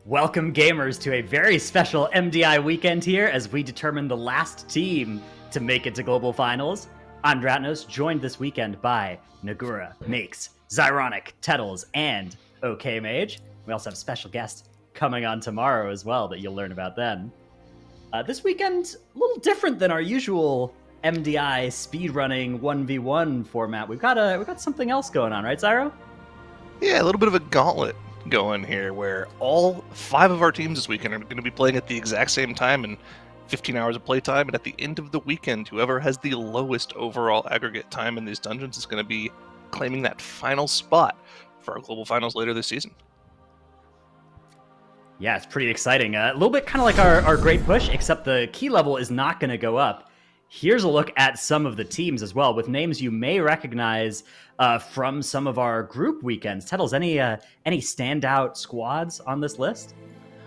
Welcome, gamers, to a very special MDI weekend here as we determine the last team to make it to Global Finals. I'm Dratnos, joined this weekend by Nagura, Makes, Zyronic, Tettles, and OK Mage. We also have a special guest coming on tomorrow as well that you'll learn about then. This weekend, a little different than our usual MDI speedrunning 1v1 format. We've got something else going on, right, Zyro? Yeah, a little bit of a gauntlet going here where all 5 of our teams this weekend are going to be playing at the exact same time and 15 hours of playtime, and at the end of the weekend, whoever has the lowest overall aggregate time in these dungeons is going to be claiming that final spot for our Global Finals later this season. Yeah, it's pretty exciting. A little bit kind of like our Great Push, except the key level is not going to go up. Here's a look at some of the teams as well, with names you may recognize from some of our group weekends. Tettles, any standout squads on this list?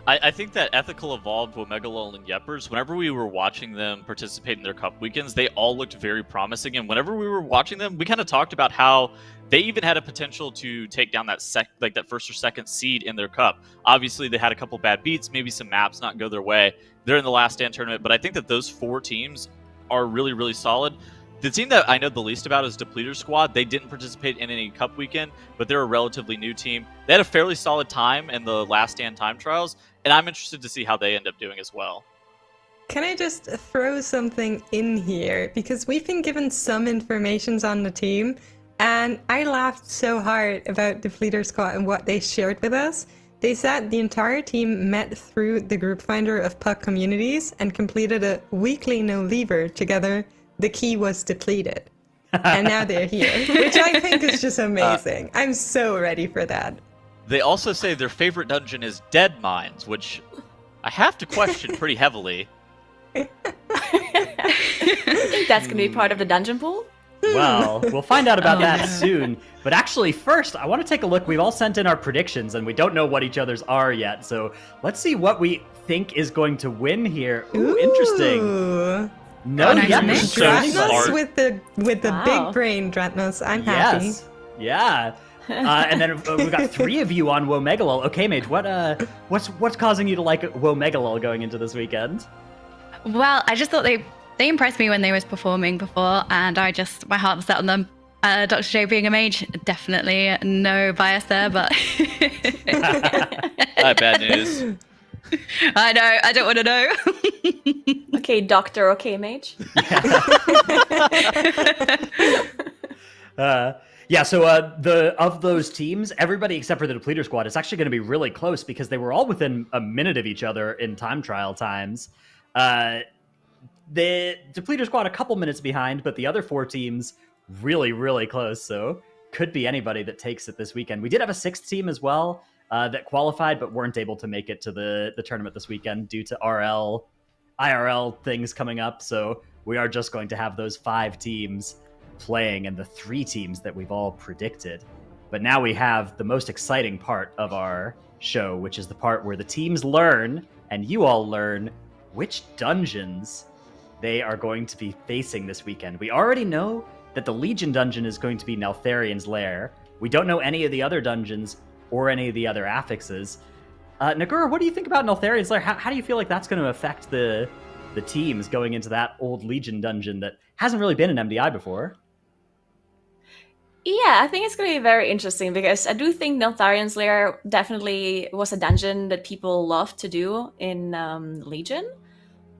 I think that Ethical Evolved, Womegalol, and Yepers, whenever we were watching them participate in their cup weekends, they all looked very promising. And whenever we were watching them, we kind of talked about how they even had a potential to take down that that first or second seed in their cup. Obviously, they had a couple bad beats, maybe some maps not go their way. They're in the Last Stand Tournament, but I think that those 4 teams are really, really solid. The team that I know the least about is Depleter's squad. They didn't participate in any cup weekend, but they're a relatively new team. They had a fairly solid time in the Last Stand time trials, and I'm interested to see how they end up doing as well. Can I just throw something in here? Because we've been given some information on the team, and I laughed so hard about Depleter's squad and what they shared with us. They said the entire team met through the group finder of Puck Communities and completed a weekly no-leaver together. The key was depleted. And now they're here, which I think is just amazing. I'm so ready for that. They also say their favorite dungeon is Dead Mines, which I have to question pretty heavily. I think that's going to be part of the dungeon pool. Well, we'll find out about that soon. But actually, first, I want to take a look. We've all sent in our predictions, and we don't know what each other's are yet. So let's see what we think is going to win here. Ooh, interesting. No, nice. Dratnos with the Wow. big brain, Dratnos. I'm happy. Yes. Yeah. And then we've got 3 of you on Womegalol. Okay, Mage, what's causing you to like Womegalol going into this weekend? Well, I just thought they impressed me when they was performing before, and my heart was set on them. Dr. J being a mage, definitely no bias there, but Bad news. I know, I don't want to know. Okay, Doctor. Okay, Mage. Yeah, so of those teams, everybody except for the Depleter squad, it's actually going to be really close because they were all within a minute of each other in time trial times. The Depleter squad a couple minutes behind, but the other 4 teams really, really close. So could be anybody that takes it this weekend. We did have a 6th team as well that qualified, but weren't able to make it to the tournament this weekend due to IRL things coming up. So we are just going to have those 5 teams playing and the 3 teams that we've all predicted. But now we have the most exciting part of our show, which is the part where the teams learn and you all learn which dungeons they are going to be facing this weekend. We already know that the Legion dungeon is going to be Neltharian's Lair. We don't know any of the other dungeons or any of the other affixes. Nagura, what do you think about Neltharian's Lair? How do you feel like that's going to affect the teams going into that old Legion dungeon that hasn't really been in MDI before? Yeah, I think it's going to be very interesting because I do think Neltharian's Lair definitely was a dungeon that people love to do in Legion.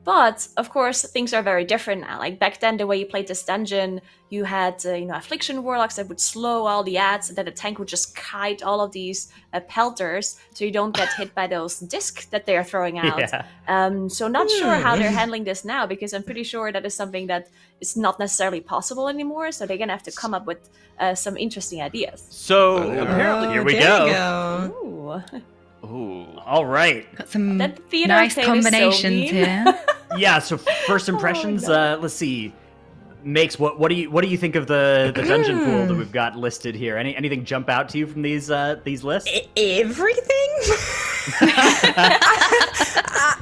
But, of course, things are very different now. Like, back then, the way you played this dungeon, you had, Affliction Warlocks that would slow all the ads, and then the tank would just kite all of these pelters, so you don't get hit by those discs that they're throwing out. Yeah. So not sure how they're handling this now, because I'm pretty sure that is something that is not necessarily possible anymore, so they're going to have to come up with some interesting ideas. So, apparently... Here we go. Ooh. All right. Got some nice combinations here. Yeah, so first impressions, let's see. Makes what do you think of the dungeon pool that we've got listed here? Anything jump out to you from these lists? Everything?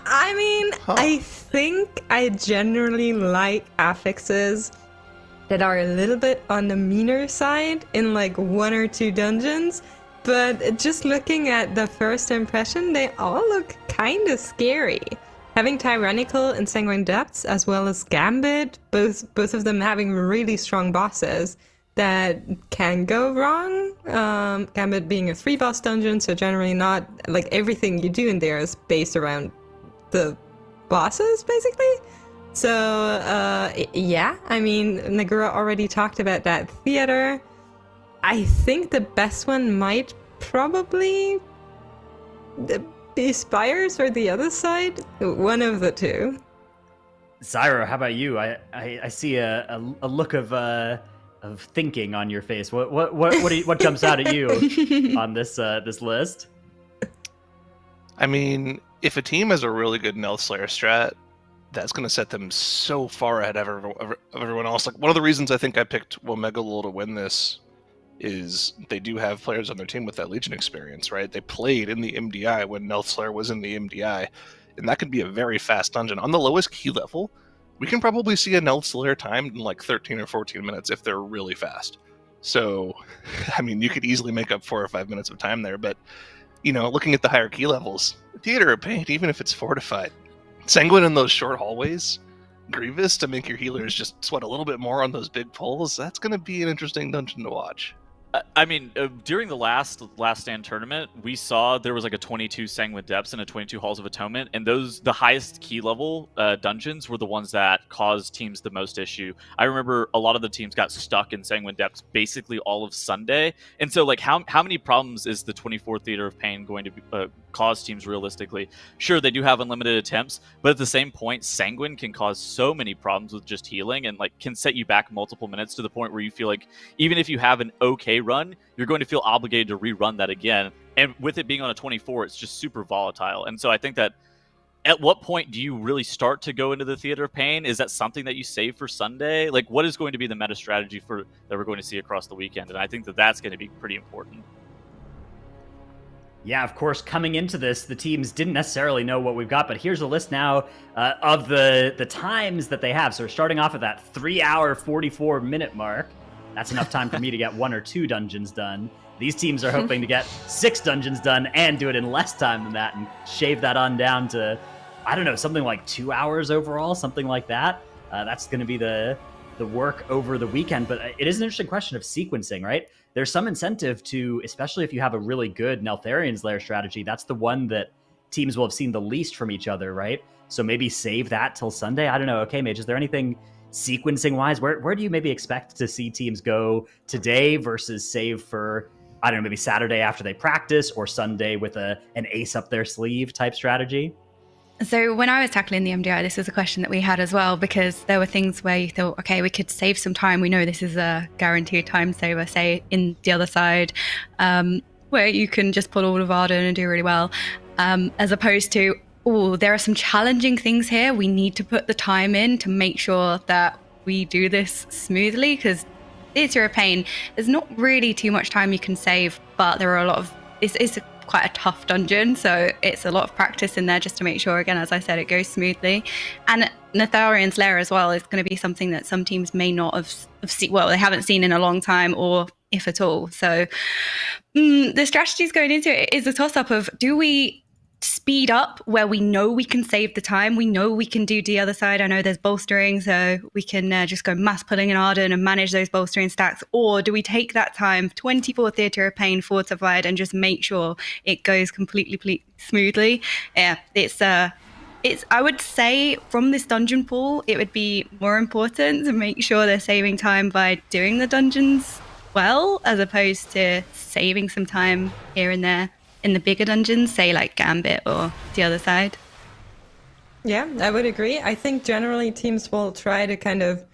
I mean, I think I generally like affixes that are a little bit on the meaner side in like 1 or 2 dungeons. But just looking at the first impression, they all look kind of scary. Having Tyrannical and Sanguine Depths, as well as Gambit, both of them having really strong bosses that can go wrong. Gambit being a 3-boss dungeon, so generally not, like, everything you do in there is based around the bosses, basically. So, yeah, I mean, Nagura already talked about that theater. I think the best one might probably be Spires or the other side. One of the two. Zyro, how about you? I see a look of thinking on your face. What jumps out at you on this list? I mean, if a team has a really good Nelth Slayer strat, that's going to set them so far ahead of everyone else. Like, one of the reasons I think I picked Womegalol to win this is they do have players on their team with that Legion experience, right? They played in the MDI when Nelth Slayer was in the MDI, and that could be a very fast dungeon. On the lowest key level, we can probably see a Nelth Slayer timed in like 13 or 14 minutes if they're really fast. So, I mean, you could easily make up 4 or 5 minutes of time there, but, you know, looking at the higher key levels, Theater of Pain, even if it's fortified, Sanguine in those short hallways, Grievous to make your healers just sweat a little bit more on those big pulls, that's going to be an interesting dungeon to watch. I mean, during the last Stand tournament, we saw there was like a 22 Sanguine Depths and a 22 Halls of Atonement, and the highest key level dungeons were the ones that caused teams the most issue. I remember a lot of the teams got stuck in Sanguine Depths basically all of Sunday, and so like how many problems is the 24 Theater of Pain going to cause teams realistically? Sure, they do have unlimited attempts, but at the same point, Sanguine can cause so many problems with just healing and like can set you back multiple minutes to the point where you feel like even if you have an okay run, you're going to feel obligated to rerun that again. And with it being on a 24, it's just super volatile. And so I think that at what point do you really start to go into the Theater of Pain? Is that something that you save for Sunday? Like, what is going to be the meta strategy that we're going to see across the weekend? And I think that that's going to be pretty important. Yeah, of course, coming into this, the teams didn't necessarily know what we've got, but here's a list now of the times that they have. So we're starting off at that 3-hour, 44-minute mark. That's enough time for me to get 1 or 2 dungeons done. These teams are hoping to get 6 dungeons done and do it in less time than that and shave that on down to, I don't know, something like 2 hours overall, something like that. That's going to be the work over the weekend. But it is an interesting question of sequencing, right? There's some incentive to, especially if you have a really good Neltharian's Lair strategy, that's the one that teams will have seen the least from each other, right? So maybe save that till Sunday. I don't know. Okay, Mage, is there anything sequencing wise, where do you maybe expect to see teams go today versus save for, I don't know, maybe Saturday after they practice or Sunday with an ace up their sleeve type strategy? So when I was tackling the MDI, this was a question that we had as well, because there were things where you thought, okay, we could save some time. We know this is a guaranteed time saver, say in the other side, where you can just pull all of Arden and do really well, as opposed to, oh, there are some challenging things here. We need to put the time in to make sure that we do this smoothly, because Theatre of Pain, there's not really too much time you can save, but there are a lot of, it's quite a tough dungeon, so it's a lot of practice in there just to make sure, again, as I said, it goes smoothly. And Neltharian's Lair as well is going to be something that some teams may not have seen, well, they haven't seen in a long time, or if at all. So the strategies going into it is a toss-up of, do we speed up where we know we can save the time, we know we can do the other side, I know there's bolstering, so we can just go mass pulling in Arden and manage those bolstering stacks, or do we take that time, 24 Theatre of Pain fortified, and just make sure it goes completely smoothly? Yeah, it's I would say from this dungeon pool, it would be more important to make sure they're saving time by doing the dungeons well, as opposed to saving some time here and there in the bigger dungeons, say like Gambit or the other side. Yeah, I would agree. I think generally teams will try to kind of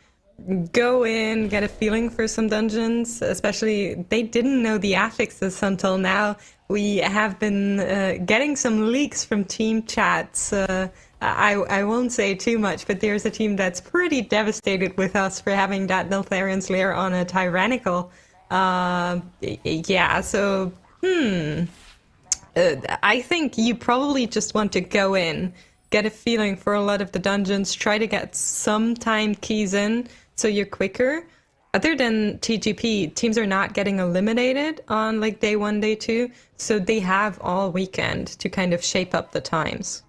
go in, get a feeling for some dungeons, especially they didn't know the affixes until now. We have been getting some leaks from team chats. I won't say too much, but there's a team that's pretty devastated with us for having that Neltharian's Lair on a Tyrannical. Yeah, so, I think you probably just want to go in, get a feeling for a lot of the dungeons, try to get some timed keys in so you're quicker. other than TGP, teams are not getting eliminated on like day 1, day 2, so they have all weekend to kind of shape up the times.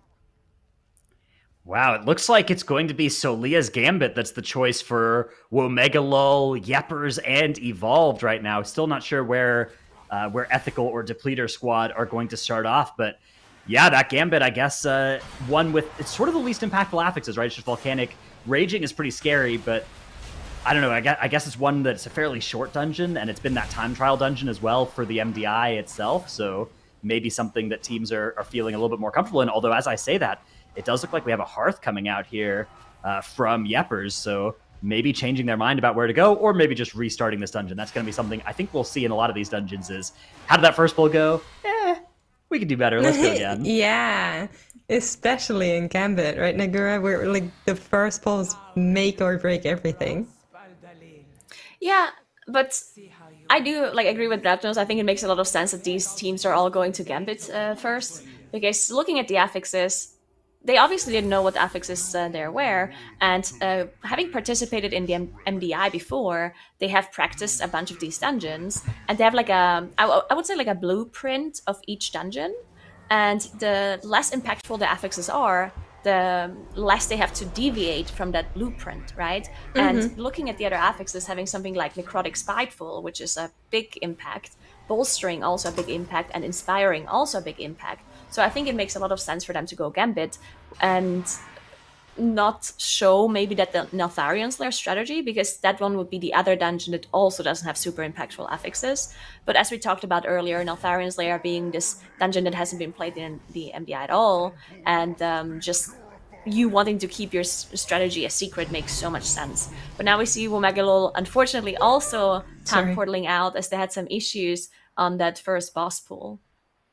Wow, it looks like it's going to be Solia's Gambit that's the choice for Womegalol, Yepers, and Evolved right now. Still not sure where Ethical or Depleter Squad are going to start off, but yeah, that Gambit, I guess, one with, it's sort of the least impactful affixes, right? It's just Volcanic. Raging is pretty scary, but I don't know, I guess it's one that's a fairly short dungeon, and it's been that time trial dungeon as well for the MDI itself, so maybe something that teams are feeling a little bit more comfortable in, although as I say that, it does look like we have a Hearth coming out here from Yepers, so maybe changing their mind about where to go, or maybe just restarting this dungeon. That's going to be something I think we'll see in a lot of these dungeons is, how did that first pull go? We could do better. Let's go again. Yeah, especially in Gambit, right, Nagura, where like the first pulls make or break everything. Yeah, but I do like agree with Ratnos. I think it makes a lot of sense that these teams are all going to Gambit first, because looking at the affixes, they obviously didn't know what affixes there were, and having participated in the MDI before, they have practiced a bunch of these dungeons, and they have like I would say like a blueprint of each dungeon, and the less impactful the affixes are, the less they have to deviate from that blueprint, right? And looking at the other affixes, having something like Necrotic Spiteful, which is a big impact, Bolstering also a big impact, and Inspiring also a big impact. So I think it makes a lot of sense for them to go Gambit and not show maybe that the Neltharion Slayer strategy, because that one would be the other dungeon that also doesn't have super impactful affixes. But as we talked about earlier, Neltharion Slayer being this dungeon that hasn't been played in the MDI at all, and just you wanting to keep your strategy a secret makes so much sense. But now we see Womegalol unfortunately also time portaling out, as they had some issues on that first boss pool.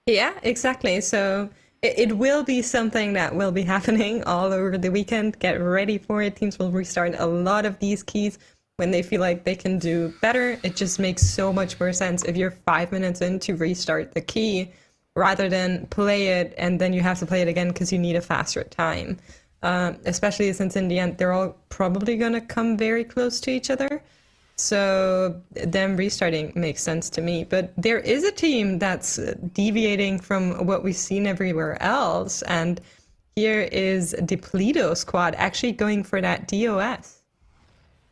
Yeah, exactly. So it will be something that will be happening all over the weekend. Get ready for it. Teams will restart a lot of these keys when they feel like they can do better. It just makes so much more sense if you're 5 minutes in to restart the key rather than play it and then you have to play it again because you need a faster time. Especially since in the end, they're all probably going to come very close to each other. So them restarting makes sense to me. But there is a team that's deviating from what we've seen everywhere else. And here is Depleto Squad actually going for that DOS.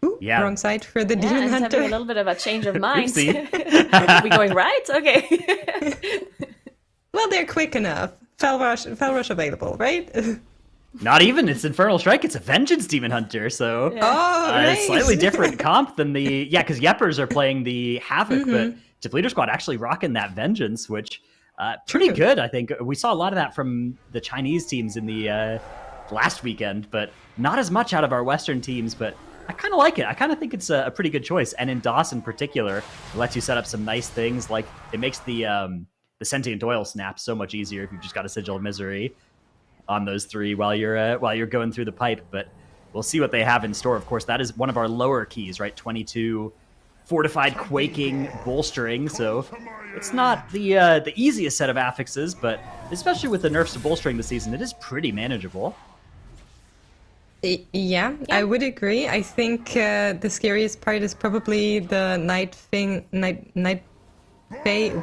Ooh, yeah. Wrong side for the Yeah, Demon and Hunter. having a little bit of a change of mind. Oopsie. We going right? Okay. Well, they're quick enough. Fell rush available, right? Not even. It's Infernal Strike. It's a Vengeance Demon Hunter, so Oh, nice. slightly different comp than the... Yeah, because Yepers are playing the Havoc, but Depleter Squad actually rocking that Vengeance, which pretty good, I think. We saw a lot of that from the Chinese teams in the last weekend, but not as much out of our Western teams, but I kind of like it. I kind of think it's a pretty good choice, and in DOS in particular, it lets you set up some nice things, like it makes the Sentient Oil snap so much easier if you've just got a Sigil of Misery on those three while you're going through the pipe. But we'll see what they have in store. Of course, that is one of our lower keys, right? 22 Fortified, Quaking, Bolstering. So it's not the easiest set of affixes, but especially with the nerfs to Bolstering this season, it is pretty manageable. Yeah, I would agree. I think the scariest part is probably the Night Fae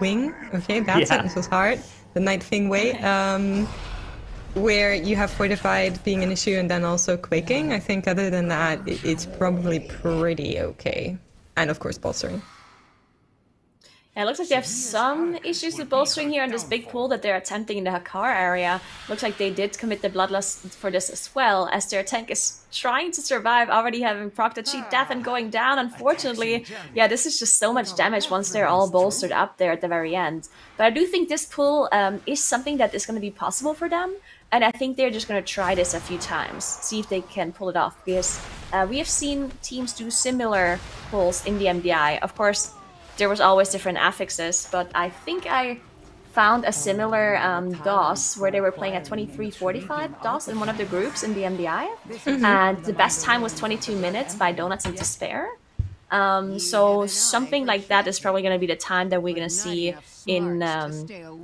Wing. Okay, that sentence was hard. The Night Fing Way. Where you have Fortified being an issue and then also Quaking. I think other than that, it's probably pretty okay. And of course, Bolstering. Yeah, it looks like they have some issues with Bolstering here in this big pool that they're attempting in the Hakar area. Looks like they did commit the Bloodlust for this as well, as their tank is trying to survive, already having procced a cheap death and going down. Unfortunately, yeah, this is just so much damage once they're all bolstered up there at the very end. But I do think this pool is something that is going to be possible for them. And I think they're just going to try this a few times, see if they can pull it off, because we have seen teams do similar pulls in the MDI. Of course, there was always different affixes, but I think I found a similar DOS where they were playing at 23:45 DOS in one of the groups in the MDI. And the best time was 22 minutes by Donuts and Despair. So something like that is probably going to be the time that we're going to see in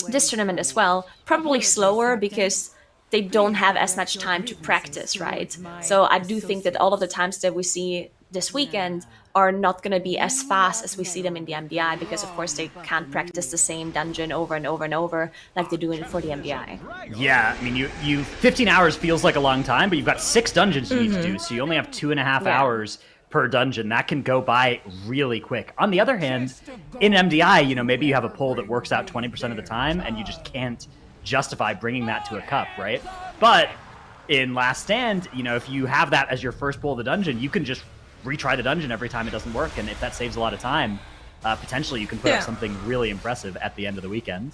this tournament as well. Probably slower because they don't have as much time to practice, right? So I do think that all of the times that we see this weekend are not going to be as fast as we see them in the MDI, because of course they can't practice the same dungeon over and over and over like they do it for the MDI. Yeah, I mean, you 15 hours feels like a long time, but you've got 6 dungeons you need to do, so you only have 2.5 hours per dungeon. That can go by really quick. On the other hand, in MDI, you know, maybe you have a pull that works out 20% of the time, and you just can't justify bringing that to a cup, right? But in Last Stand, you know, if you have that as your first pull of the dungeon, you can just retry the dungeon every time it doesn't work, and if that saves a lot of time, potentially you can put up something really impressive at the end of the weekend.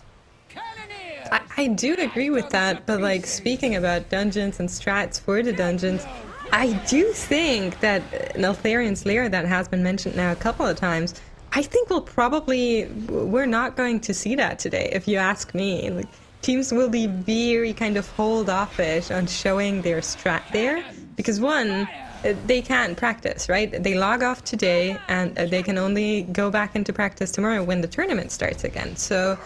I do agree with that, but like speaking about dungeons and strats for the dungeons, I do think that Neltharian's Lair, that has been mentioned now a couple of times, I think we're not going to see that today, if you ask me. Like, teams will be very kind of hold offish on showing their strat there, because one, they can't practice, right? They log off today, and they can only go back into practice tomorrow when the tournament starts again. So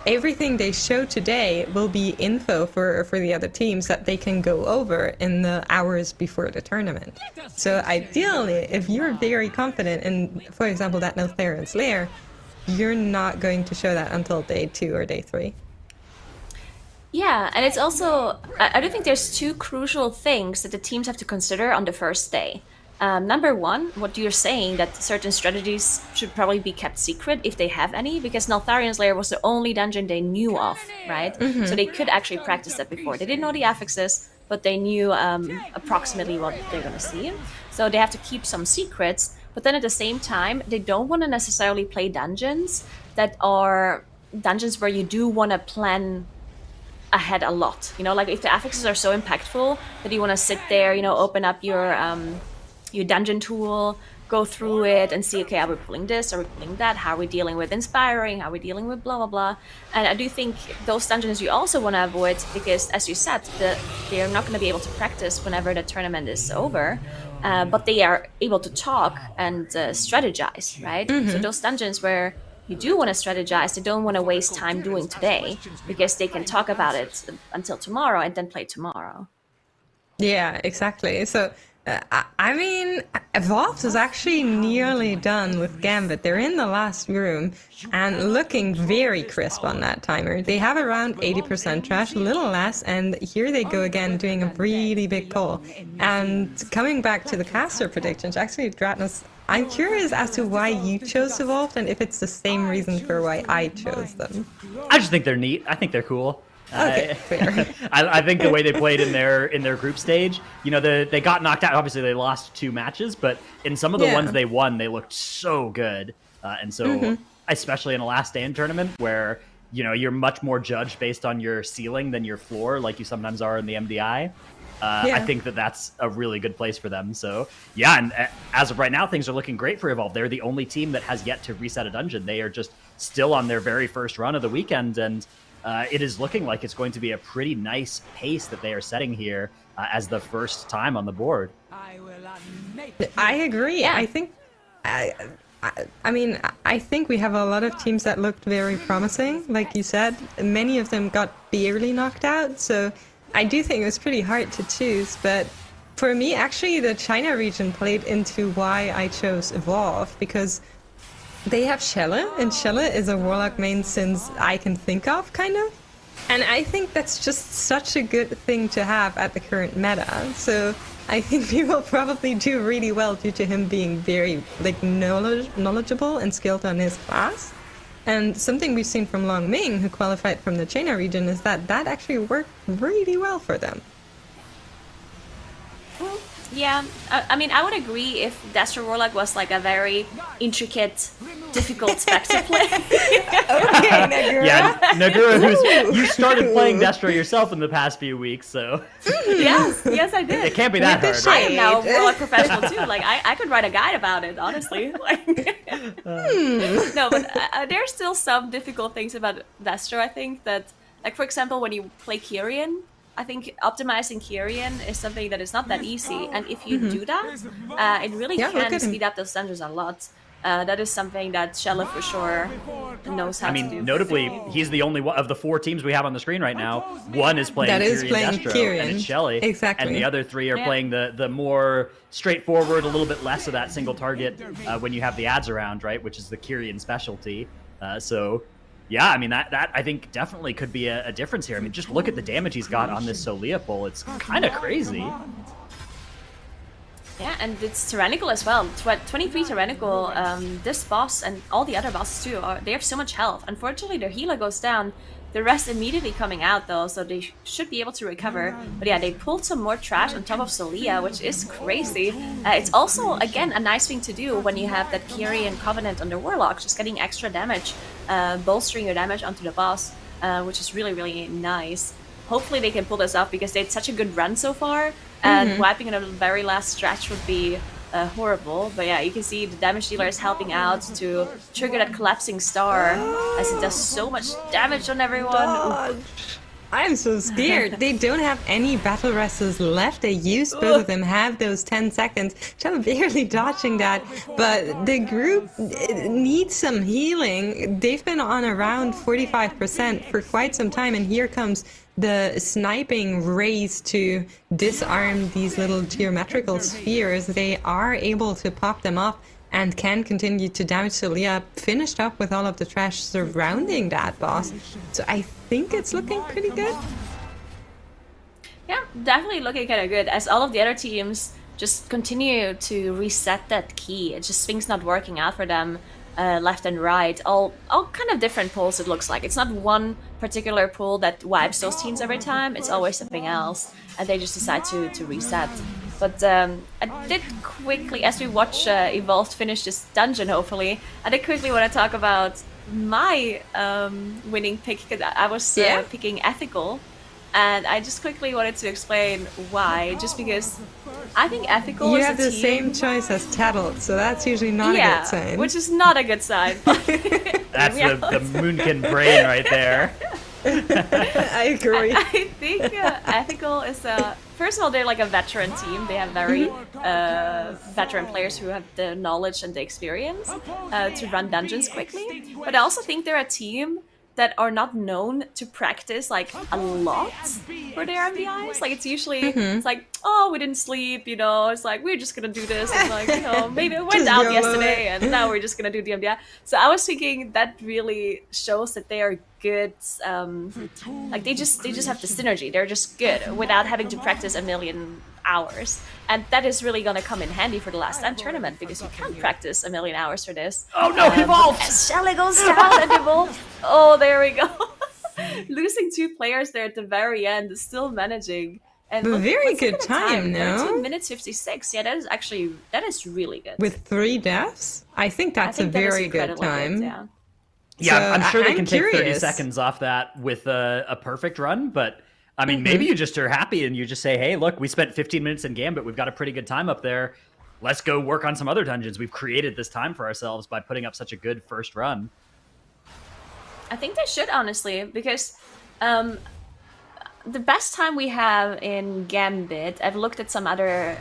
everything they show today will be info for the other teams that they can go over in the hours before the tournament. So ideally, if you're very confident in, for example, that Neltharian's Lair, you're not going to show that until day 2 or day 3. Yeah, and it's also, I do think there's 2 crucial things that the teams have to consider on the first day. Number one, what you're saying, that certain strategies should probably be kept secret if they have any, because Neltharian's Lair was the only dungeon they knew of, right? So they could actually practice that before. They didn't know the affixes, but they knew approximately what they're going to see. So they have to keep some secrets, but then at the same time, they don't want to necessarily play dungeons that are dungeons where you do want to plan ahead a lot. You know, like if the affixes are so impactful that you want to sit there, you know, open up your dungeon tool, go through it and see, okay, are we pulling this, are we pulling that, how are we dealing with inspiring, how are we dealing with blah blah blah. And I do think those dungeons you also want to avoid, because as you said, they're not going to be able to practice whenever the tournament is over, but they are able to talk and strategize, right? So those dungeons where you do want to strategize, they don't want to waste time doing today, because they can talk about it until tomorrow and then play tomorrow. Yeah, exactly. So, I mean, Evolved is actually nearly done with Gambit. They're in the last room and looking very crisp on that timer. They have around 80% trash, a little less, and here they go again doing a really big pull. And coming back to the caster predictions, actually, Dratnus, I'm curious as to why you chose Evolved and if it's the same reason for why I chose them. I just think they're neat. I think they're cool. Okay, fair. I think the way they played in their group stage, you know, they got knocked out. Obviously, they lost 2 matches, but in some of the ones they won, they looked so good. And so, especially in a Last Stand tournament where, you know, you're much more judged based on your ceiling than your floor, like you sometimes are in the MDI. I think that's a really good place for them. So, yeah, and as of right now, things are looking great for Evolve. They're the only team that has yet to reset a dungeon. They are just still on their very first run of the weekend, and it is looking like it's going to be a pretty nice pace that they are setting here as the first time on the board. I agree. Yeah. I think, I mean, I think we have a lot of teams that looked very promising, like you said. Many of them got barely knocked out, so I do think it was pretty hard to choose. But for me, actually, the China region played into why I chose Evolve, because they have Shelle, and Shelle is a Warlock main since I can think of, kind of. And I think that's just such a good thing to have at the current meta. So I think he will probably do really well due to him being very like knowledgeable and skilled on his class. And something we've seen from Long Ming, who qualified from the China region, is that actually worked really well for them. Yeah, I mean, I would agree if Destro Warlock was like a very intricate, difficult spec to play. Okay, Nagura. Yeah, Nagura, you started playing Destro yourself in the past few weeks, so... Yes, I did. It can't be that hard. I am now a Warlock professional too. Like, I could write a guide about it, honestly. Like, no, but there's still some difficult things about Destro, I think, that, like, for example, when you play Kyrian, I think optimizing Kyrian is something that is not that easy, and if you do that, it really can speed up those dungeons a lot. That is something that Shelle for sure knows how to do. I mean, notably, he's the only one of the 4 teams we have on the screen right now. One is playing Kyrian and it's Shelly. Exactly. And the other 3 are playing the more straightforward, a little bit less of that single target when you have the ads around, right? Which is the Kyrian specialty. So, yeah, I mean, that I think definitely could be a difference here. I mean, just look at the damage he's got on this Solia pull. It's kind of crazy. Yeah, and it's tyrannical as well. 23 tyrannical. This boss and all the other bosses too, they have so much health. Unfortunately, their healer goes down. The rest immediately coming out though, so they should be able to recover. But yeah, they pulled some more trash on top of Solia, which is crazy. It's also, again, a nice thing to do when you have that Kyrian Covenant on the Warlock, just getting extra damage, bolstering your damage onto the boss, which is really, really nice. Hopefully they can pull this off because they had such a good run so far. And wiping in the very last stretch would be horrible. But yeah, you can see the damage dealer is helping out to trigger that collapsing star as it does so much damage on everyone. I'm so scared. They don't have any battle wrestles left. They used both of them, have those 10 seconds. I'm barely dodging that. But the group needs some healing. They've been on around 45% for quite some time. And here comes the sniping race to disarm these little geometrical spheres. They are able to pop them off and can continue to damage Solia, finished up with all of the trash surrounding that boss. So I think it's looking pretty good. Yeah, definitely looking kind of good, as all of the other teams just continue to reset that key. It's just things not working out for them. Left and right, all kind of different pulls it looks like. It's not one particular pull that wipes those teams every time, it's always something else, and they just decide to reset. But I did quickly, as we watch Evolved finish this dungeon hopefully, I did quickly want to talk about my winning pick, because I was picking Ethical. And I just quickly wanted to explain why, just because I think Ethical is a team... You have the same choice as Tattle, so that's usually not a good sign. Which is not a good sign. That's the Moonkin brain right there. I agree. I think Ethical is a... First of all, they're like a veteran team. They have very veteran players who have the knowledge and the experience to run dungeons quickly. But I also think they're a team that are not known to practice like a lot for their MDIs. Like it's usually it's like, oh, we didn't sleep, you know, it's like we're just gonna do this, and like, you know, maybe it went out yesterday and now we're just gonna do the MDI. So I was thinking that really shows that they are good, like they just have the synergy. They're just good without having to practice a million hours, and that is really gonna come in handy for the Last Stand Tournament, because you can't practice a million hours for this. Oh no, Evolved! As Shelly goes down and Evolved. Oh, there we go. Losing 2 players there at the very end is still managing. And look, very good time, no? 13 minutes 56. Yeah, that is really good. With 3 deaths? I think that's a very good time. Good, yeah, So, I'm sure they I'm can take 30 curious. seconds off that with a perfect run, but I mean, maybe you just are happy and you just say, hey, look, we spent 15 minutes in Gambit. We've got a pretty good time up there. Let's go work on some other dungeons. We've created this time for ourselves by putting up such a good first run. I think they should, honestly, because the best time we have in Gambit, I've looked at some other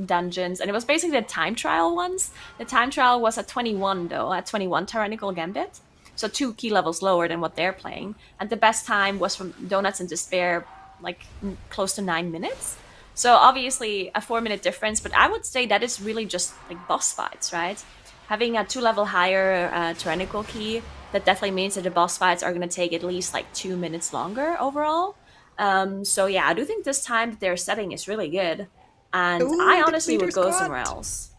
dungeons, and it was basically the time trial ones. The time trial was at 21, though, at 21 Tyrannical Gambit. So 2 key levels lower than what they're playing. And the best time was from Donuts and Despair, like close to 9 minutes. So obviously a 4-minute difference, but I would say that is really just like boss fights, right? Having a 2-level higher Tyrannical key, that definitely means that the boss fights are going to take at least like 2 minutes longer overall. So yeah, I do think this time that they're setting is really good. And I honestly would go somewhere else.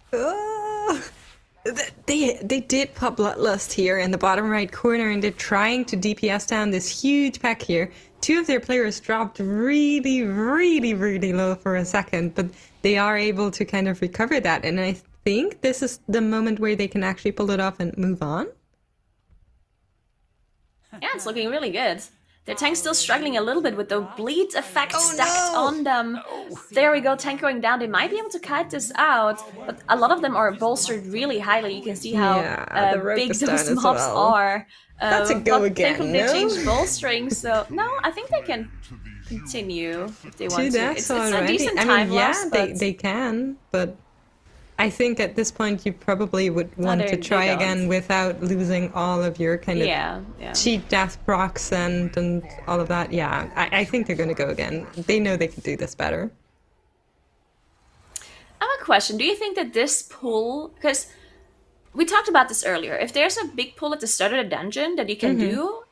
They did pop Bloodlust here in the bottom right corner, and they're trying to DPS down this huge pack here. 2 of their players dropped really, really, really low for a second, but they are able to kind of recover that. And I think this is the moment where they can actually pull it off and move on. Yeah, it's looking really good. Their tank's still struggling a little bit with the bleed effect stacked on them. There we go, tank going down. They might be able to cut this out, but a lot of them are bolstered really highly. You can see how big those mobs are. That's a go again, thankfully they changed bolstering, so no, I think they can continue if they want to. It's a decent time loss, but they can, but I think at this point you probably would want to try again without losing all of your kind of cheap death procs and all of that. Yeah, I think they're going to go again. They know they can do this better. I have a question. Do you think that this pull, because we talked about this earlier, if there's a big pull at the start of the dungeon that you can do,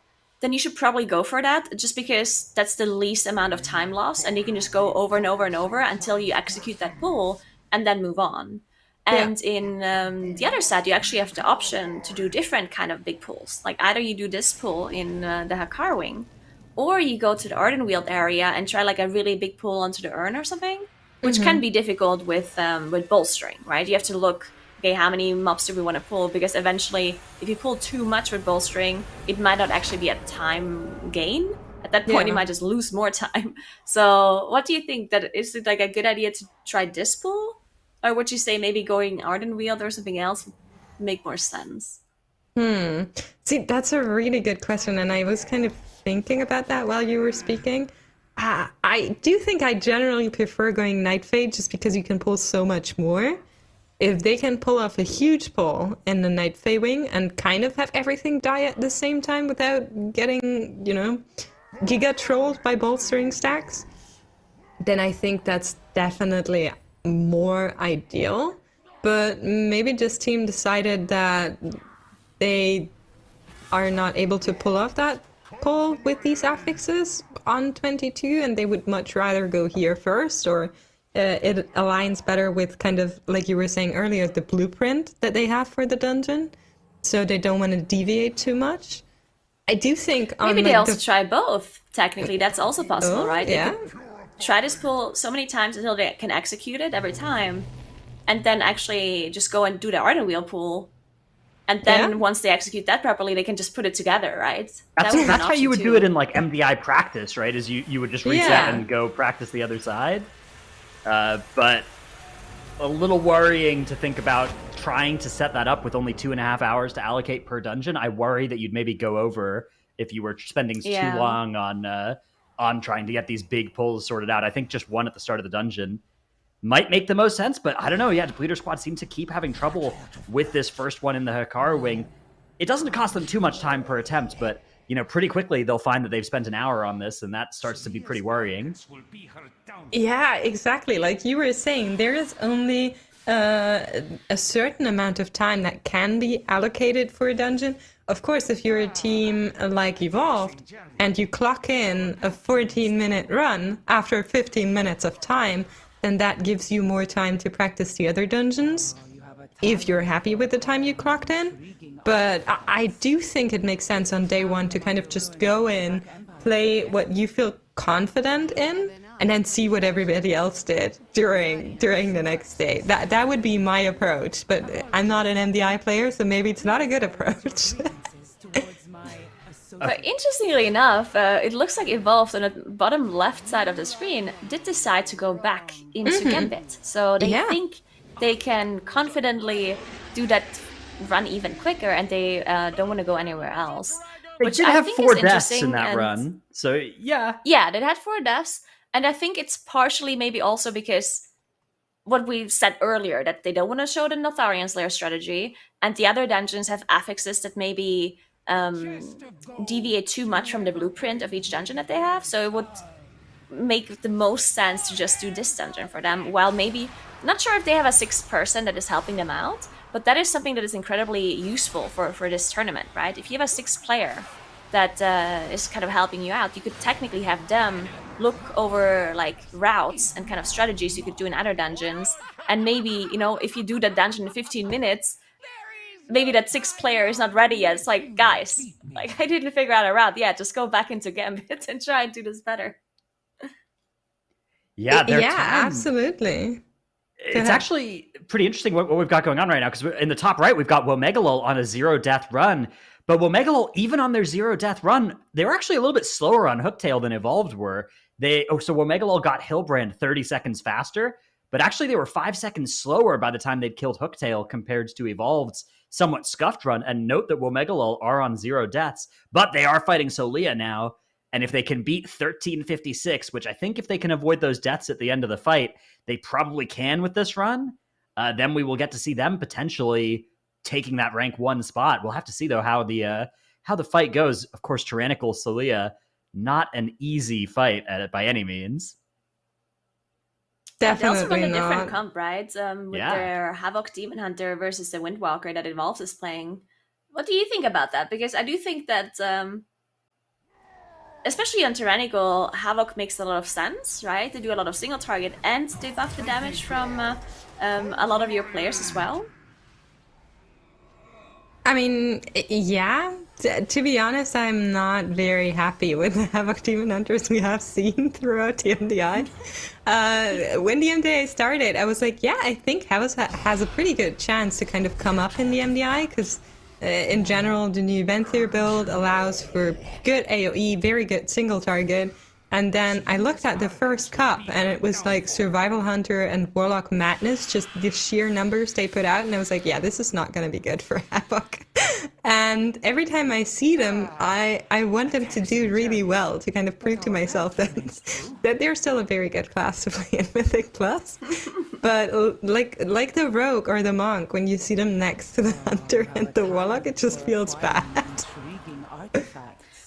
then you should probably go for that, just because that's the least amount of time loss, and you can just go over and over and over until you execute that pull and then move on. And in the other side, you actually have the option to do different kind of big pulls. Like either you do this pull in the Hakar Wing, or you go to the Ardenweald area and try like a really big pull onto the urn or something, which can be difficult with bolstering, right? You have to look, okay, how many mobs do we want to pull? Because eventually, if you pull too much with bolstering, it might not actually be a time gain. At that point, you might just lose more time. So what do you think? Is it like a good idea to try this pull? Or would you say maybe going Ardenweald or something else would make more sense? See, that's a really good question, and I was kind of thinking about that while you were speaking. I do think I generally prefer going Nightfade just because you can pull so much more. If they can pull off a huge pull in the Nightfade wing and kind of have everything die at the same time without getting, giga trolled by bolstering stacks, then I think that's definitely more ideal. But maybe this team decided that they are not able to pull off that pull with these affixes on 22, and they would much rather go here first, or it aligns better with kind of, like you were saying earlier, the blueprint that they have for the dungeon, so they don't want to deviate too much. I do think maybe they also try both. Technically, that's also possible, right? Yeah. Try this pull so many times until they can execute it every time, and then actually just go and do the Ardenweald pull. And then once they execute that properly, they can just put it together, right? That's how you would do it in like MDI practice, right? Is you would just reset and go practice the other side. But a little worrying to think about trying to set that up with only 2.5 hours to allocate per dungeon. I worry that you'd maybe go over if you were spending too long on trying to get these big pulls sorted out. I think just one at the start of the dungeon might make the most sense, but I don't know. Yeah, Depleter Squad seems to keep having trouble with this first one in the Hakar Wing. It doesn't cost them too much time per attempt, but pretty quickly they'll find that they've spent an hour on this, and that starts to be pretty worrying. Yeah, exactly. Like you were saying, there is only a certain amount of time that can be allocated for a dungeon. Of course, if you're a team like Evolved and you clock in a 14-minute run after 15 minutes of time, then that gives you more time to practice the other dungeons, if you're happy with the time you clocked in. But I do think it makes sense on day one to kind of just go in, play what you feel confident in, and then see what everybody else did during the next day. That would be my approach, but I'm not an MDI player, so maybe it's not a good approach. But interestingly enough, it looks like Evolved on the bottom left side of the screen did decide to go back into Gambit. So they think they can confidently do that run even quicker, and they don't want to go anywhere else. They did have 4 deaths in that run, so yeah. Yeah, they had 4 deaths, and I think it's partially maybe also because what we said earlier, that they don't want to show the Notharian Slayer strategy, and the other dungeons have affixes that maybe deviate too much from the blueprint of each dungeon that they have, so it would make the most sense to just do this dungeon for them, while maybe, not sure if they have a 6th person that is helping them out, but that is something that is incredibly useful for this tournament, right? If you have a 6th player that is kind of helping you out, you could technically have them look over like routes and kind of strategies you could do in other dungeons, and maybe, if you do that dungeon in 15 minutes, maybe that 6th player is not ready yet. It's like, guys, like I didn't figure out a route. Yeah, just go back into Gambit and try and do this better. Yeah, absolutely. It's actually pretty interesting what we've got going on right now, because in the top right, we've got Womegalol on a 0-death run. But Womegalol, even on their 0-death run, they were actually a little bit slower on Hooktail than Evolved were. So Womegalol got Hillbrand 30 seconds faster, but actually they were 5 seconds slower by the time they'd killed Hooktail compared to Evolved's somewhat scuffed run. And note that Womegalol are on 0 deaths, but they are fighting Solia now. And if they can beat 1356, which I think if they can avoid those deaths at the end of the fight, they probably can with this run, then we will get to see them potentially taking that rank 1 spot. We'll have to see though how the fight goes. Of course, Tyrannical Celia, not an easy fight by any means. They also run Definitely a different not. comp, right? With their Havoc Demon Hunter versus the Windwalker that Evolve is playing. What do you think about that? Because I do think that, especially on Tyrannical, Havoc makes a lot of sense, right? They do a lot of single target, and they buff the damage from a lot of your players as well. I mean, yeah. To be honest, I'm not very happy with the Havoc Demon Hunters we have seen throughout the MDI. When the MDI started, I was like, yeah, I think Havoc has a pretty good chance to kind of come up in the MDI, because in general, the new Venthyr build allows for good AoE, very good single target. And then I looked at the first cup, and it was like Survival Hunter and Warlock Madness, just the sheer numbers they put out, and I was like, yeah, this is not going to be good for Havoc. And every time I see them, I want them to do really well to kind of prove to myself that they're still a very good class to play in Mythic Plus. But like the Rogue or the Monk, when you see them next to the Hunter and the Warlock, it just feels bad.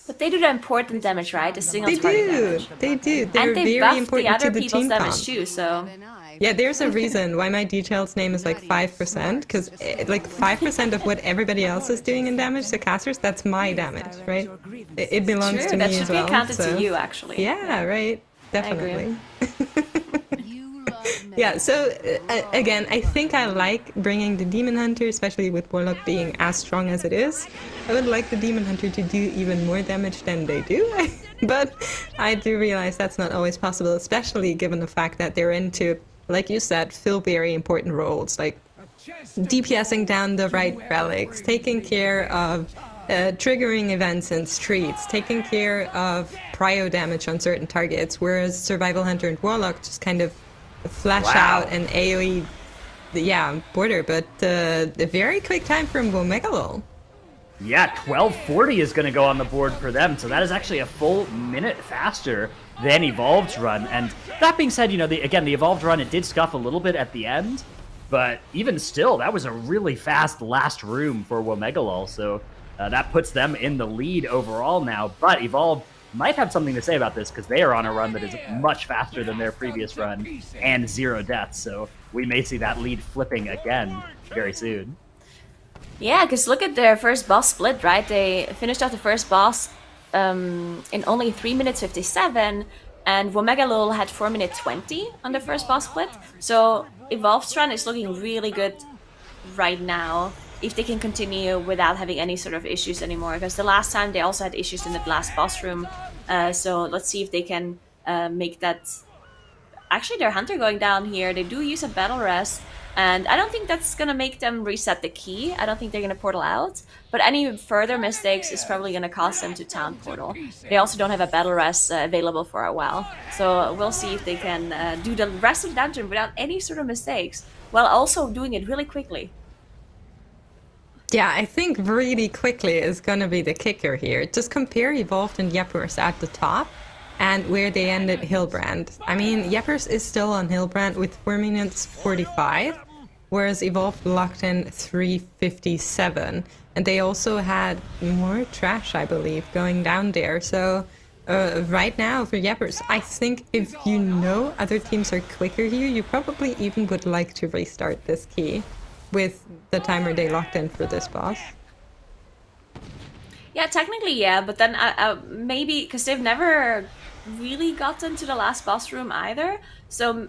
But they do the important damage, right? The single They target do. damage. They do. They're And they very buff the important other to the people's team damage comp. too, so... Yeah, there's a reason why my details name is like 5%, because like 5% of what everybody else is doing in damage to casters, that's my damage, right? It belongs True, to that me should as be well. counted so. to you, actually. Yeah, right. Definitely. agree. Yeah, so again, I think I like bringing the Demon Hunter, especially with Warlock being as strong as it is. I would like the Demon Hunter to do even more damage than they do, but I do realize that's not always possible, especially given the fact that they're into, like you said, fill very important roles, like DPSing down the right relics, taking care of triggering events in streets, taking care of prio damage on certain targets, whereas Survival Hunter and Warlock just kind of flash out and AoE, border, but the very quick time from Womegalol. Yeah, 1240 is going to go on the board for them, so that is actually a full minute faster than Evolved's run. And that being said, the Evolved run, it did scuff a little bit at the end, but even still, that was a really fast last room for Womegalol, so that puts them in the lead overall now. But Evolved might have something to say about this, because they are on a run that is much faster than their previous run, and 0 deaths, so we may see that lead flipping again very soon. Yeah, because look at their first boss split, right? They finished off the first boss in only 3 minutes 57, and Womegalol had 4 minutes 20 on the first boss split. So Evolved's run is looking really good right now, if they can continue without having any sort of issues anymore. Because the last time they also had issues in the last boss room. So let's see if they can make that... Actually, their Hunter going down here, they do use a Battle Rest. And I don't think that's going to make them reset the key. I don't think they're going to portal out. But any further mistakes is probably going to cost them to Town Portal. They also don't have a Battle Rest available for a while. So we'll see if they can do the rest of the dungeon without any sort of mistakes, while also doing it really quickly. Yeah, I think really quickly is going to be the kicker here. Just compare Evolved and Yepers at the top and where they ended Hillbrand. I mean, Yepers is still on Hillbrand with 4 minutes 45, whereas Evolved locked in 3:57. And they also had more trash, I believe, going down there. So right now for Yepers, I think if you know other teams are quicker here, you probably even would like to restart this key with the timer they locked in for this boss. Yeah, technically, yeah, but then maybe, because they've never really gotten to the last boss room either, so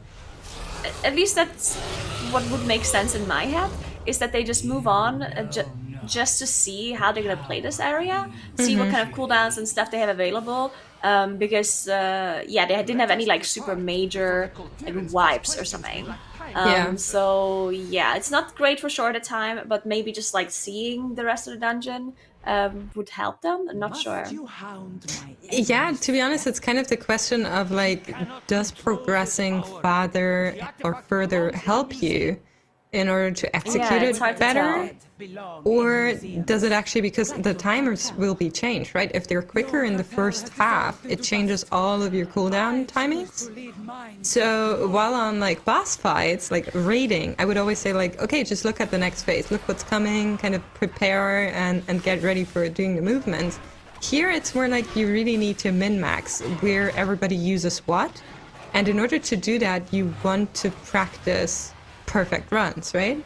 at least that's what would make sense in my head, is that they just move on just to see how they're going to play this area, see what kind of cooldowns and stuff they have available, because, they didn't have any, like, super major wipes or something. So, yeah, it's not great for shorter time, but maybe just, like, seeing the rest of the dungeon would help them. I'm not sure. Yeah, to be honest, it's kind of the question of, like, does progressing farther or further help you? in order to execute Yeah, it's it hard to better? tell. Or does it actually, because the timers will be changed, right? If they're quicker in the first half, it changes all of your cooldown timings. So while on like boss fights, like raiding, I would always say like, okay, just look at the next phase, look what's coming, kind of prepare and get ready for doing the movements. Here it's more like you really need to min-max where everybody uses what. And in order to do that, you want to practice perfect runs, right?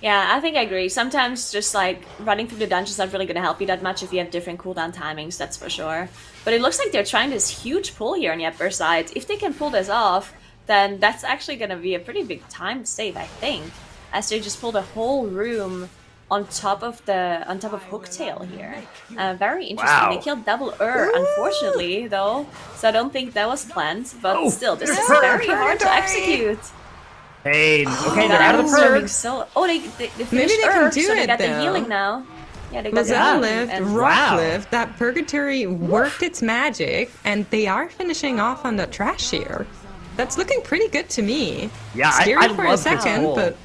Yeah, I think I agree. Sometimes just like running through the dungeon's not really going to help you that much if you have different cooldown timings, that's for sure. But it looks like they're trying this huge pull here on Yepper's side. If they can pull this off, then that's actually going to be a pretty big time save, I think, as they just pulled a whole room on top of Hooktail here. Very interesting. Wow. They killed double unfortunately, though, so I don't think that was planned. But still, this is Purge. very hard to execute. Pain. Okay, they're out of the Serving purge. so. Oh, they finished Maybe they can do so they it, got the though. healing now. Yeah, they got the Lazelle healing. lived, and- Rock Wow. lived, that Purgatory worked its magic, and they are finishing off on the trash here. That's looking pretty good to me. Yeah, Scary I for a love this second, pull. but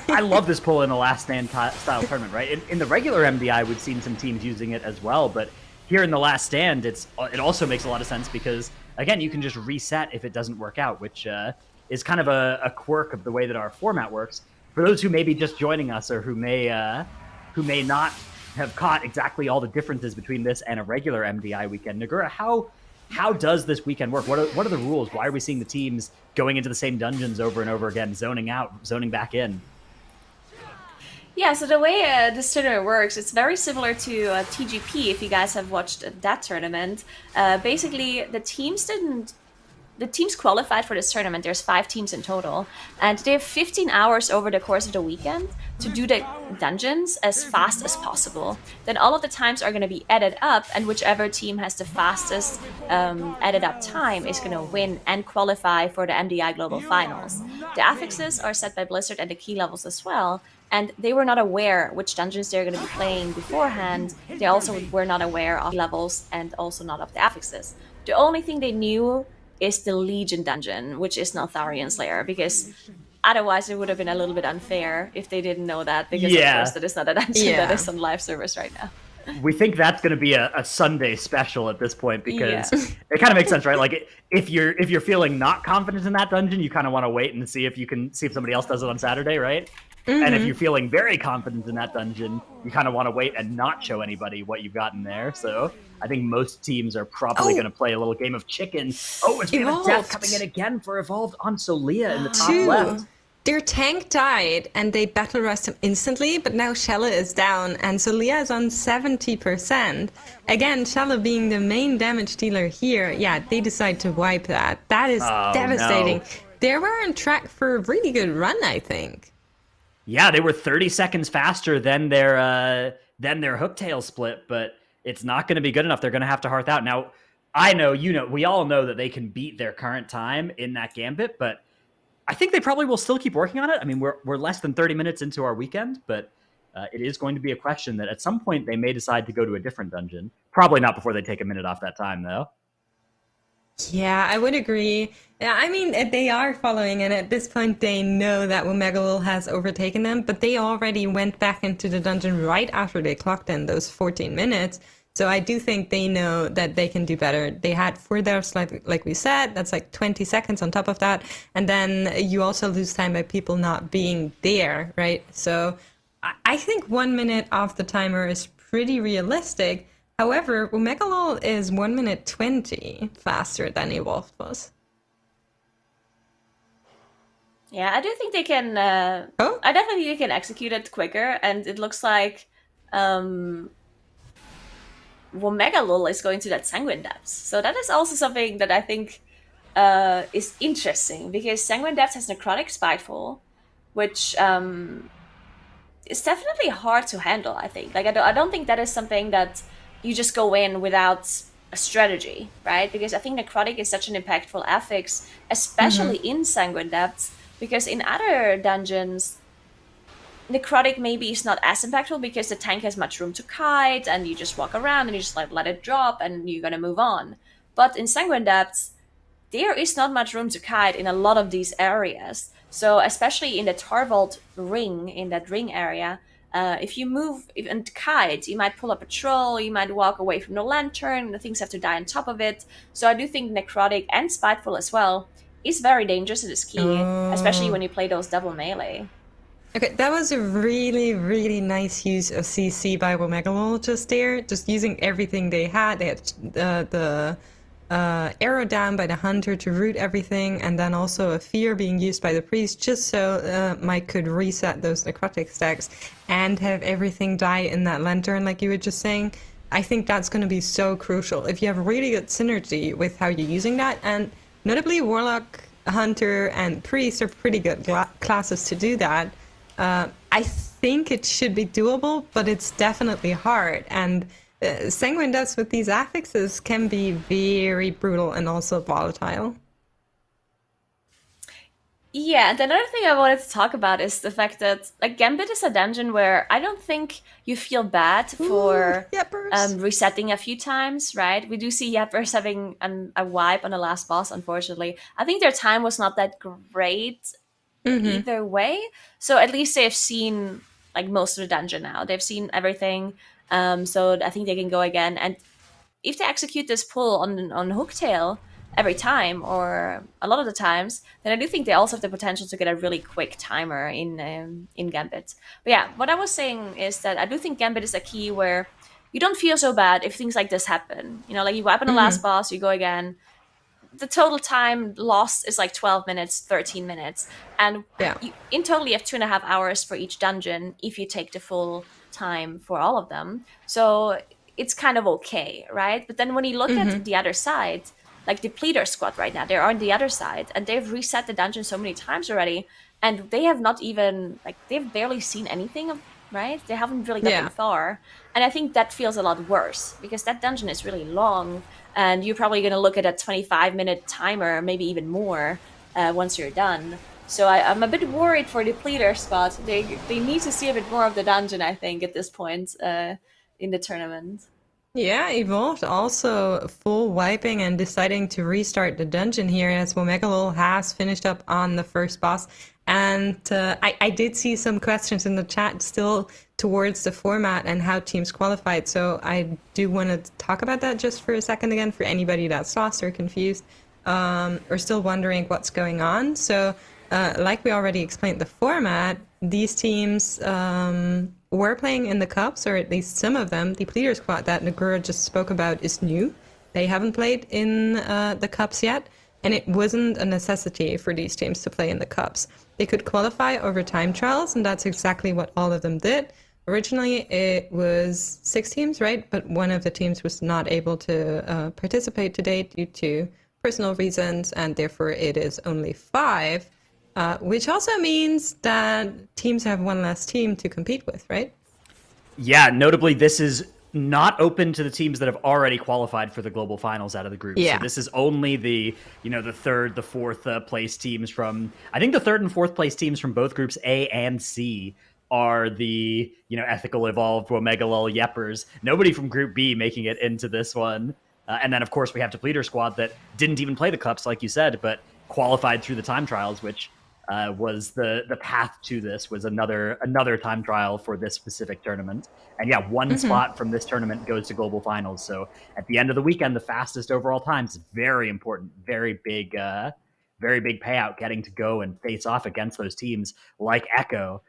I love this pull in a Last Stand style tournament, right? In the regular MDI, we've seen some teams using it as well, but here in the Last Stand, it also makes a lot of sense because, again, you can just reset if it doesn't work out, which is kind of a quirk of the way that our format works. For those who may be just joining us or who may not have caught exactly all the differences between this and a regular MDI weekend, Nagura, how does this weekend work? What are the rules? Why are we seeing the teams going into the same dungeons over and over again, zoning out, zoning back in? Yeah, so the way this tournament works, it's very similar to TGP, if you guys have watched that tournament. Basically, the teams qualified for this tournament. There's 5 teams in total, and they have 15 hours over the course of the weekend to do the dungeons as fast as possible. Then all of the times are going to be added up, and whichever team has the fastest added up time is going to win and qualify for the MDI Global Finals. The affixes are set by Blizzard and the key levels as well, and they were not aware which dungeons they're going to be playing beforehand. They also were not aware of levels and also not of the affixes. The only thing they knew is the Legion dungeon, which is Neltharion Lair, because otherwise it would have been a little bit unfair if they didn't know that, because of course that is not a dungeon that is on live service right now. We think that's going to be a Sunday special at this point because it kind of makes sense, right? Like if you're feeling not confident in that dungeon, you kind of want to wait and see if somebody else does it on Saturday, right? Mm-hmm. And if you're feeling very confident in that dungeon, you kind of want to wait and not show anybody what you've got in there. So I think most teams are probably going to play a little game of chicken. Oh, it's been a death coming in again for Evolved on Solia in the top left. Their tank died and they battle rest him instantly, but now Shella is down and Solia is on 70%. Again, Shella being the main damage dealer here, they decide to wipe that. That is devastating. No. They were on track for a really good run, I think. Yeah, they were 30 seconds faster than their Hooktail split, but it's not going to be good enough. They're going to have to hearth out. Now, I know, we all know that they can beat their current time in that gambit, but I think they probably will still keep working on it. I mean, we're less than 30 minutes into our weekend, but it is going to be a question that at some point they may decide to go to a different dungeon. Probably not before they take a minute off that time, though. Yeah, I would agree. I mean, they are following, and at this point they know that Womegalol has overtaken them, but they already went back into the dungeon right after they clocked in those 14 minutes. So I do think they know that they can do better. They had 4 deaths, like we said, that's like 20 seconds on top of that. And then you also lose time by people not being there, right? So I think 1 minute off the timer is pretty realistic. However, Womegalol is 1 minute 20 faster than Evolved was. Yeah, I do think they can. I definitely think they can execute it quicker, and it looks like Womegalol is going to that Sanguine Depths. So that is also something that I think is interesting, because Sanguine Depths has Necrotic Spiteful, which is definitely hard to handle, I think. Like, I don't think that is something that you just go in without a strategy, right? Because I think Necrotic is such an impactful affix, especially in Sanguine Depths, because in other dungeons, Necrotic maybe is not as impactful because the tank has much room to kite, and you just walk around and you just like let it drop and you're gonna move on. But in Sanguine Depths, there is not much room to kite in a lot of these areas. So especially in the Tarvald ring, in that ring area, if you move and kite, you might pull up a troll, you might walk away from the lantern, the things have to die on top of it. So I do think Necrotic and Spiteful as well is very dangerous and is key, especially when you play those double melee. Okay, that was a really, really nice use of CC by Womegalol just there. Just using everything they had. They had the arrow down by the hunter to root everything, and then also a fear being used by the priest, just so Mike could reset those necrotic stacks and have everything die in that lantern, like you were just saying. I think that's going to be so crucial. If you have really good synergy with how you're using that, and notably Warlock, Hunter, and Priest are pretty good classes to do that. I think it should be doable, but it's definitely hard. And Sanguine Depths with these affixes can be very brutal and also volatile. Yeah, and another thing I wanted to talk about is the fact that like Gambit is a dungeon where I don't think you feel bad for resetting a few times, right? We do see Yeppers having a wipe on the last boss, unfortunately. I think their time was not that great either way. So at least they've seen like most of the dungeon now. They've seen everything. So I think they can go again. And if they execute this pull on Hooktail every time or a lot of the times, then I do think they also have the potential to get a really quick timer in Gambit. But yeah, what I was saying is that I do think Gambit is a key where you don't feel so bad if things like this happen. You know, like you wipe on the last boss, you go again. The total time lost is like 12 minutes, 13 minutes. And you, in total, you have 2.5 hours for each dungeon if you take the full time for all of them. So it's kind of okay, right? But then when you look at the other side, like the Pleader squad right now, they're on the other side and they've reset the dungeon so many times already. And they have not even, like, they've barely seen anything, right? They haven't really gotten far. And I think that feels a lot worse because that dungeon is really long. And you're probably going to look at a 25-minute timer, maybe even more, once you're done. So I'm a bit worried for the Pleader spot. They need to see a bit more of the dungeon, I think, at this point in the tournament. Yeah, Evolved also full wiping and deciding to restart the dungeon here as Womegalol has finished up on the first boss. And I did see some questions in the chat still towards the format and how teams qualified. So I do want to talk about that just for a second again for anybody that's lost or confused or still wondering what's going on. So like we already explained the format, these teams were playing in the Cups, or at least some of them. The Pleader squad that Nagura just spoke about is new. They haven't played in the Cups yet. And it wasn't a necessity for these teams to play in the Cups. They could qualify over time trials, and that's exactly what all of them did. Originally, it was 6 teams, right? But one of the teams was not able to participate today due to personal reasons, and therefore it is only 5, which also means that teams have one less team to compete with, right? Yeah, notably, this is not open to the teams that have already qualified for the global finals out of the group. Yeah. So this is only the third, the fourth place teams from, I think the third and fourth place teams from both groups A and C are the, ethical, evolved, Womegalol, Yeppers. Nobody from group B making it into this one. And then, of course, we have the Pleader squad that didn't even play the Cups, like you said, but qualified through the time trials, which was the path to this, was another time trial for this specific tournament. And yeah, one spot from this tournament goes to global finals. So at the end of the weekend, the fastest overall times, very important, very big payout, getting to go and face off against those teams like Echo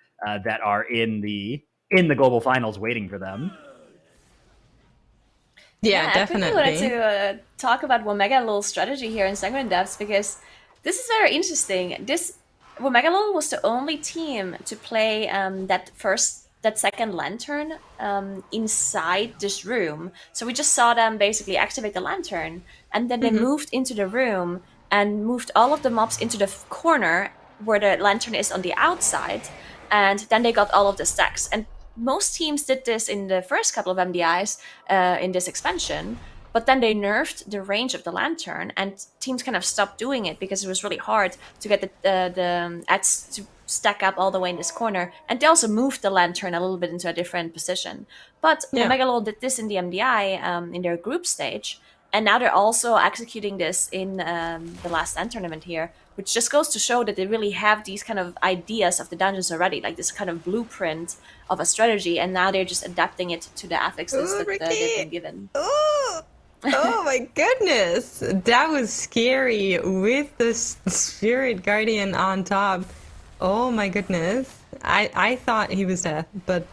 that are in the global finals waiting for them. Yeah, definitely. I quickly wanted to talk about Womegalol's strategy here in Sanguine Depths because this is very interesting. Womegalol was the only team to play that second lantern inside this room. So we just saw them basically activate the lantern, and then they moved into the room and moved all of the mobs into the corner where the lantern is on the outside, and then they got all of the stacks. And most teams did this in the first couple of MDIs in this expansion. But then they nerfed the range of the lantern, and teams kind of stopped doing it because it was really hard to get the ads to stack up all the way in this corner. And they also moved the lantern a little bit into a different position. But Womegalol did this in the MDI in their group stage, And now they're also executing this in the Last Stand Tournament here, which just goes to show that they really have these kind of ideas of the dungeons already, like this kind of blueprint of a strategy, and now they're just adapting it to the affixes Ooh, that they've been given. Oh, oh my goodness. That was scary with the Spirit Guardian on top. Oh my goodness. I thought he was dead, but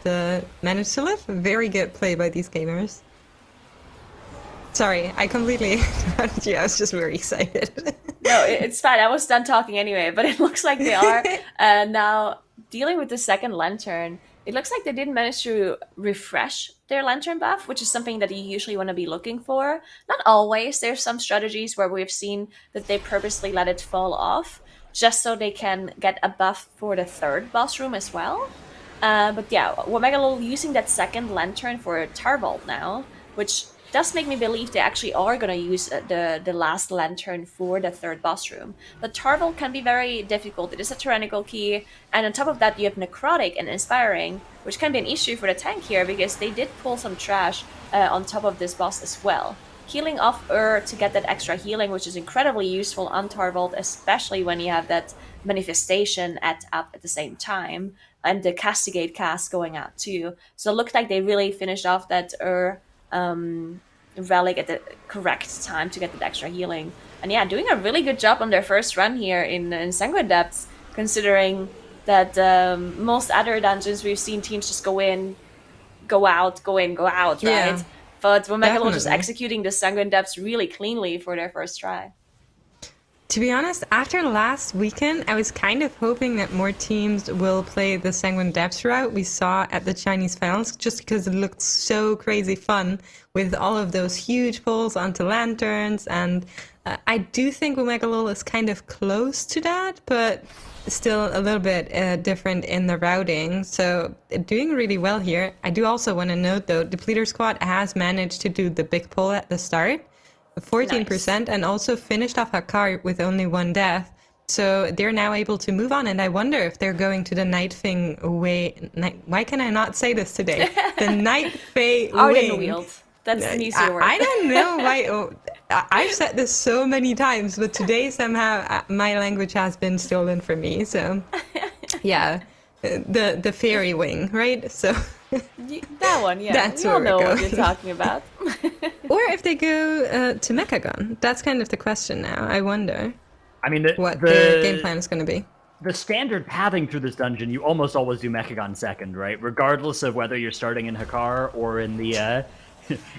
managed to live. Very good play by these gamers. Sorry, I completely interrupted you. I was just very excited. No, it's fine. I was done talking anyway, but it looks like they are now dealing with the second lantern. It looks like they didn't manage to refresh their lantern buff, which is something that you usually want to be looking for. Not always. There's some strategies where we've seen that they purposely let it fall off, just so they can get a buff for the third boss room as well. But yeah, Womegalol using that second lantern for Tarvold now, which does make me believe they actually are going to use the last lantern for the third boss room. But Tarvold can be very difficult. It is a tyrannical key, and on top of that you have Necrotic and Inspiring, which can be an issue for the tank here because they did pull some trash on top of this boss as well. Healing off to get that extra healing, which is incredibly useful on Tarvold, especially when you have that manifestation up at the same time, and the Castigate cast going out too. So it looked like they really finished off that relic at the correct time to get that extra healing. And yeah, doing a really good job on their first run here in Sanguine Depths, considering that most other dungeons we've seen teams just go in, go out, go in, go out, right? Yeah, but Womegalol just definitely. executing the Sanguine Depths really cleanly for their first try. To be honest, after last weekend, I was kind of hoping that more teams will play the Sanguine Depths route we saw at the Chinese finals, just because it looked so crazy fun with all of those huge pulls onto lanterns. And I do think Womegalol is kind of close to that, but still a little bit different in the routing. So doing really well here. I do also want to note, though, Depleter Squad has managed to do the big pull at the start. 14%, and also finished off Hakar with only one death. So they're now able to move on, and I wonder if they're going to the Night Fang way. Why can I not say this today? The Night Fang Arden Wield. That's an easier word. I don't know why. I've said this so many times, but today somehow my language has been stolen from me. So yeah, the fairy wing, right? So that one, yeah. That's we all where know we're what going. you're talking about. Or if they go to Mechagon. That's kind of the question now. I wonder I mean, what their game plan is going to be. The standard pathing through this dungeon, you almost always do Mechagon second, right? Regardless of whether you're starting in Hakar or in the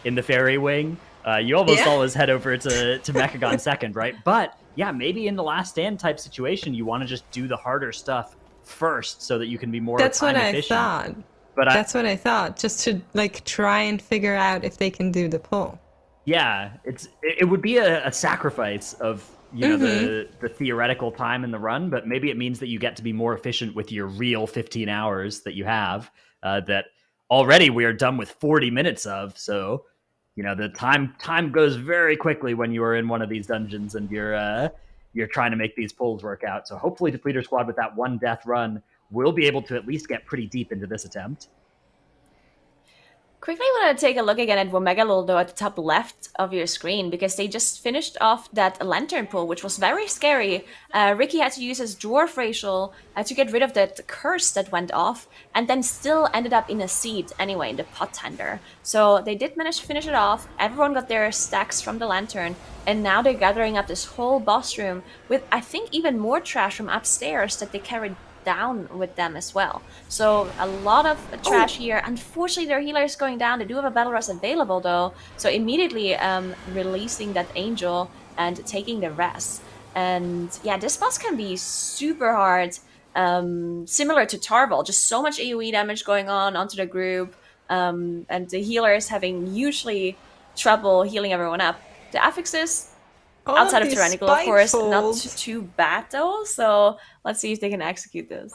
in the fairy wing, you almost always head over to Mechagon second, right? But yeah, maybe in the last stand type situation, you want to just do the harder stuff first so that you can be more That's time what I efficient. thought. But That's what I thought, just to like try and figure out if they can do the pull. yeah, it would be a sacrifice of the theoretical time in the run, but maybe it means that you get to be more efficient with your real 15 hours that you have. That already we are done with 40 minutes of. So the time goes very quickly when you are in one of these dungeons and you're trying to make these pulls work out. So hopefully Depleter Squad with that one death run will be able to at least get pretty deep into this attempt. Quickly want to take a look again at Womegalol, though, at the top left of your screen, because they just finished off that lantern pull, which was very scary. Ricky had to use his dwarf racial to get rid of that curse that went off, and then still ended up in a seat anyway, in the pot tender. So they did manage to finish it off. Everyone got their stacks from the lantern, and now they're gathering up this whole boss room with, I think, even more trash from upstairs that they carried down with them as well. So a lot of trash here. Unfortunately, their healer is going down. They do have a battle rush available though, so immediately releasing that angel and taking the rest. And yeah, this boss can be super hard, similar to Tarvold. Just so much AoE damage going on onto the group, and the healers having usually trouble healing everyone up. The affixes, outside of Tyrannical, of course, not too bad though, so let's see if they can execute this.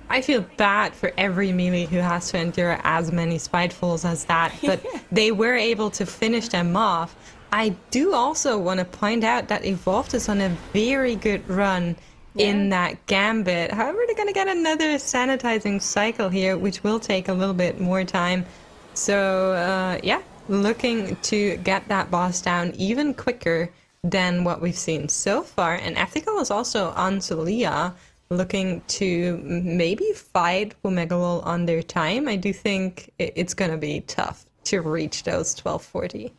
I feel bad for every melee who has to endure as many Spitefuls as that, but they were able to finish them off. I do also want to point out that Evolved is on a very good run in that Gambit. However, they're going to get another sanitizing cycle here, which will take a little bit more time. So, yeah, looking to get that boss down even quicker than what we've seen so far. And Ethical is also on Celia, looking to maybe fight Womegalol on their time. I do think it's going to be tough to reach those 1240.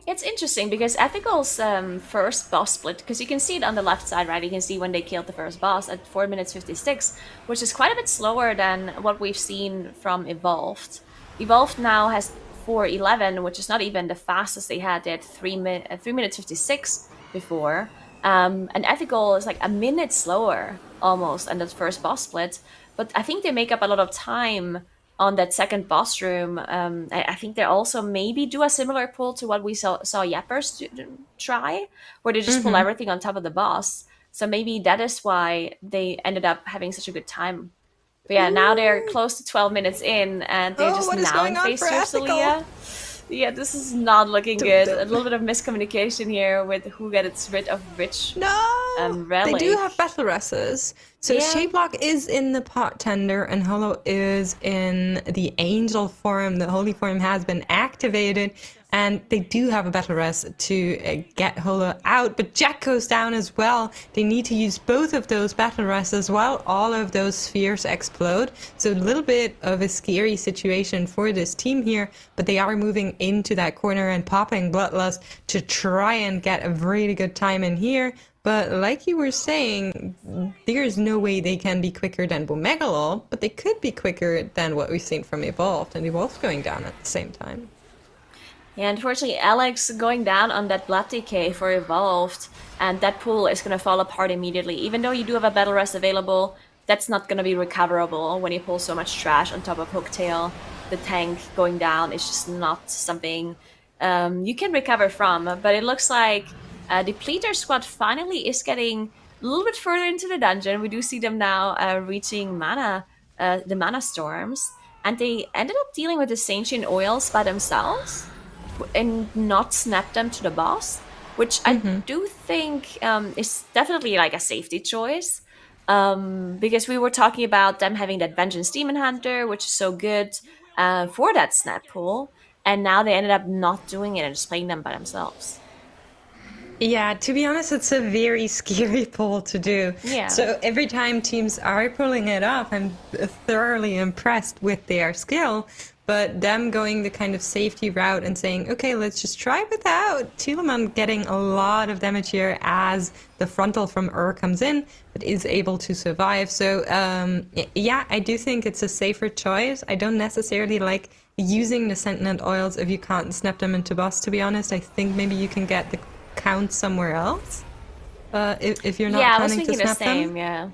It's interesting because Ethical's first boss split, because you can see it on the left side, right? You can see when they killed the first boss at 4 minutes 56, which is quite a bit slower than what we've seen from Evolved. Evolved now has 4:11, which is not even the fastest they had. They had 3 minutes 56 before. And Ethical is like a minute slower almost on that first boss split. But I think they make up a lot of time on that second boss room. I think they also maybe do a similar pull to what we saw Yappers try, where they just pull everything on top of the boss. So maybe that is why they ended up having such a good time. But yeah, now they're close to 12 minutes in, and they're just now in phase 2 of Celia. Yeah, this is not looking good. A little bit of miscommunication here with who gets rid of which relic. They do have battle resses. So Shapelock is in the pot tender and Holo is in the angel form. The holy form has been activated, and they do have a battle res to get Holo out, but Jack goes down as well. They need to use both of those battle reses while all of those spheres explode. So a little bit of a scary situation for this team here, but they are moving into that corner and popping Bloodlust to try and get a really good time in here. But like you were saying, there's no way they can be quicker than Womegalol, but they could be quicker than what we've seen from Evolved, and Evolved's going down at the same time. Yeah, unfortunately, Alex going down on that Blood Decay for Evolved, and that pool is going to fall apart immediately. Even though you do have a Battle Rest available, that's not going to be recoverable when you pull so much trash on top of Hooktail. The tank going down is just not something you can recover from, but it looks like the Pleater squad finally is getting a little bit further into the dungeon. We do see them now reaching the mana storms, and they ended up dealing with the Sentient Oils by themselves and not snap them to the boss, which I do think is definitely like a safety choice, because we were talking about them having that Vengeance Demon Hunter, which is so good for that snap pool, and now they ended up not doing it and just playing them by themselves. Yeah, to be honest, it's a very scary pull to do. Yeah. So every time teams are pulling it off, I'm thoroughly impressed with their skill. But them going the kind of safety route and saying, okay, let's just try without Telemann getting a lot of damage here as the frontal from comes in, but is able to survive. So yeah, I do think it's a safer choice. I don't necessarily like using the Sentient Oils if you can't snap them into boss, to be honest. I think maybe you can get the count somewhere else if you're not planning to snap them. Yeah.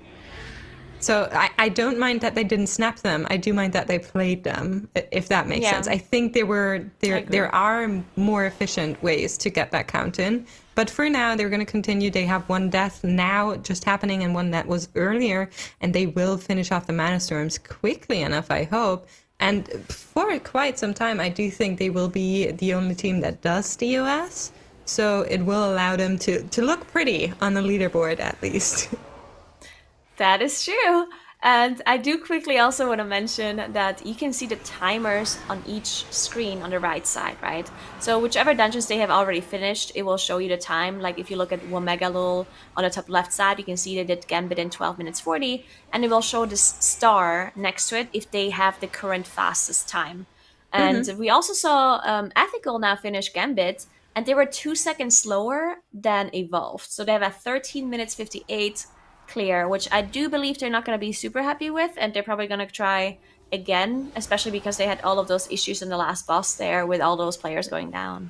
So I don't mind that they didn't snap them. I do mind that they played them, if that makes sense. I think there are more efficient ways to get that count in. But for now, they're going to continue. They have one death now just happening and one that was earlier, and they will finish off the Mana Storms quickly enough, I hope. And for quite some time, I do think they will be the only team that does DOS. So it will allow them to look pretty on the leaderboard, at least. That is true. And I do quickly also want to mention that you can see the timers on each screen on the right side, right? So whichever dungeons they have already finished, it will show you the time. Like if you look at Womegalol on the top left side, you can see they did Gambit in 12 minutes 40, and it will show this star next to it if they have the current fastest time. And we also saw Ethical now finish Gambit, and they were 2 seconds slower than Evolved. So they have a 13 minutes 58 clear, which I do believe they're not going to be super happy with, and they're probably going to try again, especially because they had all of those issues in the last boss there with all those players going down.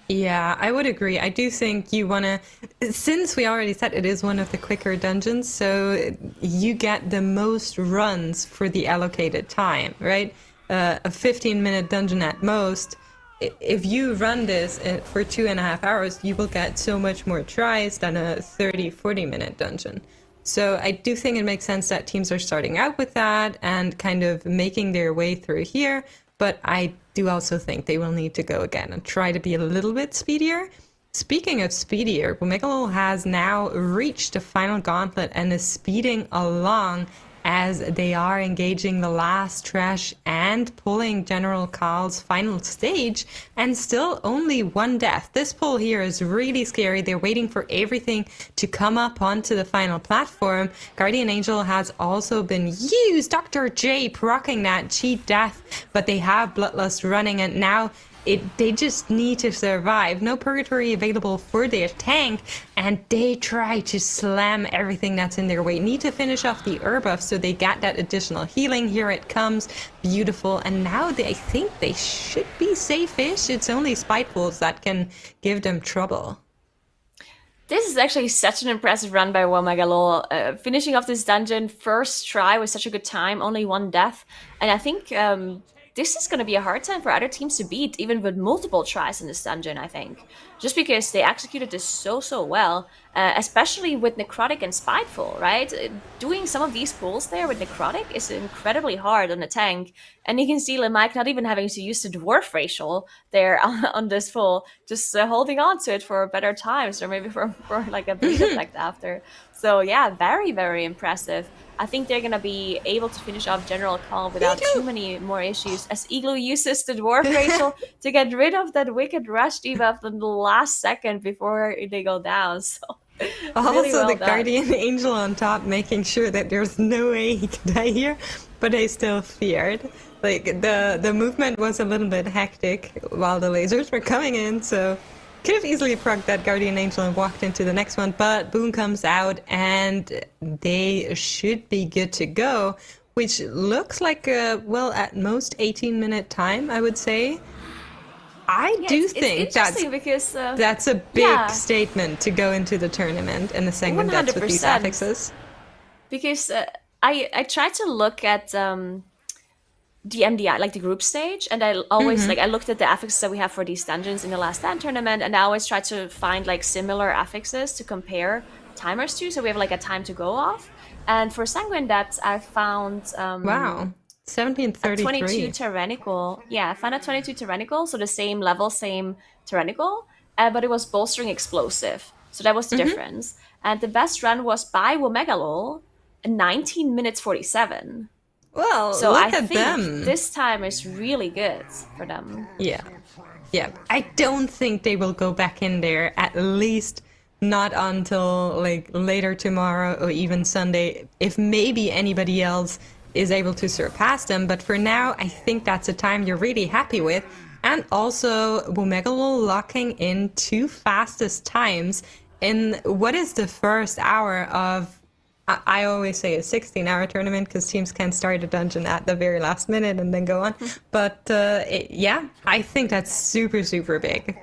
Yeah, I would agree. I do think you want to, since we already said it is one of the quicker dungeons, so you get the most runs for the allocated time, right? A 15-minute dungeon at most. If you run this for 2.5 hours, you will get so much more tries than a 30-40-minute dungeon. So I do think it makes sense that teams are starting out with that and kind of making their way through here. But I do also think they will need to go again and try to be a little bit speedier. Speaking of speedier, Womegalol has now reached the final gauntlet and is speeding along as they are engaging the last trash and pulling General Carl's final stage, and still only one death. This pull here is really scary. They're waiting for everything to come up onto the final platform. Guardian Angel has also been used. Dr. J proccing that cheat death, but they have Bloodlust running, and now they just need to survive. No Purgatory available for their tank, and they try to slam everything that's in their way. Need to finish off the herb buff so they get that additional healing. Here it comes. Beautiful. And now I think they should be safe-ish. It's only Spitefuls that can give them trouble. This is actually such an impressive run by Womegalol. Finishing off this dungeon first try with such a good time, only one death. And I think this is going to be a hard time for other teams to beat, even with multiple tries in this dungeon, I think. Just because they executed this so well, especially with Necrotic and Spiteful, right? Doing some of these pulls there with Necrotic is incredibly hard on the tank. And you can see Lemike not even having to use the Dwarf Racial there on this pull, just holding on to it for better times, or maybe for like a bleed effect after. So yeah, very, very impressive. I think they're going to be able to finish off General Call without too many more issues, as Igloo uses the Dwarf Racial to get rid of that Wicked Rush debuff in the last second before they go down. So also really well the done. Guardian Angel on top, making sure that there's no way he can die here, but they still feared. Like, the movement was a little bit hectic while the lasers were coming in, so could have easily procced that Guardian Angel and walked into the next one, but Boone comes out and they should be good to go, which looks like a, well, at most 18-minute time, I would say. I do think that's a big statement to go into the tournament in the Sanguine Depths with these 100%. affixes. Because I tried to look at the MDI, like the group stage, and I always I looked at the affixes that we have for these dungeons in the Last Stand Tournament, and I always try to find like similar affixes to compare timers to, so we have like a time to go off. And for Sanguine Depths, I found Wow, 1733. 22 Tyrannical. Yeah, I found a 22 Tyrannical, so the same level, same Tyrannical, but it was bolstering explosive, so that was the difference. And the best run was by Womegalol, 19 minutes 47. Well, So look I at think them. this time is really good for them. Yeah. I don't think they will go back in there, at least not until like later tomorrow or even Sunday, if maybe anybody else is able to surpass them. But for now, I think that's a time you're really happy with. And also, Womegalol locking in 2 fastest times in what is the first hour of, I always say a 16-hour tournament because teams can start a dungeon at the very last minute and then go on. But yeah, I think that's super, super big.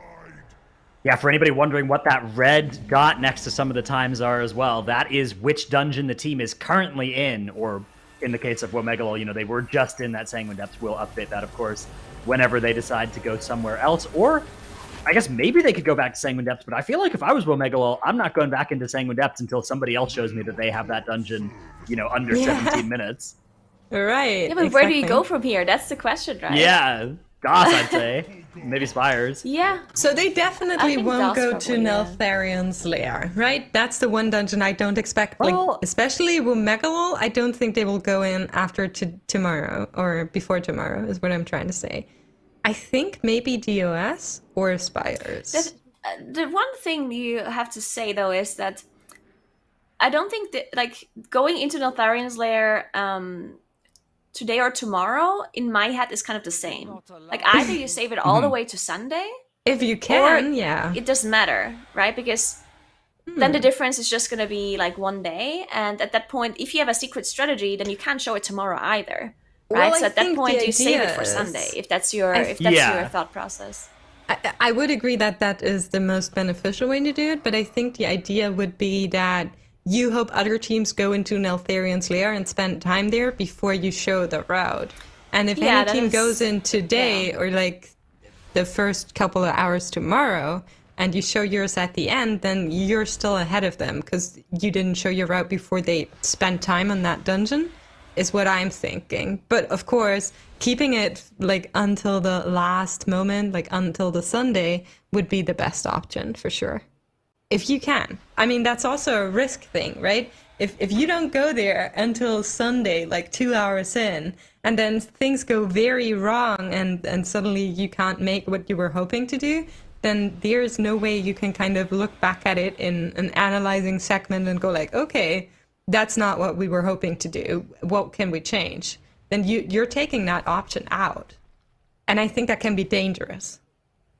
Yeah, for anybody wondering what that red dot next to some of the times are as well, that is which dungeon the team is currently in, or in the case of Womegalol, they were just in that Sanguine Depths. We'll update that, of course, whenever they decide to go somewhere else. Or I guess maybe they could go back to Sanguine Depths, but I feel like if I was Womegalol, I'm not going back into Sanguine Depths until somebody else shows me that they have that dungeon, under 17 minutes. Right. Yeah, but where do you go from here? That's the question, right? Yeah, DOS, I'd say. Maybe Spires. Yeah. So they I definitely think won't that's go to probably, yeah. Neltharion's lair, right? That's the one dungeon I don't expect. Well- Like, especially Womegalol, I don't think they will go in after tomorrow or before tomorrow, is what I'm trying to say. I think maybe DOS or Spires. The one thing you have to say, though, is that I don't think that, like, going into Neltharion's lair today or tomorrow, in my head, is kind of the same. Like, either you save it all the way to Sunday, If you can, or yeah. it doesn't matter, right? Because then the difference is just going to be, like, one day. And at that point, if you have a secret strategy, then you can't show it tomorrow either. Right? Well, So I at that think point, the you save it idea for is- Sunday, if that's your Yeah. your thought process. I would agree that that is the most beneficial way to do it, but I think the idea would be that you hope other teams go into Neltharion's lair and spend time there before you show the route. And if Yeah, any that team is- goes in today or like the first couple of hours tomorrow and you show yours at the end, then you're still ahead of them because you didn't show your route before they spent time on that dungeon, is what I'm thinking. But of course, keeping it like until the last moment, like until the Sunday, would be the best option for sure. If you can. I mean, that's also a risk thing, right? If you don't go there until Sunday, like 2 hours in, and then things go very wrong and suddenly you can't make what you were hoping to do, then there's no way you can kind of look back at it in an analyzing segment and go like, okay, that's not what we were hoping to do. What can we change? Then you're taking that option out. And I think that can be dangerous.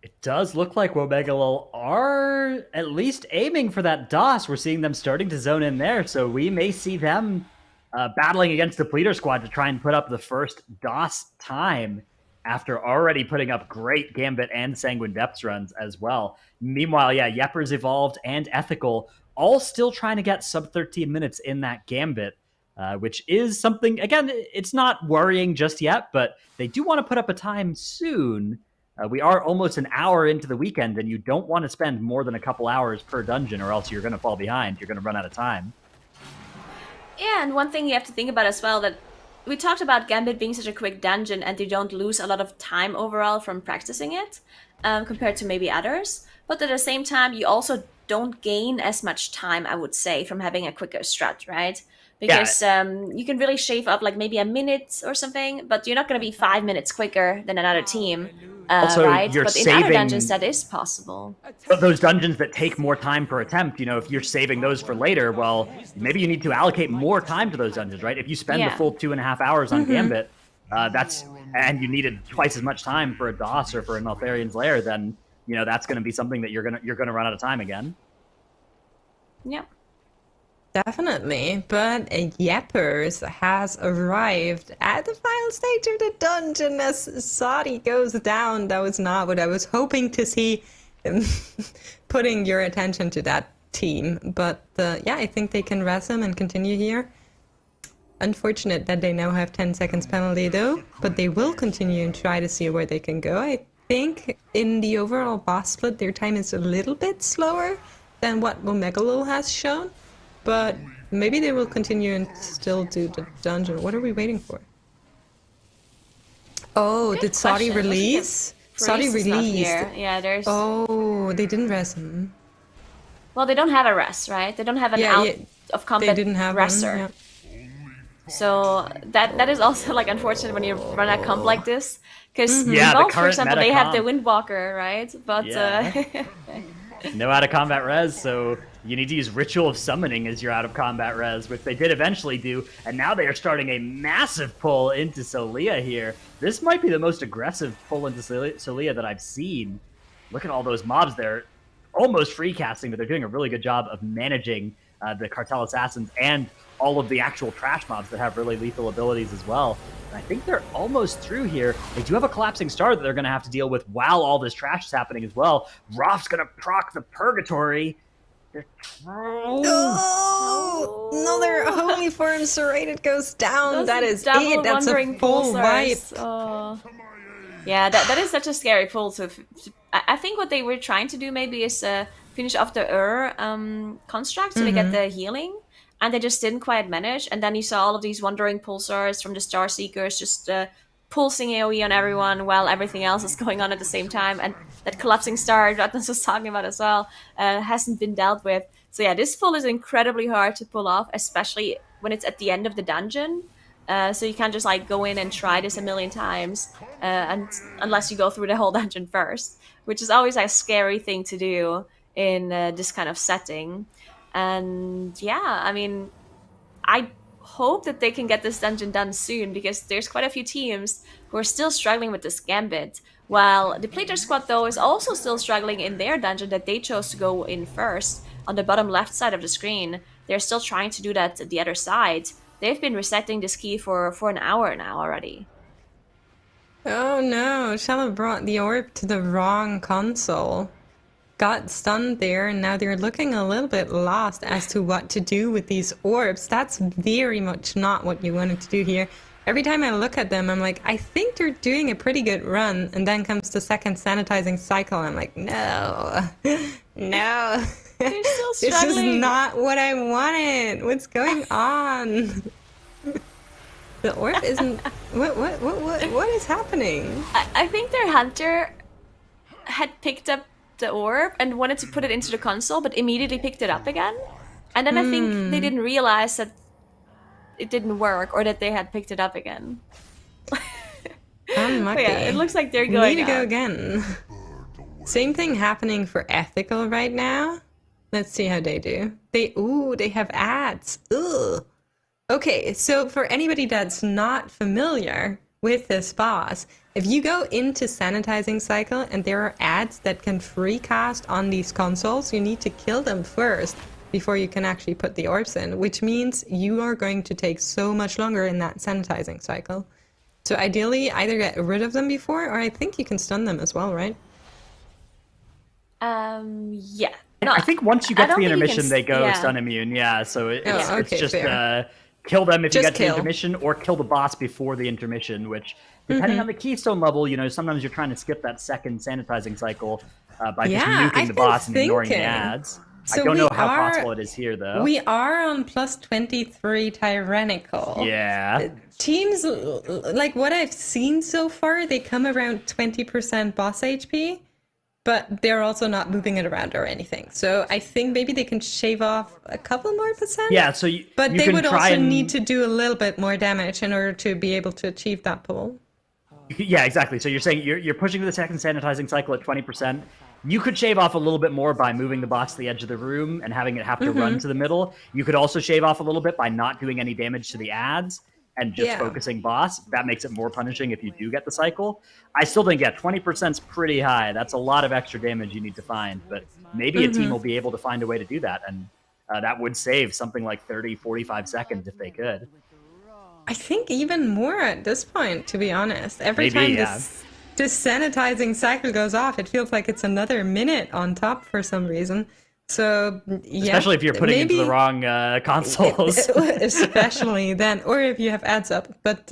It does look like Womegalol are at least aiming for that DOS. We're seeing them starting to zone in there, so we may see them battling against the Pleader squad to try and put up the first DOS time after already putting up great Gambit and Sanguine Depths runs as well. Meanwhile, yeah, Yepers Evolved and Ethical all still trying to get sub 13 minutes in that Gambit, which is something, again, it's not worrying just yet, but they do want to put up a time soon. We are almost an hour into the weekend, and you don't want to spend more than a couple hours per dungeon, or else you're going to fall behind. You're going to run out of time. Yeah, and one thing you have to think about as well, that we talked about Gambit being such a quick dungeon, and you don't lose a lot of time overall from practicing it, compared to maybe others. But at the same time, you also don't gain as much time, I would say, from having a quicker strat, right? Because you can really shave up like maybe a minute or something, but you're not going to be 5 minutes quicker than another team, Also, right? you're But in saving- other dungeons, that is possible. But those dungeons that take more time per attempt, if you're saving those for later, well, maybe you need to allocate more time to those dungeons, right? If you spend the full 2.5 hours on Gambit, and you needed twice as much time for a DOS or for a Neltharian's Lair, then that's going to be something that you're gonna run out of time again. Yeah. Definitely, but Yepers has arrived at the final stage of the dungeon as Saudi goes down. That was not what I was hoping to see, putting your attention to that team. But yeah, I think they can res him and continue here. Unfortunate that they now have 10 seconds penalty though, but they will continue and try to see where they can go. I think in the overall boss split, their time is a little bit slower than what Womegalol has shown. But maybe they will continue and still do the dungeon. What are we waiting for? Oh, Good did Saudi question. release? Saudi Priest is not released. here. Yeah, there's. Oh, they didn't res him. Well, they don't have a res, right? They don't have an out of They combat didn't have resser. one. So that is also like unfortunate when you run a comp like this, because Yeah, the for current example, meta they have the comp. Windwalker, right? But No out of combat res, so you need to use Ritual of Summoning as your out of combat res, which they did eventually do, and now they are starting a massive pull into Solia here. This might be the most aggressive pull into Solia that I've seen. Look at all those mobs there, almost free casting, but they're doing a really good job of managing the Cartel Assassins and all of the actual trash mobs that have really lethal abilities as well. And I think they're almost through here. They do have a collapsing star that they're going to have to deal with while all this trash is happening as well. Roth's going to proc the Purgatory. Oh, another Holy Form serrated goes down. those that is double it. That's a wandering full wipe. pulsars. Oh. Yeah, that is such a scary pull. I think what they were trying to do maybe is finish off the construct so they get the healing. And they just didn't quite manage. And then you saw all of these wandering pulsars from the Star Seekers just pulsing AoE on everyone while everything else is going on at the same time. And that collapsing star Ratnus was talking about as well hasn't been dealt with. So yeah, this pull is incredibly hard to pull off, especially when it's at the end of the dungeon. So you can't just like go in and try this a million times and unless you go through the whole dungeon first, which is always a scary thing to do in this kind of setting. And yeah, I mean, I hope that they can get this dungeon done soon, because there's quite a few teams who are still struggling with this Gambit, while the Pleader squad though is also still struggling in their dungeon that they chose to go in first on the bottom left side of the screen. They're still trying to do that at the other side. They've been resetting this key for an hour now already. Oh no, Shala brought the orb to the wrong console. Got stunned there, and now they're looking a little bit lost as to what to do with these orbs. That's very much not what you wanted to do here. Every time I look at them, I'm like, I think they're doing a pretty good run, and then comes the second sanitizing cycle, and I'm like, no, no. They're still This is struggling. not what I wanted. What's going on? The orb isn't... What is happening? I think their hunter had picked up the orb and wanted to put it into the console, but immediately picked it up again. And then I think they didn't realize that it didn't work or that they had picked it up again. Unlucky. Yeah, it looks like they're going Need to go out. again. Same thing happening for ethical right now. Let's see how they do. They have ads. Ugh. Okay, so for anybody that's not familiar with this boss, if you go into sanitizing cycle and there are ads that can free cast on these consoles, you need to kill them first before you can actually put the orbs in, which means you are going to take so much longer in that sanitizing cycle. So ideally, either get rid of them before, or I think you can stun them as well, right? Yeah. I think once you get to don't the think you can intermission, they go yeah. stun immune. Yeah, so it's okay, just fair. kill them if you Just get to the kill. intermission, or kill the boss before the intermission. Which, depending on the keystone level, sometimes you're trying to skip that second sanitizing cycle by just Yeah, nuking I've the been boss and ignoring the thinking. ads. So I don't we know how are- possible it is here, though. We are on plus 23 tyrannical. Yeah. Teams, like what I've seen so far, they come around 20% boss HP, but they're also not moving it around or anything. So I think maybe they can shave off a couple more percent. Yeah, so you But you they can would try also and... need to do a little bit more damage in order to be able to achieve that pull. Yeah, exactly. So you're saying you're pushing the second sanitizing cycle at 20%. You could shave off a little bit more by moving the boss to the edge of the room and having it have to run to the middle. You could also shave off a little bit by not doing any damage to the ads and just Yeah. focusing boss. That makes it more punishing if you do get the cycle. I still think, 20% is pretty high. That's a lot of extra damage you need to find, but maybe a team will be able to find a way to do that, and that would save something like 30, 45 seconds if they could. I think even more at this point, to be honest. Every Maybe, time yeah. this sanitizing cycle goes off, it feels like it's another minute on top for some reason. So, yeah. Especially if you're putting into the maybe- wrong consoles. Especially then, or if you have ads up. But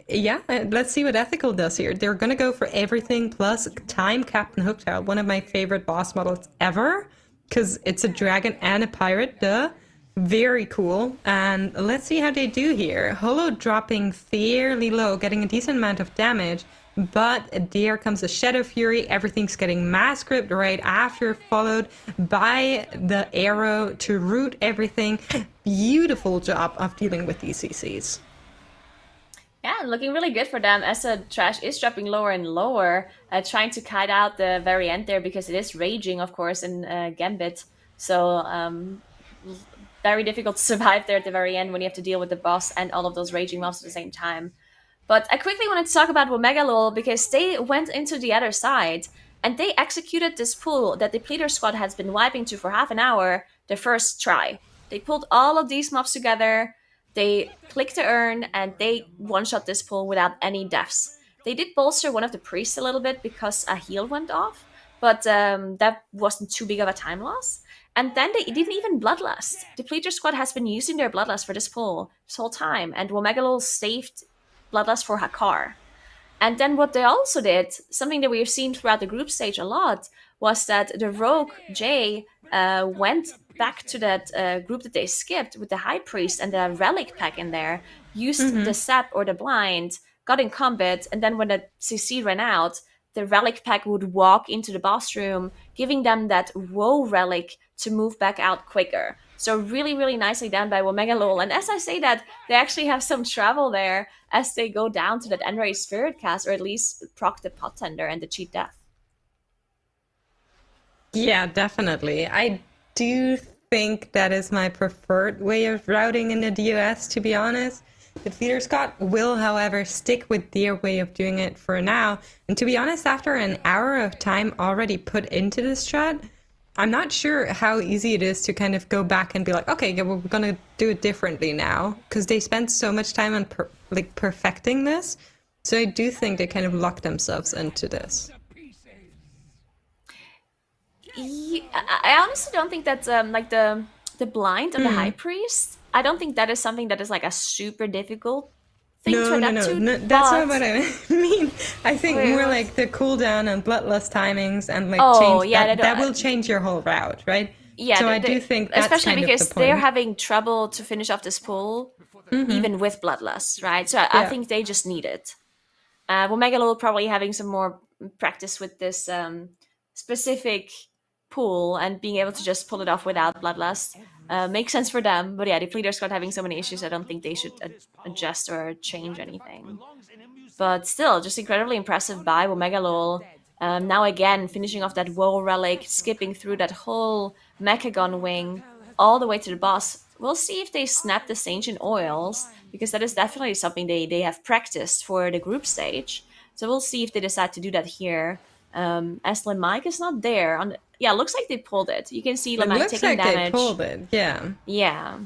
yeah, let's see what ethical does here. They're gonna go for everything plus time Captain Hooktail, one of my favorite boss models ever, because it's a dragon and a pirate. Duh. Very cool. And let's see how they do here. Holo dropping fairly low, getting a decent amount of damage. But there comes a Shadow Fury. Everything's getting mass gripped right after, followed by the arrow to root everything. Beautiful job of dealing with these CCs. Yeah, looking really good for them as the trash is dropping lower and lower, trying to kite out the very end there because it is raging, of course, in Gambit. So very difficult to survive there at the very end when you have to deal with the boss and all of those raging mobs at the same time. But I quickly wanted to talk about Womegalol because they went into the other side and they executed this pull that the Depleter squad has been wiping to for half an hour the first try. They pulled all of these mobs together, they clicked the urn, and they one-shot this pull without any deaths. They did bolster one of the priests a little bit because a heal went off, but that wasn't too big of a time loss. And then they didn't even Bloodlust. The Depleter squad has been using their Bloodlust for this pull this whole time, and Womegalol saved Bloodlust for Hakar. And then what they also did, something that we've seen throughout the group stage a lot, was that the Rogue Jay went back to that group that they skipped with the High Priest and the Relic pack in there, used the Sap or the Blind, got in combat, and then when the CC ran out, the Relic pack would walk into the boss room, giving them that Woe Relic to move back out quicker. So really, really nicely done by Womegalol. And as I say that, they actually have some travel there as they go down to that Enrage Spirit cast, or at least proc the Pot Tender and the Cheat Death. Yeah, definitely. I do think that is my preferred way of routing in the DOS, to be honest. The Depleter squad will, however, stick with their way of doing it for now. And to be honest, after an hour of time already put into this strat, I'm not sure how easy it is to kind of go back and be like, okay, yeah, we're going to do it differently now. Because they spent so much time on perfecting this. So I do think they kind of locked themselves into this. Yeah, I honestly don't think that's like the Blind of the High Priest. I don't think that is something that is like a super difficult thing to adapt to. No, that's but... not what I mean. I think Wait, more what? like the cooldown and bloodlust timings and like Oh, change yeah, that will change your whole route, right? Yeah, so I do think that's especially kind because of the point. they're having trouble to finish off this pull, even with Bloodlust, right? So I think they just need it. Womegalol probably having some more practice with this specific pull and being able to just pull it off without Bloodlust. Makes sense for them, but yeah, the Depleter Squad having so many issues, I don't think they should adjust or change anything. But still, just incredibly impressive by Womegalol. Now again, finishing off that Woe Relic, skipping through that whole Mechagon wing, all the way to the boss. We'll see if they snap the Ancient Oils, because that is definitely something they have practiced for the group stage. So we'll see if they decide to do that here. As Mike is not there. Yeah, looks like they pulled it. You can see It Lemike looks taking like damage. they pulled it, yeah. Yeah.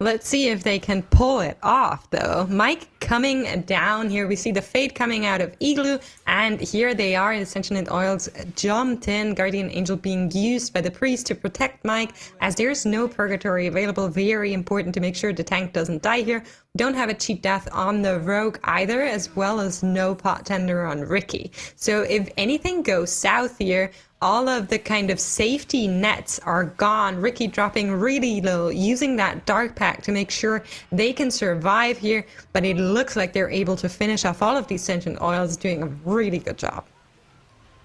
Let's see if they can pull it off, though. Mike coming down here. We see the Fate coming out of Igloo, and here they are. The Sentient Oils jumped in. Guardian Angel being used by the priest to protect Mike, as there's no Purgatory available. Very important to make sure the tank doesn't die here. We don't have a cheap death on the Rogue either, as well as no pot tender on Ricky. So if anything goes south here, all of the kind of safety nets are gone. Ricky dropping really low, using that Dark Pack to make sure they can survive here. But it looks like they're able to finish off all of these Sentient Oils, doing a really good job.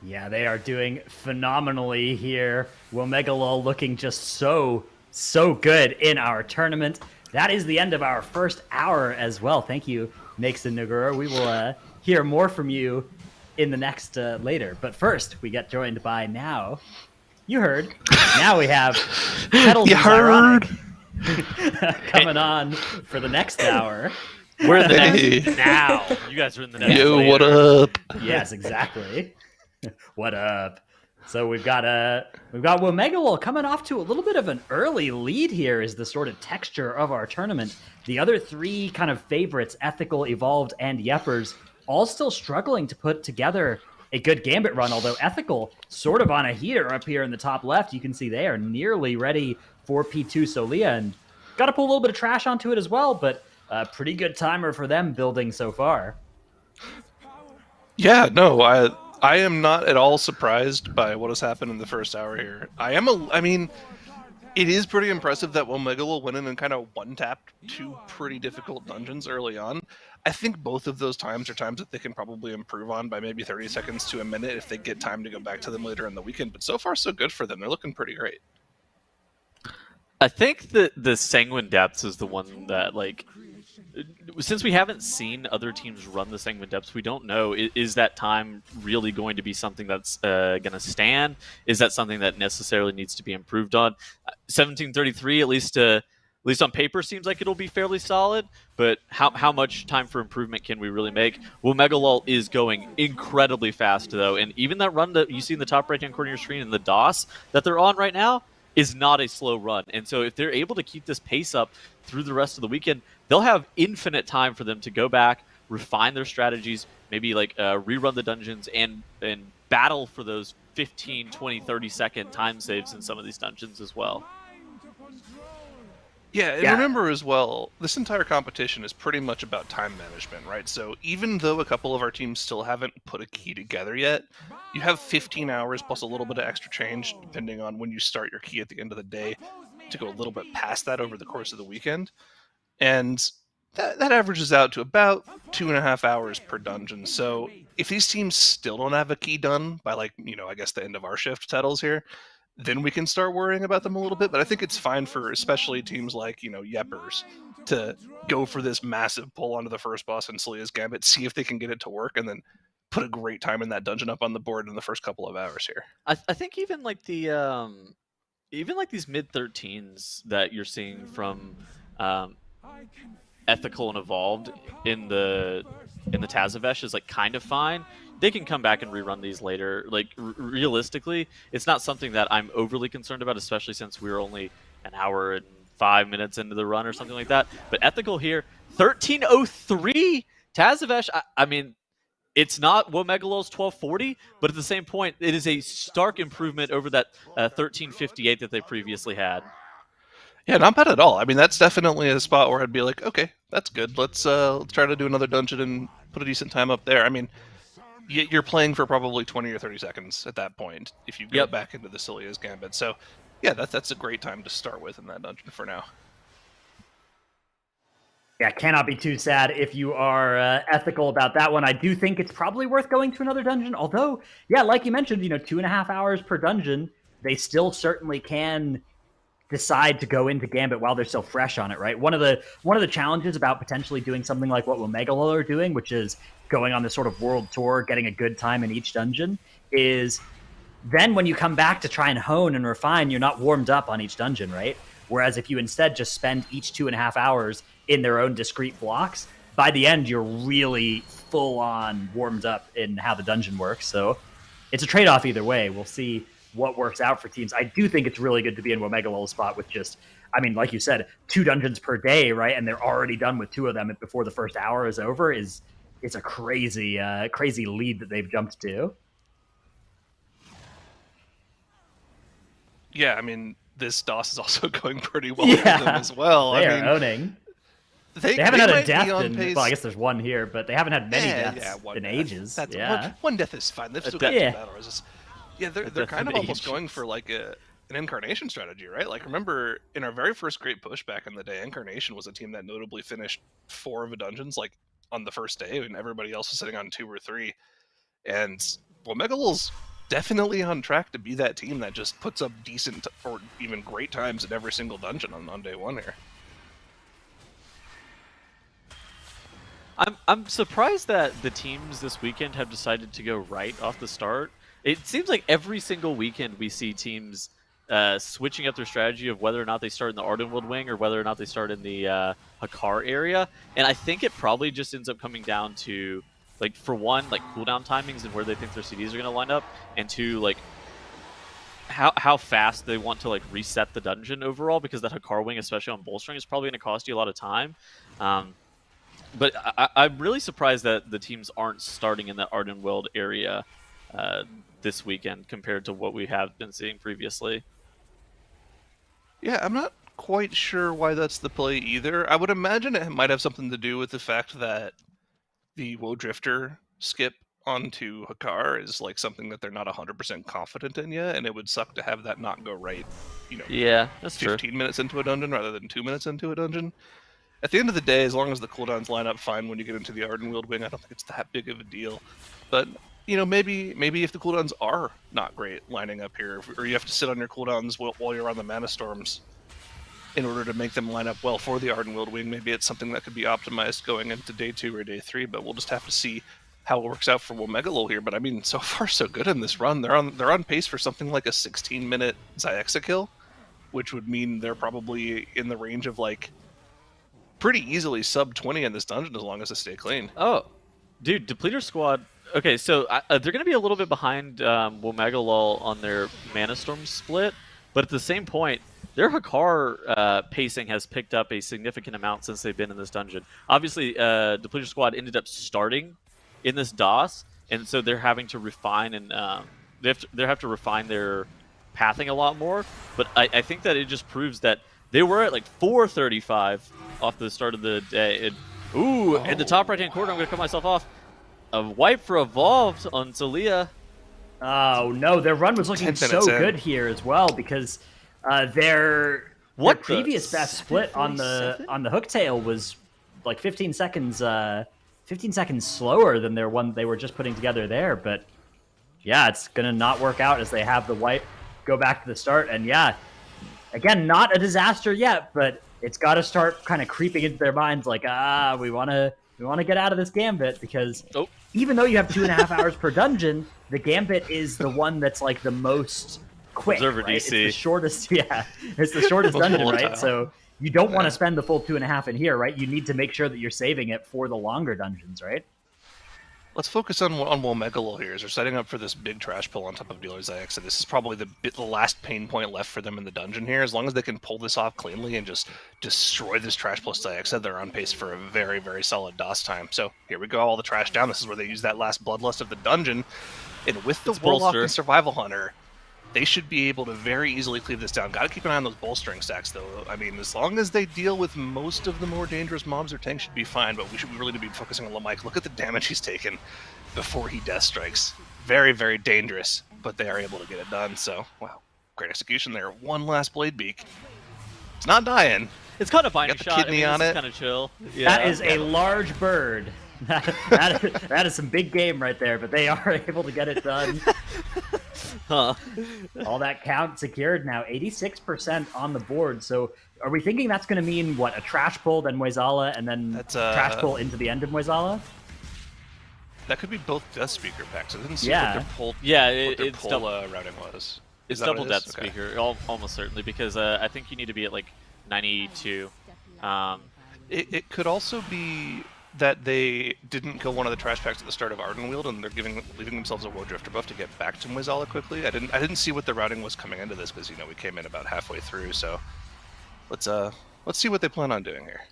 Yeah, they are doing phenomenally here. Womegalol looking just so good in our tournament. That is the end of our first hour as well. Thank you, Mason Nagura. We will hear more from you in the next later. But first, we get joined by now. You heard. Now we have Kettles You heard. coming on for the next hour. We're in the Hey. next now. You guys are in the next. Yo, later. what up? Yes, exactly. What up? So we've got Womegalol coming off to a little bit of an early lead here is the sort of texture of our tournament. The other three kind of favorites, Ethical, Evolved, and Yepers, all still struggling to put together a good Gambit run, although Ethical sort of on a heater up here in the top left. You can see they are nearly ready for P2 Solia, and got to pull a little bit of trash onto it as well, but a pretty good timer for them building so far. Yeah, no, I am not at all surprised by what has happened in the first hour here. I mean, it is pretty impressive that Womegalol went in and kind of one-tapped two pretty difficult dungeons early on. I think both of those times are times that they can probably improve on by maybe 30 seconds to a minute if they get time to go back to them later in the weekend. But so far, so good for them. They're looking pretty great. I think that the Sanguine Depths is the one that, like, since we haven't seen other teams run the Sanguine Depths, we don't know, is that time really going to be something that's going to stand? Is that something that necessarily needs to be improved on? 1733, at least on paper, seems like it'll be fairly solid, but how much time for improvement can we really make? Womegalol is going incredibly fast, though, and even that run that you see in the top right-hand corner of your screen in the DOS that they're on right now is not a slow run. And so if they're able to keep this pace up through the rest of the weekend, they'll have infinite time for them to go back, refine their strategies, maybe like rerun the dungeons and battle for those 15, 20, 30-second time saves in some of these dungeons as well. Yeah, and remember as well, this entire competition is pretty much about time management, right? So even though a couple of our teams still haven't put a key together yet, you have 15 hours plus a little bit of extra change, depending on when you start your key at the end of the day, to go a little bit past that over the course of the weekend. And that averages out to about 2.5 hours per dungeon. So if these teams still don't have a key done by, like, I guess the end of our shift settles here, then we can start worrying about them a little bit. But I think it's fine for especially teams like, Yepers to go for this massive pull onto the first boss in Selia's Gambit, see if they can get it to work, and then put a great time in that dungeon up on the board in the first couple of hours here. I think even like the even like these mid-13s that you're seeing from Ethical and Evolved in the Tazavesh is like kind of fine. They can come back and rerun these later. Like, realistically, it's not something that I'm overly concerned about, especially since we're only an hour and 5 minutes into the run or something like that. But Ethical here, 1303 Tazavesh. I mean, it's not Womegalol's 1240, but at the same point, it is a stark improvement over that 1358 that they previously had. Yeah, not bad at all. I mean, that's definitely a spot where I'd be like, okay, that's good. Let's try to do another dungeon and put a decent time up there. I mean, you're playing for probably 20 or 30 seconds at that point if you go back into the Selia's Gambit. So, yeah, that's a great time to start with in that dungeon for now. Yeah, cannot be too sad if you are ethical about that one. I do think it's probably worth going to another dungeon. Although, yeah, like you mentioned, 2.5 hours per dungeon, they still certainly can decide to go into Gambit while they're still fresh on it, right? One of the challenges about potentially doing something like what Womegalol are doing, which is going on this sort of world tour, getting a good time in each dungeon, is then when you come back to try and hone and refine, you're not warmed up on each dungeon, right? Whereas if you instead just spend each 2.5 hours in their own discrete blocks, by the end you're really full on warmed up in how the dungeon works. So it's a trade-off either way. We'll see what works out for teams. I do think it's really good to be in Womegalol's spot with just, I mean, like you said, 2 dungeons per day, right? And they're already done with 2 of them before the first hour is over. It's a crazy lead that they've jumped to. Yeah, I mean, this DOS is also going pretty well for them as well. They I are mean, owning. They haven't had a might be death on in, pace. well, I guess there's one here, but they haven't had many deaths one in death. ages. That's yeah. one death is fine. They've still got 2 battle resist. Yeah, they're kind of almost going for like an incarnation strategy, right? Like, remember in our very first great push back in the day, Incarnation was a team that notably finished 4 of the dungeons like on the first day, and everybody else was sitting on 2 or 3. And Womegalol's definitely on track to be that team that just puts up decent or even great times in every single dungeon on day 1 here. I'm surprised that the teams this weekend have decided to go right off the start. It seems like every single weekend we see teams switching up their strategy of whether or not they start in the Ardenwold wing or whether or not they start in the Hakar area. And I think it probably just ends up coming down to, like, for one, like cooldown timings and where they think their CDs are going to line up, and 2, like how fast they want to like reset the dungeon overall, because that Hakar wing, especially on bolstering, is probably going to cost you a lot of time. But I'm really surprised that the teams aren't starting in the Ardenwold area this weekend compared to what we have been seeing previously. Yeah, I'm not quite sure why that's the play either. I would imagine it might have something to do with the fact that the Woe Drifter skip onto Hakar is like something that they're not 100% confident in yet, and it would suck to have that not go right, Yeah, that's 15 minutes into a dungeon rather than 2 minutes into a dungeon. At the end of the day, as long as the cooldowns line up fine when you get into the Ardenweald wing, I don't think it's that big of a deal. But, maybe if the cooldowns are not great lining up here, or you have to sit on your cooldowns while you're on the Mana Storms in order to make them line up well for the Ardenweald wing, maybe it's something that could be optimized going into day 2 or day 3, but we'll just have to see how it works out for Womegalol here. But I mean, so far so good in this run. They're on pace for something like a 16-minute Zyxa kill, which would mean they're probably in the range of like pretty easily sub 20 in this dungeon as long as they stay clean. Oh, dude, Depleter Squad. Okay, so they're going to be a little bit behind Womegalol on their Mana Storm split, but at the same point, their Hakar pacing has picked up a significant amount since they've been in this dungeon. Obviously, Depleter Squad ended up starting in this DOS, and so they're having to refine and they have to refine their pathing a lot more. But I think that it just proves that they were at like 435 off the start of the day. In the top right-hand corner, I'm going to cut myself off. A wipe for Evolved on Celia. Oh no, their run was looking so good here as well, because their previous best split on the Hooktail was like 15 seconds slower than their one they were just putting together there. But yeah, it's gonna not work out as they have the wipe go back to the start. And yeah, again, not a disaster yet, but it's got to start kind of creeping into their minds like, we want to get out of this Gambit, because even though you have 2.5 hours per dungeon, the Gambit is the one that's like the most quick, Observer right? DC. It's the shortest, it's the shortest dungeon, right? So you don't want to spend the full 2.5 in here, right? You need to make sure that you're saving it for the longer dungeons, right? Let's focus on Womegalol here, as they're setting up for this big trash pull on top of Dealer Zyxa. So this is probably the last pain point left for them in the dungeon here. As long as they can pull this off cleanly and just destroy this trash plus Zyxa, they're on pace for a very, very solid DOS time. So here we go, all the trash down. This is where they use that last Bloodlust of the dungeon. And with the Warlock and Survival Hunter, they should be able to very easily cleave this down. Got to keep an eye on those bolstering stacks, though. I mean, as long as they deal with most of the more dangerous mobs, their tank should be fine, but we should really be focusing on Lamike. Look at the damage he's taken before he death strikes. Very, very dangerous, but they are able to get it done, so, wow. Great execution there. One last Blade Beak. It's not dying. It's kind of binding got the shot. kidney on it. Kind of chill. Yeah. That is a large bird. That is some big game right there, but they are able to get it done. Huh. All that count secured now, 86% on the board. So are we thinking that's going to mean, what, a trash pull, then Moisala, and then That's, trash pull into the end of Moisala? That could be both Death Speaker packs. I didn't see Yeah. what their pull, Yeah, what their it's pull double. routing was. It's Is that double what it is? Death Okay. Speaker, almost certainly, because I think you need to be at like 92. It could also be that they didn't kill one of the trash packs at the start of Ardenweald, and they're leaving themselves a War Drifter buff to get back to Moisala quickly. I didn't see what the routing was coming into this because we came in about halfway through. So let's see what they plan on doing here.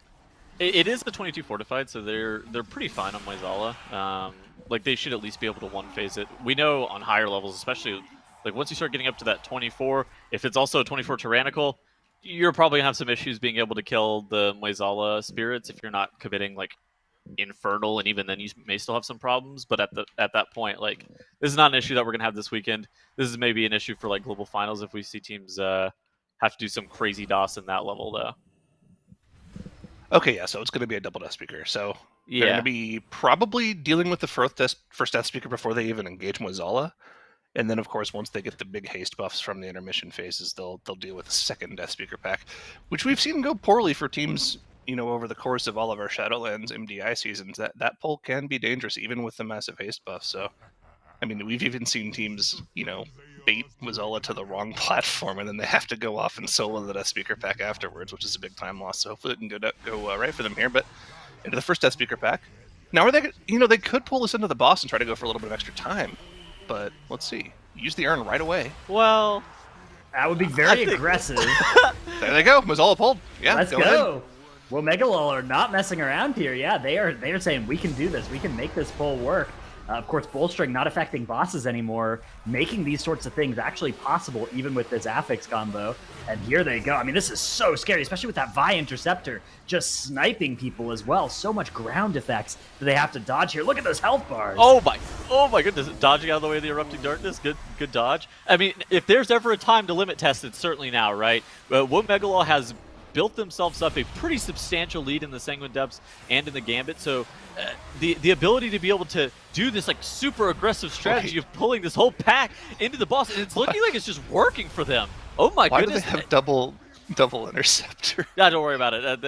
It is the 22 fortified, so they're pretty fine on Moisala. Like they should at least be able to one phase it. We know on higher levels, especially like once you start getting up to that 24, if it's also a 24 tyrannical, you're probably gonna have some issues being able to kill the Moisala spirits if you're not committing like infernal, and even then you may still have some problems. But at that point, like this is not an issue that we're gonna have this weekend. This is maybe an issue for like global finals if we see teams have to do some crazy DOS in that level though. Okay, yeah, so it's going to be a double Death Speaker. So they're going Yeah. to be probably dealing with the first Death Speaker before they even engage Moisala. And then, of course, once they get the big haste buffs from the intermission phases, they'll deal with a second Death Speaker pack, which we've seen go poorly for teams, over the course of all of our Shadowlands MDI seasons. That pull can be dangerous, even with the massive haste buff. So, I mean, we've even seen teams, bait Moisala to the wrong platform, and then they have to go off and solo the Death Speaker pack afterwards, which is a big time loss. So hopefully it can go right for them here. But into the first Death Speaker pack. Now, are they? They could pull this into the boss and try to go for a little bit of extra time. But let's see. Use the urn right away. Well, That would be very aggressive. There they go. Moisala pulled. Yeah, Let's ahead. go. Well, Megalol are not messing around here. Yeah, they are saying we can do this. We can make this pull work. Of course, bolstering not affecting bosses anymore, making these sorts of things actually possible even with this affix combo. And here they go. I mean, this is so scary, especially with that Vi Interceptor just sniping people as well. So much ground effects that they have to dodge here. Look at those health bars. oh my goodness! Dodging out of the way of the erupting darkness, good dodge. I mean, if there's ever a time to limit test, it's certainly now, right? What Megalol has built themselves up a pretty substantial lead in the Sanguine Depths and in the Gambit, so the ability to be able to do this like super aggressive strategy of pulling this whole pack into the boss, and it's looking like it's just working for them. Oh my Why goodness! do they have double interceptor? Nah, don't worry about it.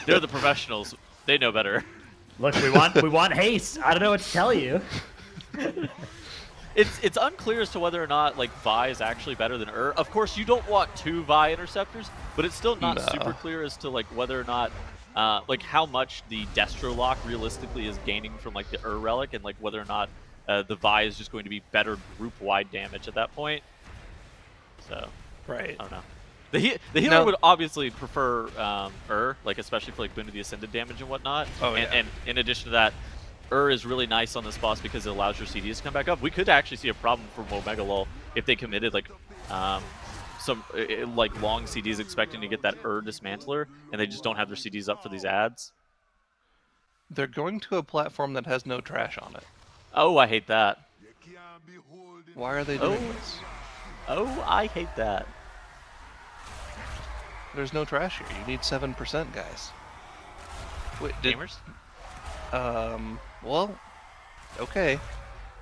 They're the professionals. They know better. Look, we want haste. I don't know what to tell you. It's unclear as to whether or not like Vi is actually better than Of course, you don't want two Vi interceptors, but it's still not super clear as to like whether or not like how much the Destro lock realistically is gaining from like the relic, and like whether or not the Vi is just going to be better group wide damage at that point. So Right. I don't know. The healer would obviously prefer like especially for like Boon of the Ascended damage and whatnot. Oh, yeah. And in addition to that, is really nice on this boss because it allows your CDs to come back up. We could actually see a problem for Megalol if they committed like some like long CDs expecting to get that dismantler, and they just don't have their CDs up for these ads. They're going to a platform that has no trash on it. Oh, I hate that. Why are they doing this? Oh, I hate that. There's no trash here. You need 7%, guys. Wait, Gamers? Well, okay.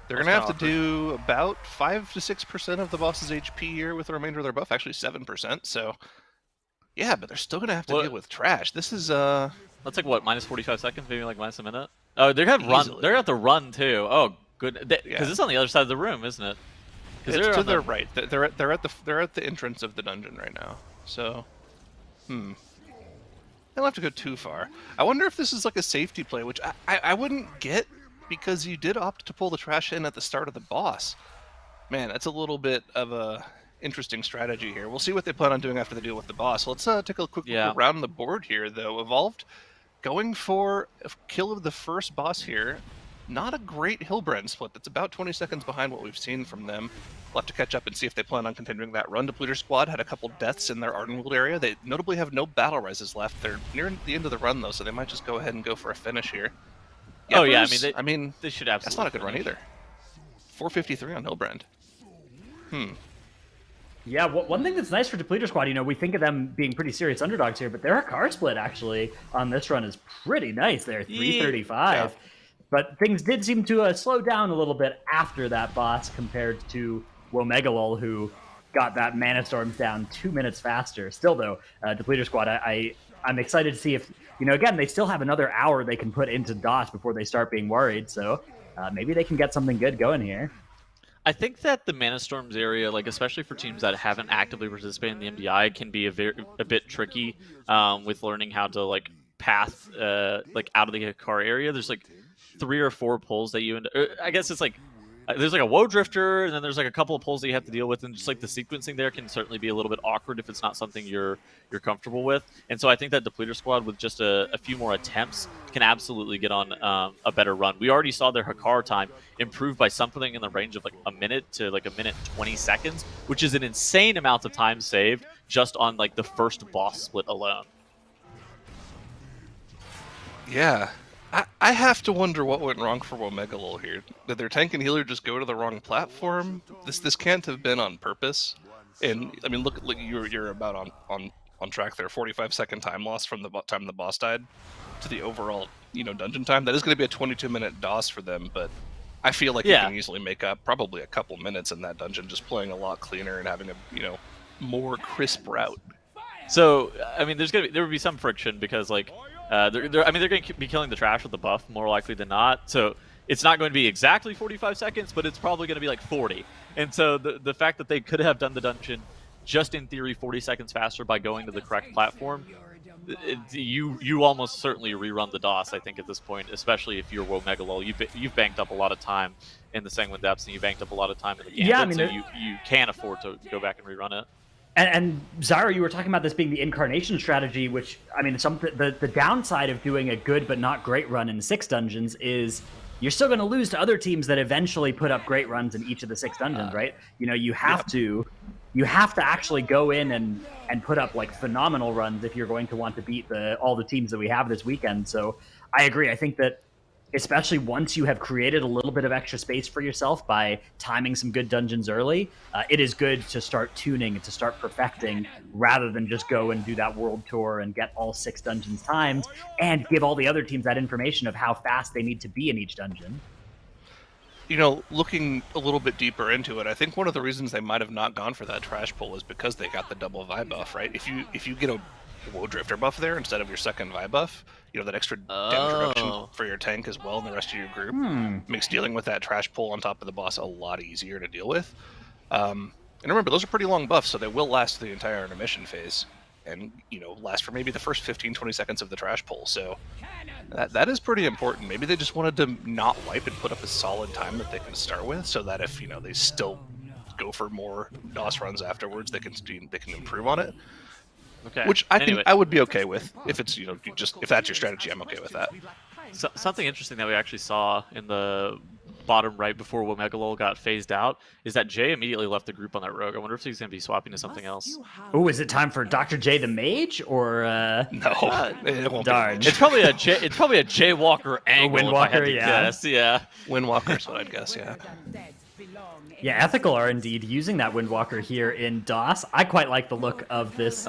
They're That's going to have to kinda do about 5 to 6% of the boss's HP here with the remainder of their buff. Actually, 7%. So, yeah, but they're still going to have to deal with trash. This is, That's like what, minus 45 seconds, maybe like minus a minute? Oh, they're gonna run. Easily. They're gonna have to run too. Oh, good. Because Yeah. it's on the other side of the room, isn't it? it's to their right. They're at the entrance of the dungeon right now. So, they don't have to go too far. I wonder if this is like a safety play, which I wouldn't get because you did opt to pull the trash in at the start of the boss. Man, that's a little bit of a interesting strategy here. We'll see what they plan on doing after they deal with the boss. Let's take a quick look around the board here, though. Evolved going for a kill of the first boss here. Not a great Hillbrand split. That's about 20 seconds behind what we've seen from them. We'll have to catch up and see if they plan on continuing that run. Depleter Squad had a couple deaths in their Ardenweald area. They notably have no battle reses left. They're near the end of the run, though, so they might just go ahead and go for a finish here. Oh, yeah, I mean, they should absolutely. that's not a good run finish. either. 453 on Hillbrand. Yeah, one thing that's nice for Depleter Squad, we think of them being pretty serious underdogs here, but their card split actually on this run is pretty nice there, 335. But things did seem to slow down a little bit after that boss compared to Womegalol, who got that Mana Storms down 2 minutes faster. Still, though, Depleter Squad, I'm excited to see if, again, they still have another hour they can put into DOS before they start being worried. So maybe they can get something good going here. I think that the Mana Storms area, like especially for teams that haven't actively participated in the MDI, can be a bit tricky with learning how to like path like out of the Hikar area. There's like 3 or 4 pulls that I guess it's like there's like a Woe Drifter, and then there's like a couple of pulls that you have to deal with, and just like the sequencing there can certainly be a little bit awkward if it's not something you're comfortable with. And so I think that Depleter Squad with just a few more attempts can absolutely get on a better run. We already saw their Hikar time improve by something in the range of like a minute to like a minute 20 seconds, which is an insane amount of time saved just on like the first boss split alone. Yeah. I have to wonder what went wrong for Womegalol here. Did their tank and healer just go to the wrong platform? This can't have been on purpose. And I mean, look you're about on track there. 45-second time loss from the time the boss died to the overall dungeon time. That is going to be a 22-minute DOS for them, but I feel like you can easily make up probably a couple minutes in that dungeon just playing a lot cleaner and having a more crisp route. So I mean, there would be some friction because like. They're going to be killing the trash with the buff more likely than not. So it's not going to be exactly 45 seconds, but it's probably going to be like 40. And so the fact that they could have done the dungeon just in theory 40 seconds faster by going to the correct platform, you almost certainly rerun the DOS, I think, at this point, especially if you're Womegalol. You've banked up a lot of time in the Sanguine Depths, and you banked up a lot of time in the Gambit, so you can afford to go back and rerun it. And Zyro, you were talking about this being the incarnation strategy, which, I mean, the downside of doing a good but not great run in 6 dungeons is you're still going to lose to other teams that eventually put up great runs in each of the 6 dungeons, right? You have to actually go in and put up like phenomenal runs if you're going to want to beat all the teams that we have this weekend. So I agree. I think that especially once you have created a little bit of extra space for yourself by timing some good dungeons early, it is good to start tuning and to start perfecting rather than just go and do that world tour and get all 6 dungeons timed and give all the other teams that information of how fast they need to be in each dungeon. Looking a little bit deeper into it, I think one of the reasons they might have not gone for that trash pull is because they got the double Vi buff, right? If you get a Woe Drifter buff there instead of your second Vi buff, that extra damage reduction for your tank as well and the rest of your group makes dealing with that trash pull on top of the boss a lot easier to deal with. And remember, those are pretty long buffs, so they will last the entire intermission phase and, last for maybe the first 15-20 seconds of the trash pull. So that is pretty important. Maybe they just wanted to not wipe and put up a solid time that they can start with so that if, they still go for more DOS runs afterwards, they can improve on it. Okay. Which I would be okay with if it's if that's your strategy. I'm okay with that. So, something interesting that we actually saw in the bottom right before Womegalol got phased out is that Jay immediately left the group on that rogue. I wonder if he's going to be swapping to something else. Oh, is it time for Dr. J the Mage or no? It won't. Darn. It's probably a Jay Walker angle. Windwalker, yeah. Windwalker is what I'd guess. Yeah. Yeah, Ethical are indeed using that Windwalker here in DOS. I quite like the look of this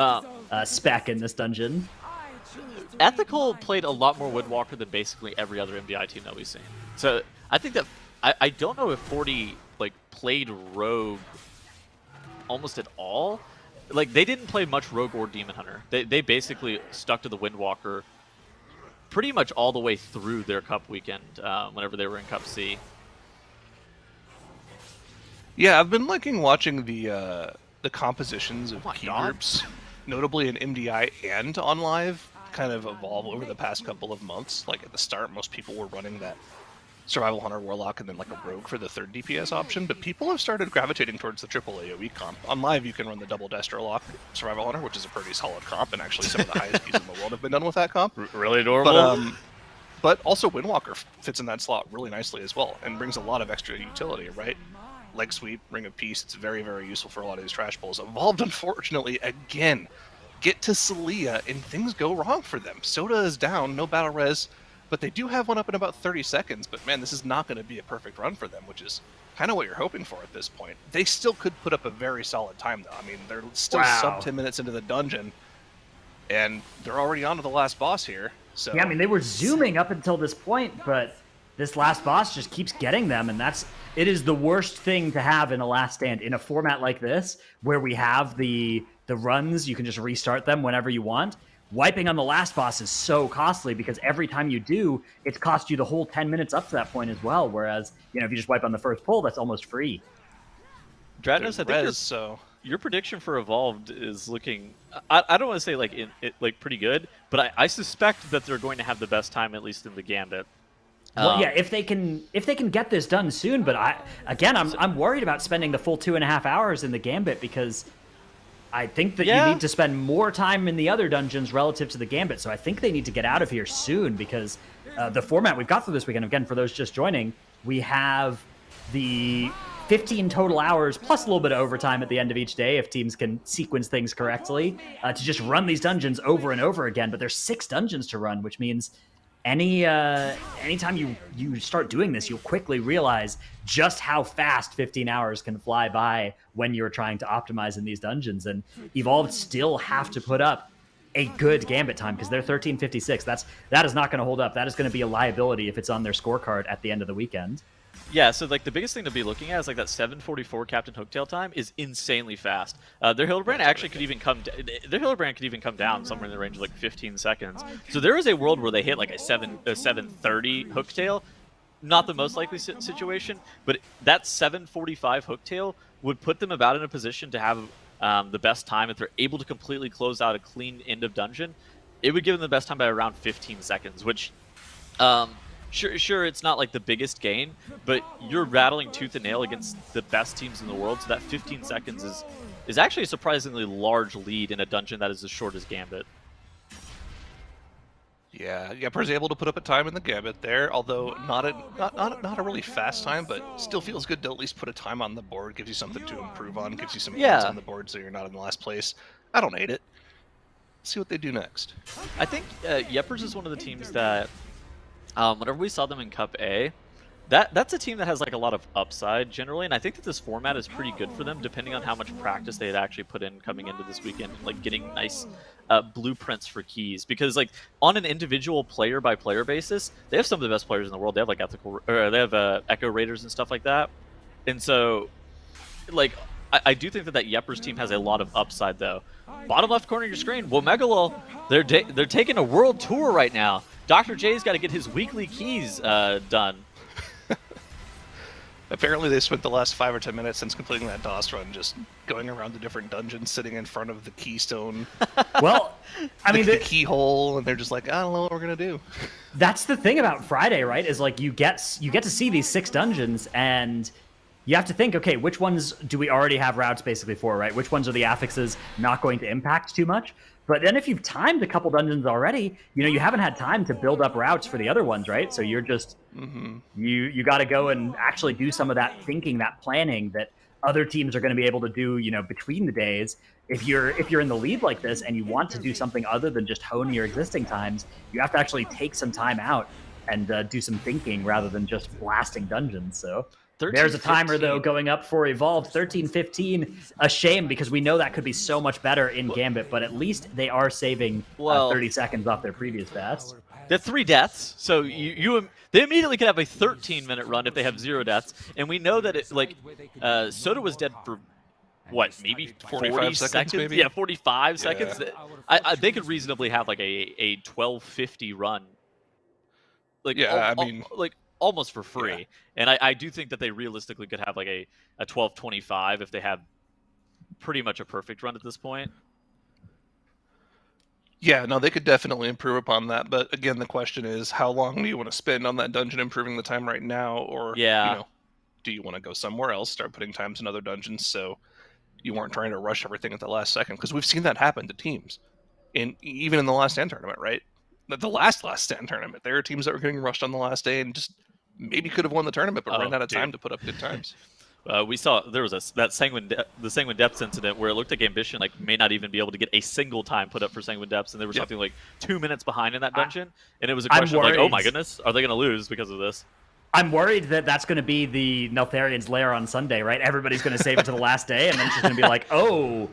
spec in this dungeon. Ethical played a lot more Windwalker than basically every other MDI team that we've seen. So I think that I don't know if 40 played Rogue almost at all. Like they didn't play much Rogue or Demon Hunter. They basically stuck to the Windwalker pretty much all the way through their Cup weekend whenever they were in Cup C. Yeah, I've been liking watching the compositions of key groups, notably in MDI and on live, kind of evolve over the past couple of months. Like at the start, most people were running that Survival Hunter Warlock and then like a Rogue for the 3rd DPS option, but people have started gravitating towards the triple AoE comp. On live, you can run the double Destro Lock Survival Hunter, which is a pretty solid comp, and actually some of the highest keys in the world have been done with that comp. Really adorable. But also Windwalker fits in that slot really nicely as well, and brings a lot of extra utility, right? Leg Sweep, Ring of Peace, it's very, very useful for a lot of these trash pulls. Evolved, unfortunately, again, get to Celia, and things go wrong for them. Soda is down, no battle res, but they do have one up in about 30 seconds, but man, this is not going to be a perfect run for them, which is kind of what you're hoping for at this point. They still could put up a very solid time, though. I mean, they're still sub 10 minutes into the dungeon, and they're already on to the last boss here. So yeah, I mean, they were zooming up until this point, but this last boss just keeps getting them, and it is the worst thing to have in a last stand in a format like this, where we have the runs, you can just restart them whenever you want. Wiping on the last boss is so costly because every time you do, it's cost you the whole 10 minutes up to that point as well. Whereas, if you just wipe on the first pull, that's almost free. Dratnos, I think your prediction for Evolved is looking, I don't want to say like pretty good, but I suspect that they're going to have the best time, at least in the Gambit. Well, yeah, if they can get this done soon, but I'm worried about spending the full 2.5 hours in the Gambit because I think that you need to spend more time in the other dungeons relative to the Gambit. So I think they need to get out of here soon because the format we've got for this weekend, again, for those just joining, we have the 15 total hours plus a little bit of overtime at the end of each day if teams can sequence things correctly to just run these dungeons over and over again. But there's 6 dungeons to run, which means anytime you start doing this, you'll quickly realize just how fast 15 hours can fly by when you're trying to optimize in these dungeons. And Evolved still have to put up a good Gambit time because they're 13:56. That is not going to hold up. That is going to be a liability if it's on their scorecard at the end of the weekend. Yeah, so the biggest thing to be looking at is that 7:44 Captain Hooktail time is insanely fast. Their Hildebrand actually could even come down somewhere in the range of 15 seconds. So there is a world where they hit a 7:30 Hooktail. Not the most likely situation, but that 7:45 Hooktail would put them about in a position to have the best time if they're able to completely close out a clean end of dungeon. It would give them the best time by around 15 seconds, which Sure, it's not the biggest gain, but you're rattling tooth and nail against the best teams in the world, so that 15 seconds is actually a surprisingly large lead in a dungeon that is as short as Gambit. Yeah, Yepper's able to put up a time in the Gambit there, although not a really fast time, but still feels good to at least put a time on the board, gives you something to improve on, gives you some points on the board so you're not in the last place. I don't hate it. Let's see what they do next. I think Yepper's is one of the teams that whenever we saw them in Cup A, that's a team that has a lot of upside generally, and I think that this format is pretty good for them, depending on how much practice they had actually put in coming into this weekend, and getting nice blueprints for keys. Because on an individual player by player basis, they have some of the best players in the world. They have Echo Raiders and stuff like that, and so I do think that Yepper's team has a lot of upside though. Bottom left corner of your screen, Womegalol, they're taking a world tour right now. Dr. J's got to get his weekly keys done. Apparently they spent the last 5 or 10 minutes since completing that DOS run just going around the different dungeons, sitting in front of the keystone. Well, I mean, the keyhole, and they're just I don't know what we're going to do. That's the thing about Friday, right? Is you get to see these 6 dungeons, and you have to think, okay, which ones do we already have routes basically for, right? Which ones are the affixes not going to impact too much? But then if you've timed a couple dungeons already, you haven't had time to build up routes for the other ones, right? So you're just, you got to go and actually do some of that thinking, that planning that other teams are going to be able to do, between the days. If you're in the lead like this and you want to do something other than just hone your existing times, you have to actually take some time out and do some thinking rather than just blasting dungeons. So there's a timer, though, going up for Evolved. 13:15. A shame, because we know that could be so much better in Gambit, but at least they are saving 30 seconds off their previous best. They have 3 deaths, so they immediately could have a 13-minute run if they have 0 deaths. And we know that Soda was dead for, what, maybe 45 seconds? Maybe? Yeah, 45 seconds. They could reasonably have a 12:50 run. Almost for free. Yeah. And I do think that they realistically could have a 12:25 if they have pretty much a perfect run at this point. Yeah, no, they could definitely improve upon that. But again, the question is, how long do you want to spend on that dungeon improving the time right now? Or, do you want to go somewhere else, start putting times in other dungeons so you weren't trying to rush everything at the last second? Because we've seen that happen to teams, even in the Last Stand Tournament, right? The last Stand Tournament, there are teams that were getting rushed on the last day and just maybe could have won the tournament, but ran out of time to put up good times. We saw there was the Sanguine Depths incident where it looked like Ambition may not even be able to get a single time put up for Sanguine Depths, and there was something 2 minutes behind in that dungeon, and it was a question of oh my goodness, are they going to lose because of this? I'm worried that that's going to be the Neltharian's lair on Sunday, right? Everybody's going to save it to the last day, and then it's just going to be oh,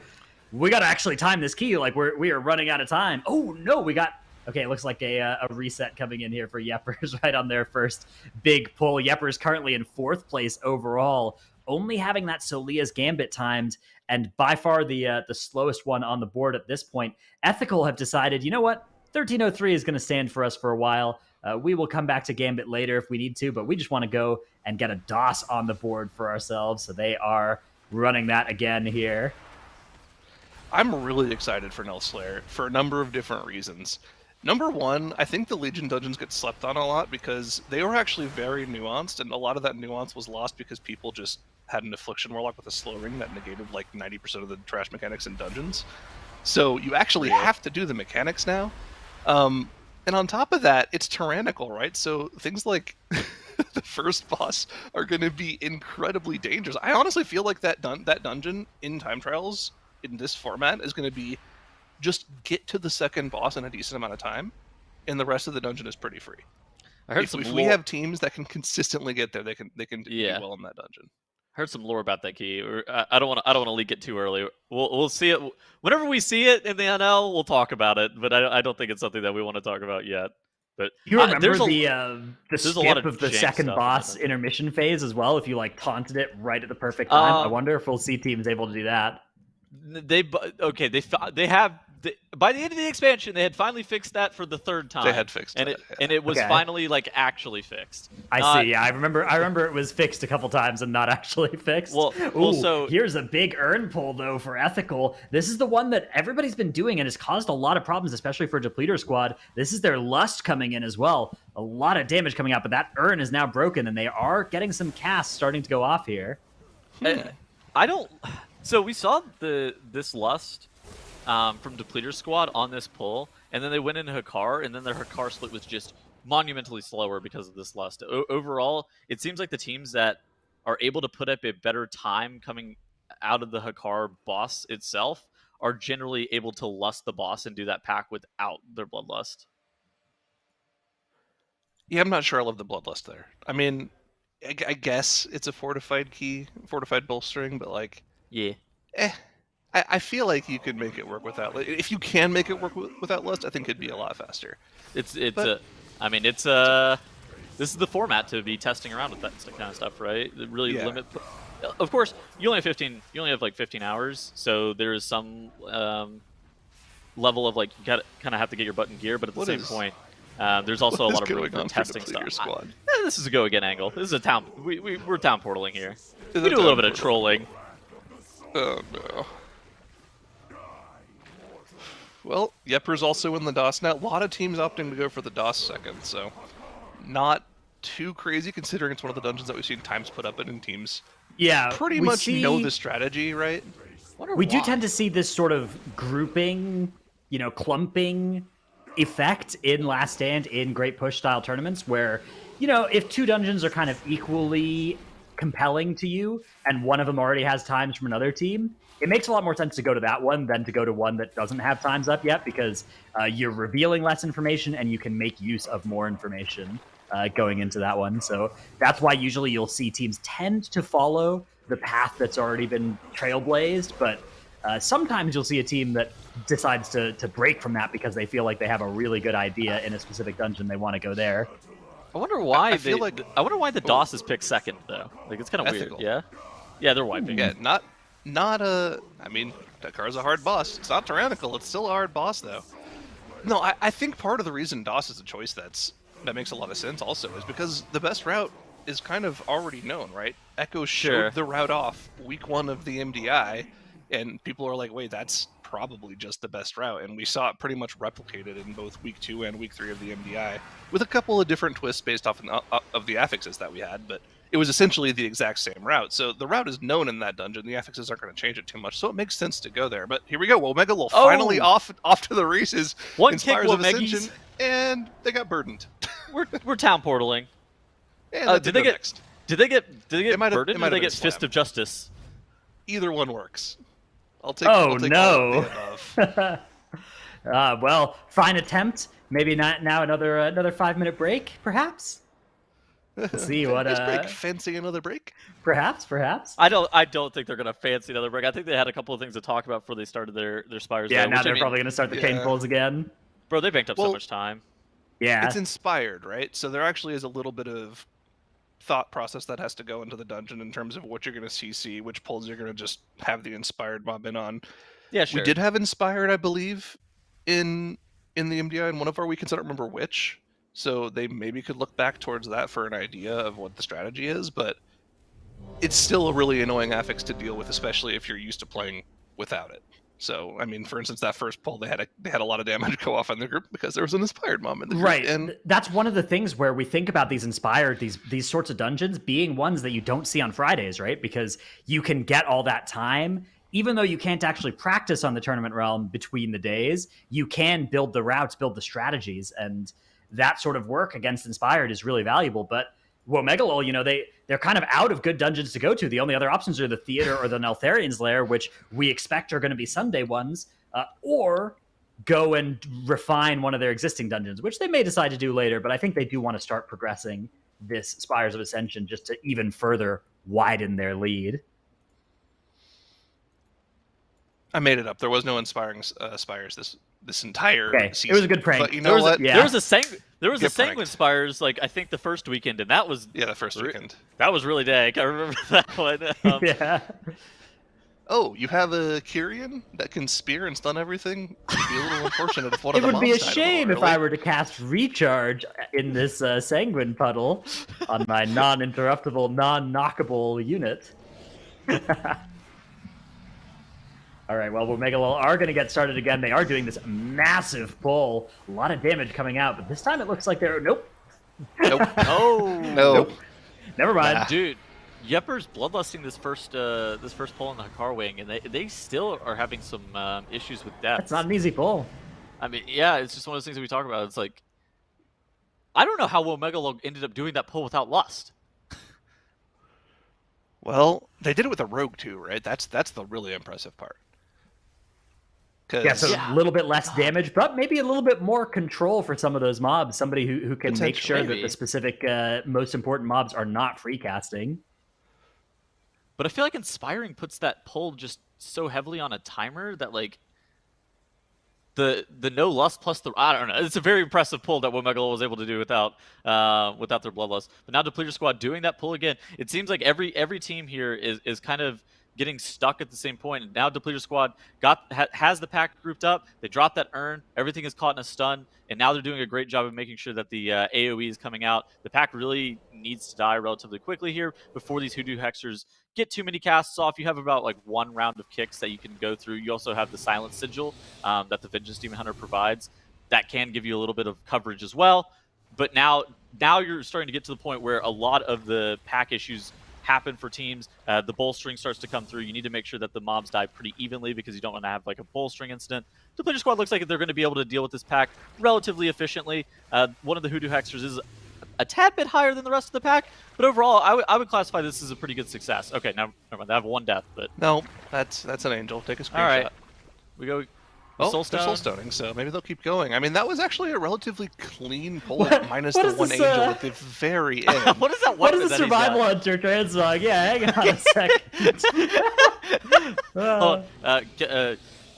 we got to actually time this key. We are running out of time. Oh no, we got Okay, it looks like a reset coming in here for Yepers right on their first big pull. Yepers currently in 4th place overall, only having that Solia's Gambit timed, and by far the slowest one on the board at this point. Ethical have decided, you know what? 1303 is going to stand for us for a while. We will come back to Gambit later if we need to, but we just want to go and get a DOS on the board for ourselves. So they are running that again here. I'm really excited for Nell Slayer for a number of different reasons. Number one, I think the Legion dungeons get slept on a lot because they were actually very nuanced, and a lot of that nuance was lost because people just had an Affliction Warlock with a slow ring that negated like 90% of the trash mechanics in dungeons. So you actually have to do the mechanics now. And on top of that, it's tyrannical, right? So things like the first boss are going to be incredibly dangerous. I honestly feel like that dungeon in time trials in this format is going to be just get to the second boss in a decent amount of time, and the rest of the dungeon is pretty free. I heard if some we have teams that can consistently get there, they can do well in that dungeon. I heard some lore about that key. I don't want to leak it too early. We'll see it whenever we see it in the NL. We'll talk about it, but I don't think it's something that we want to talk about yet. But you remember the skip of the second stuff boss intermission phase as well? If you like taunted it right at the perfect time, I wonder if we'll see teams able to do that. They have by the end of the expansion, they had finally fixed that for the 3rd time. They had fixed and it, and it was finally like actually fixed. I see. Yeah, I remember it was fixed a couple times and not actually fixed. Well, so here's a big urn pull though for Ethical. This is the one that everybody's been doing and has caused a lot of problems, especially for Depleter Squad. This is their Lust coming in as well. A lot of damage coming out, but that urn is now broken, and they are getting some casts starting to go off here. I don't. So we saw this Lust from Depleter Squad on this pull, and then they went into Hakar, and then their Hakar split was just monumentally slower because of this Lust. Overall, it seems like the teams that are able to put up a better time coming out of the Hakar boss itself are generally able to Lust the boss and do that pack without their Bloodlust. Yeah, I'm not sure I love the Bloodlust there. I mean, I guess it's a fortified key, fortified bolstering, but like... Yeah. I feel like you could make it work without... If you can make it work without Lust, I think it'd be a lot faster. This is the format to be testing around with that kind of stuff, right? Really limit... Of course, you only have like 15 hours, so there is some level of like, you kind of have to get your butt in gear, but at the same point, there's also a lot of room for testing stuff. This is a go again angle. This is a town. We're town portaling here. We do a little bit of trolling. Oh no. Well, Yepper's also in the DOS now. A lot of teams opting to go for the DOS second, so not too crazy considering it's one of the dungeons that we've seen times put up in teams. Yeah, pretty much know the strategy, right? We do tend to see this sort of grouping, clumping effect in Last Stand in Great Push style tournaments where, if 2 dungeons are kind of equally compelling to you and one of them already has times from another team, it makes a lot more sense to go to that one than to go to one that doesn't have times up yet, because you're revealing less information and you can make use of more information going into that one. So that's why usually you'll see teams tend to follow the path that's already been trailblazed, but sometimes you'll see a team that decides to break from that because they feel like they have a really good idea in a specific dungeon. They want to go there. I wonder why I wonder why the DOS is picked second though. Like, it's kind of weird. Yeah, they're wiping. Yeah, not a. I mean, Dakar's a hard boss. It's not tyrannical. It's still a hard boss though. No, I think part of the reason DOS is a choice that makes a lot of sense also is because the best route is kind of already known, right? Echo showed the route off week 1 of the MDI, and people are like, wait, that's probably just the best route, and we saw it pretty much replicated in both week 2 and week 3 of the MDI, with a couple of different twists based off of the affixes that we had, but it was essentially the exact same route. So the route is known in that dungeon. The affixes aren't going to change it too much, so it makes sense to go there. But here we go. Omega will finally off to the races. One in kick, Spires of Ascension, Ascension, and they got burdened. we're town portaling. And did they get next. Did they get burdened, or did they get Slam. Fist of Justice? Either one works. I'll take. Oh, I'll take no. all of the above. Well, fine attempt. Maybe not now. Another 5-minute break, perhaps. Let's see what. Fancy another break? Perhaps. I don't think they're gonna fancy another break. I think they had a couple of things to talk about before they started their Spires. Yeah, though, now they're probably gonna start the cane pulls again. Bro, they banked up so Well, much time. Yeah. It's inspired, right? So there actually is a little bit of thought process that has to go into the dungeon in terms of what you're going to CC, which pulls you're going to just have the inspired mob in on. Yeah, sure. We did have inspired, I believe, in the MDI in one of our weekends. I don't remember which. So they maybe could look back towards that for an idea of what the strategy is, but it's still a really annoying affix to deal with, especially if you're used to playing without it. So, I mean, for instance, that first pull, they had a lot of damage go off on their group because there was an inspired mom in the group. Right. And that's one of the things where we think about these inspired, these sorts of dungeons being ones that you don't see on Fridays, right? Because you can get all that time, even though you can't actually practice on the tournament realm between the days, you can build the routes, build the strategies, and that sort of work against inspired is really valuable. But Womegalol, they're kind of out of good dungeons to go to. The only other options are the Theater or the Neltharian's Lair, which we expect are going to be Sunday ones, or go and refine one of their existing dungeons, which they may decide to do later, but I think they do want to start progressing this Spires of Ascension just to even further widen their lead. I made it up. There was no inspiring Spires this entire season. It was a good prank. But you know what? There was a Sanguine pranked. Spires, like I think the first weekend, and that was the first weekend. That was really dank. I remember that one. Yeah. Oh, you have a Kyrian that can spear and stun everything? It'd be a little unfortunate if one of It the would be a mobs died shame if early. I were to cast Recharge in this Sanguine puddle on my non-interruptible, non-knockable unit. All right, well, Womegalol are going to get started again. They are doing this massive pull. A lot of damage coming out, but this time it looks like they're... Nope. Nope. Oh. Nope. Never mind. Nah. Dude, Yepper's bloodlusting this first pull in the Hakar wing, and they still are having some issues with death. That's not an easy pull. I mean, yeah, it's just one of those things that we talk about. It's like, I don't know how Womegalol ended up doing that pull without lust. Well, they did it with a rogue too, right? That's the really impressive part. Yeah, so a little bit less damage, but maybe a little bit more control for some of those mobs. Somebody who can make sure that the specific most important mobs are not free casting. But I feel like Inspiring puts that pull just so heavily on a timer that like the no lust plus the I don't know. It's a very impressive pull that Womegalol was able to do without their bloodlust. But now Depleter Squad doing that pull again. It seems like every team here is kind of getting stuck at the same point. And now Depleter Squad has the pack grouped up. They dropped that urn. Everything is caught in a stun. And now they're doing a great job of making sure that the AoE is coming out. The pack really needs to die relatively quickly here before these Hoodoo Hexers get too many casts off. You have about like one round of kicks that you can go through. You also have the Silent Sigil that the Vengeance Demon Hunter provides. That can give you a little bit of coverage as well. But now you're starting to get to the point where a lot of the pack issues happen for teams. The bolstering starts to come through. You need to make sure that the mobs die pretty evenly because you don't want to have like a bolstering incident. The Depleter Squad looks like they're going to be able to deal with this pack relatively efficiently. One of the Hoodoo Hexers is a tad bit higher than the rest of the pack, but overall, I would classify this as a pretty good success. Okay, now never mind. They have one death, but no, that's an angel. Take a screenshot. All right, we go. Oh, Soul they're Stone. soul stoning, so maybe they'll keep going. I mean, that was actually a relatively clean pull, minus what the is one this, angel at the very end. What is that? What is weapon the that he's Survival got? Hunter transmog? Yeah, hang on a second.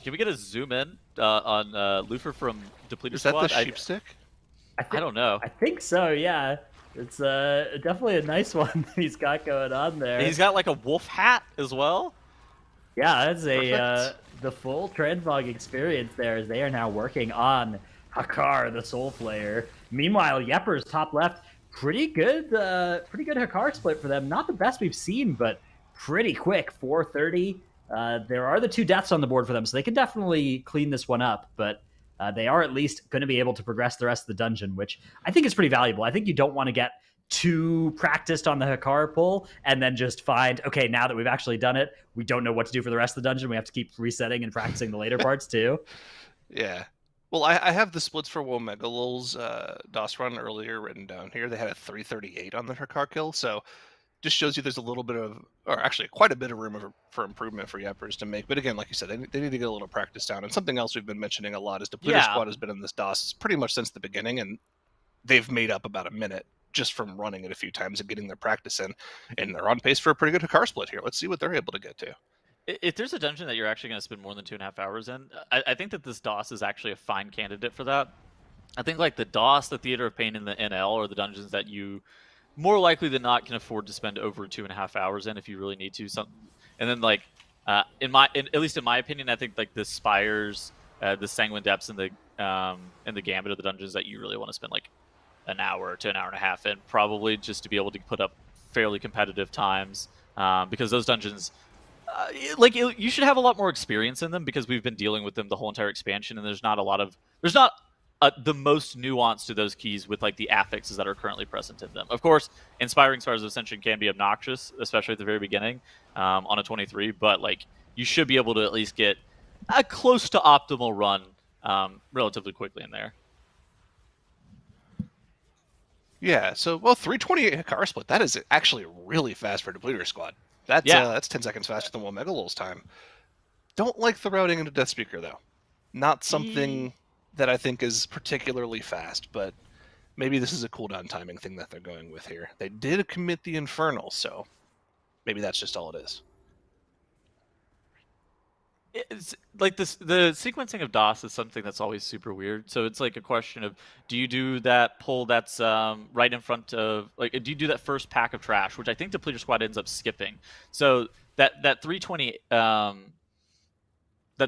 Can we get a zoom in on Lufer from Depleter Is that Squad? the sheep stick? I don't know. I think so, yeah. It's definitely a nice one he's got going on there. He's got like a wolf hat as well. Yeah, that's Perfect. the full transmog experience there as they are now working on Hakar, the Soul Flayer. Meanwhile, Yepper's top left, pretty good Hakar split for them. Not the best we've seen, but pretty quick, 430. There are the 2 deaths on the board for them, so they can definitely clean this one up, but they are at least going to be able to progress the rest of the dungeon, which I think is pretty valuable. I think you don't want to get too practiced on the Hakar pull and then just find, okay, now that we've actually done it, we don't know what to do for the rest of the dungeon. We have to keep resetting and practicing the later parts too. Yeah. Well, I have the splits for Womegalol's DOS run earlier written down here. They had a 338 on the Hakar kill, so just shows you there's a little bit of, or actually quite a bit of room for improvement for Yeppers to make. But again, like you said, they need to get a little practice down. And something else we've been mentioning a lot is Depleter Squad has been in this DOS pretty much since the beginning, and they've made up about a minute just from running it a few times and getting their practice in. And they're on pace for a pretty good Hakar split here. Let's see what they're able to get to. If there's a dungeon that you're actually going to spend more than 2.5 hours in, I think that this DOS is actually a fine candidate for that. I think like the DOS, the Theater of Pain, and the NL are the dungeons that you more likely than not can afford to spend over 2.5 hours in if you really need to. And then like at least in my opinion, I think like the Spires, the Sanguine Depths, and the Gambit are the dungeons that you really want to spend like an hour to an hour and a half in, probably just to be able to put up fairly competitive times, because those dungeons. You should have a lot more experience in them because we've been dealing with them the whole entire expansion, and there's not the most nuance to those keys with like the affixes that are currently present in them. Of course, Inspiring Spires of Ascension can be obnoxious, especially at the very beginning on a 23, but like you should be able to at least get a close to optimal run relatively quickly in there. Yeah, so 328 Hikar split. That is actually really fast for Depleter Squad. That's 10 seconds faster than Womegalol's time. Don't like the routing into Death Speaker though. Not something that I think is particularly fast, but maybe this is a cooldown timing thing that they're going with here. They did commit the Infernal, so maybe that's just all it is. It's like this, the sequencing of DOS is something that's always super weird. So it's like a question of, do you do that pull that's right in front of, like, do you do that first pack of trash, which I think Depleter Squad ends up skipping. So that 320 that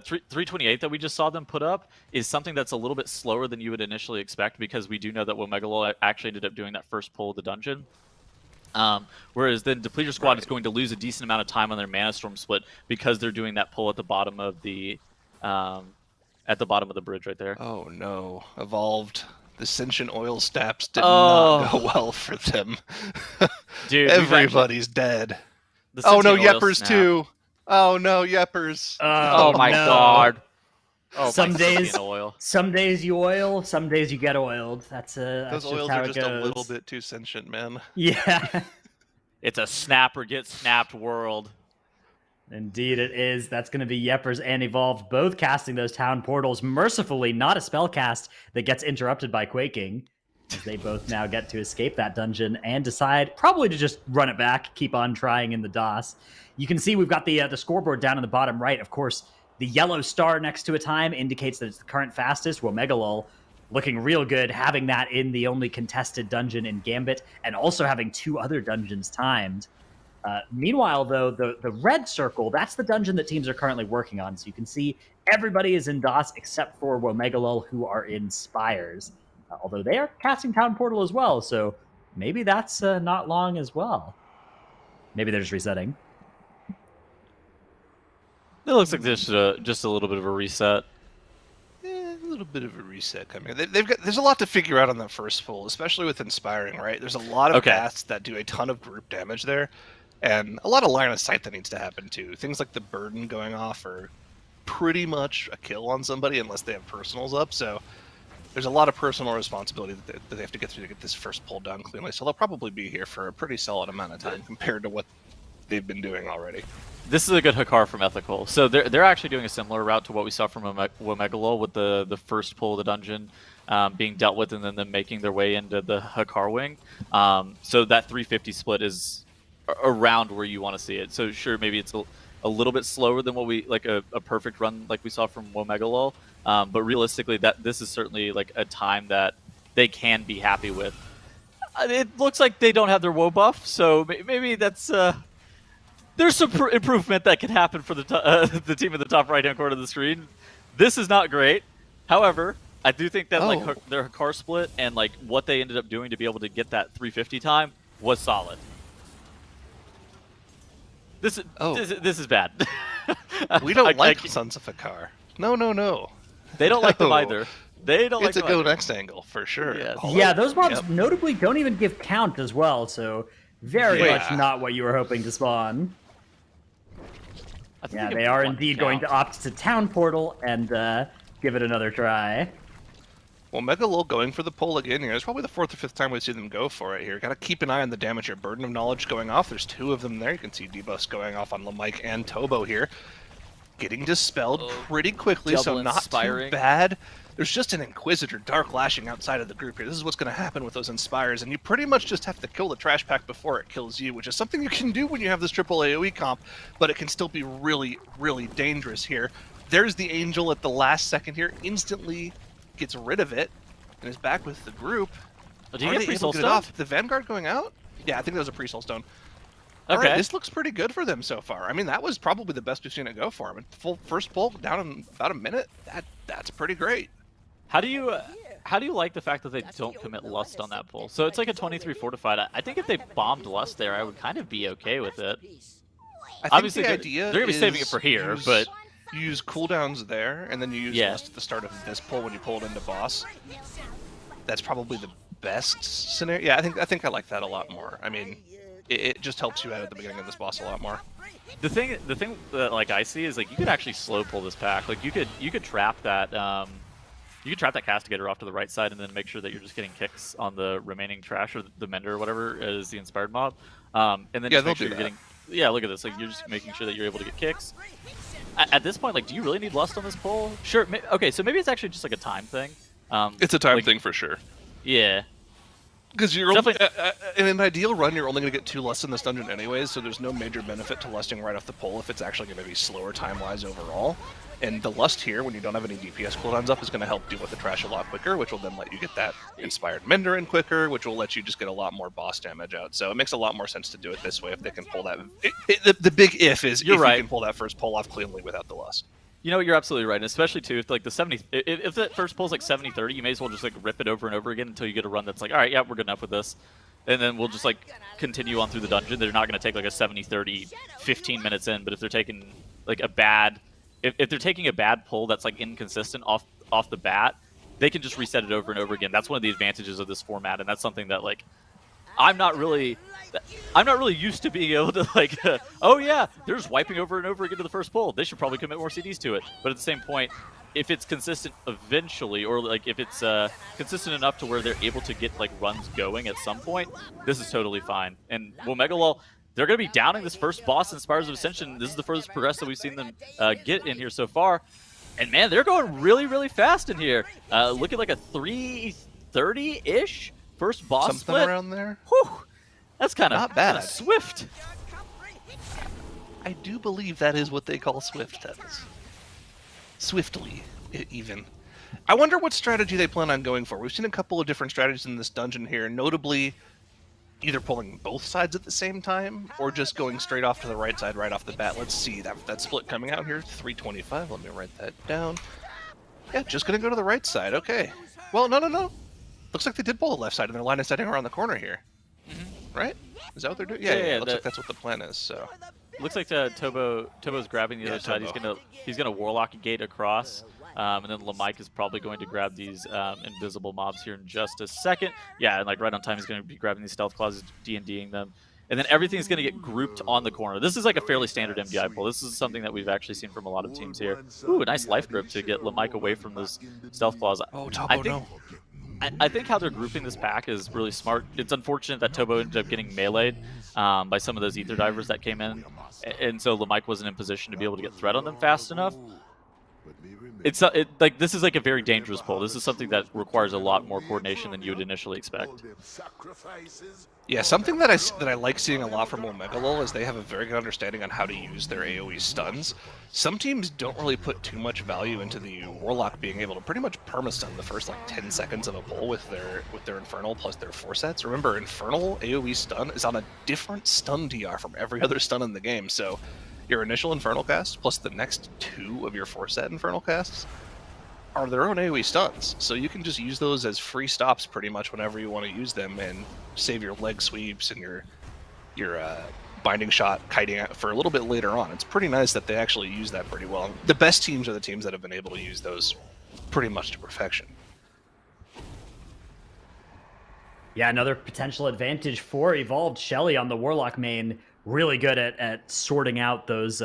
328 that we just saw them put up is something that's a little bit slower than you would initially expect, because we do know that Womegalol actually ended up doing that first pull of the dungeon. Whereas then Depleter Squad is going to lose a decent amount of time on their Mana Storm split because they're doing that pull at the bottom of the bridge right there. Oh no, Evolved. The Sentient Oil Staps did not go well for them. Dude, everybody's dead. Oh no, Yeppers too. Oh no, Yeppers. Oh my god. Oh, some days you oil, some days you get oiled. That's those oils are just a little bit too sentient, man. Yeah. It's a snap or get snapped world. Indeed it is. That's going to be Yeppers and Evolved both casting those town portals. Mercifully, not a spell cast that gets interrupted by Quaking, as they both now get to escape that dungeon and decide probably to just run it back, keep on trying in the DOS. You can see we've got the scoreboard down in the bottom right. Of course, the yellow star next to a time indicates that it's the current fastest. Womegalol looking real good, having that in the only contested dungeon in Gambit, and also having 2 other dungeons timed. Meanwhile, though, the red circle, that's the dungeon that teams are currently working on. So you can see everybody is in DOS except for Womegalol, who are in Spires. Although they are casting Town Portal as well, so maybe that's not long as well. Maybe they're just resetting. It looks like there's just a little bit of a reset. A little bit of a reset coming. There's a lot to figure out on that first pull, especially with Inspiring, right? There's a lot of casts that do a ton of group damage there, and a lot of line of sight that needs to happen too. Things like the Burden going off are pretty much a kill on somebody unless they have personals up, so there's a lot of personal responsibility that they have to get through to get this first pull done cleanly, so they'll probably be here for a pretty solid amount of time compared to what they've been doing already. This is a good Hikar from Ethical. So they're actually doing a similar route to what we saw from Womegalol, with the first pull of the dungeon being dealt with and then them making their way into the Hikar wing. So that 350 split is around where you want to see it. So sure, maybe it's a little bit slower than what we like a perfect run like we saw from Womegalol, but realistically, this is certainly like a time that they can be happy with. It looks like they don't have their woe buff, so maybe that's. There's some improvement that can happen for the team in the top right-hand corner of the screen. This is not great. However, I do think that like their Hikar split and like what they ended up doing to be able to get that 350 time was solid. This is bad. We don't like Sons of Hikar. No. They don't like them either. They don't it's like a go next angle for sure. Yes. Yeah, those mobs notably don't even give count as well, so very much not what you were hoping to spawn. Yeah, they are indeed going to opt to Town Portal and give it another try. Well, Megalol going for the pull again here. It's probably the 4th or 5th time we see them go for it here. Got to keep an eye on the damage here. Burden of Knowledge going off. There's 2 of them there. You can see debuffs going off on Lamike and Tobo here. getting dispelled pretty quickly, so Double not inspiring. too bad. There's just an Inquisitor Dark Lashing outside of the group here. This is what's going to happen with those Inspires, and you pretty much just have to kill the Trash Pack before it kills you, which is something you can do when you have this triple AoE comp, but it can still be really, really dangerous here. There's the Angel at the last second here, instantly gets rid of it, and is back with the group. Oh, do you Are get they free able soul to get it stone? off? The Vanguard going out? Yeah, I think that was a pre-soul stone. Okay. All right, this looks pretty good for them so far. I mean, that was probably the best we've seen it go for them. Full first pull down in about a minute. That's pretty great. How do you like the fact that they don't commit Lust on that pull? So it's like a 23 fortified. I think if they bombed Lust there, I would kind of be okay with it. I think Obviously, the they're idea gonna be saving it is for here, use- but you use cooldowns there, and then you use Yeah. Lust at the start of this pull when you pull it into boss. That's probably the best scenario. Yeah, I think I like that a lot more. I mean, it just helps you out at the beginning of this boss a lot more. the thing that like I see is like you could actually slow pull this pack. Like you could trap that Castigator off to the right side and then make sure that you're just getting kicks on the remaining trash or the Mender or whatever is the inspired mob. And then Yeah, just make they'll sure do you're getting. Yeah, look at this. Like you're just making sure that you're able to get kicks. At this point, like, do you really need Lust on this pull? Sure. Okay, so maybe it's actually just like a time thing. It's a time like- thing for sure. Yeah. Because you're Definitely- in an ideal run, you're only going to get 2 lusts in this dungeon anyways, so there's no major benefit to lusting right off the pull if it's actually going to be slower time-wise overall. And the lust here, when you don't have any DPS cooldowns up, is going to help deal with the trash a lot quicker, which will then let you get that inspired Mender in quicker, which will let you just get a lot more boss damage out. So it makes a lot more sense to do it this way if they can pull that. The big if is You're if right. you can pull that first pull off cleanly without the lust. You know, you're absolutely right, and especially too, if like the 70, if that first pull's like 70-30, you may as well just like rip it over and over again until you get a run that's like, all right, yeah, we're good enough with this, and then we'll just like continue on through the dungeon. They're not going to take like a 70-30, 15 minutes in, but if they're taking like a bad, if they're taking a bad pull that's like inconsistent off the bat, they can just reset it over and over again. That's one of the advantages of this format, and that's something that like I'm not really used to being able to like, oh yeah, they're just wiping over and over again to the first pull. They should probably commit more CDs to it. But at the same point, if it's consistent eventually, or like if it's consistent enough to where they're able to get like runs going at some point, this is totally fine. And Womegalol, they're going to be downing this first boss in Spires of Ascension. This is the furthest progress that we've seen them get in here so far. And man, they're going really, really fast in here. Looking like a 3:30-ish first boss Something split. around there. Whew, that's kind of Not bad. swift. I do believe that is what they call swift tennis. Swiftly, even. I wonder what strategy they plan on going for. We've seen a couple of different strategies in this dungeon here, notably either pulling both sides at the same time or just going straight off to the right side right off the bat. Let's see that split coming out here. 325. Let me write that down. Yeah, just going to go to the right side. Okay. Well, no. Looks like they did pull the left side, and they're line of sighting around the corner here. Right? Is that what they're doing? Yeah. Looks like that's what the plan is. So Looks like Tobo's grabbing the Yeah, other side. Tobo. He's gonna Warlock gate across, and then Lamike is probably going to grab these invisible mobs here in just a second. Yeah, and like right on time, he's gonna be grabbing these stealth claws, D&Ding them, and then everything's gonna get grouped on the corner. This is like a fairly standard MDI pull. This is something that we've actually seen from a lot of teams here. Ooh, a nice life grip to get Lamike away from those stealth claws. I think how they're grouping this pack is really smart. It's unfortunate that Tobo ended up getting meleeed by some of those ether divers that came in, and so Lamike wasn't in position to be able to get threat on them fast enough. Like this is like a very dangerous pull. This is something that requires a lot more coordination than you would initially expect. yeah, something that I like seeing a lot from Womegalol is they have a very good understanding on how to use their AoE stuns. Some teams don't really put too much value into the Warlock being able to pretty much perma-stun the first like 10 seconds of a pull with their Infernal plus their Forsets. Remember, Infernal AoE stun is on a different stun DR from every other stun in the game, so your initial Infernal cast plus the next 2 of your Forset Infernal casts are their own AoE stuns, so you can just use those as free stops pretty much whenever you want to use them and save your leg sweeps and your binding shot kiting out for a little bit later on. It's pretty nice that they actually use that pretty well. The best teams are the teams that have been able to use those pretty much to perfection. Yeah, another potential advantage for Evolved. Shelly on the Warlock main, really good at sorting out those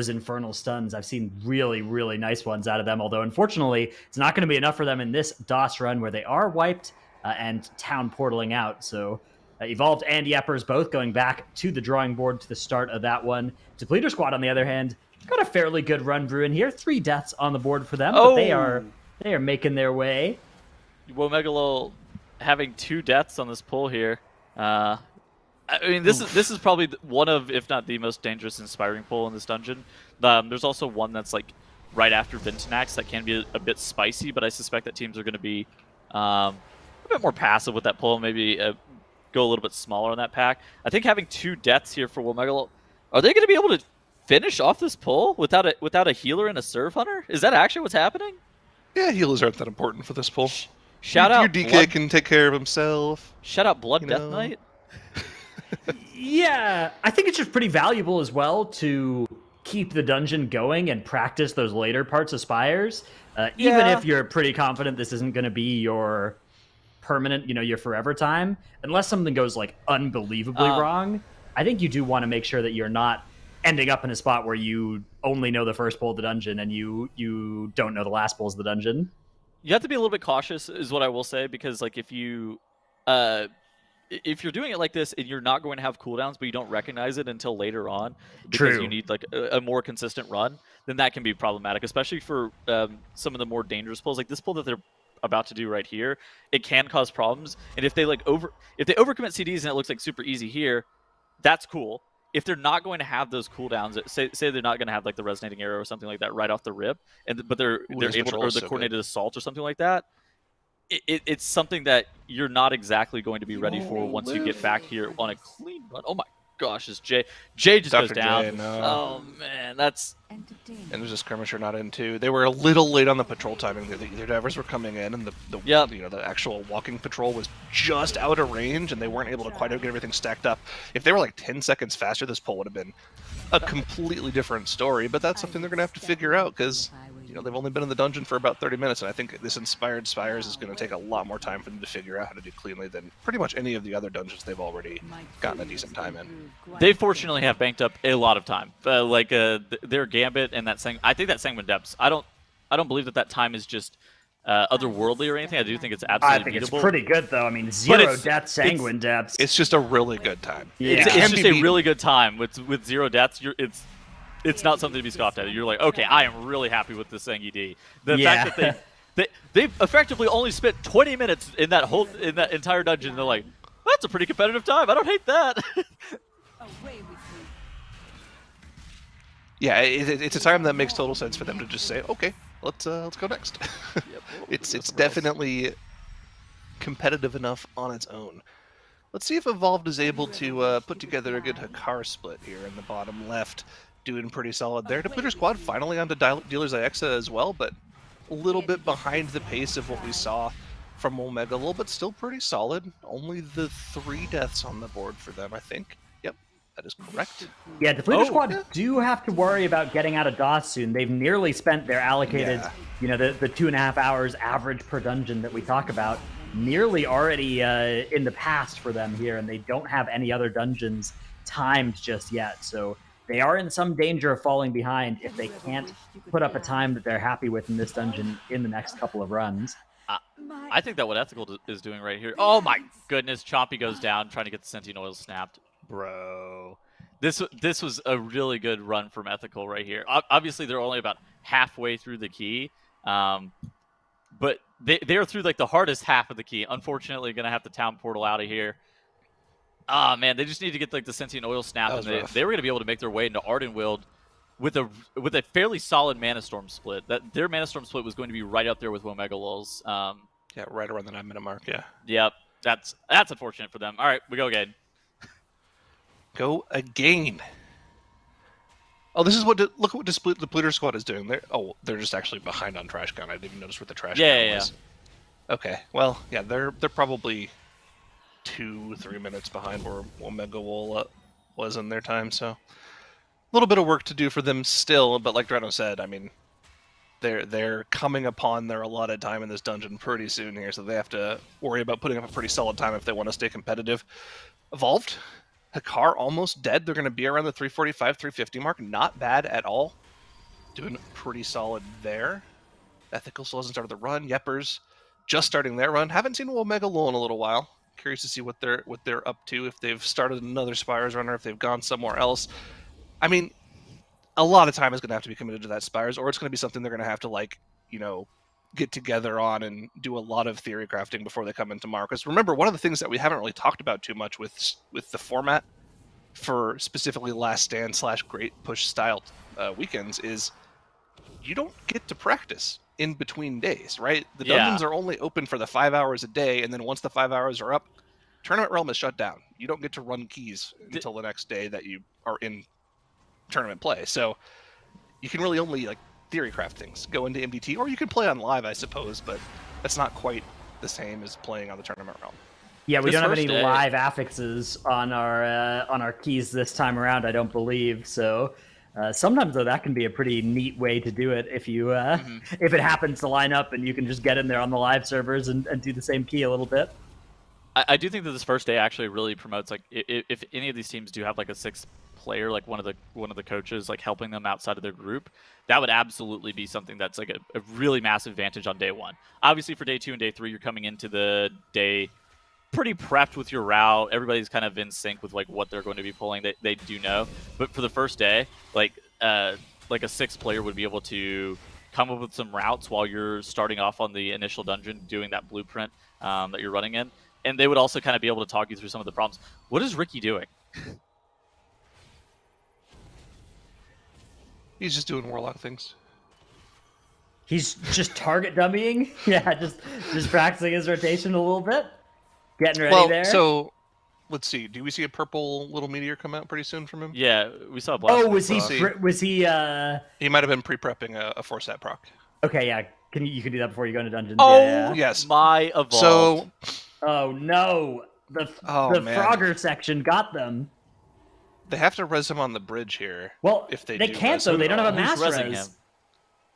infernal stuns. I've seen really, really nice ones out of them, although unfortunately, it's not going to be enough for them in this DOS run where they are wiped and town portaling out. So Evolved and Yeppers both going back to the drawing board to the start of that one. Depleter Squad, on the other hand, got a fairly good run brewing here. 3 deaths on the board for them, but they are making their way. Womegalol having 2 deaths on this pull here. I mean, this is probably one of, if not the most dangerous inspiring pull in this dungeon. There's also one that's like right after Vintanax that can be a bit spicy, but I suspect that teams are going to be a bit more passive with that pull, maybe go a little bit smaller on that pack. I think having 2 deaths here for Womegalol, are they going to be able to finish off this pull without a healer and a Serve Hunter? Is that actually what's happening? Yeah, healers aren't that important for this pull. Shout out your DK can take care of himself. Shout out Blood Death Knight. Yeah, I think it's just pretty valuable as well to keep the dungeon going and practice those later parts of Spires. Even if you're pretty confident this isn't going to be your permanent, your forever time, unless something goes like unbelievably wrong, I think you do want to make sure that you're not ending up in a spot where you only know the first pull of the dungeon and you don't know the last pulls of the dungeon. You have to be a little bit cautious, is what I will say, because like if you're doing it like this and you're not going to have cooldowns, but you don't recognize it until later on because you need like a more consistent run, then that can be problematic, especially for some of the more dangerous pulls. Like this pull that they're about to do right here, it can cause problems. And if they overcommit CDs and it looks like super easy here, that's cool. If they're not going to have those cooldowns, say they're not going to have like the resonating arrow or something like that right off the rip, but they're able to, or the coordinated assault or something like that, it's something that you're not exactly going to be ready for once you get back here on a clean run. Oh my gosh, is Jay just Dr. goes down. J, no. Oh man, that's... And there's a skirmisher not in too. They were a little late on the patrol timing. The either divers were coming in, and the actual walking patrol was just out of range, and they weren't able to quite get everything stacked up. If they were like 10 seconds faster, this pull would have been a completely different story. But that's something they're going to have to figure out, because they've only been in the dungeon for about 30 minutes, and I think this Inspired Spires is going to take a lot more time for them to figure out how to do cleanly than pretty much any of the other dungeons they've already gotten a decent time in. They fortunately have banked up a lot of time. Their Gambit and that I think that Sanguine Depths, I don't believe that time is just otherworldly or anything. I do think it's absolutely beatable. It's pretty good though. I mean, 0 deaths, Sanguine Depths. It's just a really good time. Yeah. It's just a really good time with 0 deaths. It's not something to be scoffed at. You're like, okay, I am really happy with this ED. The fact that they've effectively only spent 20 minutes in that entire dungeon, and they're like, that's a pretty competitive time. I don't hate that. Yeah, it's a time that makes total sense for them to just say, okay, let's go next. It's definitely competitive enough on its own. Let's see if Evolved is able to put together a good Hakar split here in the bottom left. Doing pretty solid there. Depleter Squad finally onto Dealer's Iexa as well, but a little bit behind the pace of what we saw from Womegalol, but still pretty solid. Only the 3 deaths on the board for them, I think. Yep, that is correct. Yeah, Depleter Squad do have to worry about getting out of DOS soon. They've nearly spent their allocated, the 2.5 hours average per dungeon that we talk about, nearly already in the past for them here, and they don't have any other dungeons timed just yet, so they are in some danger of falling behind if they can't put up a time that they're happy with in this dungeon in the next couple of runs. I think that what Ethical is doing right here. Oh my goodness, Chompy goes down trying to get the Sentient Oil snapped. Bro. This was a really good run from Ethical right here. Obviously, they're only about halfway through the key, but they are through like the hardest half of the key. Unfortunately, going to have to town portal out of here. Ah, man, they just need to get like the Sentient Oil snap, and they were going to be able to make their way into Ardenwild with a fairly solid Mana Storm split. Their Mana Storm split was going to be right up there with Womegalol's. Yeah, right around the 9-minute mark, yeah. Yep, that's unfortunate for them. All right, we go again. Go again. Oh, this is look at what Depleter Squad is doing. They're just actually behind on Trash Gun. I didn't even notice where the Trash Gun was. Okay, well, yeah, they're probably 2-3 minutes behind where Womegalol was in their time, so a little bit of work to do for them still, but like Drano said, I mean, they're coming upon their allotted time in this dungeon pretty soon here, so they have to worry about putting up a pretty solid time if they want to stay competitive. Evolved, Hakar almost dead. They're going to be around the 345, 350 mark. Not bad at all. Doing pretty solid there. Ethical still hasn't started the run. Yeppers just starting their run. Haven't seen Womegalol in a little while. Curious to see what they're up to, if they've started another Spires run or if they've gone somewhere else. I mean, a lot of time is going to have to be committed to that Spires, or it's going to be something they're going to have to, like, you know, get together on and do a lot of theory crafting before they come in tomorrow. Because remember, one of the things that we haven't really talked about too much with the format for specifically Last Stand / Great Push style weekends is you don't get to practice in between days, right? The dungeons are only open for the 5 hours a day, and then once the 5 hours are up, Tournament Realm is shut down. You don't get to run keys until the next day that you are in tournament play. So you can really only like theory craft things, go into MDT, or you can play on live, I suppose, but that's not quite the same as playing on the Tournament Realm. Yeah, we This don't have first any day- live affixes on our keys this time around, I don't believe. So sometimes though that can be a pretty neat way to do it if you if it happens to line up and you can just get in there on the live servers and do the same key a little bit. I do think that this first day actually really promotes, like, if any of these teams do have like a 6th player, like one of the coaches, like helping them outside of their group, that would absolutely be something that's like a really massive advantage on day 1. Obviously for day 2 and day 3, you're coming into the day pretty prepped with your route. Everybody's kind of in sync with like what they're going to be pulling. They do know. But for the first day, like a 6th player would be able to come up with some routes while you're starting off on the initial dungeon, doing that blueprint that you're running in. And they would also kind of be able to talk you through some of the problems. What is Ricky doing? He's just doing Warlock things. He's just target dummying. Yeah, just practicing his rotation a little bit. Getting ready there. So let's see. Do we see a purple little meteor come out pretty soon from him? Yeah, we saw Blast. Oh, was he? He might have been pre-prepping a Force-Sat proc. Okay, yeah. You can do that before you go into dungeons. Oh, yeah. Yes. My evolved. So, Oh no, the man. Frogger section got them. they have to res him on the bridge here. Well, if they they do can't res though. him. They don't have a Who's mass resing res. him?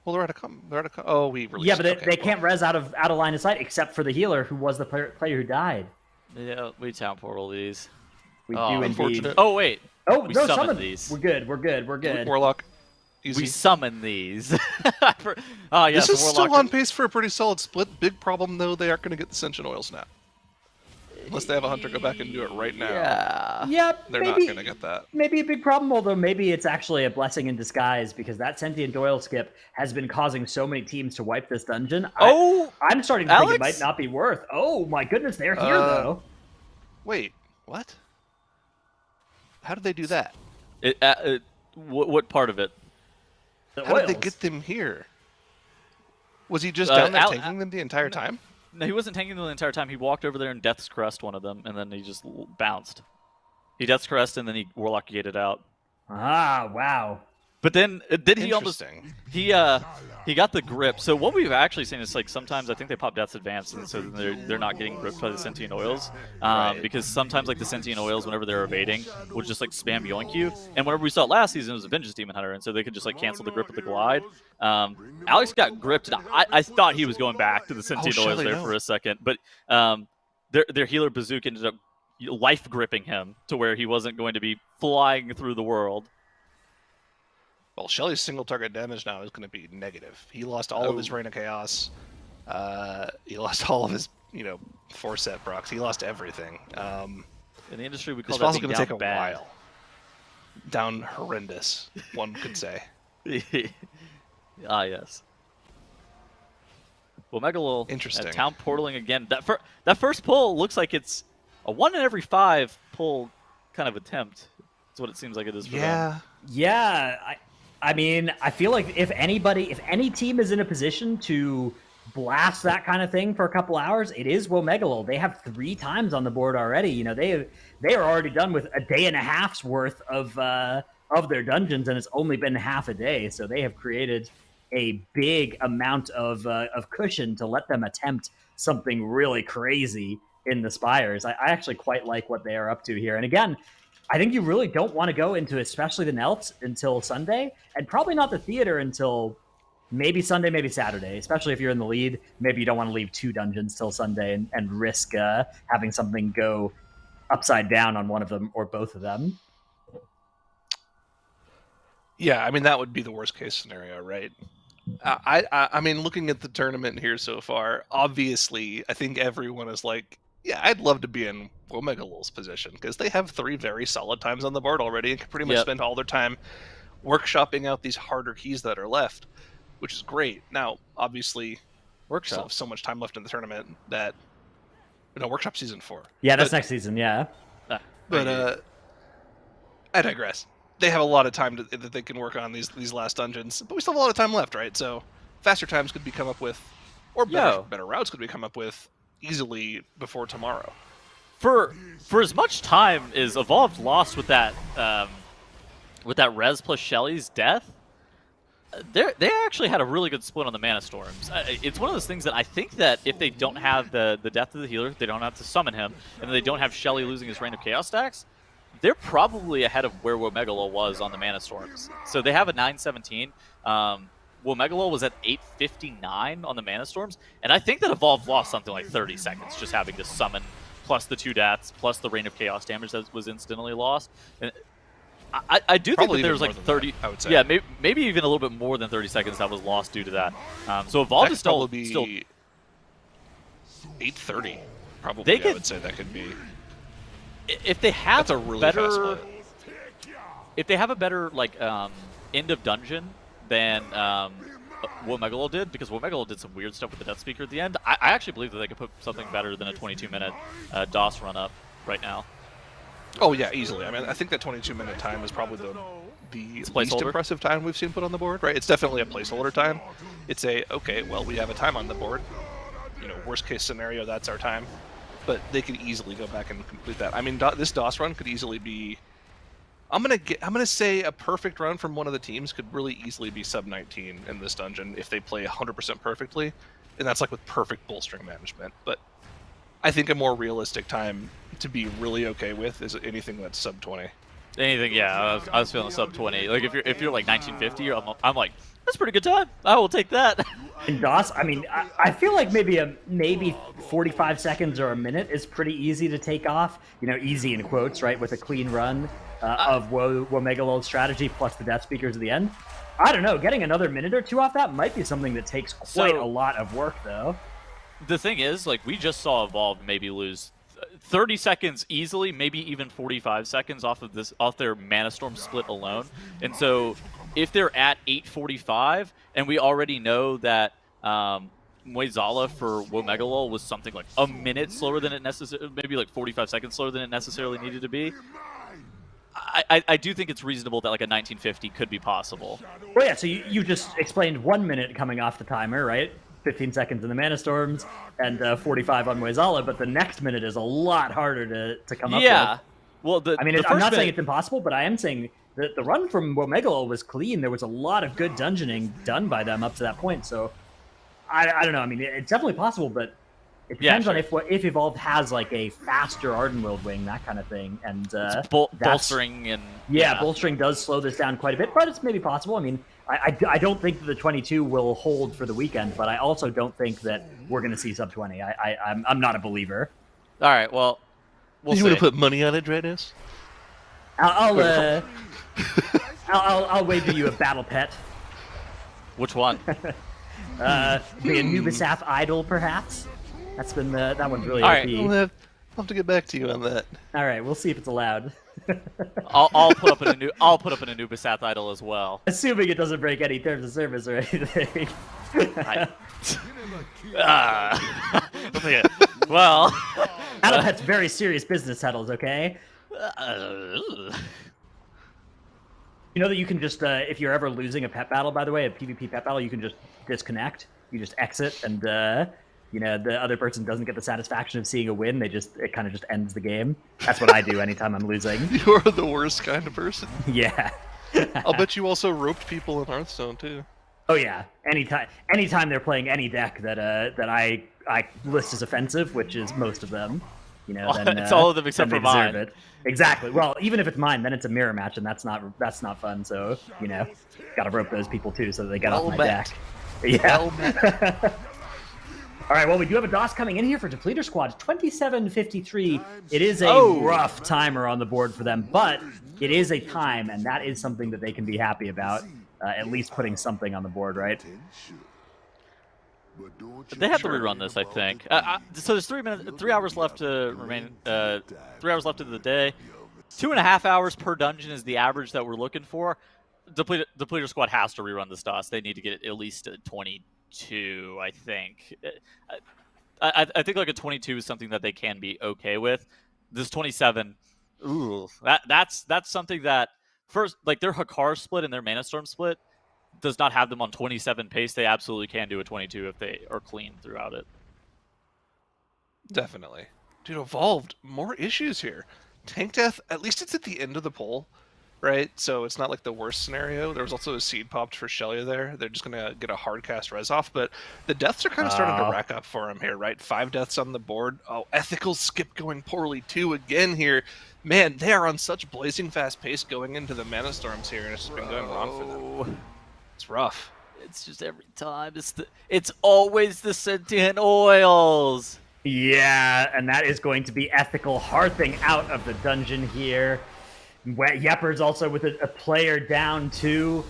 Well, they're at a come. Oh, we released. Yeah, but okay, they can't res out of line of sight except for the healer who was the player who died. Yeah, we town portal these. We Oh, do indeed. unfortunate. Oh wait, Oh, we no, summoned summon these. We're good. Warlock. Easy. We summon these. Oh yes, This is Warlock. still on pace for a pretty solid split. Big problem though, they aren't going to get the Sentient Oil snap. Unless they have a hunter go back and do it right now. Yeah. Yep, They're not maybe, going to get that. maybe a big problem, although maybe it's actually a blessing in disguise because that Sentient Oil skip has been causing so many teams to wipe this dungeon. Oh, I'm starting to think it Alex? might not be worth. Oh my goodness, they're here though. Wait, what? How did they do that? what part of it? The How did they oils. get them here? Was he just down there Al- tanking them the entire time? No, he wasn't tanking them the entire time. He walked over there and Death's Crest one of them, and then he just bounced. He Death's Crest and then he Warlock gated out. Ah, wow. But then he almost Interesting. he got the grip. So what we've actually seen is like sometimes I think they pop Death's Advance, and so they're not getting gripped by the Sentient Oils, Right. because sometimes like the Sentient Oils, whenever they're evading, will just like spam yoink you. And whenever we saw it last season, it was a Vengeance Demon Hunter, and so they could just like cancel the grip with the glide. Alex got gripped, and I thought he was going back to the Sentient Oils Shelly, there no. for a second, but their healer Bazooka ended up life gripping him to where he wasn't going to be flying through the world. Well, Shelly's single target damage now is going to be negative. He lost all of his Reign of Chaos. He lost all of his, Force-Sat procs. He lost everything. In the industry, we call It's that also being going to down take a bad. while. Down horrendous, one could say. Ah, yes. Well, Megalol Interesting. town portaling again. That first pull looks like it's a 1 in every 5 pull kind of attempt. That's what it seems like it is for them. Yeah, I mean, I feel like if any team is in a position to blast that kind of thing for a couple hours, it is Womegalol. They have 3 times on the board already. They are already done with a day and a half's worth of their dungeons, and it's only been half a day. So they have created a big amount of cushion to let them attempt something really crazy in the Spires. I actually quite like what they are up to here. And again, I think you really don't want to go into especially the Nelts until Sunday, and probably not the theater until maybe Sunday, maybe Saturday, especially if you're in the lead. Maybe you don't want to leave 2 dungeons till Sunday and risk having something go upside down on one of them or both of them. Yeah, I mean, that would be the worst case scenario, right? I mean, looking at the tournament here so far, obviously, I think everyone is like, yeah, I'd love to be in Womegalol's position because they have 3 very solid times on the board already and can pretty much spend all their time workshopping out these harder keys that are left, which is great. Now, obviously, we still have so much time left in the tournament that workshop season 4. Yeah, that's next season. Yeah, but I digress. They have a lot of time that they can work on these last dungeons, but we still have a lot of time left, right? So faster times could be come up with, or better routes could be come up with easily before tomorrow. For as much time as Evolved lost with that Rez plus Shelly's death, they actually had a really good split on the Mana Storms. It's one of those things that I think that if they don't have the death of the healer, they don't have to summon him, and they don't have Shelly losing his Reign of Chaos stacks, they're probably ahead of where Womegalo was on the Mana Storms. So they have a 917. Womegalo was at 859 on the Mana Storms, and I think that Evolved lost something like 30 seconds just having to summon, plus the 2 deaths, plus the Reign of Chaos damage that was instantly lost. And I do think that there's like 30, that, I would say. Yeah, maybe even a little bit more than 30 seconds that was lost due to that. So Evolved is still 8:30. Probably, I would say that could be. If they have that's a really better, fast split. If they have a better like end of dungeon than Womegalo did, because Womegalo did some weird stuff with the Death Speaker at the end, I actually believe that they could put something better than a 22-minute DOS run up right now. Oh yeah, easily. I mean, I think that 22-minute time is probably the least impressive time we've seen put on the board, right? It's definitely a placeholder time. It's okay, well, we have a time on the board. Worst case scenario, that's our time. But they could easily go back and complete that. I mean, this DOS run could easily be. I'm gonna say a perfect run from one of the teams could really easily be sub 19 in this dungeon if they play 100% perfectly, and that's like with perfect bolstering management. But I think a more realistic time to be really okay with is anything that's sub 20. Anything, yeah. I was feeling sub 20. Like if you're like 1950, I'm like, that's a pretty good time. I will take that. In DOS, I mean, I feel like maybe 45 seconds or a minute is pretty easy to take off. Easy in quotes, right? With a clean run of Womegalo's strategy plus the Death Speakers at the end. I don't know. Getting another minute or two off that might be something that takes quite a lot of work, though. The thing is, like, we just saw Evolved maybe lose 30 seconds easily, maybe even 45 seconds off their Mana Storm split alone. And so if they're at 8:45, and we already know that Moizala for Womegalo was something like a minute slower than it necessarily, maybe like 45 seconds slower than it necessarily needed to be, I do think it's reasonable that like a 1950 could be possible. Well, yeah, so you just explained 1 minute coming off the timer, right? 15 seconds in the Mana Storms and 45 on Moizala, but the next minute is a lot harder to come up with. Yeah. Well, I'm not saying it's impossible, but I am saying that the run from Womegalo was clean. There was a lot of good dungeoning done by them up to that point, so I don't know. I mean, it's definitely possible, but it depends on if Evolved has like a faster Ardenworld wing, that kind of thing, and bolstering and bolstering does slow this down quite a bit, but it's maybe possible. I mean, I don't think that the 22 will hold for the weekend, but I also don't think that we're going to see sub 20. I'm not a believer. All right, well, we'll see. You want to put money on it, Dreadness? I'll wager you a battle pet. Which one? The Anubisath Idol, perhaps. That's been that one's really All OP. right. I'll have to get back to you on that. All right, we'll see if it's allowed. I'll put up an Anubisath idol as well. Assuming it doesn't break any terms of service or anything. Well, Battle pet's very serious business settles, okay? You know that you can just, if you're ever losing a pet battle, by the way, a PvP pet battle, you can just disconnect. You just exit, and the other person doesn't get the satisfaction of seeing a win. It kind of just ends the game. That's what I do anytime I'm losing. You are the worst kind of person. Yeah. I'll bet you also roped people in Hearthstone too. Oh yeah. Anytime they're playing any deck that I list as offensive, which is most of them. Then it's all of them except for mine. It. Exactly. Well, even if it's mine, then it's a mirror match, and that's not fun. So gotta rope those people too, so that they get off my deck. Yeah. All right, well, we do have a DOS coming in here for Depleter Squad, 27:53. It is a rough timer on the board for them, but it is a time, and that is something that they can be happy about, at least putting something on the board, right? They have to rerun this, I think. So there's 3 hours left to remain. 3 hours left of the day. 2.5 hours per dungeon is the average that we're looking for. Depleter Squad has to rerun this DOS. They need to get at least a 22, I think. I think like a 22 is something that they can be okay with. This 27, ooh, that's something that first, like their Hakar split and their Mana Storm split does not have them on 27 pace. They absolutely can do a 22 if they are clean throughout it. Definitely. Dude, Evolved, more issues here. Tank Death, at least it's at the end of the poll, right? So it's not like the worst scenario. There was also a seed popped for Shelia there. They're just going to get a hard cast res off, but the deaths are kind of starting to rack up for him here, right? 5 deaths on the board. Oh, Ethical skip going poorly too again here. Man, they are on such blazing fast pace going into the Mana Storms here, and it's been going wrong for them. It's rough. It's just every time. It's always the sentient oils. Yeah, and that is going to be Ethical hearthing out of the dungeon here. Yepper's also with a player down too.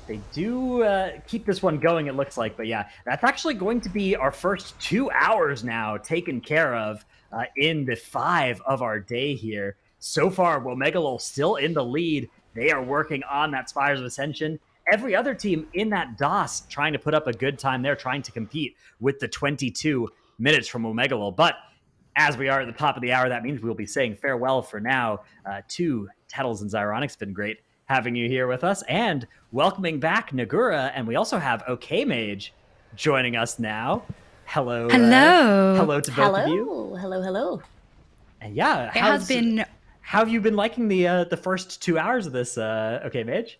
They do keep this one going, it looks like. But yeah, that's actually going to be our first 2 hours now taken care of in the 5 of our day here. So far, Womegalol still in the lead. They are working on that Spires of Ascension. Every other team in that DOS trying to put up a good time. They're trying to compete with the 22 minutes from Womegalol. But as we are at the top of the hour, that means we'll be saying farewell for now to Tettles and Zyronic. It's been great having you here with us and welcoming back Nagura. And we also have OK Mage joining us now. Hello. Hello to both of you. Hello. And yeah, how have you been liking the first 2 hours of this, OK Mage?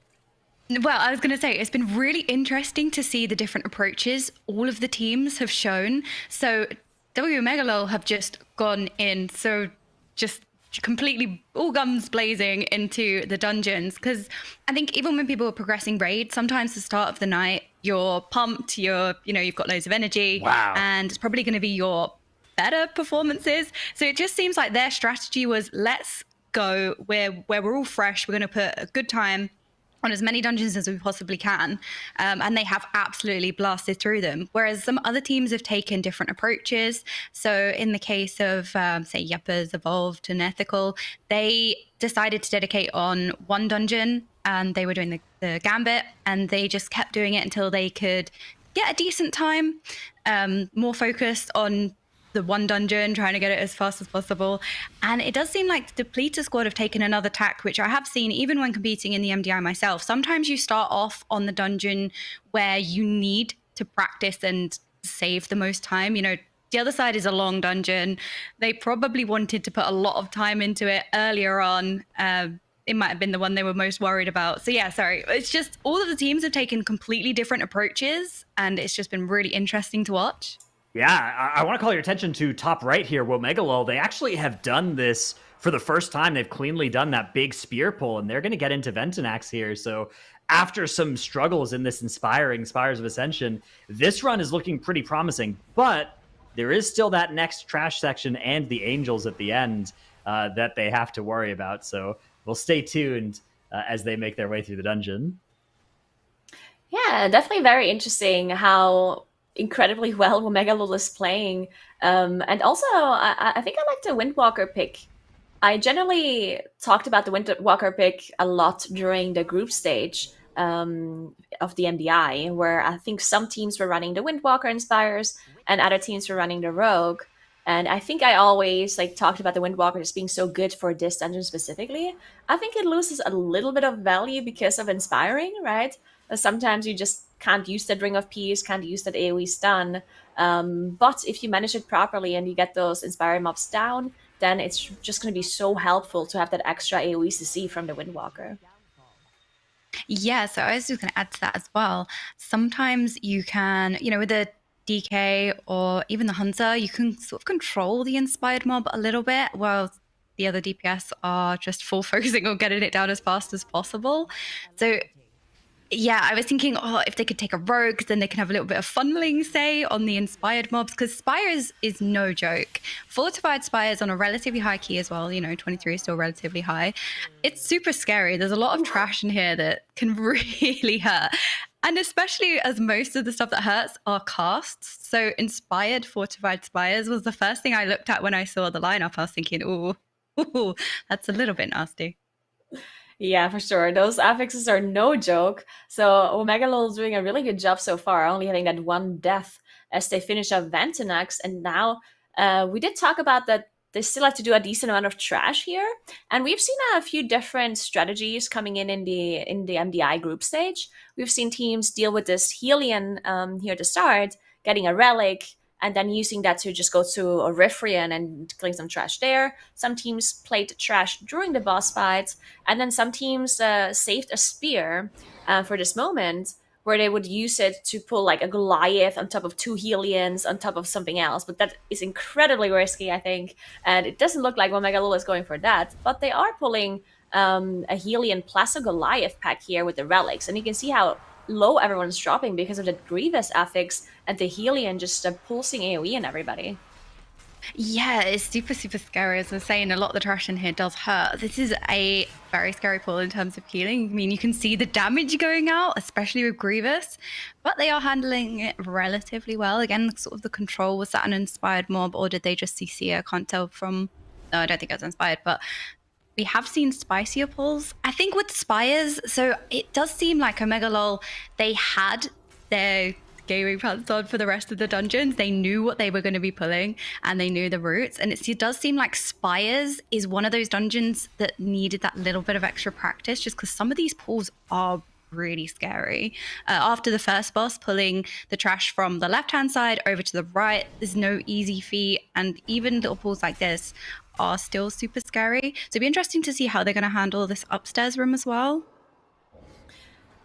Well, I was going to say, it's been really interesting to see the different approaches all of the teams have shown. So Womegalol have just gone in, so just completely all guns blazing into the dungeons. Because I think even when people are progressing raid, sometimes the start of the night, you're pumped, you've got loads of energy. Wow. And it's probably going to be your better performances. So it just seems like their strategy was, let's go where we're all fresh. We're going to put a good time on as many dungeons as we possibly can, and they have absolutely blasted through them. Whereas some other teams have taken different approaches. So in the case of, say, Yepper's, Evolved, and Ethical, they decided to dedicate on one dungeon, and they were doing the Gambit, and they just kept doing it until they could get a decent time, more focused on the one dungeon, trying to get it as fast as possible. And it does seem like the Depleter Squad have taken another tack, which I have seen even when competing in the MDI myself. Sometimes you start off on the dungeon where you need to practice and save the most time. The other side is a long dungeon. They probably wanted to put a lot of time into it earlier on. It might have been the one they were most worried about. So yeah, sorry. It's just all of the teams have taken completely different approaches, and it's just been really interesting to watch. Yeah, I want to call your attention to top right here, Womegalol. They actually have done this for the first time. They've cleanly done that big spear pull, and they're going to get into Ventinax here. So after some struggles in this inspiring Spires of Ascension, this run is looking pretty promising. But there is still that next trash section and the Angels at the end that they have to worry about. So we'll stay tuned as they make their way through the dungeon. Yeah, definitely very interesting how incredibly well Womegalol is playing. And also, I think I like the Windwalker pick. I generally talked about the Windwalker pick a lot during the group stage of the MDI, where I think some teams were running the Windwalker Inspires and other teams were running the Rogue. And I think I always talked about the Windwalker as being so good for this dungeon specifically. I think it loses a little bit of value because of Inspiring, right? Sometimes you just can't use that Ring of Peace, can't use that AoE stun. But if you manage it properly and you get those Inspiring mobs down, then it's just going to be so helpful to have that extra AoE CC from the Windwalker. Yeah, so I was just going to add to that as well. Sometimes you can, with the DK or even the Hunter, you can sort of control the inspired mob a little bit, while the other DPS are just full focusing on getting it down as fast as possible. So yeah, I was thinking, if they could take a rogue, then they can have a little bit of funneling, say, on the inspired mobs, because Spires is no joke. Fortified Spires on a relatively high key as well, 23 is still relatively high. It's super scary. There's a lot of trash in here that can really hurt. And especially as most of the stuff that hurts are casts. So Inspired Fortified Spires was the first thing I looked at when I saw the lineup. I was thinking, ooh, that's a little bit nasty. Yeah, for sure. Those affixes are no joke. So Omega Lol is doing a really good job so far, only having that one death as they finish up Ventanax. And now we did talk about that they still have to do a decent amount of trash here. And we've seen a few different strategies coming in the MDI group stage. We've seen teams deal with this Helion here to start, getting a relic, and then using that to just go to Orifrion and clean some trash there. Some teams played trash during the boss fights, and then some teams saved a spear for this moment where they would use it to pull like a Goliath on top of 2 Helions on top of something else. But that is incredibly risky, I think. And it doesn't look like Omega Lul is going for that. But they are pulling a Helion plus a Goliath pack here with the relics. And you can see how low everyone's dropping because of the Grievous affix and the Helion just pulsing AoE and everybody. Yeah, it's super, super scary. As I was saying, a lot of the trash in here does hurt. This is a very scary pull in terms of healing. I mean, you can see the damage going out, especially with Grievous, but they are handling it relatively well. Again, sort of the control, was that an inspired mob or did they just CC? I can't tell from... No, I don't think it was inspired, but we have seen spicier pulls. I think with Spires, so it does seem like Omega Lol, they had their gaming pants on for the rest of the dungeons. They knew what they were going to be pulling and they knew the routes. And it does seem like Spires is one of those dungeons that needed that little bit of extra practice just because some of these pulls are really scary. After the first boss, pulling the trash from the left-hand side over to the right, there's no easy feat. And even little pulls like this are still super scary. So it'd be interesting to see how they're going to handle this upstairs room as well.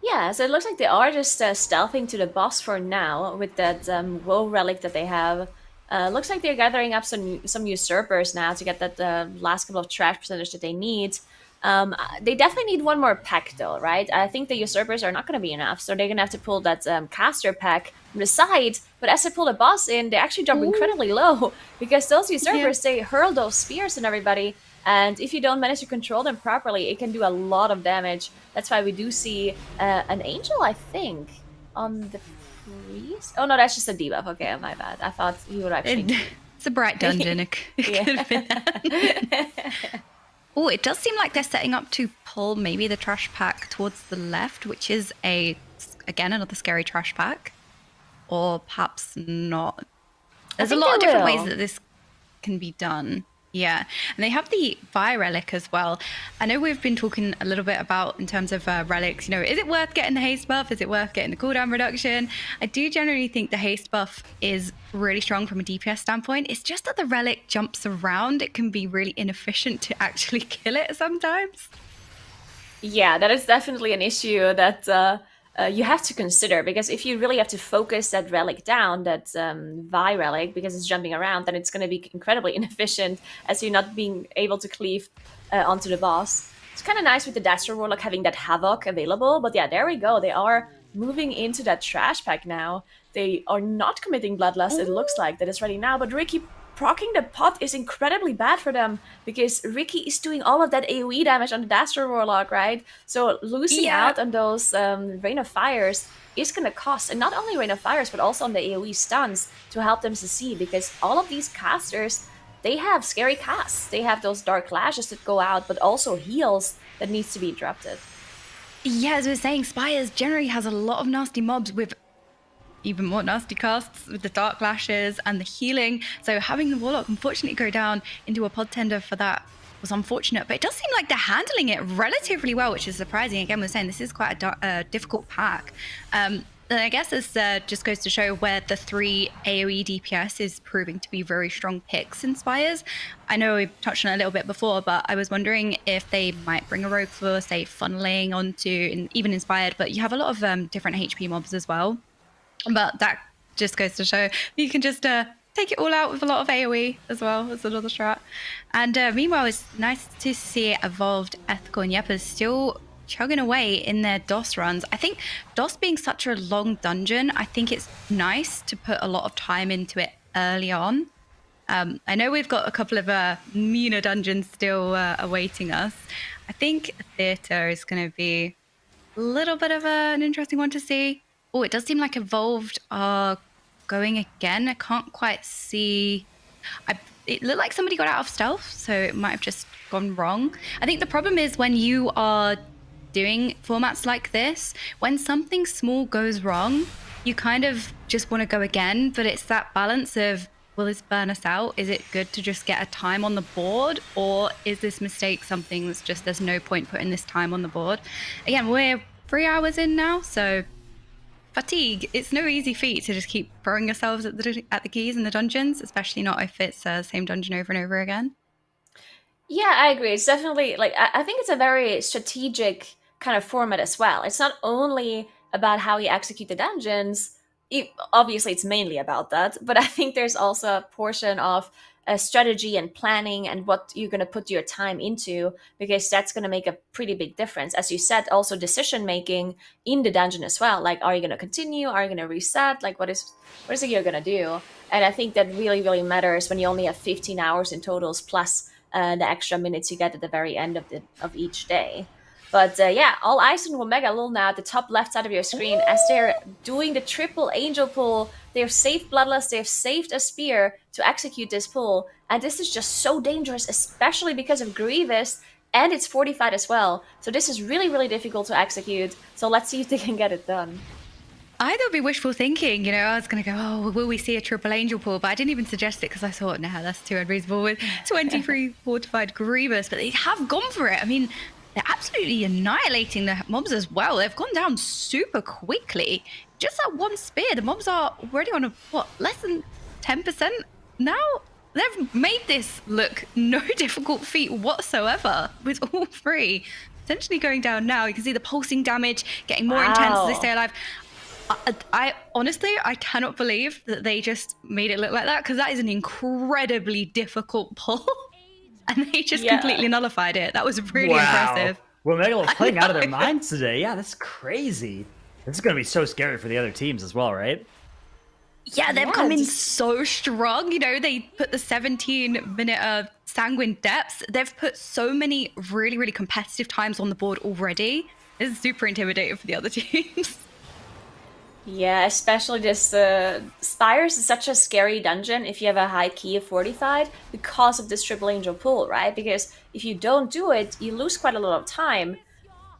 Yeah, so it looks like they are just stealthing to the boss for now with that woe relic that they have. Looks like they're gathering up some usurpers now to get that last couple of trash percentage that they need. They definitely need one more pack though, right? I think the usurpers are not going to be enough, so they're going to have to pull that caster pack from the side. But as they pull the boss in, they actually jump incredibly low because those usurpers, they hurl those spears and everybody. And if you don't manage to control them properly, it can do a lot of damage. That's why we do see an angel, I think, on the priest. Oh no, that's just a debuff. Okay, my bad. I thought he would actually... It's a bright dungeon. It could have been that. Oh, it does seem like they're setting up to pull maybe the trash pack towards the left, which is again another scary trash pack. Or perhaps not. There's a lot of different ways that this can be done. Yeah, and they have the Vi relic as well. I know we've been talking a little bit about in terms of relics, you know, is it worth getting the haste buff? Is it worth getting the cooldown reduction? I do generally think the haste buff is really strong from a DPS standpoint. It's just that the relic jumps around. It can be really inefficient to actually kill it sometimes. Yeah, that is definitely an issue that you have to consider, because if you really have to focus that relic down, that Vi relic, because it's jumping around, then it's going to be incredibly inefficient as you're not being able to cleave onto the boss. It's kind of nice with the Dastro Warlock having that Havoc available, but yeah, there we go. They are moving into that trash pack now. They are not committing Bloodlust, it looks like, that is ready now, but Ricky proccing the pot is incredibly bad for them because Ricky is doing all of that AoE damage on the Dastro Warlock, right? So losing out on those Rain of Fires is going to cost, and not only Rain of Fires, but also on the AoE stuns to help them succeed, because all of these casters, they have scary casts. They have those Dark Lashes that go out, but also heals that needs to be interrupted. Yeah, as we were saying, Spires generally has a lot of nasty mobs with even more nasty casts with the Dark Lashes and the healing. So having the Warlock unfortunately go down into a pod tender for that was unfortunate, but it does seem like they're handling it relatively well, which is surprising. Again, we're saying this is quite a difficult pack. And I guess this just goes to show where the 3 AoE DPS is proving to be very strong picks in Spires. I know we've touched on it a little bit before, but I was wondering if they might bring a rogue for, say, funneling onto, even Inspired, but you have a lot of different HP mobs as well. But that just goes to show you can just take it all out with a lot of AoE as well as another strat. And meanwhile, it's nice to see Evolved, Ethical, and Yeppers still chugging away in their DOS runs. I think DOS being such a long dungeon, I think it's nice to put a lot of time into it early on. I know we've got a couple of meaner dungeons still awaiting us. I think Theatre is going to be a little bit of an interesting one to see. Oh, it does seem like Evolved are going again. I can't quite see. it looked like somebody got out of stealth, so it might have just gone wrong. I think the problem is when you are doing formats like this, when something small goes wrong, you kind of just want to go again, but it's that balance of, will this burn us out? Is it good to just get a time on the board? Or is this mistake something that's just, there's no point putting this time on the board? Again, we're 3 hours in now, so fatigue, it's no easy feat to just keep throwing yourselves at the keys in the dungeons, especially not if it's the same dungeon over and over again. Yeah, I agree. It's definitely, like, I think it's a very strategic kind of format as well. It's not only about how you execute the dungeons. Obviously, it's mainly about that, but I think there's also a portion of strategy and planning and what you're going to put your time into, because that's going to make a pretty big difference. As you said, also decision making in the dungeon as well. Like, are you going to continue? Are you going to reset? Like, what is it you're going to do? And I think that really, really matters when you only have 15 hours in totals plus the extra minutes you get at the very end of each day. But yeah, all eyes on Omega Lul now at the top left side of your screen as they're doing the triple angel pull. They've saved Bloodlust, they've saved a spear to execute this pull. And this is just so dangerous, especially because of Grievous, and it's fortified as well. So this is really, really difficult to execute. So let's see if they can get it done. I thought it'd be wishful thinking, I was going to go, oh, will we see a triple angel pull? But I didn't even suggest it because I thought, nah, that's too unreasonable with 23 fortified Grievous. But they have gone for it. I mean, they're absolutely annihilating the mobs as well. They've gone down super quickly. Just that one spear, the mobs are already on less than 10% now? They've made this look no difficult feat whatsoever with all three. Essentially going down now. You can see the pulsing damage getting more intense as they stay alive. I honestly, I cannot believe that they just made it look like that, because that is an incredibly difficult pull. And they just completely nullified it. That was really impressive. Well, Megalo's playing out of their minds today. Yeah, that's crazy. This is going to be so scary for the other teams as well, right? Yeah, they've come in so strong. They put the 17-minute Sanguine Depths. They've put so many really, really competitive times on the board already. This is super intimidating for the other teams. Yeah, especially this Spires is such a scary dungeon if you have a high key of fortified because of this triple angel pull, right? Because if you don't do it, you lose quite a lot of time.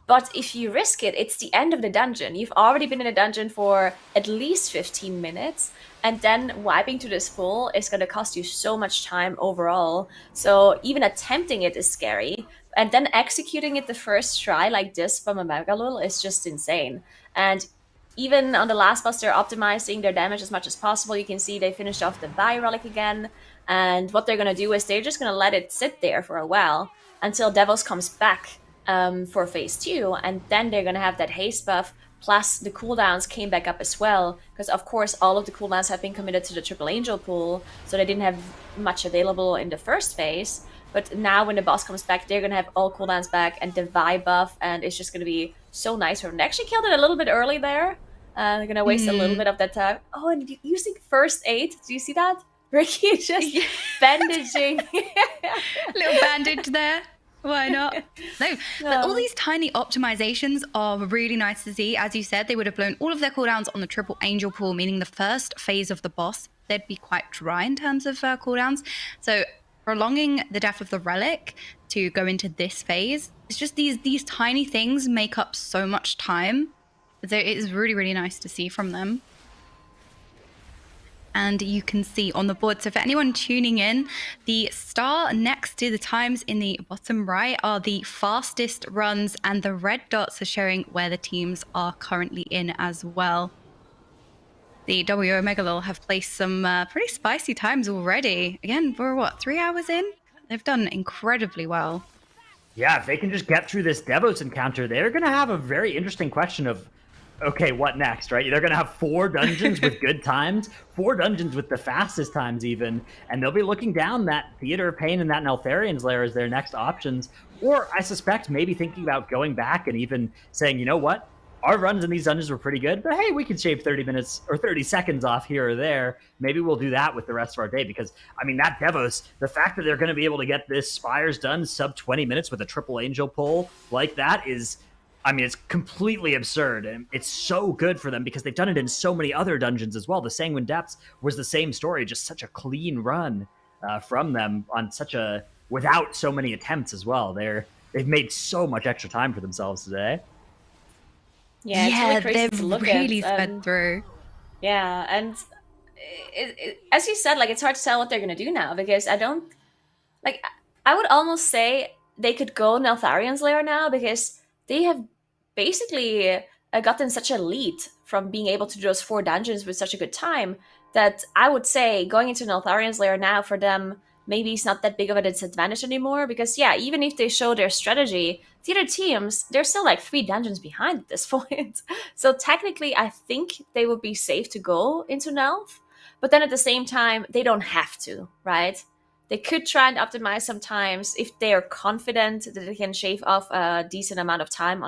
But if you risk it, it's the end of the dungeon. You've already been in a dungeon for at least 15 minutes, and then wiping to this pull is going to cost you so much time overall. So even attempting it is scary. And then executing it the first try like this from a Megalul is just insane. And even on the last boss, they're optimizing their damage as much as possible. You can see they finished off the Bio Relic again. And what they're going to do is they're just going to let it sit there for a while until Devos comes back for phase 2. And then they're going to have that haste buff. Plus the cooldowns came back up as well. Because of course, all of the cooldowns have been committed to the Triple Angel pool. So they didn't have much available in the first phase. But now when the boss comes back, they're going to have all cooldowns back and the Vi buff. And it's just going to be so nice for them. They actually killed it a little bit early there. They're going to waste a little bit of that time. Oh, and using first aid. Do you see that? Ricky just bandaging. Little bandage there. Why not? No, but all these tiny optimizations are really nice to see. As you said, they would have blown all of their cooldowns on the Triple Angel pool, meaning the first phase of the boss, they'd be quite dry in terms of cooldowns. So prolonging the death of the relic to go into this phase, it's just these tiny things make up so much time. So it is really, really nice to see from them. And you can see on the board, so for anyone tuning in, the star next to the times in the bottom right are the fastest runs, and the red dots are showing where the teams are currently in as well. The W Megalol have placed some pretty spicy times already. Again, we're 3 hours in? They've done incredibly well. Yeah, if they can just get through this Devos encounter, they're going to have a very interesting question of, okay, what next, right? They're going to have 4 dungeons with good times, 4 dungeons with the fastest times even, and they'll be looking down that Theater of Pain and that Neltharian's Lair as their next options. Or I suspect maybe thinking about going back and even saying, you know what? Our runs in these dungeons were pretty good, but hey, we can shave 30 minutes or 30 seconds off here or there. Maybe we'll do that with the rest of our day because, I mean, that Devos, the fact that they're going to be able to get this Spires done sub 20 minutes with a Triple Angel pull like that is... I mean, it's completely absurd, and it's so good for them because they've done it in so many other dungeons as well. The Sanguine Depths was the same story, just such a clean run. from them on without so many attempts as well. They've made so much extra time for themselves today. Yeah, it's really crazy they've to look really at. sped through. Yeah, and as you said, like it's hard to tell what they're gonna do now because I would almost say they could go Neltharion Slayer now because they have basically gotten such a lead from being able to do those 4 dungeons with such a good time that I would say going into Neltharion Slayer now for them maybe it's not that big of a disadvantage anymore because yeah, even if they show their strategy, the other teams, they're still like 3 dungeons behind at this point. So technically I think they would be safe to go into Nelth, but then at the same time they don't have to, right? They could try and optimize sometimes if they are confident that they can shave off a decent amount of time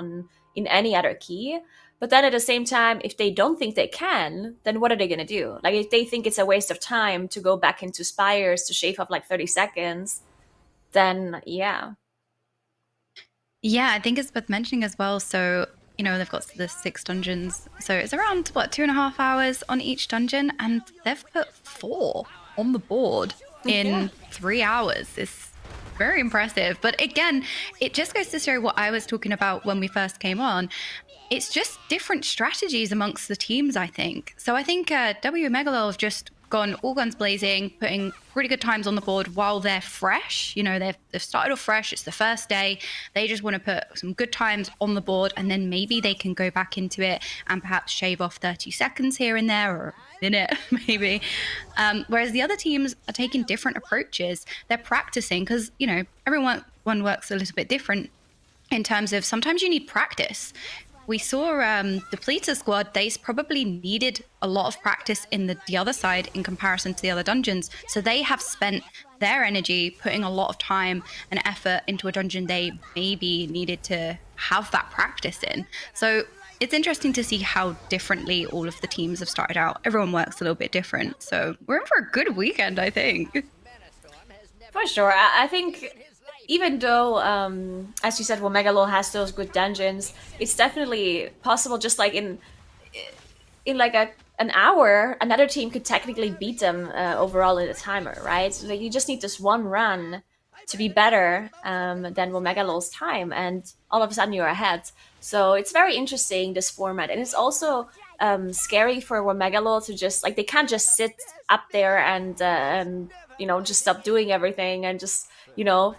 in any other key. But then at the same time, if they don't think they can, then what are they going to do? Like if they think it's a waste of time to go back into Spires to shave off like 30 seconds, then yeah. Yeah, I think it's worth mentioning as well. So, they've got the 6 dungeons. So it's around, 2.5 hours on each dungeon. And they've put 4 on the board in 3 hours. It's very impressive. But again, it just goes to show what I was talking about when we first came on. It's just different strategies amongst the teams, I think. So I think W Megalol have just gone all guns blazing, putting pretty good times on the board while they're fresh. They've started off fresh. It's the first day. They just want to put some good times on the board, and then maybe they can go back into it and perhaps shave off 30 seconds here and there, or a minute maybe. Whereas the other teams are taking different approaches. They're practicing because, everyone works a little bit different in terms of sometimes you need practice. We saw the Pleater squad, they probably needed a lot of practice in the other side in comparison to the other dungeons. So they have spent their energy putting a lot of time and effort into a dungeon they maybe needed to have that practice in. So it's interesting to see how differently all of the teams have started out. Everyone works a little bit different. So we're in for a good weekend, I think. For sure. I think even though, as you said, Megalol has those good dungeons, it's definitely possible. Just like in like an hour, another team could technically beat them overall in a timer, right? So like, you just need this one run to be better than Megalol's time, and all of a sudden you're ahead. So it's very interesting, this format, and it's also scary for Megalol to just like they can't just sit up there and just stop doing everything and just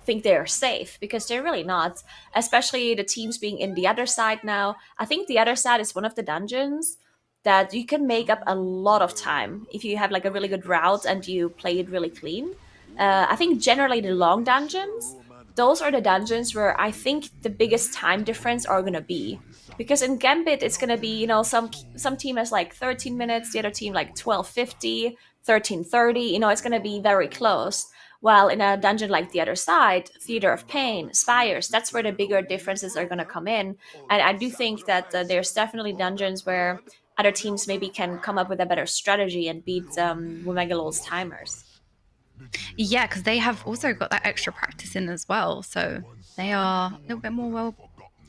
think they're safe, because they're really not, especially the teams being in the other side now. I think the other side is one of the dungeons that you can make up a lot of time if you have like a really good route and you play it really clean. I think generally the long dungeons, those are the dungeons where I think the biggest time difference are going to be. Because in Gambit, it's going to be, some team has like 13 minutes, the other team like 12:50, 13:30, it's going to be very close. While in a dungeon like the other side, Theater of Pain, Spires, that's where the bigger differences are going to come in. And I do think that there's definitely dungeons where other teams maybe can come up with a better strategy and beat Megalol's timers. Yeah, because they have also got that extra practice in as well. So they are a little bit more well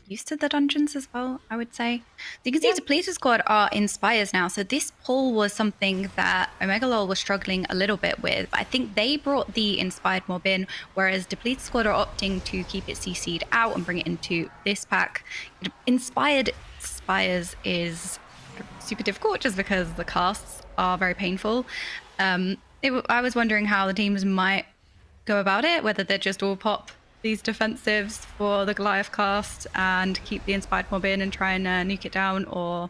used to the dungeons as well, I would say. So you can see the Pleater squad are Inspires now. So this pull was something that Omegalol was struggling a little bit with. But I think they brought the Inspired mob in, whereas Depleted squad are opting to keep it CC'd out and bring it into this pack. Inspired Spires is super difficult just because the casts are very painful. I was wondering how the teams might go about it, whether they'd just all pop these defensives for the Goliath cast and keep the Inspired mob in and try and nuke it down, or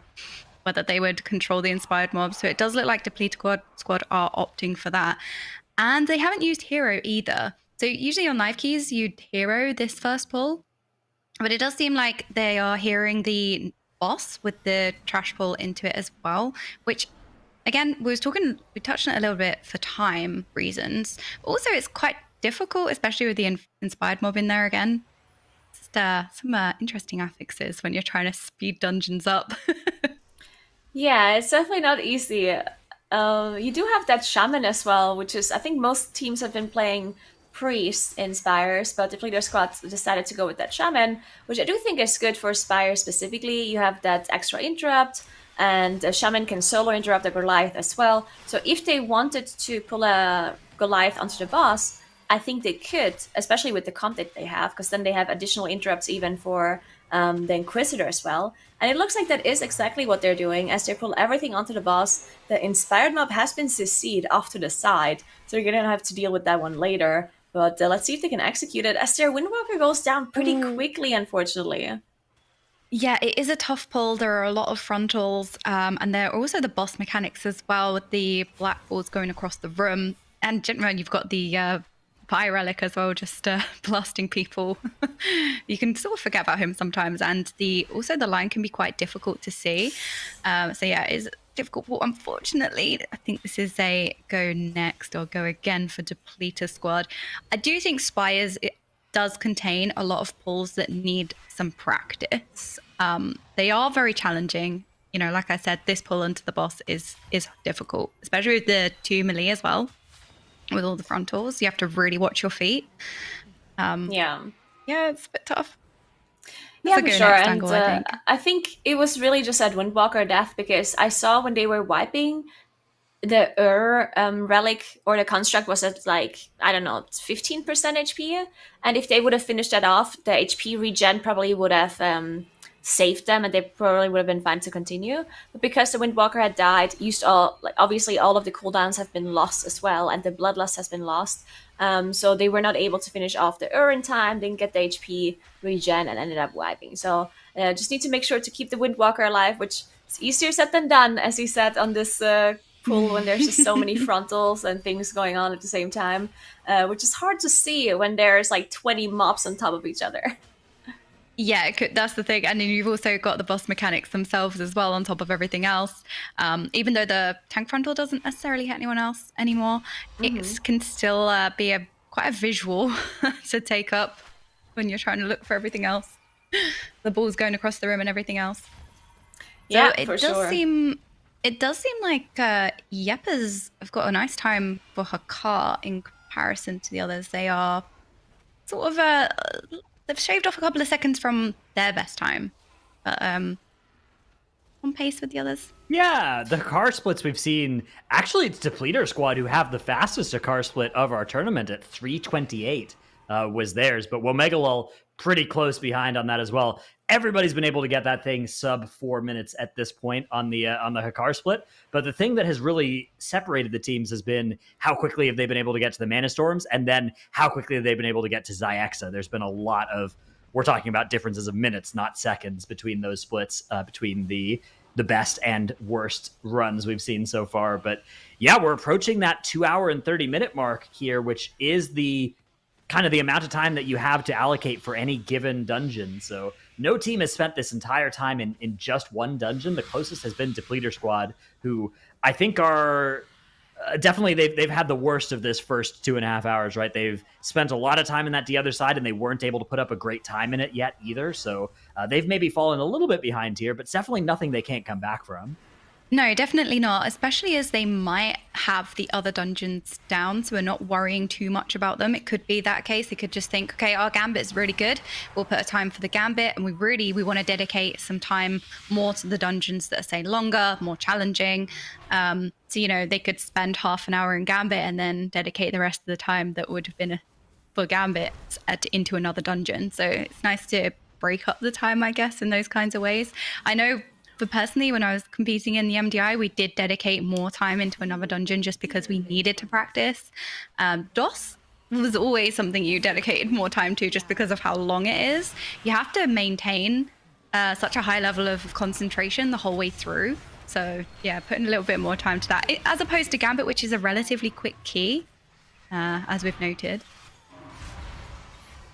whether they would control the Inspired mob. So it does look like the Depleted squad are opting for that. And they haven't used Hero either. So usually on Knife Keys, you'd Hero this first pull. But it does seem like they are hearing the boss with the trash pull into it as well, which again, we touched on it a little bit for time reasons. But also, it's quite difficult, especially with the Inspired mob in there again. Just some interesting affixes when you're trying to speed dungeons up. Yeah, it's definitely not easy. You do have that Shaman as well, which is, I think most teams have been playing Priest in Spires, but the Pleater squad decided to go with that Shaman, which I do think is good for Spires specifically. You have that extra interrupt, and a Shaman can solo interrupt the Goliath as well. So if they wanted to pull a Goliath onto the boss, I think they could, especially with the comp that they have, because then they have additional interrupts even for the Inquisitor as well. And it looks like that is exactly what they're doing, as they pull everything onto the boss. The Inspired mob has been CC'd off to the side, so you're going to have to deal with that one later. But let's see if they can execute it, as their Windwalker goes down pretty quickly, unfortunately. Yeah, it is a tough pull. There are a lot of frontals, and there are also the boss mechanics as well, with the black balls going across the room. And generally, you've got the Fire Relic as well, just blasting people. You can sort of forget about him sometimes, and also the line can be quite difficult to see. So yeah, it is difficult. Well, unfortunately, I think this is a go next or go again for Depleter squad. I do think Spires does contain a lot of pulls that need some practice. They are very challenging. You know, like I said, this pull into the boss is difficult, especially with the 2 melee as well. With all the frontals, you have to really watch your feet. Yeah, it's a bit tough. Yeah, for sure. And I think it was really just at Windwalker death, because I saw when they were wiping, the relic or the construct was at like, I don't know, 15% HP. And if they would have finished that off, the HP regen probably would have saved them, and they probably would have been fine to continue. But because the Windwalker had died, obviously all of the cooldowns have been lost as well, and the Bloodlust has been lost. So they were not able to finish off the in time, didn't get the HP regen, and ended up wiping. So just need to make sure to keep the Windwalker alive, which is easier said than done, as he said on this pool, when there's just so many frontals and things going on at the same time, which is hard to see when there's like 20 mobs on top of each other. Yeah, that's the thing. And then you've also got the boss mechanics themselves as well on top of everything else. Even though the tank frontal doesn't necessarily hit anyone else anymore, it can still be quite a visual to take up when you're trying to look for everything else. The balls going across the room and everything else. So yeah, it for does sure. It does seem like Yeppers have got a nice time for Hakar in comparison to the others. They are sort of they've shaved off a couple of seconds from their best time, but on pace with the others. Yeah, the car splits we've seen. Actually, it's Depleter squad who have the fastest car split of our tournament at 3:28 was theirs, but Womegalul pretty close behind on that as well. Everybody's been able to get that thing sub 4 minutes at this point on the Hakar split. But the thing that has really separated the teams has been how quickly have they been able to get to the Mana Storms, and then how quickly have they been able to get to Xiaxa. There's been a lot of, we're talking about differences of minutes, not seconds, between those splits, between the best and worst runs we've seen so far. But yeah, we're approaching that 2 hour and 30 minute mark here, which is the kind of the amount of time that you have to allocate for any given dungeon. So no team has spent this entire time in just one dungeon. The closest has been Depleter squad, who I think are definitely, they've had the worst of this first 2.5 hours, right? They've spent a lot of time in the other side, and they weren't able to put up a great time in it yet either. So they've maybe fallen a little bit behind here, but it's definitely nothing they can't come back from. No, definitely not, especially as they might have the other dungeons down, so we're not worrying too much about them. It could be that case. They could just think, okay, our Gambit's really good. We'll put a time for the Gambit, and we want to dedicate some time more to the dungeons that are, say, longer, more challenging. So, you know, they could spend half an hour in Gambit and then dedicate the rest of the time that would have been for Gambit into another dungeon. So it's nice to break up the time, I guess, in those kinds of ways. I know, but personally, when I was competing in the MDI, we did dedicate more time into another dungeon just because we needed to practice. DOS was always something you dedicated more time to just because of how long it is. You have to maintain such a high level of concentration the whole way through. So yeah, putting a little bit more time to that, as opposed to Gambit, which is a relatively quick key, as we've noted.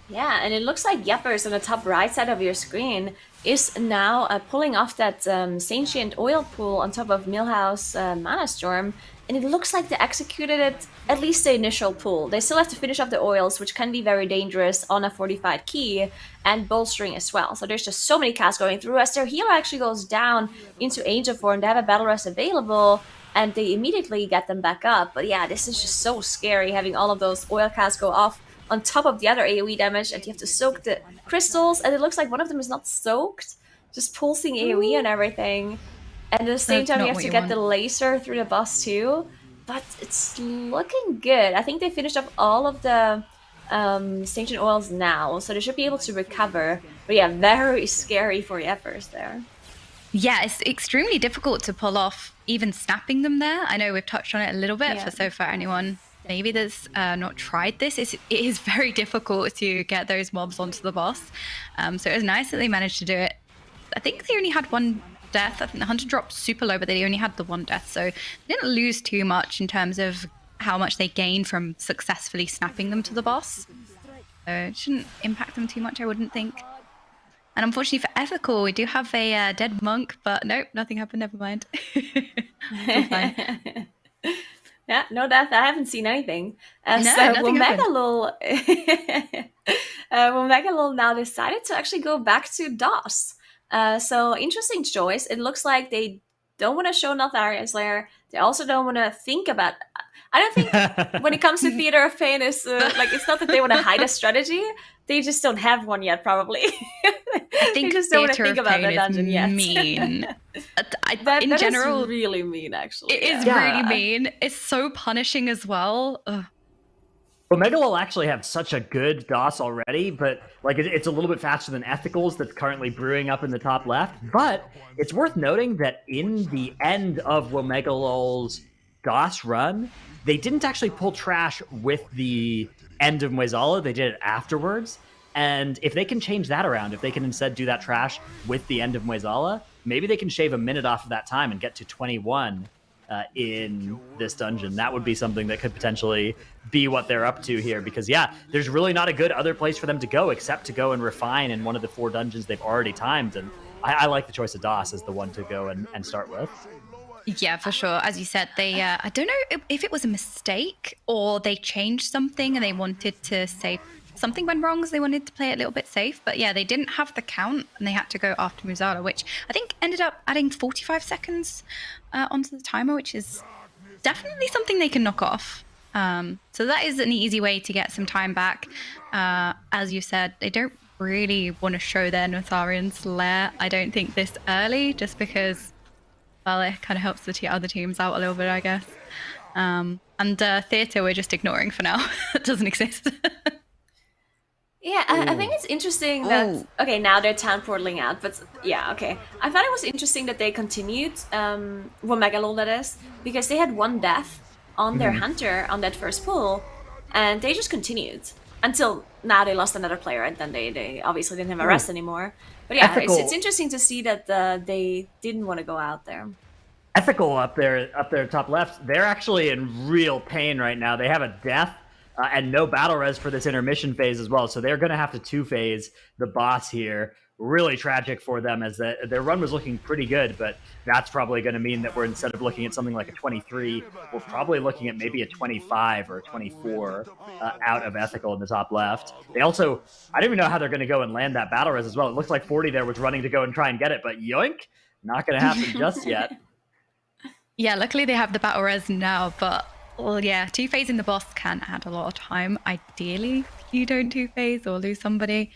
Yeah, and it looks like Yeppers on the top right side of your screen is now pulling off that Sentient Oil pool on top of Millhouse Mana Storm, and it looks like they executed it, at least the initial pull. They still have to finish off the oils, which can be very dangerous on a fortified key, and bolstering as well. So there's just so many casts going through, as their healer actually goes down into Angel Form. They have a Battle Rest available, and they immediately get them back up. But yeah, this is just so scary, having all of those oil casts go off on top of the other AoE damage, and you have to soak the crystals, and it looks like one of them is not soaked, just pulsing AoE and everything. And at the same time, you have to get the laser through the boss too. but it's looking good. I think they finished up all of the Sanctioned Oils now, so they should be able to recover. But yeah, very scary for Yepers there. Yeah, it's extremely difficult to pull off even snapping them there. I know we've touched on it a little bit, for so far anyone maybe that's not tried this, it is very difficult to get those mobs onto the boss. So it was nice that they managed to do it. I think they only had one death. I think the hunter dropped super low, but they only had the one death, so they didn't lose too much in terms of how much they gained from successfully snapping them to the boss. So it shouldn't impact them too much, I wouldn't think. And unfortunately for Ethical, we do have a dead monk, but nope, nothing happened, never mind. Yeah, no death. I haven't seen anything. No, so nothing Womegalol now decided to actually go back to DOS. So interesting choice. It looks like they don't want to show Neltharion Slayer. They also don't want to think about... I don't think when it comes to Theater of Pain, it's it's not that they want to hide a strategy. They just don't have one yet, probably. I think they just don't want to think about the dungeon yet. Mean. In general, is really mean, actually. It is really mean. It's so punishing as well. Ugh. Well, Mega will actually have such a good DOS already, but it's a little bit faster than Ethical's that's currently brewing up in the top left. But it's worth noting that in the end of Womegalol's DOS run, they didn't actually pull trash with the end of Mwezala. They did it afterwards. And if they can change that around, if they can instead do that trash with the end of Mwezala, maybe they can shave a minute off of that time and get to 21 in this dungeon. That would be something that could potentially be what they're up to here, because there's really not a good other place for them to go except to go and refine in one of the 4 dungeons they've already timed. And I like the choice of DOS as the one to go and start with. Yeah, for sure. As you said, they I don't know if it was a mistake or they changed something and they wanted to say something went wrong, so they wanted to play it a little bit safe. But yeah, they didn't have the count and they had to go after Muzala, which I think ended up adding 45 seconds onto the timer, which is definitely something they can knock off. So that is an easy way to get some time back. As you said, they don't really want to show their Neltharion lair, I don't think, this early, just because, well, it kind of helps the other teams out a little bit, I guess. And Theatre we're just ignoring for now. It doesn't exist. Yeah, I think it's interesting that... Okay, now they're town portaling out, but yeah, okay. I thought it was interesting that they continued, Womegalol that is, because they had one death on their hunter on that first pull, and they just continued. Until now they lost another player, and then they obviously didn't have a rest anymore. But yeah, it's interesting to see that they didn't want to go out there. Ethical up there top left, they're actually in real pain right now. They have a death and no battle res for this intermission phase as well, so they're going to have to 2-phase the boss here. Really tragic for them, as their run was looking pretty good, but that's probably going to mean that we're, instead of looking at something like a 23, we're probably looking at maybe a 25 or a 24 out of Ethical in the top left. They also, I don't even know how they're going to go and land that battle res as well. It looks like 40 there was running to go and try and get it, but yoink, not going to happen just yet. Yeah, luckily they have the battle res now, but well, yeah, 2-phasing the boss can add a lot of time. Ideally, you don't 2-phase or lose somebody,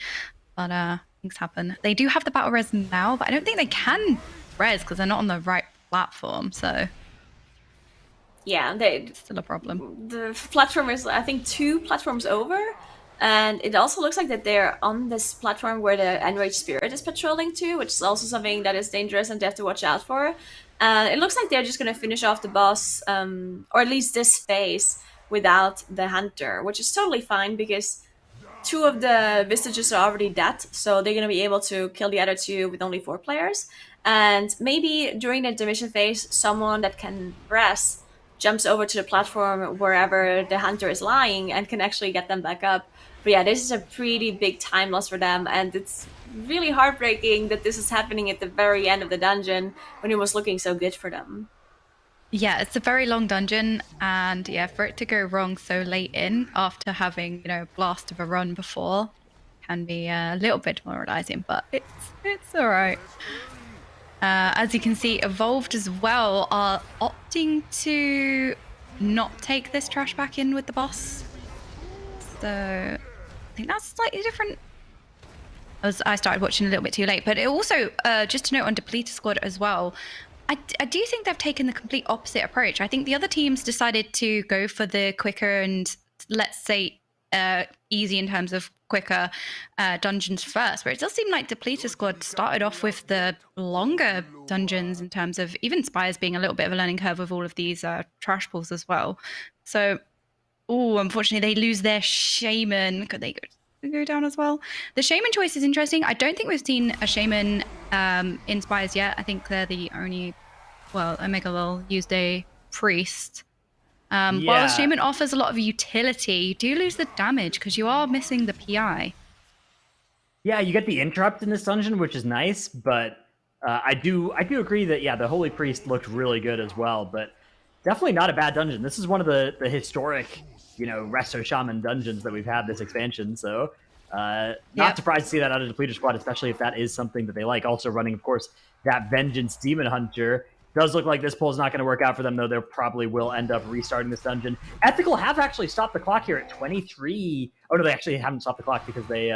but things happen. They do have the battle res now, but I don't think they can res because they're not on the right platform, so yeah, it's still a problem. The platform is, I think, 2 platforms over, and it also looks like that they're on this platform where the Enraged Spirit is patrolling to, which is also something that is dangerous and they have to watch out for. It looks like they're just going to finish off the boss, or at least this phase, without the hunter, which is totally fine because 2 of the Vestiges are already dead, so they're going to be able to kill the other 2 with only 4 players. And maybe during the intermission phase, someone that can rest jumps over to the platform wherever the hunter is lying and can actually get them back up. But yeah, this is a pretty big time loss for them, and it's really heartbreaking that this is happening at the very end of the dungeon when it was looking so good for them. Yeah, it's a very long dungeon, and yeah, for it to go wrong so late in after having, blast of a run before can be a little bit demoralizing, but it's all right. As you can see, Evolved as well are opting to not take this trash back in with the boss. So I think that's slightly different. I started watching a little bit too late, but it also, just to note on Depleter Squad as well, I do think they've taken the complete opposite approach. I think the other teams decided to go for the quicker and, let's say, easy in terms of quicker dungeons first, where it does seem like Depleter Squad started off with the longer dungeons in terms of even Spires being a little bit of a learning curve with all of these trash pools as well. So, unfortunately, they lose their Shaman. Could they go down as well? The Shaman choice is interesting. I don't think we've seen a Shaman in Spires yet. I think they're the only, well, Omega Lol used a Priest. While the Shaman offers a lot of utility, you do lose the damage because you are missing the PI. Yeah, you get the interrupt in this dungeon, which is nice, but I do agree that, the Holy Priest looked really good as well, but definitely not a bad dungeon. This is one of the historic, Resto Shaman dungeons that we've had this expansion, so not surprised to see that out of the Depleter Squad, especially if that is something that they like. Also running, of course, that Vengeance Demon Hunter. Does look like this pull is not going to work out for them, though. They probably will end up restarting this dungeon. Ethical have actually stopped the clock here at 23. Oh, no, they actually haven't stopped the clock because they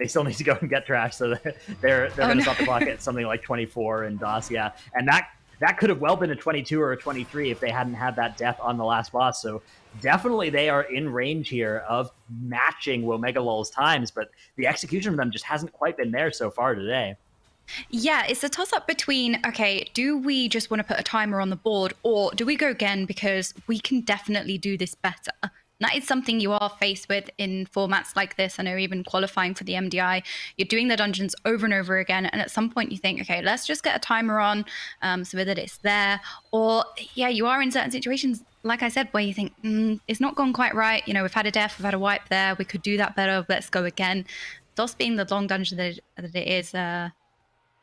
still need to go and get trash, so they're going to stop the clock at something like 24 in DOS, And that could have well been a 22 or a 23 if they hadn't had that death on the last boss. So definitely they are in range here of matching Womega Lol's times, but the execution of them just hasn't quite been there so far today. Yeah, it's a toss-up between, okay, do we just want to put a timer on the board, or do we go again because we can definitely do this better? And that is something you are faced with in formats like this. I know even qualifying for the MDI, you're doing the dungeons over and over again, and at some point you think, okay, let's just get a timer on so that it's there. Or, you are in certain situations, like I said, where you think, it's not gone quite right. We've had a death, we've had a wipe there, we could do that better, let's go again. DOS being the long dungeon that it is,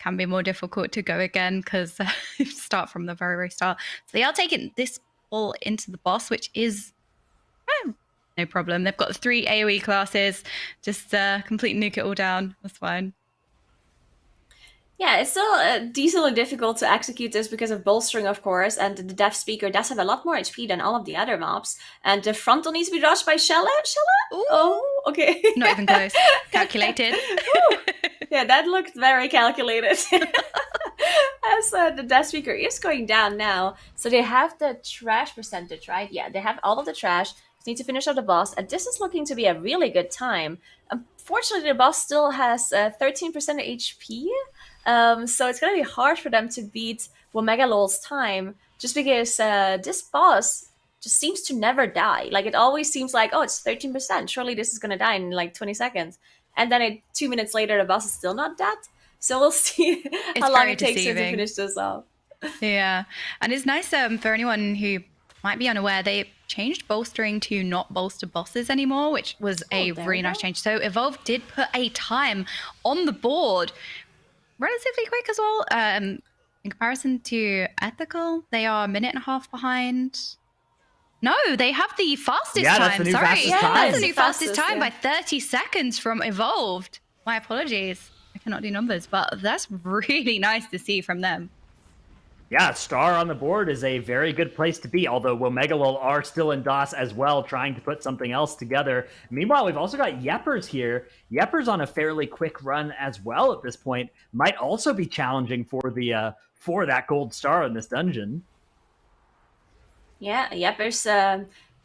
can be more difficult to go again because you start from the very, very start. So they are taking this all into the boss, which is no problem. They've got the 3 AoE classes, just completely nuke it all down. That's fine. Yeah, it's still decently difficult to execute this because of bolstering, of course, and the Death Speaker does have a lot more HP than all of the other mobs. And the frontal needs to be dodged by Shella? Ooh. Oh, okay. Not even close. Calculated. Yeah, that looked very calculated. As the Death Speaker is going down now. So they have the trash percentage, right? Yeah, they have all of the trash. Just need to finish out the boss. And this is looking to be a really good time. Unfortunately, the boss still has 13% HP. So it's going to be hard for them to beat Womega Lol's time. Just because this boss just seems to never die. Like, it always seems like, oh, it's 13%. Surely this is going to die in like 20 seconds. And then 2 minutes later, the boss is still not dead. So we'll see how long it takes him to finish this off. Yeah. And it's nice for anyone who might be unaware, they changed bolstering to not bolster bosses anymore, which was a really nice change. So Evolve did put a time on the board relatively quick as well. In comparison to Ethical, they are a minute and a half behind. No, they have the fastest time. That's the new fastest time. That's the new fastest time by 30 seconds from Evolved. My apologies. I cannot do numbers, but that's really nice to see from them. Yeah, star on the board is a very good place to be, although Womega Lol are still in DOS as well, trying to put something else together. Meanwhile, we've also got Yeppers here. Yeppers on a fairly quick run as well at this point. Might also be challenging for the for that gold star in this dungeon. Yeah, Yeppers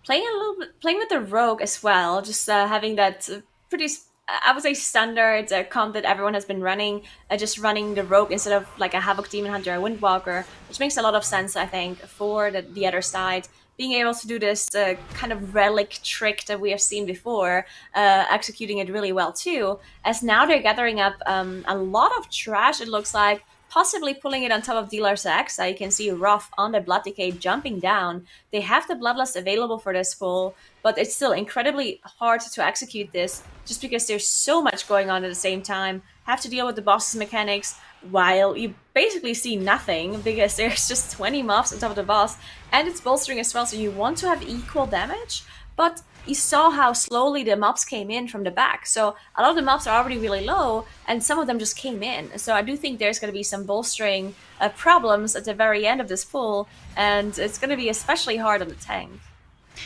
playing with the rogue as well, just having that pretty, I would say, standard comp that everyone has been running, just running the rogue instead of like a Havoc Demon Hunter or Windwalker, which makes a lot of sense, I think, for the other side. Being able to do this kind of relic trick that we have seen before, executing it really well too, as now they're gathering up a lot of trash, it looks like, possibly pulling it on top of Dealer's Axe. You can see Ruff on the Blood Decay jumping down. They have the Bloodlust available for this pull, but it's still incredibly hard to execute this just because there's so much going on at the same time. Have to deal with the boss's mechanics while you basically see nothing because there's just 20 mobs on top of the boss, and it's bolstering as well, so you want to have equal damage, but you saw how slowly the mobs came in from the back. So a lot of the mobs are already really low, and some of them just came in. So I do think there's going to be some bolstering problems at the very end of this pull, and it's going to be especially hard on the tank.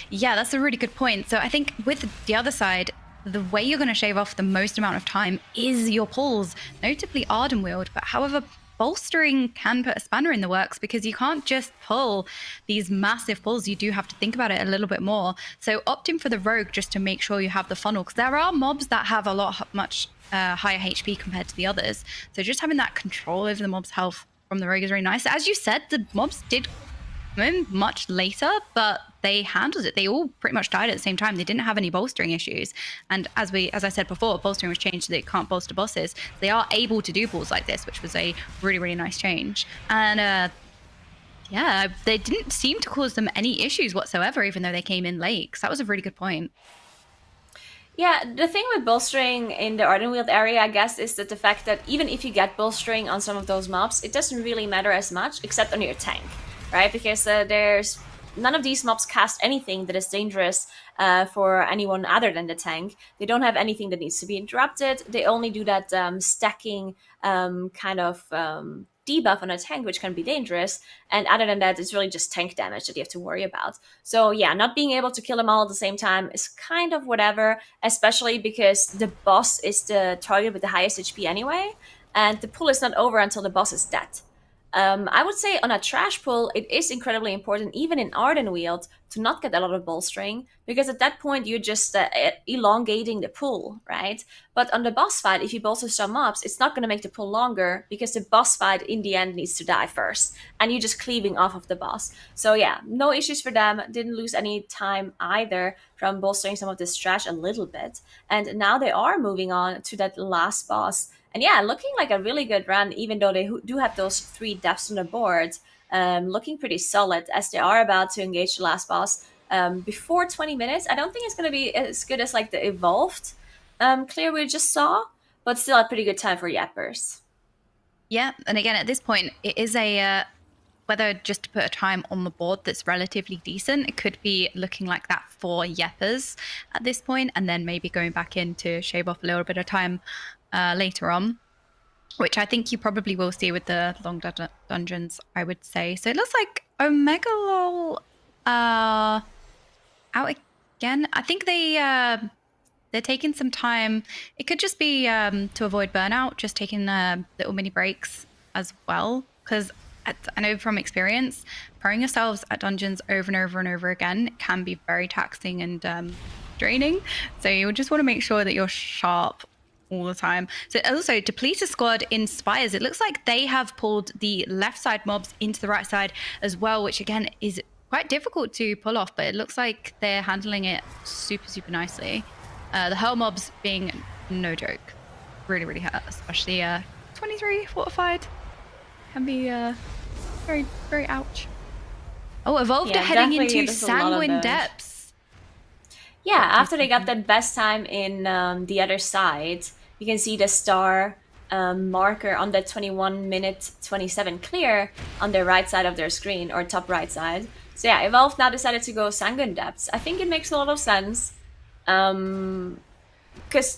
Yeah, that's a really good point. So I think with the other side, the way you're going to shave off the most amount of time is your pulls, notably Ardenweald. But however, bolstering can put a spanner in the works because you can't just pull these massive pulls. You do have to think about it a little bit more. So opting for the rogue just to make sure you have the funnel, because there are mobs that have a much higher HP compared to the others. So just having that control over the mob's health from the rogue is very nice. As you said, the mobs did come in much later, but they handled it. They all pretty much died at the same time. They didn't have any bolstering issues. And as I said before, bolstering was changed so they can't bolster bosses. They are able to do pulls like this, which was a really, really nice change. And yeah, they didn't seem to cause them any issues whatsoever, even though they came in late. So that was a really good point. Yeah, the thing with bolstering in the Ardenweald area, I guess, is that the fact that even if you get bolstering on some of those mobs, it doesn't really matter as much, except on your tank, right? Because there's none of these mobs cast anything that is dangerous for anyone other than the tank. They don't have anything that needs to be interrupted. They only do that stacking kind of debuff on a tank, which can be dangerous. And other than that, it's really just tank damage that you have to worry about. So yeah, not being able to kill them all at the same time is kind of whatever, especially because the boss is the target with the highest HP anyway. And the pull is not over until the boss is dead. I would say on a trash pull, it is incredibly important, even in Ardenweald, to not get a lot of bolstering, because at that point you're just elongating the pull, right? But on the boss fight, if you bolster some mobs, it's not going to make the pull longer, because the boss fight in the end needs to die first, and you're just cleaving off of the boss. So yeah, no issues for them, didn't lose any time either from bolstering some of this trash a little bit. And now they are moving on to that last boss. And yeah, looking like a really good run, even though they do have those 3 deaths on the board. Looking pretty solid as they are about to engage the last boss before 20 minutes. I don't think it's going to be as good as like the Evolved clear we just saw, but still a pretty good time for Yappers. Yeah, and again, at this point, it is a whether just to put a time on the board that's relatively decent. It could be looking like that for Yappers at this point, and then maybe going back in to shave off a little bit of time later on, which I think you probably will see with the long dungeons, I would say. So it looks like Omega Lol out again. I think they're taking some time. It could just be to avoid burnout, just taking little mini breaks as well, because I know from experience, throwing yourselves at dungeons over and over and over again can be very taxing and draining. So you just want to make sure that you're sharp all the time. So also, Depleter Squad in Spires, it looks like they have pulled the left side mobs into the right side as well, which again is quite difficult to pull off, but it looks like they're handling it super, super nicely. The Hurl mobs being no joke. Really, really hurt, especially 23 fortified. Can be very, very ouch. Oh, Evolved are heading into Sanguine Depths. Yeah, after they got that best time in the other side, you can see the star marker on that 21-minute 27 clear on the right side of their screen, or top right side. So yeah, Evolved now decided to go Sanguine Depths. I think it makes a lot of sense, because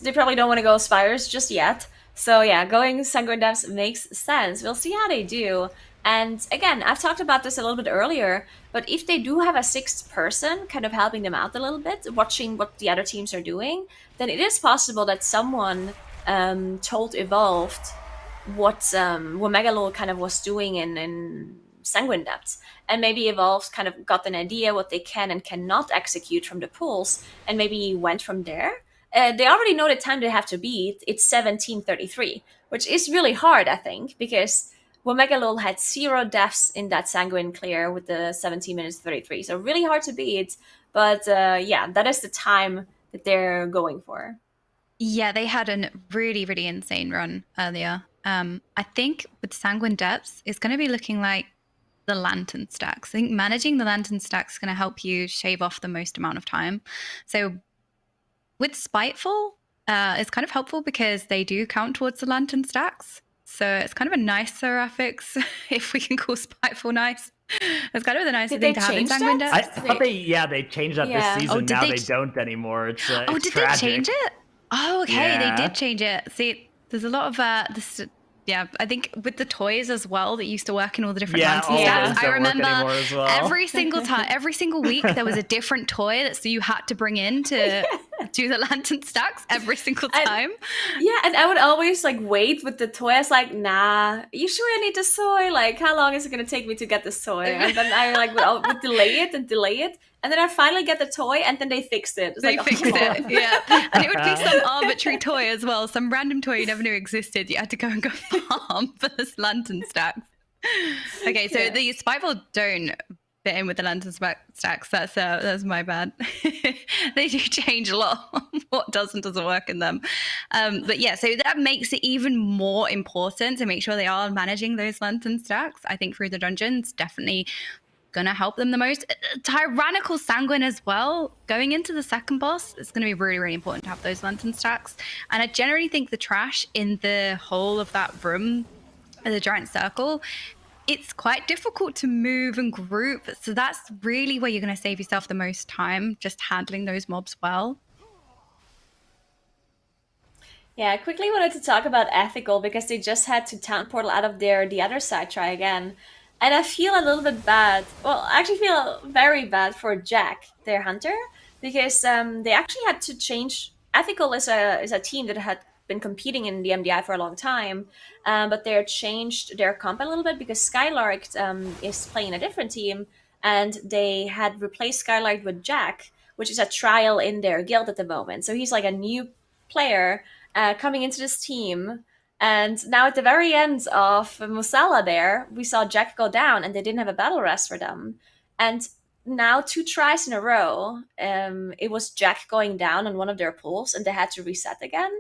they probably don't want to go Spires just yet. So yeah, going Sanguine Depths makes sense. We'll see how they do. And again, I've talked about this a little bit earlier, but if they do have a 6th person kind of helping them out a little bit, watching what the other teams are doing, then it is possible that someone told Evolved what Megalol kind of was doing in Sanguine Depths. And maybe Evolved kind of got an idea what they can and cannot execute from the pools, and maybe went from there. They already know the time they have to beat. It's 17:33, which is really hard, I think, because Womegalol had 0 deaths in that Sanguine clear with the 17 minutes 33. So really hard to beat. But yeah, that is the time that they're going for. Yeah, they had a really, really insane run earlier. I think with Sanguine Depths, it's going to be looking like the Lantern stacks. I think managing the Lantern stacks is going to help you shave off the most amount of time. So with Spiteful, it's kind of helpful because they do count towards the Lantern stacks. So it's kind of a nicer affix, if we can call Spiteful nice. It's kind of the nicest thing to have in Sanguine Depths. I thought they changed that this season. Now they don't anymore. It's did tragic. They change it? Oh, okay. Yeah. They did change it. See, there's a lot of this. Yeah, I think with the toys as well that used to work in all the different Lantern stacks. I remember every single time, every single week, there was a different toy that you had to bring in to do the lantern stacks every single time. Yeah, and I would always like wait with the toy. I was like, nah, you sure I need the soy? Like, how long is it gonna take me to get the soy? And then I like would delay it, and then I finally get the toy, and then they fixed it. It's They like, fixed it, yeah. And it would be some arbitrary toy as well, some random toy you never knew existed. You had to go and go farm for this lantern stacks. Okay, so the Spiteful don't fit in with the lantern stacks. That's my bad. They do change a lot what does and doesn't work in them. But yeah, so that makes it even more important to make sure they are managing those lantern stacks. I think through the dungeons, definitely gonna help them the most. Tyrannical Sanguine as well. Going into the second boss, it's gonna be really, really important to have those lantern stacks. And I generally think the trash in the whole of that room, the giant circle, it's quite difficult to move and group. So that's really where you're gonna save yourself the most time, just handling those mobs well. Yeah, I quickly wanted to talk about ethical because they just had to town portal out of the other side try again. And I feel a little bit bad. Well, I actually feel very bad for Jack, their hunter, because they actually had to change. Ethical is a team that had been competing in the MDI for a long time, but they changed their comp a little bit because Skylark is playing a different team, and they had replaced Skylark with Jack, which is a trial in their guild at the moment. So he's like a new player coming into this team. And now at the very end of Musala there, we saw Jack go down and they didn't have a battle rest for them. And now 2 tries in a row, it was Jack going down on one of their pools and they had to reset again.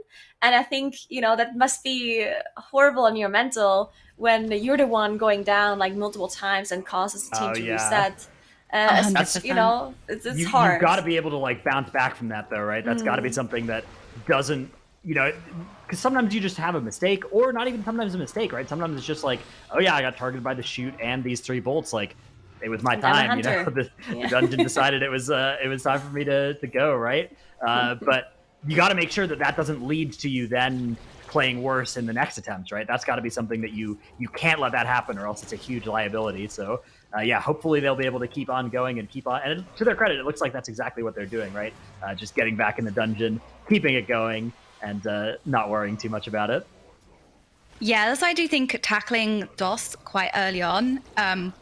And I think, that must be horrible on your mental when you're the one going down like multiple times and causes the team to reset. It's hard. You've got to be able to like bounce back from that though, right? That's got to be something that doesn't, because sometimes you just have a mistake, or not even sometimes a mistake, right? Sometimes it's just like, oh yeah, I got targeted by the shoot and these 3 bolts. Like, it was my time, The dungeon decided it was time for me to go, right? But you got to make sure that doesn't lead to you then playing worse in the next attempt, right? That's got to be something that you can't let that happen, or else it's a huge liability. So hopefully they'll be able to keep on going and keep on. And to their credit, it looks like that's exactly what they're doing, right? Just getting back in the dungeon, keeping it going, and not worrying too much about it. Yeah, that's why I do think tackling DOS quite early on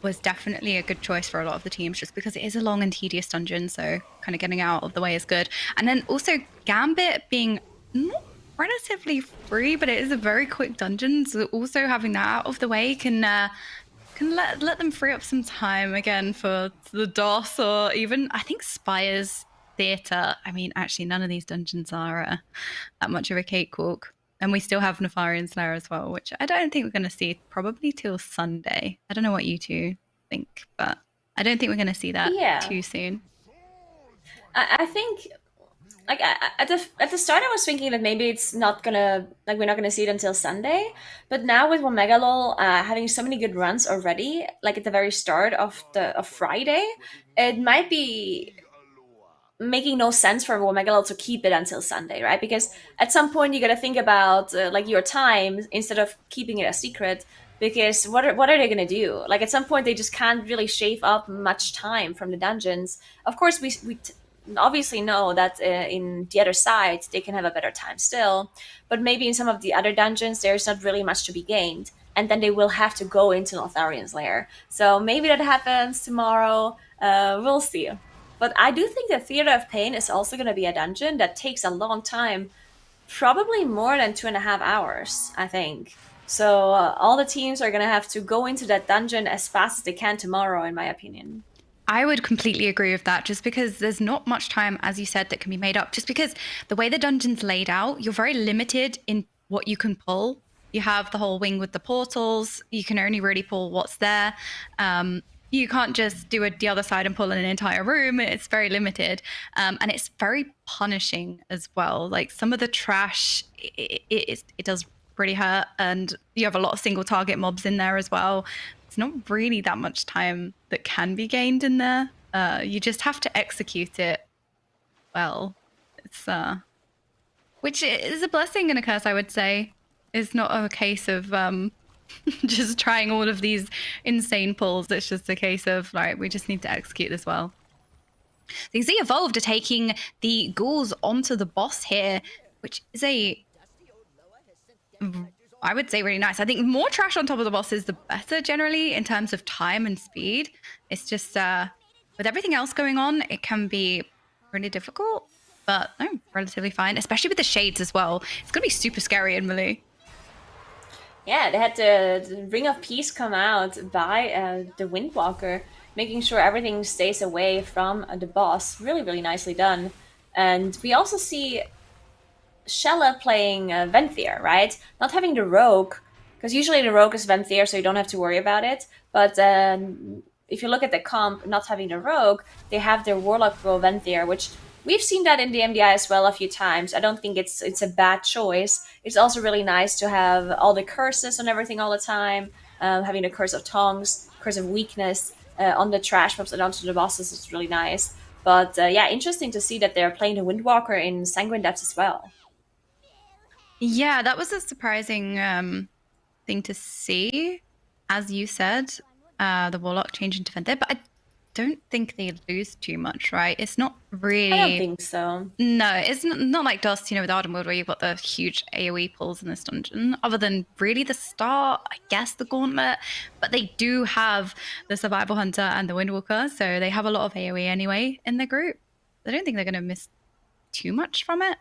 was definitely a good choice for a lot of the teams, just because it is a long and tedious dungeon, so kind of getting out of the way is good. And then also Gambit being not relatively free, but it is a very quick dungeon, so also having that out of the way can let them free up some time again for the DOS, or even, I think, Spire's Theatre. I mean, actually, none of these dungeons are that much of a cakewalk. And we still have Nefarian Slayer as well, which I don't think we're going to see probably till Sunday. I don't know what you two think, but I don't think we're going to see that too soon. I think, like, at the start, I was thinking that maybe it's not gonna, like, we're not gonna see it until Sunday. But now with Womegalol having so many good runs already, like at the very start of Friday, it might be making no sense for Womegalol to keep it until Sunday, right? Because at some point you got to think about like your time instead of keeping it a secret. Because what are they gonna do? Like at some point they just can't really shave up much time from the dungeons. Of course, we obviously know that in the other side they can have a better time still, but maybe in some of the other dungeons there's not really much to be gained, and then they will have to go into Lotharian's lair. So maybe that happens tomorrow. We'll see. But I do think that Theater of Pain is also going to be a dungeon that takes a long time, probably more than 2.5 hours, I think. So all the teams are going to have to go into that dungeon as fast as they can tomorrow, in my opinion. I would completely agree with that, just because there's not much time, as you said, that can be made up. Just because the way the dungeon's laid out, you're very limited in what you can pull. You have the whole wing with the portals. You can only really pull what's there. You can't just do the other side and pull in an entire room. It's very limited. And it's very punishing as well. Like some of the trash, it does really hurt. And you have a lot of single target mobs in there as well. It's not really that much time that can be gained in there. You just have to execute it well. It's which is a blessing and a curse, I would say. It's not a case of just trying all of these insane pulls. It's just a case of, right, we just need to execute this well. So you see Evolved are taking the ghouls onto the boss here, which is I would say really nice. I think more trash on top of the boss is the better generally in terms of time and speed. It's just with everything else going on, it can be really difficult, but no, relatively fine, especially with the shades as well. It's going to be super scary in Melee. Yeah, they had the Ring of Peace come out by the Windwalker, making sure everything stays away from the boss. Really, really nicely done. And we also see Shella playing Venthyr, right? Not having the Rogue, because usually the Rogue is Venthyr, so you don't have to worry about it. But if you look at the comp, not having the Rogue, they have their Warlock go Venthyr, which we've seen that in the MDI as well a few times. I don't think it's a bad choice. It's also really nice to have all the curses and everything all the time. Having the Curse of Tongues, Curse of Weakness on the trash mobs and onto the bosses is really nice. But yeah, interesting to see that they're playing the Windwalker in Sanguine Depths as well. Yeah, that was a surprising thing to see. As you said, the Warlock changed into Venthyr, but I don't think they lose too much, right? It's not really... I don't think so. No, it's not like Dust, with Ardenwood, where you've got the huge AoE pulls in this dungeon, other than really the start, I guess the Gauntlet, but they do have the Survival Hunter and the Windwalker, so they have a lot of AoE anyway in their group. I don't think they're going to miss too much from it.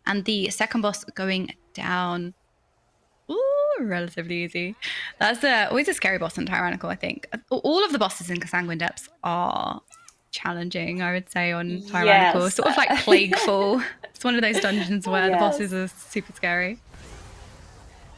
And the second boss going down, relatively easy. That's always a scary boss in Tyrannical, I think. All of the bosses in Sanguine Depths are challenging, I would say, on Tyrannical. Yes. Sort of like Plagueful. It's one of those dungeons where the bosses are super scary.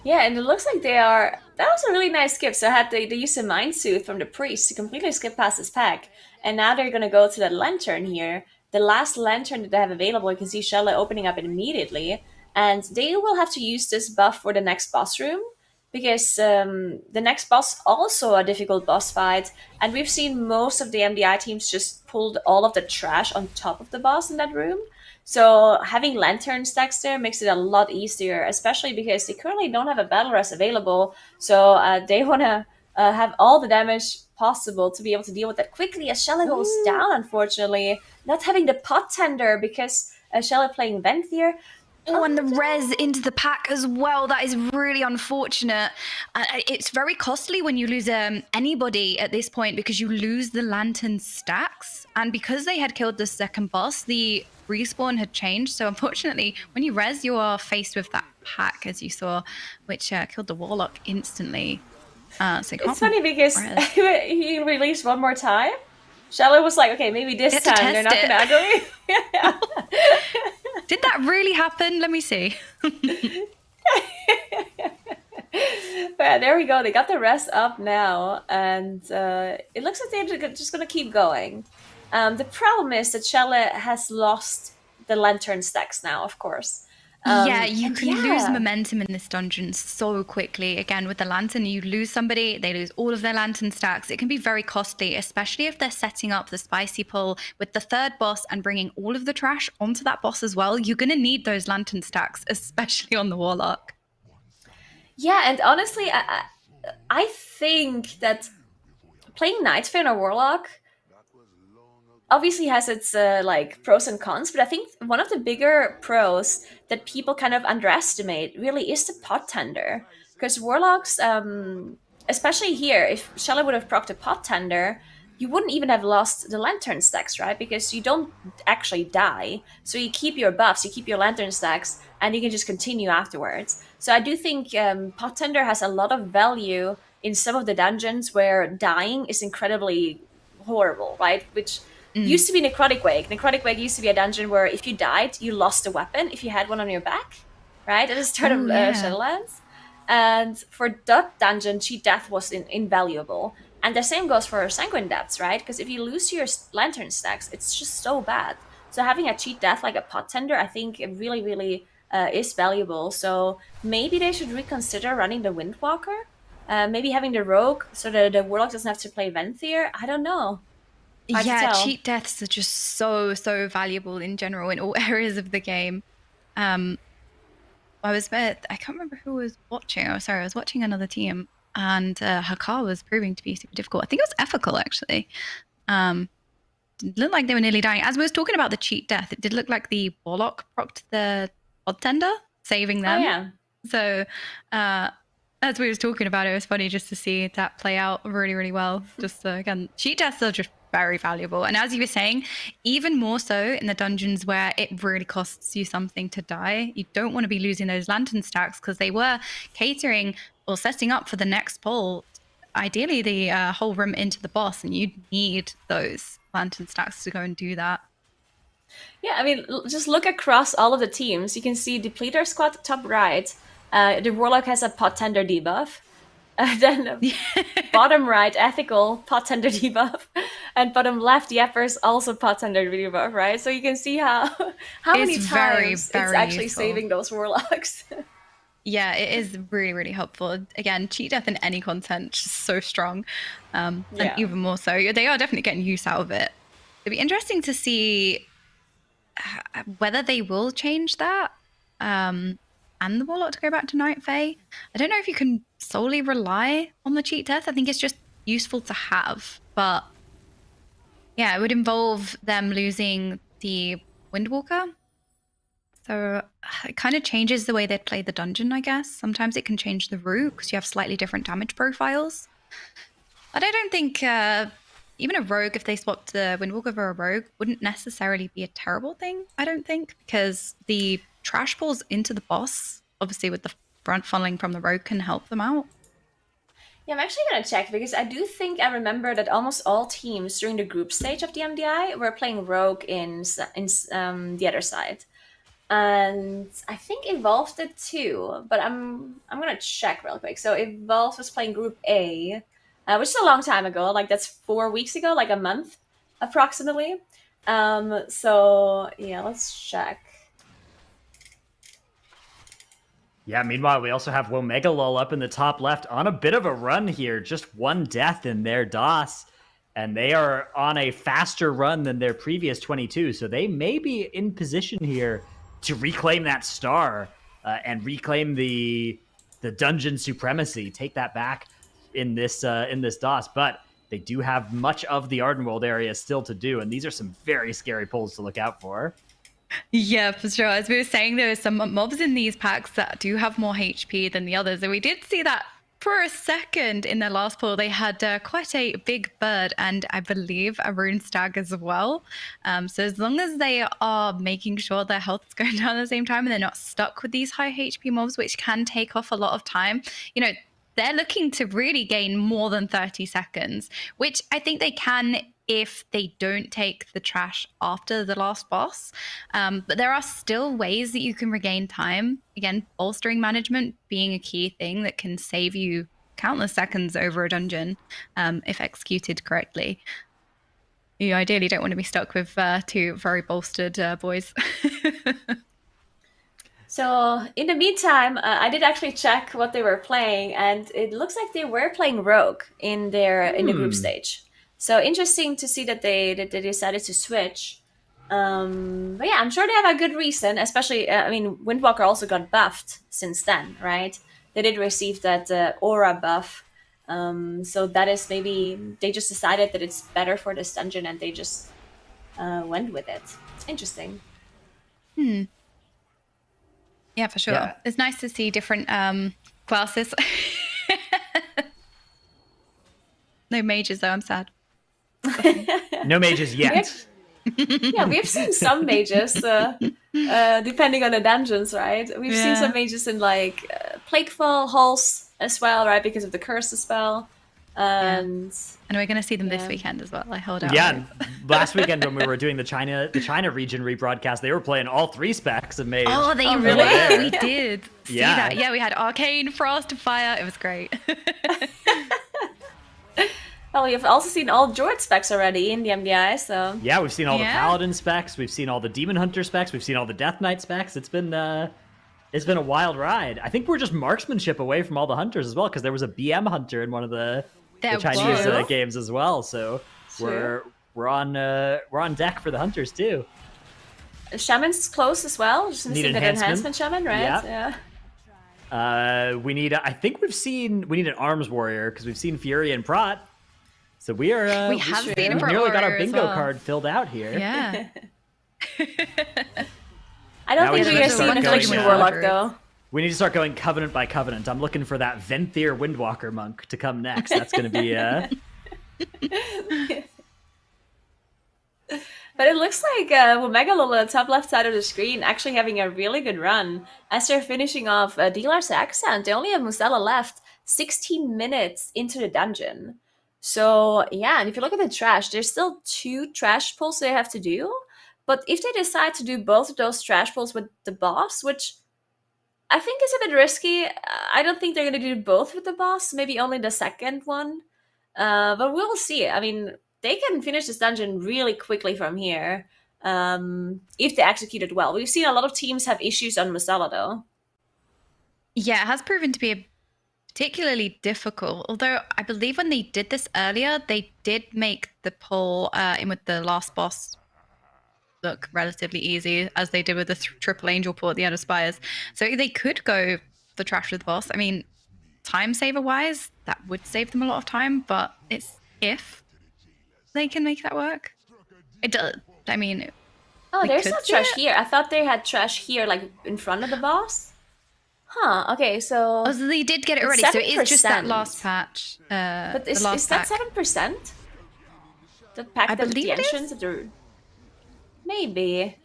Yeah, and it looks like that was a really nice skip. So they used a Mind Soothe from the Priest to completely skip past this pack. And now they're going to go to that Lantern here. The last Lantern that they have available, you can see Shella opening up immediately. And they will have to use this buff for the next boss room, because the next boss also a difficult boss fight. And we've seen most of the MDI teams just pulled all of the trash on top of the boss in that room. So having Lantern stacks there makes it a lot easier, especially because they currently don't have a Battle Rest available. So they want to have all the damage possible to be able to deal with that quickly as Shella goes down, unfortunately. Not having the Pot Tender because Shella playing Venthyr. Oh, and the res into the pack as well. That is really unfortunate. It's very costly when you lose anybody at this point, because you lose the Lantern stacks. And because they had killed the second boss, the respawn had changed. So unfortunately, when you res, you are faced with that pack, as you saw, which killed the Warlock instantly. So it's funny because he released one more time. Shella was like, okay, maybe this time they're not going to aggro me. Did that really happen? Let me see. But there we go. They got the rest up now. And it looks like they're just going to keep going. The problem is that Shella has lost the Lantern stacks now, of course. You can lose momentum in this dungeon so quickly. Again, with the Lantern, you lose somebody, they lose all of their Lantern stacks. It can be very costly, especially if they're setting up the spicy pull with the third boss and bringing all of the trash onto that boss as well. You're going to need those Lantern stacks, especially on the Warlock. Yeah, and honestly, I think that playing Nightfang or Warlock obviously has its pros and cons, but I think one of the bigger pros that people kind of underestimate really is the Pot Tender. Because Warlocks, especially here, if Shella would have procced a Pot Tender, you wouldn't even have lost the Lantern stacks, right? Because you don't actually die. So you keep your buffs, you keep your Lantern stacks, and you can just continue afterwards. So I do think Pot Tender has a lot of value in some of the dungeons where dying is incredibly horrible, right? Which used to be Necrotic Wake. Necrotic Wake used to be a dungeon where if you died, you lost a weapon if you had one on your back, right? At the start of Shadowlands. And for that dungeon, cheat death was invaluable. And the same goes for Sanguine Depths, right? Because if you lose your Lantern stacks, it's just so bad. So having a cheat death like a Pot Tender, I think it really, really is valuable. So maybe they should reconsider running the Windwalker. Maybe having the Rogue so that the Warlock doesn't have to play Venthyr. I don't know. Cheat deaths are just so valuable in general in all areas of the game. I can't remember who was watching. Oh, sorry, I was watching another team, and her car was proving to be super difficult. I think it was Ethical, actually. it looked like they were nearly dying. As we was talking about the cheat death, it did look like the Warlock procced the Pod Tender, saving them. Oh, yeah. So as we was talking about it, was funny just to see that play out really, really well. Just again, cheat deaths are just very valuable. And as you were saying, even more so in the dungeons where it really costs you something to die, you don't want to be losing those lantern stacks, because they were catering or setting up for the next poll, ideally the whole room into the boss, and you need those lantern stacks to go and do that. Yeah, I mean, just look across all of the teams. You can see Depleter squad top right. The Warlock has a pot tender debuff. Then bottom right, Ethical pot tender debuff, and bottom left, Yeppers also pot tender debuff. Right, so you can see how many times very it's actually useful. saving those Warlocks. Yeah, it is really, really helpful. Again, cheat death in any content is so strong, and even more so. They are definitely getting use out of it. It'd be interesting to see whether they will change that, and the Warlock to go back to Night Fae. I don't know if you can solely rely on the cheat death. I think it's just useful to have, but yeah, it would involve them losing the Windwalker. So it kind of changes the way they play the dungeon, I guess. Sometimes it can change the route because you have slightly different damage profiles. But I don't think even a rogue, if they swapped the Windwalker for a rogue, wouldn't necessarily be a terrible thing, I don't think, because the trash balls into the boss, obviously with the front funneling from the rogue, can help them out. Yeah, I'm actually going to check, because I do think I remember that almost all teams during the group stage of the MDI were playing rogue in the other side. And I think Evolved did too, but I'm gonna check real quick. So Evolved was playing Group A, which is a long time ago. Like that's 4 weeks ago, like a month approximately. So yeah, let's check. Yeah, meanwhile, we also have Womegalol up in the top left on a bit of a run here. Just one death in their DOS. And they are on a faster run than their previous 22. So they may be in position here to reclaim that star and reclaim the dungeon supremacy. Take that back in this DOS. But they do have much of the Ardenwold area still to do. And these are some very scary pulls to look out for. Yeah, for sure. As we were saying, there are some mobs in these packs that do have more HP than the others. And we did see that for a second in their last pull. They had quite a big bird and I believe a rune stag as well. So as long as they are making sure their health is going down at the same time and they're not stuck with these high HP mobs, which can take off a lot of time, you know, they're looking to really gain more than 30 seconds, which I think they can if they don't take the trash after the last boss. But there are still ways that you can regain time. Again, bolstering management being a key thing that can save you countless seconds over a dungeon if executed correctly. You ideally don't want to be stuck with two very bolstered boys. So in the meantime, I did actually check what they were playing, and it looks like they were playing Rogue in the group stage. So interesting to see that they decided to switch. But yeah, I'm sure they have a good reason, especially, I mean, Windwalker also got buffed since then, right? They did receive that aura buff. So that is maybe they just decided that it's better for this dungeon and they just went with it. It's interesting. Yeah, for sure. Yeah. It's nice to see different classes. No mages though, I'm sad. No mages yet. We've seen some mages, depending on the dungeons, right? We've seen some mages in like Plaguefall halls as well, right? Because of the curse spell. And we're going to see them this weekend as well. I hold out. Yeah, last weekend when we were doing the China region rebroadcast, they were playing all 3 specs of mage. Oh, they really? We did see that. Yeah, we had Arcane, Frost, Fire. It was great. Well, we've also seen all Druid specs already in the MDI, so... Yeah, we've seen all the Paladin specs, we've seen all the Demon Hunter specs, we've seen all the Death Knight specs. It's been a wild ride. I think we're just marksmanship away from all the hunters as well, because there was a BM hunter in one of the Chinese games as well, so we're on deck for the hunters too. Shaman's close as well, just missing that enhancement shaman, right? Yeah. We need an arms warrior, because we've seen Fury and Prot. So we are. We have seen we've for nearly got our Aurora as bingo well. card filled out here. Yeah. I don't Now we think need we're to going to see start an going, Affliction Warlock, though. We need to start going covenant by covenant. I'm looking for that Venthyr Windwalker monk to come next. That's going to be. But it looks like Womegalol on the top left side of the screen actually having a really good run. As they're finishing off Dealer's Accent, they only have Musella left 16 minutes into the dungeon. So, yeah, and if you look at the trash, there's still 2 trash pulls they have to do. But if they decide to do both of those trash pulls with the boss, which I think is a bit risky, I don't think they're going to do both with the boss, maybe only the second one. But we'll see. I mean, they can finish this dungeon really quickly from here if they execute it well. We've seen a lot of teams have issues on Musella, though. Yeah, it has proven to be particularly difficult. Although I believe when they did this earlier, they did make the pull in with the last boss look relatively easy, as they did with the triple angel pull at the end of Spires. So they could go the trash with the boss. I mean, time saver wise, that would save them a lot of time, but it's if they can make that work. It does. I mean, oh, there's no trash here. I thought they had trash here, like in front of the boss. Huh. Okay, so. Oh, so they did get it already. 7%. So it is just that last patch. But is that 7%? That pack at the entrance of the. Maybe.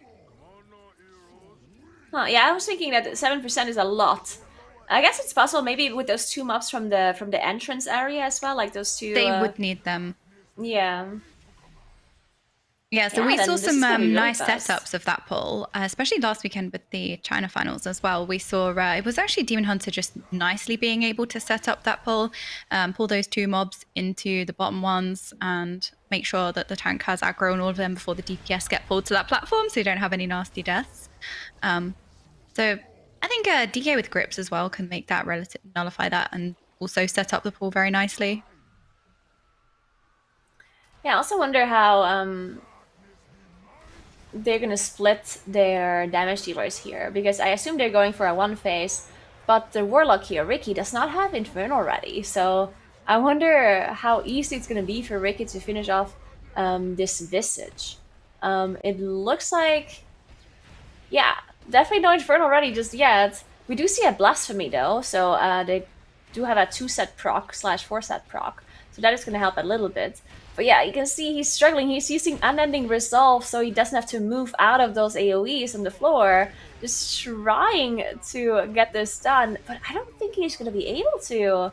Huh, yeah, I was thinking that 7% is a lot. I guess it's possible maybe with those 2 mobs from the entrance area as well, like those 2. They would need them. Yeah. Yeah, so we saw some really nice fast. setups of that pull, especially last weekend with the China finals as well. We saw it was actually Demon Hunter just nicely being able to set up that pull, pull those 2 mobs into the bottom ones and make sure that the tank has aggro on all of them before the DPS get pulled to that platform so you don't have any nasty deaths. So I think DK with grips as well can make that nullify that and also set up the pull very nicely. Yeah, I also wonder how they're gonna split their damage dealers here, because I assume they're going for a 1 phase, but the Warlock here, Ricky, does not have Infernal ready, so I wonder how easy it's gonna be for Ricky to finish off this Visage. It looks like, yeah, definitely no Infernal ready just yet. We do see a Blasphemy though, so they do have a 2-set proc / 4-set proc, so that is gonna help a little bit. But yeah, you can see he's struggling. He's using Unending Resolve so he doesn't have to move out of those AoEs on the floor. Just trying to get this done. But I don't think he's going to be able to.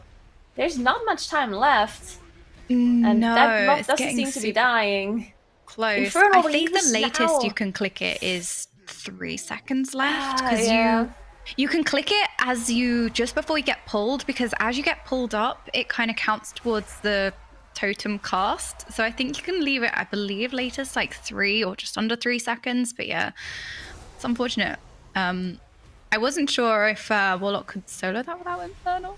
There's not much time left. And no, that mob doesn't seem to be dying. Close. Infernal I think the leaves latest now. you can click it is 3 seconds left. Ah, Because yeah. you can click it as you, just before you get pulled, because as you get pulled up, it kind of counts towards the totem cast. So I think you can leave it, I believe, latest like 3 or just under 3 seconds. But yeah, it's unfortunate. I wasn't sure if Warlock could solo that without Infernal.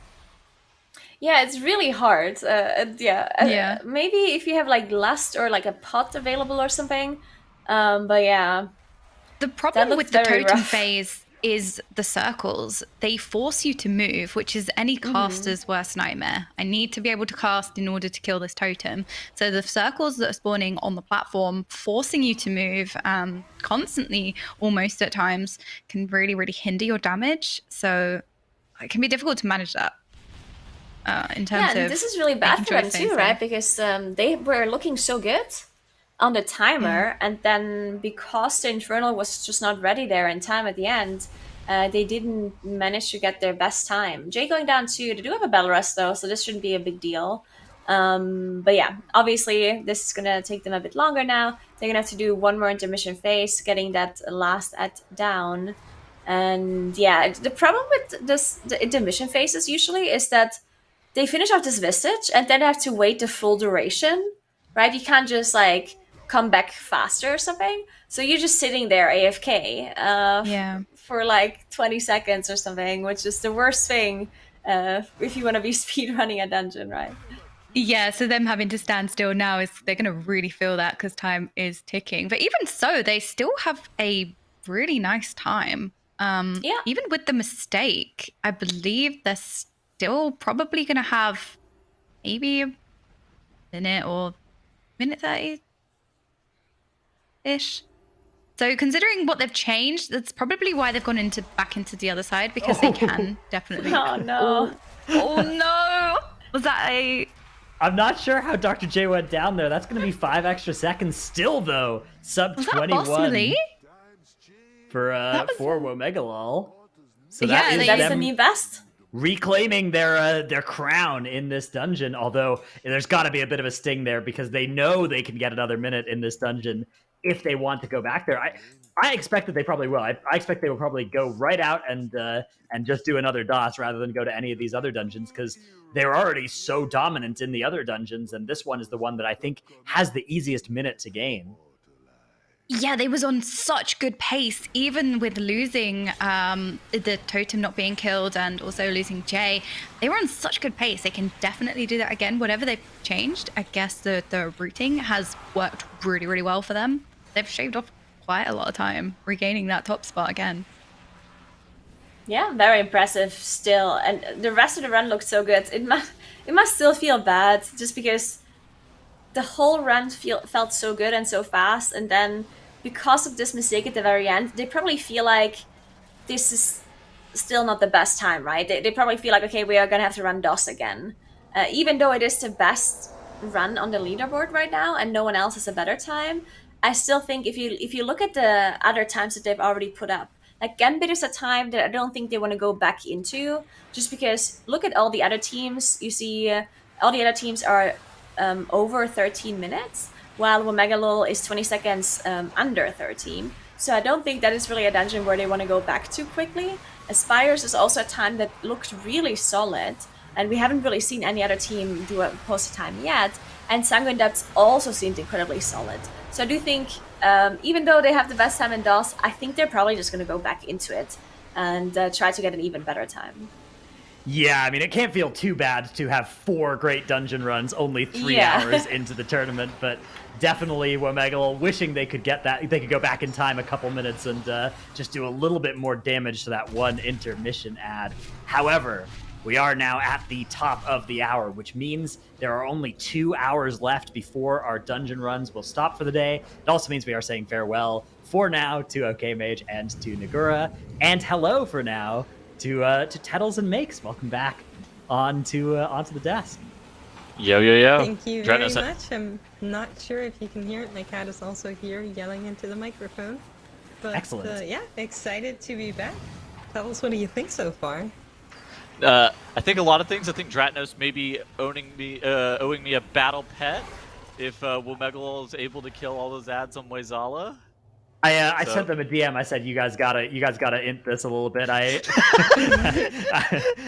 Yeah, it's really hard. Yeah. Maybe if you have like Lust or like a pot available or something. But yeah. The problem looked with the very totem rough. phase is the circles. They force you to move, which is any caster's worst nightmare. I need to be able to cast in order to kill this totem. So the circles that are spawning on the platform, forcing you to move constantly, almost at times, can really, really hinder your damage. So it can be difficult to manage that in terms Yeah, of... this is really bad making for sure them it's too, safe. right? Because they were looking so good on the timer, and then because the Infernal was just not ready there in time at the end, they didn't manage to get their best time. Jay going down too. They do have a Bell Rest though, so this shouldn't be a big deal. But yeah, obviously this is gonna take them a bit longer now. They're gonna have to do 1 more intermission phase, getting that last at down. And yeah, the problem with the intermission phases usually is that they finish off this Visage and then have to wait the full duration, right? You can't just like come back faster or something. So you're just sitting there AFK for like 20 seconds or something, which is the worst thing if you want to be speedrunning a dungeon, right? Yeah, so them having to stand still now is they're going to really feel that because time is ticking. But even so, they still have a really nice time. Even with the mistake, I believe they're still probably going to have maybe minute or minute 30-ish. So considering what they've changed, that's probably why they've gone back into the other side, because they can definitely. Oh no. Oh no! Was that a... I'm not sure how Dr. J went down there. That's going to be 5 extra seconds still, though. Sub Was that 21 Bossmally? for was- Womegalol. So Yeah, that is That's the them new best. reclaiming their crown in this dungeon. Although there's got to be a bit of a sting there because they know they can get another minute in this dungeon if they want to go back there. I expect that they probably will. I expect they will probably go right out and just do another DOS rather than go to any of these other dungeons, because they're already so dominant in the other dungeons, and this one is the one that I think has the easiest minute to gain. Yeah, they was on such good pace, even with losing the totem not being killed and also losing Jay. They were on such good pace. They can definitely do that again. Whatever they've changed, I guess the routing has worked really, really well for them. They've shaved off quite a lot of time regaining that top spot again. Yeah, very impressive still. And the rest of the run looked so good. It must still feel bad, just because the whole run felt so good and so fast, and then because of this mistake at the very end, they probably feel like this is still not the best time, right? They probably feel like, okay, we are gonna have to run DOS again. Even though it is the best run on the leaderboard right now and no one else has a better time, I still think if you look at the other times that they've already put up, like Gambit is a time that I don't think they want to go back into, just because look at all the other teams. You see all the other teams are over 13 minutes, while Womegalol is 20 seconds under 13. So I don't think that is really a dungeon where they want to go back to quickly. Aspires is also a time that looked really solid, and we haven't really seen any other team do a posted time yet. And Sanguine Depths also seemed incredibly solid. So I do think, even though they have the best time in DOS, I think they're probably just going to go back into it and try to get an even better time. Yeah, I mean, it can't feel too bad to have 4 great dungeon runs only 3 Yeah. hours into the tournament, but definitely Womegalol wishing they could get that. They could go back in time a couple minutes and just do a little bit more damage to that one intermission ad. However, we are now at the top of the hour, which means there are only 2 hours left before our dungeon runs will stop for the day. It also means we are saying farewell for now to OK Mage and to Nagura, and hello for now to Tettles and Makes. Welcome back onto the desk. Yo, yo, yo. Thank you very Dreadnought much. I'm not sure if you can hear it. My cat is also here yelling into the microphone. But, Excellent. yeah, excited to be back. Tell us, what do you think so far? I think a lot of things. I think Dratnos may be owing me a battle pet if Womegalol is able to kill all those ads on Moizala. I So- sent them a DM. I said, you guys gotta int this a little bit.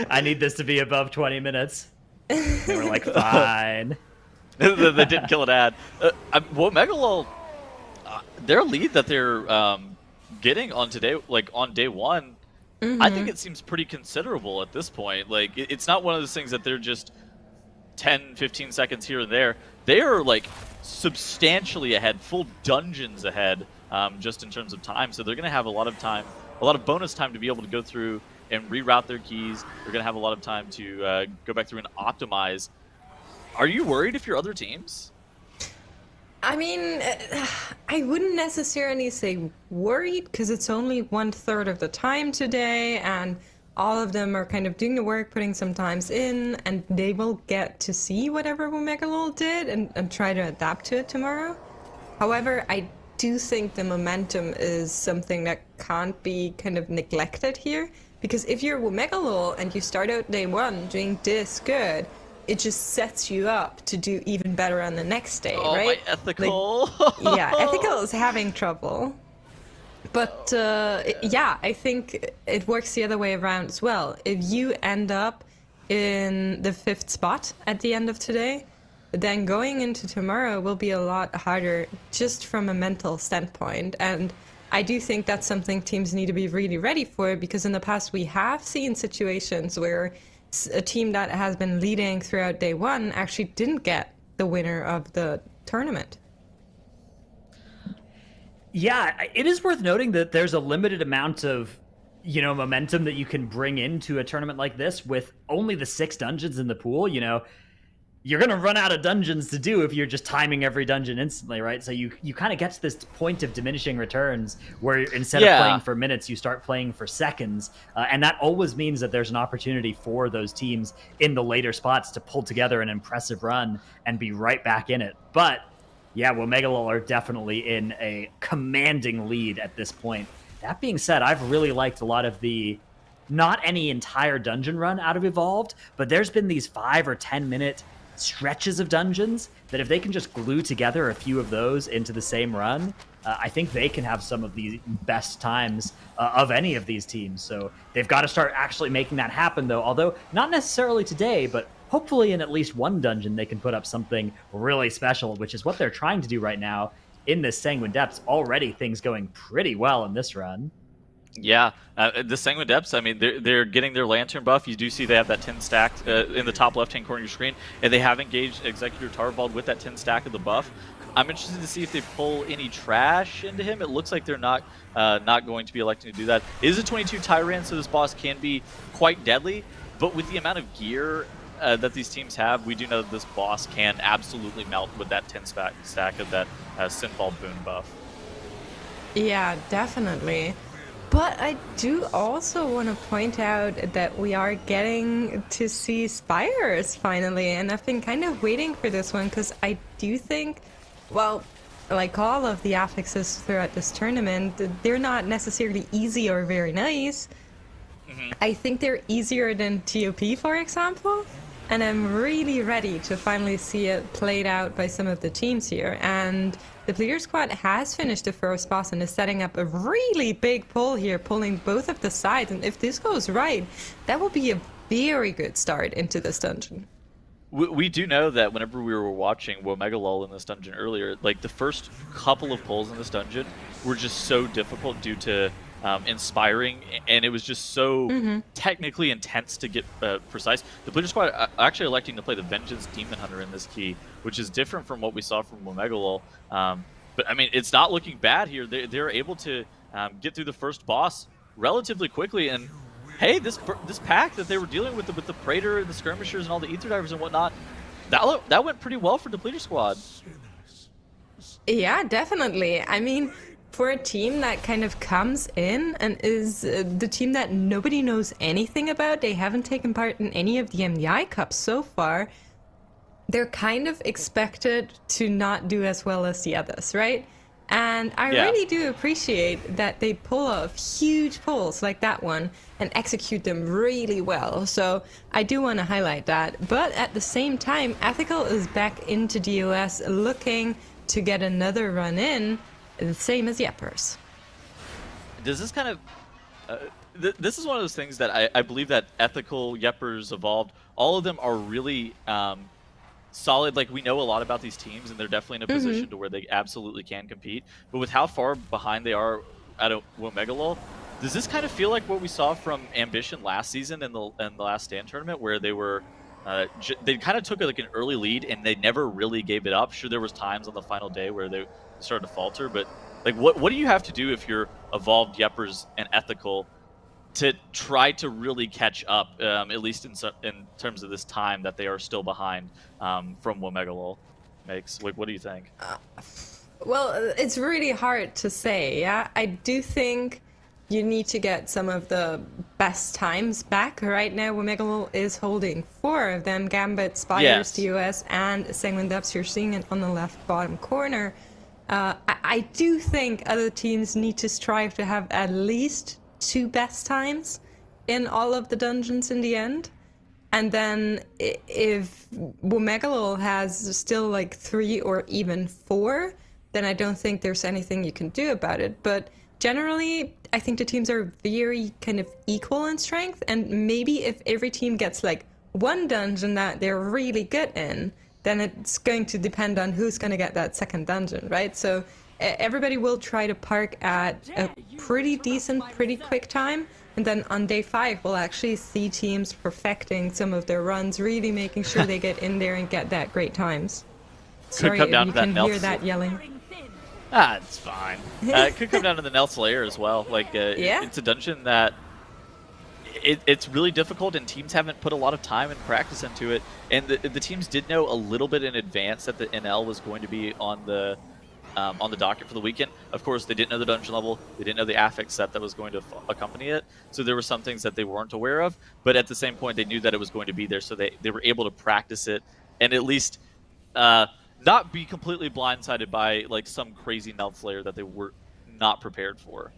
I need this to be above 20 minutes. They were like, fine. They didn't kill an ad. Womegalol, their lead that they're getting on today, like on day one, I think it seems pretty considerable at this point. Like, it's not one of those things that they're just 10, 15 seconds here or there. They are like substantially ahead, full dungeons ahead, just in terms of time. So they're going to have a lot of time, a lot of bonus time to be able to go through and reroute their keys. They're going to have a lot of time to go back through and optimize. Are you worried if you're other teams? I mean, I wouldn't necessarily say worried, because it's only 1/3 of the time today, and all of them are kind of doing the work, putting some times in, and they will get to see whatever Womegalol did and try to adapt to it tomorrow. However, I do think the momentum is something that can't be kind of neglected here, because if you're Womegalol and you start out day one doing this good, it just sets you up to do even better on the next day, Oh, right? my ethical. Yeah, ethical is having trouble. But yeah, I think it works the other way around as well. If you end up in the 5th spot at the end of today, then going into tomorrow will be a lot harder just from a mental standpoint. And I do think that's something teams need to be really ready for, because in the past we have seen situations where a team that has been leading throughout day one actually didn't get the winner of the tournament. Yeah, it is worth noting that there's a limited amount of, momentum that you can bring into a tournament like this with only the 6 dungeons in the pool. you're going to run out of dungeons to do if you're just timing every dungeon instantly, right? So you kind of get to this point of diminishing returns where instead of playing for minutes, you start playing for seconds. And that always means that there's an opportunity for those teams in the later spots to pull together an impressive run and be right back in it. But yeah, Womegalol are definitely in a commanding lead at this point. That being said, I've really liked a lot of the, not any entire dungeon run out of Evolved, but there's been these 5 or 10 minute stretches of dungeons that if they can just glue together a few of those into the same run, I think they can have some of the best times of any of these teams. So they've got to start actually making that happen, though, although not necessarily today, but hopefully in at least one dungeon they can put up something really special, which is what they're trying to do right now in this Sanguine Depths. Already things going pretty well in this run. Yeah, the Sanguine Depths, I mean, they're getting their Lantern buff. You do see they have that 10 stacked in the top left-hand corner of your screen, and they have engaged Executor Tarvald with that 10 stack of the buff. I'm interested to see if they pull any trash into him. It looks like they're not going to be electing to do that. It is a 22 Tyrant, so this boss can be quite deadly, but with the amount of gear that these teams have, we do know that this boss can absolutely melt with that 10 stack of that Synthfall Boon buff. Yeah, definitely. But I do also want to point out that we are getting to see Spires finally, and I've been kind of waiting for this one because I do think, well, like all of the affixes throughout this tournament, they're not necessarily easy or very nice. I think they're easier than TOP, for example, and I'm really ready to finally see it played out by some of the teams here. And the Bleeder Squad has finished the first boss and is setting up a really big pull here, pulling both of the sides. And if this goes right, that will be a very good start into this dungeon. We do know that whenever we were watching Womegalol in this dungeon earlier, like the first couple of pulls in this dungeon were just so difficult due to inspiring, and it was just so technically intense to get precise. The Bleeder Squad are actually electing to play the Vengeance Demon Hunter in this key, which is different from what we saw from Womegalol. But I mean, it's not looking bad here. They're able to get through the first boss relatively quickly, and hey, this pack that they were dealing with the Praetor and the Skirmishers and all the Ether Divers and whatnot, that went pretty well for the Bleeder Squad. Yeah, definitely. I mean, for a team that kind of comes in and is the team that nobody knows anything about, they haven't taken part in any of the MDI Cups so far, they're kind of expected to not do as well as the others, right? And I really do appreciate that they pull off huge pulls like that one and execute them really well. So I do want to highlight that. But at the same time, Ethical is back into DOS looking to get another run in, the same as Yepers. Does this kind of... this is one of those things that I believe that Ethical, Yepers, Evolved, all of them are really... solid. Like, we know a lot about these teams, and they're definitely in a position to where they absolutely can compete. But with how far behind they are at a Womegalol, does this kind of feel like what we saw from Ambition last season in the Last Stand Tournament, where they were they kind of took like an early lead and they never really gave it up? Sure, there was times on the final day where they started to falter, but like, what do you have to do if you're Evolved, Yepers, and Ethical to try to really catch up, at least in terms of this time that they are still behind from Womegalol makes? Like, what do you think? Well, it's really hard to say, yeah? I do think you need to get some of the best times back. Right now, Womegalol is holding 4 of them: Gambit, Spires, DOS, and Sanguine Depths. You're seeing it on the left bottom corner. I do think other teams need to strive to have at least 2 best times in all of the dungeons in the end. And then if Womegalol has still like 3 or even 4, then I don't think there's anything you can do about it. But generally, I think the teams are very kind of equal in strength, and maybe if every team gets like 1 dungeon that they're really good in, then it's going to depend on who's going to get that second dungeon, right? So everybody will try to park at a pretty decent, pretty quick time. And then on day 5, we'll actually see teams perfecting some of their runs, really making sure they get in there and get that great times. Sorry if you can hear that yelling. It's fine. It could come down to the Nelson Layer as well. Like, it's a dungeon that it's really difficult, and teams haven't put a lot of time and practice into it. And the teams did know a little bit in advance that the NL was going to be on the docket for the weekend. Of course, they didn't know the dungeon level. They didn't know the affix set that was going to accompany it. So there were some things that they weren't aware of. But at the same point, they knew that it was going to be there, so they were able to practice it and at least not be completely blindsided by like some crazy Nelth layer that they were not prepared for.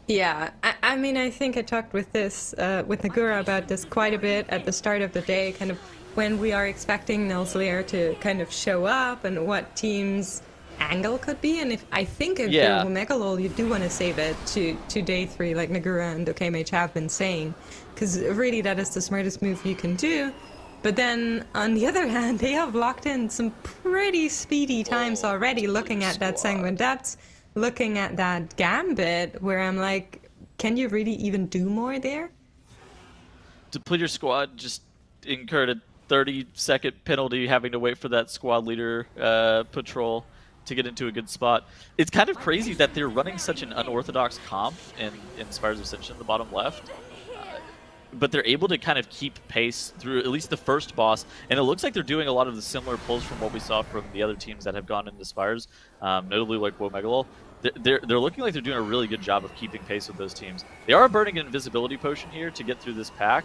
Yeah, I mean, I think I talked with Nagura about this quite a bit at the start of the day, kind of when we are expecting Nels Lair to kind of show up and what team's angle could be. And if you're Megalol, you do want to save it to day 3, like Nagura and OKMH have been saying, because really that is the smartest move you can do. But then, on the other hand, they have locked in some pretty speedy times already, looking at that Sanguine Depths, looking at that Gambit, where I'm like, can you really even do more there? Depleter squad just incurred a 30-second penalty having to wait for that squad leader patrol to get into a good spot. It's kind of crazy that they're running such an unorthodox comp in Spires of Ascension in the bottom left. But they're able to kind of keep pace through at least the first boss, and it looks like they're doing a lot of the similar pulls from what we saw from the other teams that have gone into Spires, notably like Womegalol. They're looking like they're doing a really good job of keeping pace with those teams. They are burning an invisibility potion here to get through this pack.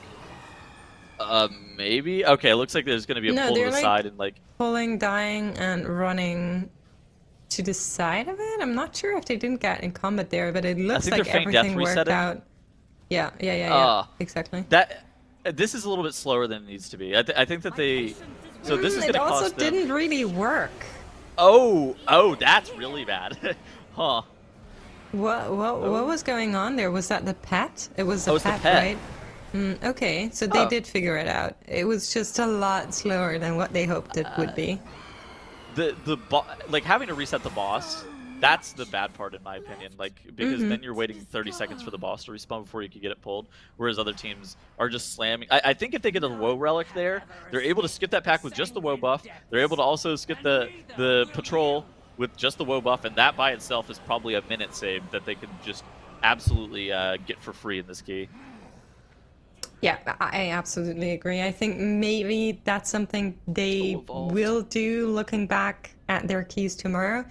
Maybe? Okay, it looks like there's going to be a pull to the side and like... pulling, dying, and running to the side of it? I'm not sure if they didn't get in combat there, but it looks like everything worked out. Yeah, exactly. This is a little bit slower than it needs to be. I think that they... So this is going to cost them... It also didn't really work. Oh, that's really bad. Huh. What was going on there? Was that the pet? It was the pet, right? Okay, so they did figure it out. It was just a lot slower than what they hoped it would be. Like having to reset the boss, that's the bad part in my opinion. Like because then you're waiting 30 seconds for the boss to respawn before you can get it pulled, whereas other teams are just slamming. I think if they get a woe relic there, they're able to skip that pack with just the woe buff. They're able to also skip the patrol with just the woe buff, and that by itself is probably a minute save that they could just absolutely get for free in this key. Yeah, I absolutely agree. I think maybe that's something they will do looking back at their keys tomorrow.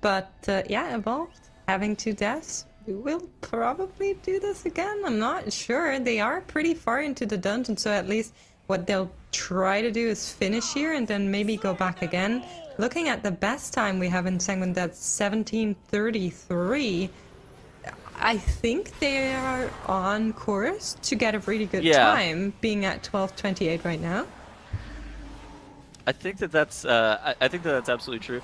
But yeah, Evolved, having 2 deaths, will probably do this again. I'm not sure. They are pretty far into the dungeon, so at least what they'll try to do is finish here and then maybe go back again. Looking at the best time we have in Sanguine Depths, 17:33. I think they are on course to get a really good time, being at 12:28 right now. I think that's absolutely true.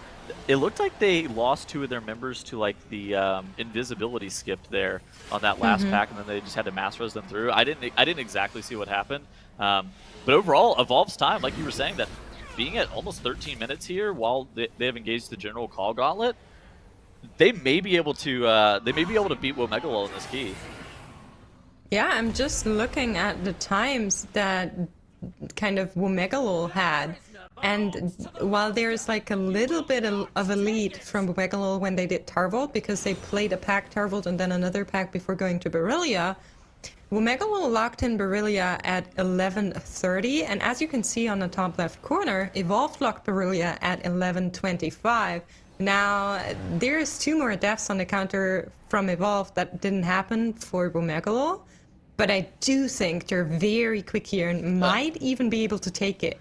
It looked like they lost 2 of their members to like the invisibility skip there on that last pack, and then they just had to mass res them through. I didn't exactly see what happened, but overall, Evolve's time, like you were saying, that being at almost 13 minutes here while they have engaged the general call gauntlet, they may be able to beat Womegalol in this key. Yeah, I'm just looking at the times that kind of Womegalol had, and while there's like a little bit of a lead from Womegalol when they did Tarvold, because they played a pack Tarvold and then another pack before going to Berillia, Womegalol locked in Berillia at 11:30, and as you can see on the top left corner, Evolved locked Berillia at 11:25. Now, there's 2 more deaths on the counter from Evolved that didn't happen for Womegalol, but I do think they're very quick here and might even be able to take it.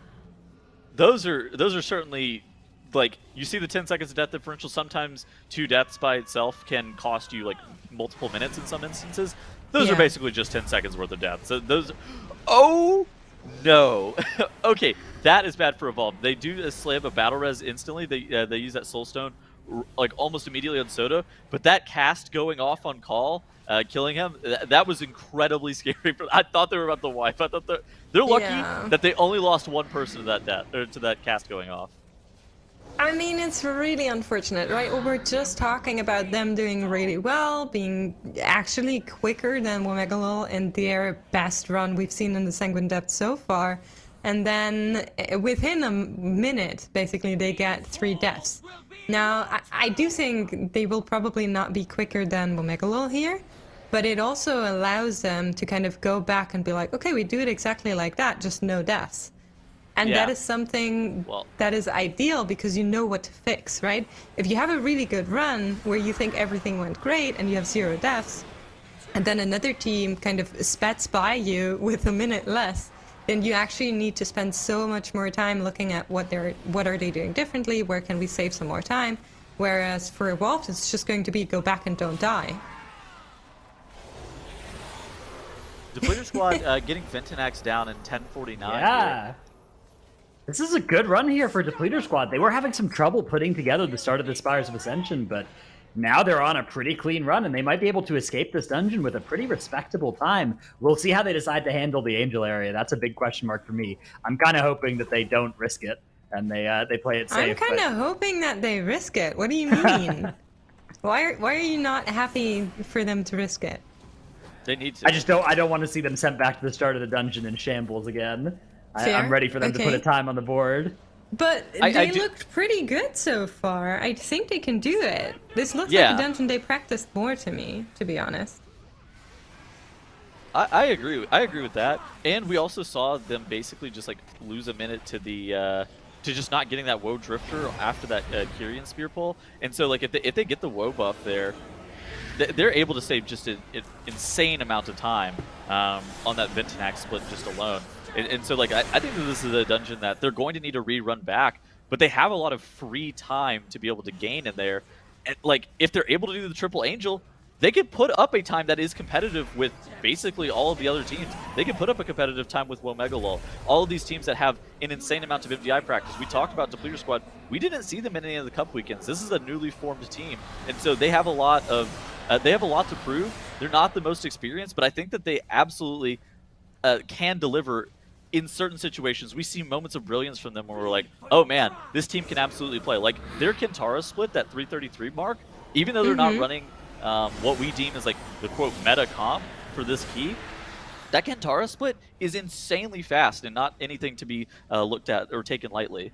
Those are certainly, like, you see the 10 seconds of death differential. Sometimes 2 deaths by itself can cost you like multiple minutes in some instances. Those are basically just 10 seconds worth of death. So those, oh no. Okay, that is bad for Evolve. They do a slam of battle res instantly. They use that soulstone like almost immediately on Soda, but that cast going off on call, killing him, that was incredibly scary. I thought they were about to wipe. I thought they're lucky that they only lost 1 person to that death, or to that cast going off. I mean, it's really unfortunate, right? We're just talking about them doing really well, being actually quicker than Womegalol in their best run we've seen in the Sanguine Depths so far. And then within a minute, basically, they get 3 deaths. Now, I do think they will probably not be quicker than Womegalol here, but it also allows them to kind of go back and be like, okay, we do it exactly like that, just no deaths. And Yeah. that is something that is ideal because you know what to fix, right? If you have a really good run where you think everything went great and you have 0 deaths, and then another team kind of spats by you with a minute less, then you actually need to spend so much more time looking at what are they doing differently, where can we save some more time, whereas for Evolved it's just going to be go back and don't die. Depleter Squad getting Ventinax down in 10:49. Yeah. Here. This is a good run here for Depleter Squad. They were having some trouble putting together the start of the Spires of Ascension, but now they're on a pretty clean run, and they might be able to escape this dungeon with a pretty respectable time. We'll see how they decide to handle the Angel area. That's a big question mark for me. I'm kind of hoping that they don't risk it, and they play it safe. I'm kind of hoping that they risk it. What do you mean? Why are you not happy for them to risk it? They need to. I don't want to see them sent back to the start of the dungeon in shambles again. Fair. I'm ready for them to put a time on the board. But they looked pretty good so far. I think they can do it. This looks like a dungeon they practiced more to me, to be honest. I agree. I agree with that. And we also saw them basically just like lose a minute to the to just not getting that Woe Drifter after that Kyrian Spear pull. And so like if they get the Woe buff there, they're able to save just an insane amount of time on that Ventinax split just alone. And so, like, I think that this is a dungeon that they're going to need to rerun back, but they have a lot of free time to be able to gain in there. And, like, if they're able to do the Triple Angel, they could put up a time that is competitive with basically all of the other teams. They could put up a competitive time with Womegalol. All of these teams that have an insane amount of MDI practice. We talked about Depleter Squad. We didn't see them in any of the Cup weekends. This is a newly formed team, and so they have a lot of to prove. They're not the most experienced, but I think that they absolutely can deliver. In certain situations, we see moments of brilliance from them where we're like, oh man, this team can absolutely play. Like their Kentara split, that 333 mark, even though they're not running what we deem as like the quote meta comp for this key, that Kentara split is insanely fast and not anything to be looked at or taken lightly.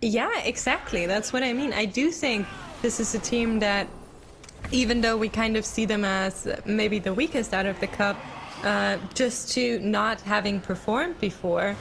Yeah, exactly. That's what I mean. I do think this is a team that, even though we kind of see them as maybe the weakest out of the cup, just to not having performed before,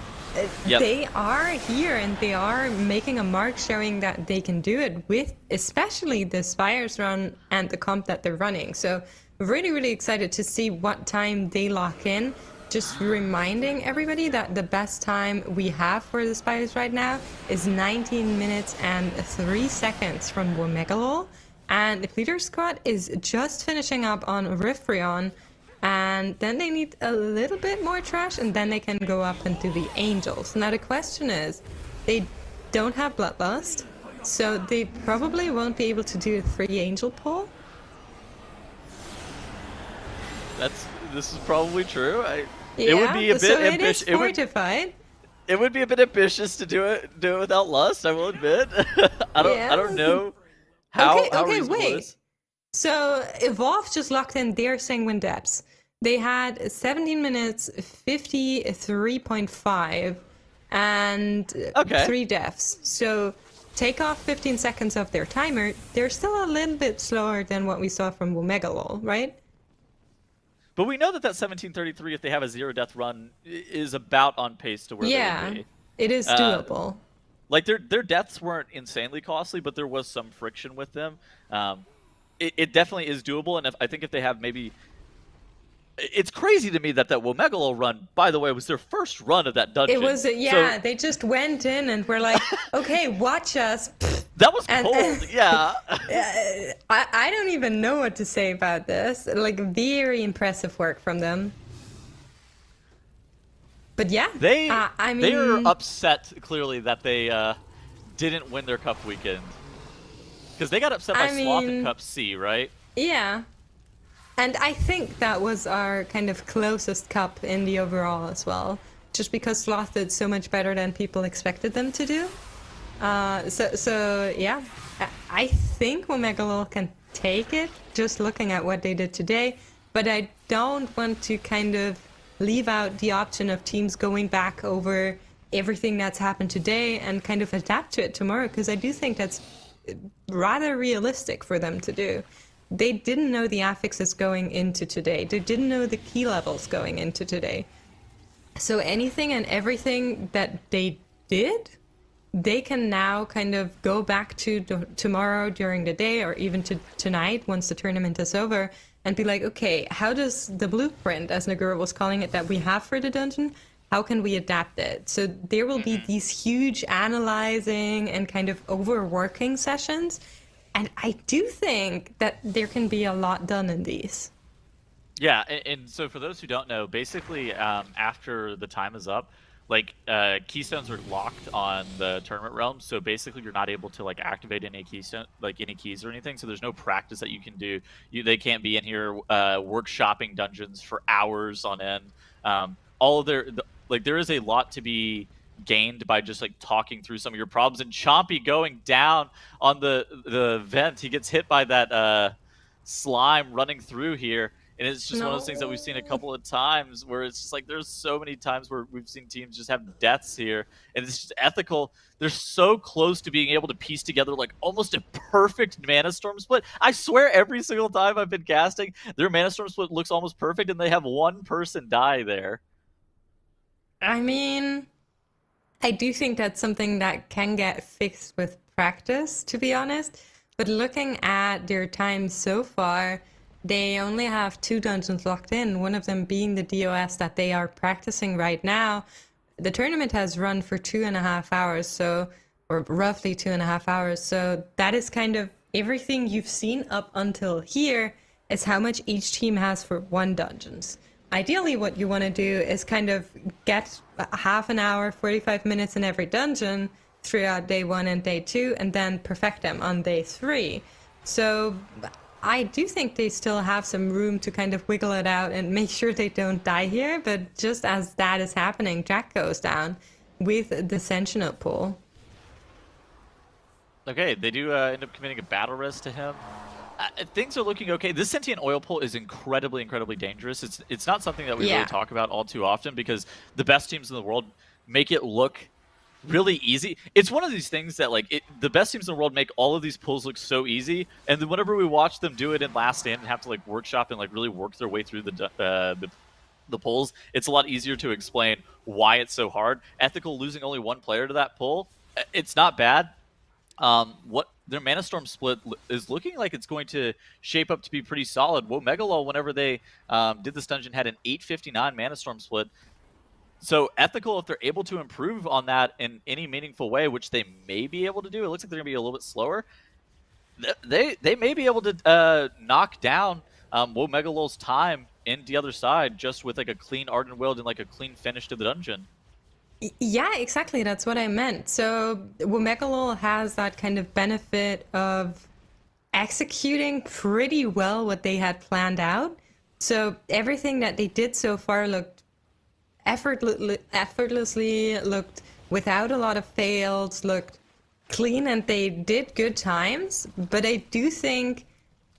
they are here and they are making a mark showing that they can do it with especially the Spires run and the comp that they're running. So really, really excited to see what time they lock in. Just reminding everybody that the best time we have for the Spires right now is 19 minutes and 3 seconds from Womegalol. And the Depleter Squad is just finishing up on Rifrion. And then they need a little bit more trash, and then they can go up into the Angels. Now the question is, they don't have Bloodlust, so they probably won't be able to do a 3 Angel pull. This is probably true. It would be a bit ambitious. It is fortified. It would be a bit ambitious to do it without Lust, I will admit. I don't know how reasonable it is. So Evolve just locked in their Sanguine Depths. They had 17 minutes, 53.5, and 3 deaths. So take off 15 seconds of their timer. They're still a little bit slower than what we saw from Womegalol, right? But we know that 1733, if they have a 0 death run, is about on pace to where they would be. It is doable. Like their deaths weren't insanely costly, but there was some friction with them. It definitely is doable, and I think if they have maybe... It's crazy to me that Womegalol run, by the way, was their first run of that dungeon. It was, so, they just went in and were like, okay, watch us. That was cold, yeah. I don't even know what to say about this. Like, very impressive work from them. But yeah, they are upset, clearly, that they didn't win their Cup weekend. Because they got upset by Sloth in Cup C, right? Yeah. And I think that was our kind of closest cup in the overall as well. Just because Sloth did so much better than people expected them to do. So yeah. I think Womegalol can take it, just looking at what they did today. But I don't want to kind of leave out the option of teams going back over everything that's happened today and kind of adapt to it tomorrow. Because I do think that's rather realistic for them to do. they didn't know the affixes going into today. They didn't know the key levels going into today. So anything and everything that they did, they can now kind of go back to tomorrow during the day, or even to tonight once the tournament is over, and be like, okay, how does the blueprint, as Nagura was calling it, that we have for the dungeon, how can we adapt it? So there will be these huge analyzing and kind of overworking sessions. And I do think that there can be a lot done in these. Yeah, and so for those who don't know, basically after the time is up, like keystones are locked on the tournament realm. So basically, you're not able to like activate any keystone, like any keys or anything. So there's no practice that you can do. They can't be in here workshopping dungeons for hours on end. All of there is a lot to be gained by just like talking through some of your problems. And Chompy going down on the vent, he gets hit by that slime running through here. And it's just one of those things that we've seen a couple of times where it's just like there's so many times where we've seen teams just have deaths here. And it's just ethical. They're so close to being able to piece together like almost a perfect Mana Storm split. I swear every single time I've been casting, their Mana Storm split looks almost perfect and they have one person die there. I mean, I do think that's something that can get fixed with practice, to be honest. But looking at their time so far, they only have 2 dungeons locked in, one of them being the DOS that they are practicing right now. The tournament has run for 2.5 hours, or roughly 2.5 hours. So that is kind of everything you've seen up until here is how much each team has for 1 dungeons. Ideally, what you want to do is kind of get half an hour, 45 minutes in every dungeon throughout day 1 and day 2, and then perfect them on day 3. So I do think they still have some room to kind of wiggle it out and make sure they don't die here, but just as that is happening, Jack goes down with the Sentinel pull. Okay, they do end up committing a battle res to him. Things are looking okay. This sentient oil pull is incredibly, incredibly dangerous. It's not something that we really talk about all too often because the best teams in the world make it look really easy. It's one of these things that like the best teams in the world make all of these pulls look so easy, and then whenever we watch them do it in Last Stand and have to like workshop and like really work their way through the pulls, it's a lot easier to explain why it's so hard. Ethical losing only 1 player to that pull, it's not bad. What their Mana Storm split is looking like it's going to shape up to be pretty solid. Womegalol, whenever they did this dungeon, had an 859 Mana Storm split. So Ethical, if they're able to improve on that in any meaningful way, which they may be able to do, it looks like they're going to be a little bit slower. They may be able to knock down Womegalol's time in the other side just with like a clean Ardent Wield and like a clean finish to the dungeon. Yeah, exactly. That's what I meant. So Womegalol has that kind of benefit of executing pretty well what they had planned out. So everything that they did so far looked effortlessly, looked without a lot of fails, looked clean, and they did good times. But I do think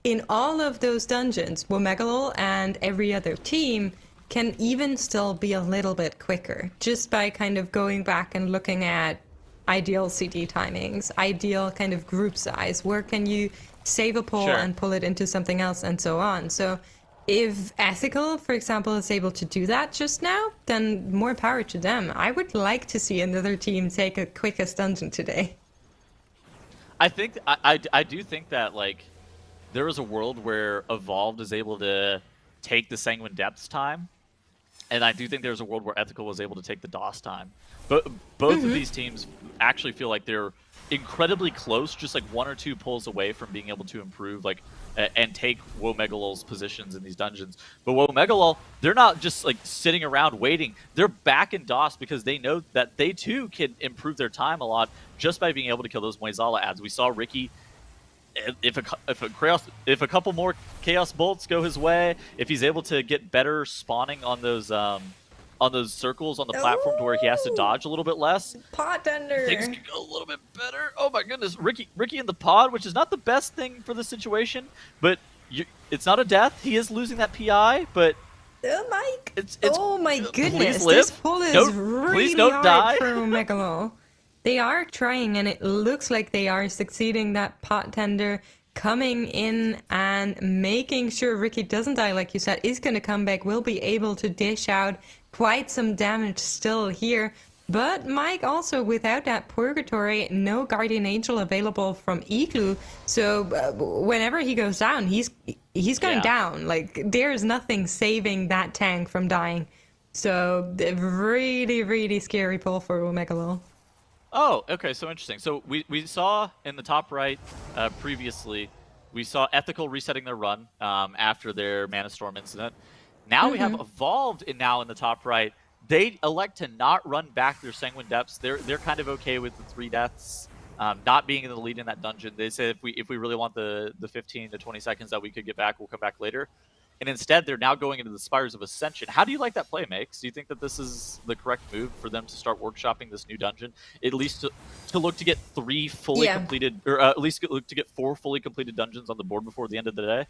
in all of those dungeons, Womegalol and every other team can even still be a little bit quicker, just by kind of going back and looking at ideal CD timings, ideal kind of group size, where can you save a pull and pull it into something else, and so on. So if Ethical, for example, is able to do that just now, then more power to them. I would like to see another team take a quickest dungeon today. I think I do think that like there is a world where Evolved is able to take the Sanguine Depths time. And I do think there's a world where Ethical was able to take the DOS time. But both of these teams actually feel like they're incredibly close, just like 1 or 2 pulls away from being able to improve like and take Womegalol's positions in these dungeons. But Womegalol, they're not just like sitting around waiting. They're back in DOS because they know that they too can improve their time a lot just by being able to kill those Moizala ads. We saw Ricky. If a couple more Chaos Bolts go his way, if he's able to get better spawning on those circles on the platform to where he has to dodge a little bit less, Pot Thunder, things could go a little bit better. Oh my goodness, Ricky in the pod, which is not the best thing for the situation, but it's not a death. He is losing that PI, but oh my, it's oh my goodness, live. this pull is really hard die. for Womegalol. They are trying, and it looks like they are succeeding. That pot tender coming in and making sure Ricky doesn't die, like you said, is going to come back, will be able to dish out quite some damage still here. But Mike also, without that Purgatory, no Guardian Angel available from Igloo. So whenever he goes down, he's going down. Like, there's nothing saving that tank from dying. So really, really scary pull for Omega. Oh, okay, so interesting. So we saw in the top right previously, we saw Ethical resetting their run after their Mana Storm incident. Now we have Evolved now in the top right. They elect to not run back their Sanguine Depths. They're kind of okay with the 3 deaths, not being in the lead in that dungeon. They said if we really want the 15 to 20 seconds that we could get back, we'll come back later. And instead, they're now going into the Spires of Ascension. How do you like that play, Makes? Do you think that this is the correct move for them to start workshopping this new dungeon? At least to look to get 3 fully completed, or at least look to get 4 fully completed dungeons on the board before the end of the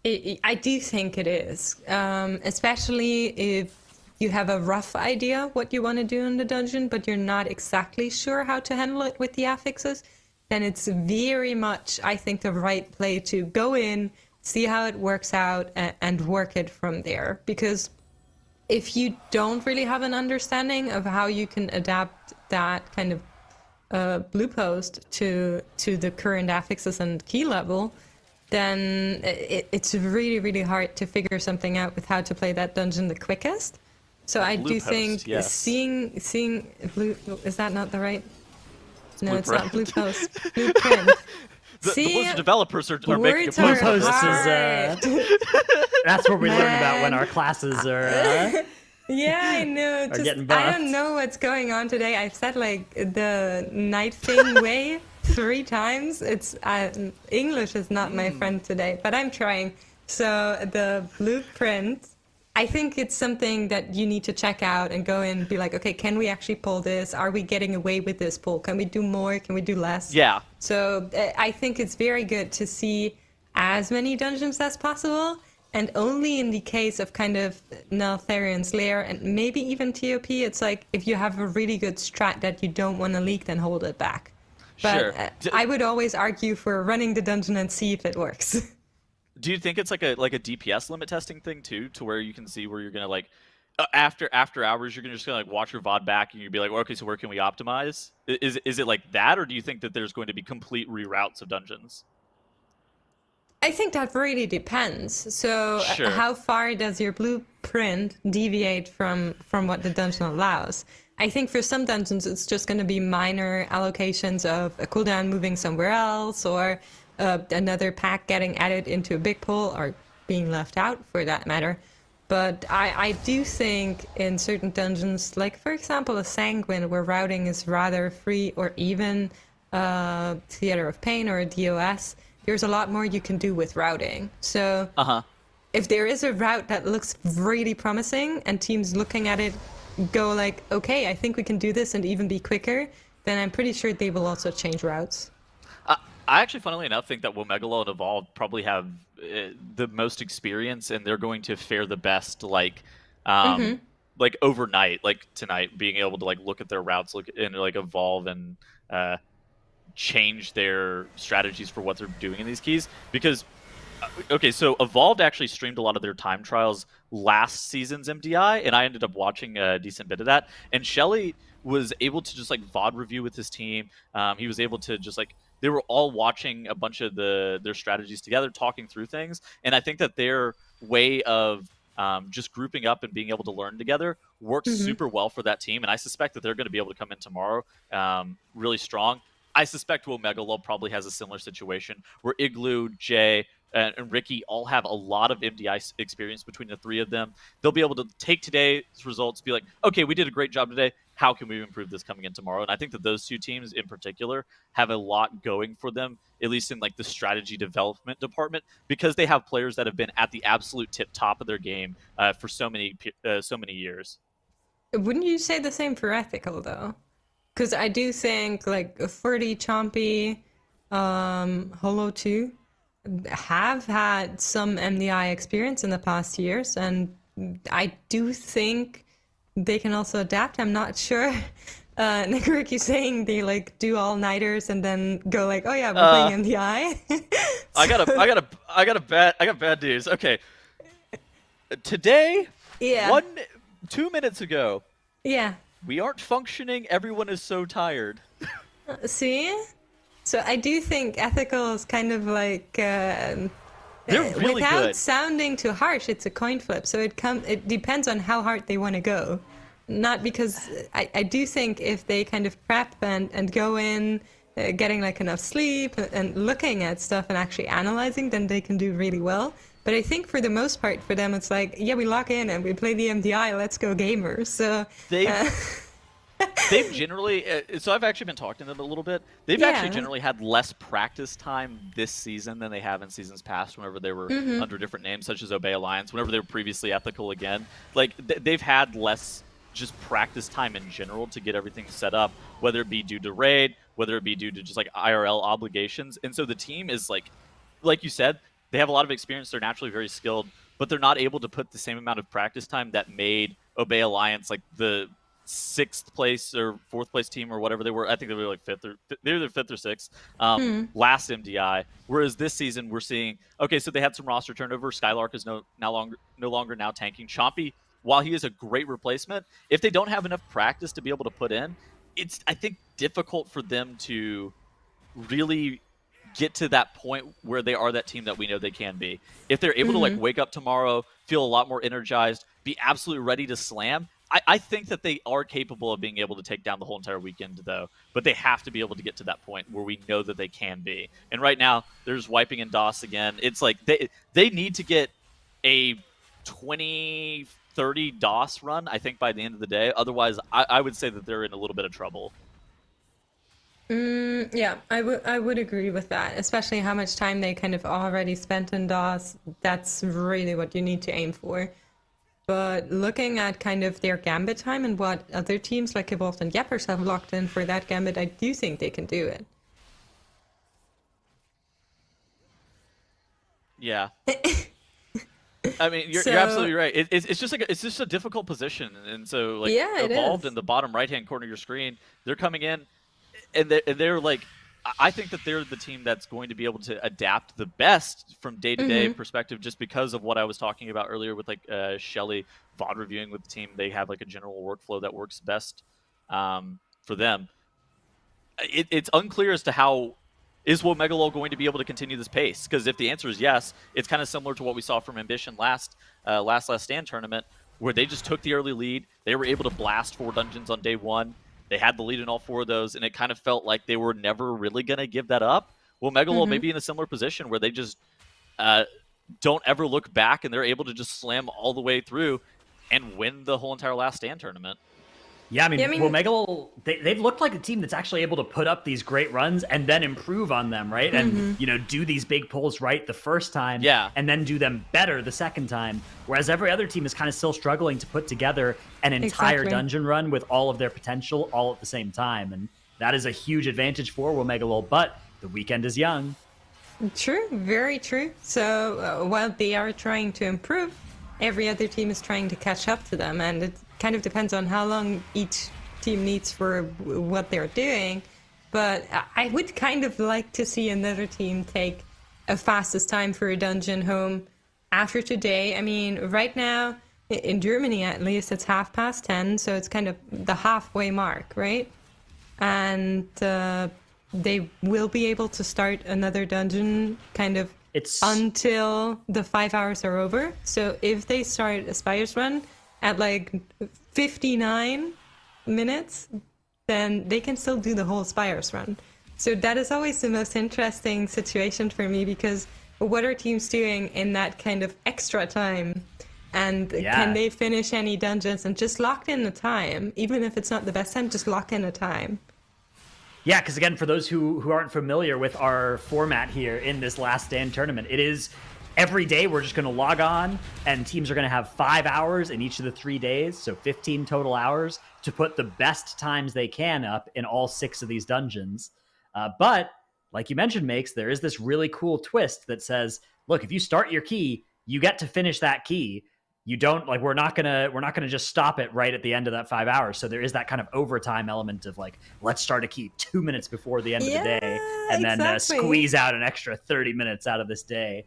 day? I do think it is, especially if you have a rough idea what you want to do in the dungeon, but you're not exactly sure how to handle it with the affixes, then it's very much, I think, the right play to go in, see how it works out, and work it from there. Because if you don't really have an understanding of how you can adapt that kind of blue post to the current affixes and key level, then it's really, really hard to figure something out with how to play that dungeon the quickest. So I do think seeing blue, is that not the right? No, it's not blue post. Blueprint. The Blizzard developers are making a Blue post hard. that's where we learn about when our classes are. Yeah, I know. Are getting I buffed. don't know what's going on today. I've said like the night thing way 3 times. It's English is not my friend today, but I'm trying. So the blueprint, I think it's something that you need to check out and go in and be like, okay, can we actually pull this? Are we getting away with this pull? Can we do more? Can we do less? Yeah. So I think it's very good to see as many dungeons as possible, and only in the case of kind of Neltharian's Lair and maybe even TOP, it's like if you have a really good strat that you don't want to leak, then hold it back. But Sure. I would always argue for running the dungeon and see if it works. Do you think it's like a DPS limit testing thing too, to where you can see where you're gonna like after hours you're just gonna like watch your VOD back and you'd be like, well, okay, so where can we optimize? Is it like that, or do you think that there's going to be complete reroutes of dungeons? I think that really depends. So Sure. how far does your blueprint deviate from what the dungeon allows? I think for some dungeons it's just going to be minor allocations of a cooldown moving somewhere else, or another pack getting added into a big pool, or being left out for that matter. But I do think in certain dungeons, like for example a Sanguine, where routing is rather free, or even Theater of Pain or a DOS, there's a lot more you can do with routing. So if there is a route that looks really promising and teams looking at it go like, okay, I think we can do this and even be quicker, then I'm pretty sure they will also change routes. I actually, funnily enough, think that Womegalo and Evolved probably have the most experience, and they're going to fare the best, like overnight, like tonight, being able to like look at their routes, look and like evolve and change their strategies for what they're doing in these keys. Because okay, so Evolved actually streamed a lot of their time trials last season's MDI, and I ended up watching a decent bit of that. And Shelly was able to just like VOD review with his team. He was able to just like, they were all watching a bunch of their strategies together, talking through things. And I think that their way of just grouping up and being able to learn together works super well for that team. And I suspect that they're going to be able to come in tomorrow really strong. I suspect Womegalo probably has a similar situation where Igloo, Jay, and Ricky all have a lot of MDI experience between the 3 of them. They'll be able to take today's results, be like, okay, we did a great job today. How can we improve this coming in tomorrow? And I think that those 2 teams in particular have a lot going for them, at least in like the strategy development department, because they have players that have been at the absolute tip top of their game for so many years. Wouldn't you say the same for Ethical though? Because I do think like Ferdy, Chompy, Holo 2 have had some MDI experience in the past years, and I do think they can also adapt. I'm not sure. Nick, you saying they like do all-nighters and then go like, oh yeah, we're playing MDI. I got bad news. Okay. Today, Yeah. 2 minutes ago, Yeah. we aren't functioning. Everyone is so tired. See? So I do think ethical is kind of like They're really without good. sounding too harsh, it's a coin flip. So it depends on how hard they want to go. Not because I do think if they kind of prep and go in getting like enough sleep and looking at stuff and actually analyzing, then they can do really well. But I think for the most part for them it's like, yeah, we lock in and we play the MDI, let's go gamers. So They've generally, so I've actually been talking to them a little bit. They've actually generally had less practice time this season than they have in seasons past whenever they were under different names, such as Obey Alliance, whenever they were previously ethical again. Like, they've had less just practice time in general to get everything set up, whether it be due to raid, whether it be due to just, like, IRL obligations. And so the team is, like you said, they have a lot of experience, they're naturally very skilled, but they're not able to put the same amount of practice time that made Obey Alliance, like, the 6th place or 4th place team or whatever they were. I think they were like 5th or they were 5th or 6th last MDI. Whereas this season we're seeing, okay, so they had some roster turnover. Skylark is no longer now tanking. Chompy, while he is a great replacement, if they don't have enough practice to be able to put in, it's, I think, difficult for them to really get to that point where they are that team that we know they can be. If they're able to like wake up tomorrow, feel a lot more energized, be absolutely ready to slam, I think that they are capable of being able to take down the whole entire weekend, though. But they have to be able to get to that point where we know that they can be. And right now, they're just wiping in DOS again. It's like they need to get a 20-30 DOS run, I think, by the end of the day. Otherwise, I would say that they're in a little bit of trouble. Yeah, I would agree with that, especially how much time they kind of already spent in DOS. That's really what you need to aim for. But looking at kind of their gambit time and what other teams like Evolved and Yeppers have locked in for that gambit, I do think they can do it. Yeah. I mean, you're absolutely right. It's just like it's just a difficult position, and so like Evolved in the bottom right-hand corner of your screen, they're coming in, and they're like, I think that they're the team that's going to be able to adapt the best from day-to-day perspective, just because of what I was talking about earlier with like Shelly VOD reviewing with the team. They have like a general workflow that works best for them. It's unclear as to how is Womegalol going to be able to continue this pace, because if the answer is yes, it's kind of similar to what we saw from Ambition last Stand tournament, where they just took the early lead. They were able to blast 4 dungeons on day 1. They had the lead in all 4 of those, and it kind of felt like they were never really going to give that up. Well, Megalol may be in a similar position where they just don't ever look back, and they're able to just slam all the way through and win the whole entire Last Stand tournament. Yeah, I mean, well, Megalol, they've looked like a team that's actually able to put up these great runs and then improve on them, right? And, you know, do these big pulls right the first time, and then do them better the second time. Whereas every other team is kind of still struggling to put together an entire dungeon run with all of their potential all at the same time. And that is a huge advantage for Womegalol, but the weekend is young. True, very true. So while they are trying to improve, every other team is trying to catch up to them, and it kind of depends on how long each team needs for what they're doing. But I would kind of like to see another team take a fastest time for a dungeon home after today. I mean, right now, in Germany at least, it's 10:30, so it's kind of the halfway mark, right? And they will be able to start another dungeon kind of until the 5 hours are over. So if they start a Spires run at like 59 minutes, then they can still do the whole Spires run. So that is always the most interesting situation for me, because what are teams doing in that kind of extra time? And can they finish any dungeons and just lock in the time? Even if it's not the best time, just lock in a time. Yeah, because again, for those who aren't familiar with our format here in this Last Stand tournament, it is every day we're just going to log on, and teams are going to have 5 hours in each of the 3 days, so 15 total hours, to put the best times they can up in all 6 of these dungeons. But, like you mentioned, Makes, there is this really cool twist that says, look, if you start your key, you get to finish that key. You don't, like, we're not gonna just stop it right at the end of that 5 hours. So there is that kind of overtime element of like, let's start a key 2 minutes before the end of the day. and then exactly. squeeze out an extra 30 minutes out of this day.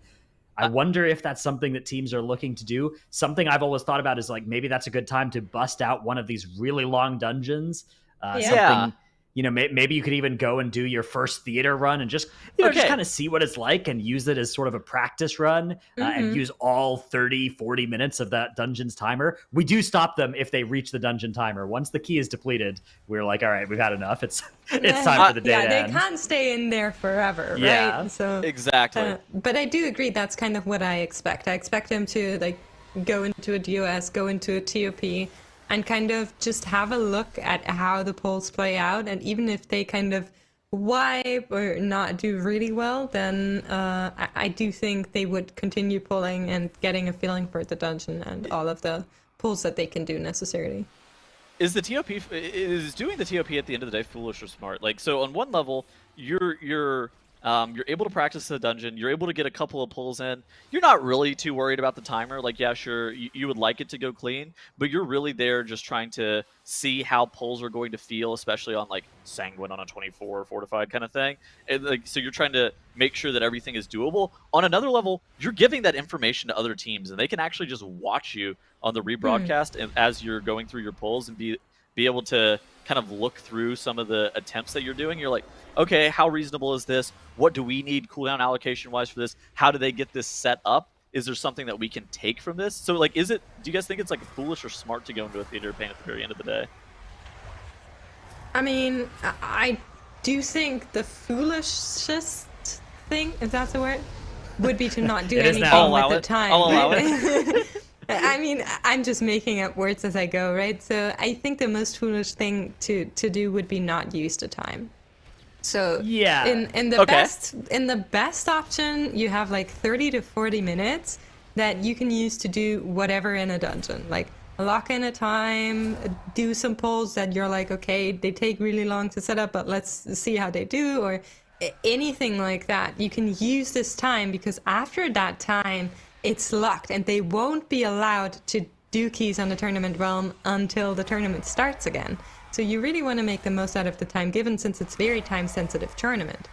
I wonder if that's something that teams are looking to do. Something I've always thought about is like maybe that's a good time to bust out one of these really long dungeons. Something, maybe you could even go and do your first theater run and just, just kind of see what it's like and use it as sort of a practice run and use all 30, 40 minutes of that dungeon's timer. We do stop them if they reach the dungeon timer. Once the key is depleted, we're like, all right, we've had enough. It's time for the day to end. They can't stay in there forever, Yeah. right? So Exactly. but I do agree that's kind of what I expect. I expect them to like go into a DOS, go into a TOP, and kind of just have a look at how the polls play out. And even if they kind of wipe or not do really well, then I do think they would continue pulling and getting a feeling for the dungeon and all of the pulls that they can do necessarily. Is doing the TOP at the end of the day foolish or smart? Like, so on one level, you're able to practice the dungeon. You're able to get a couple of pulls in. You're not really too worried about the timer. Like, yeah, sure, you would like it to go clean, but you're really there just trying to see how pulls are going to feel, especially on like Sanguine on a 24 or Fortified kind of thing. And like, so you're trying to make sure that everything is doable. On another level, you're giving that information to other teams, and they can actually just watch you on the rebroadcast and as you're going through your pulls and be able to kind of look through some of the attempts that you're doing. You're like, okay, how reasonable is this? What do we need cooldown allocation wise for this? How do they get this set up? Is there something that we can take from this? So like, do you guys think it's like foolish or smart to go into a theater paint at the very end of the day? I mean, I do think the foolishest thing, if that's a word, would be to not do anything with the time. I'll allow it. I mean, I'm just making up words as I go, right? So I think the most foolish thing to do would be not use the time. So yeah, in the best option, you have like 30 to 40 minutes that you can use to do whatever in a dungeon. Like lock in a time, do some pulls that you're like, okay, they take really long to set up, but let's see how they do, or anything like that. You can use this time because after that time, it's locked and they won't be allowed to do keys on the tournament realm until the tournament starts again. So you really want to make the most out of the time given, since it's very time sensitive tournament.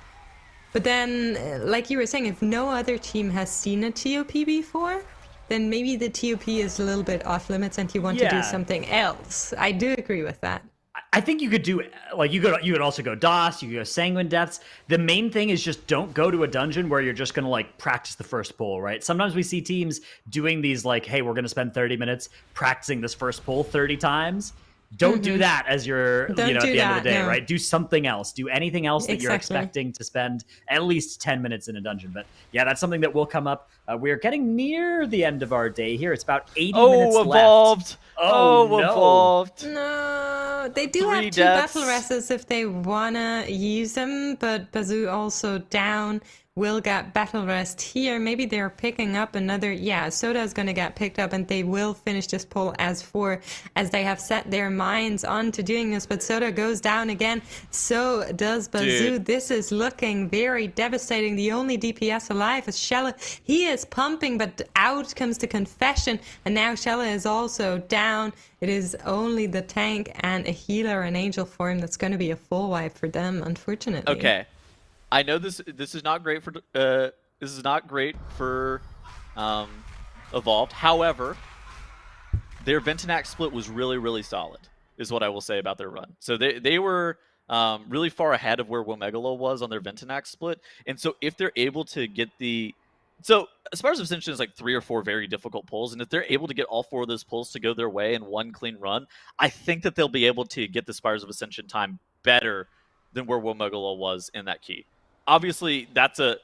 But then, like you were saying, if no other team has seen a TOP before, then maybe the TOP is a little bit off limits and you want to do something else. I do agree with that. I think you could do, like, you could also go DOS, you could go Sanguine Depths. The main thing is just don't go to a dungeon where you're just going to, like, practice the first pull, right? Sometimes we see teams doing these, like, hey, we're going to spend 30 minutes practicing this first pull 30 times. Don't do that as your, at the end of the day, right? Do something else. Do anything else that you're expecting to spend at least 10 minutes in a dungeon. But yeah, that's something that will come up. We're getting near the end of our day here. It's about 80 minutes Evolved. left. Oh, no. Evolved. No, they do have 2 battle rests if they want to use them, but Bazoo also down. Will get battle rest here. Maybe they're picking up another. Yeah, Soda is going to get picked up and they will finish this pull as 4 as they have set their minds on to doing this. But Soda goes down again. So does Bazoo. Dude. This is looking very devastating. The only DPS alive is Shella. He is pumping, but out comes the confession. And now Shella is also down. It is only the tank and a healer and angel form that's going to be a full wipe for them, unfortunately. Okay. I know this is not great for Evolved. However, their Ventinac split was really, really solid, is what I will say about their run. So they were really far ahead of where Womegalo was on their Ventinac split. And so if they're able to get Spires of Ascension is like 3 or 4 very difficult pulls, and if they're able to get all 4 of those pulls to go their way in one clean run, I think that they'll be able to get the Spires of Ascension time better than where Womegalo was in that key. Obviously, that's a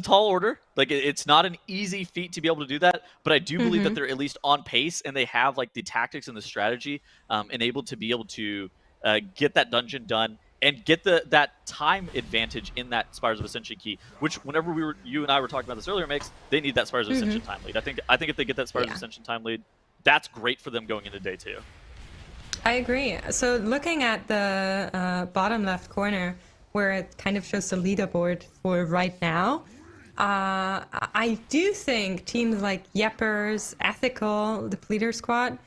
tall order. Like, it's not an easy feat to be able to do that, but I do believe that they're at least on pace and they have like the tactics and the strategy enabled to be able to get that dungeon done and get that time advantage in that Spires of Ascension key, which whenever you and I were talking about this earlier, makes they need that Spires of Ascension time lead. I think if they get that Spires of Ascension time lead, that's great for them going into day 2. I agree. So looking at the bottom left corner, where it kind of shows the leaderboard for right now, I do think teams like Yeppers, Ethical, the Pleader Squad,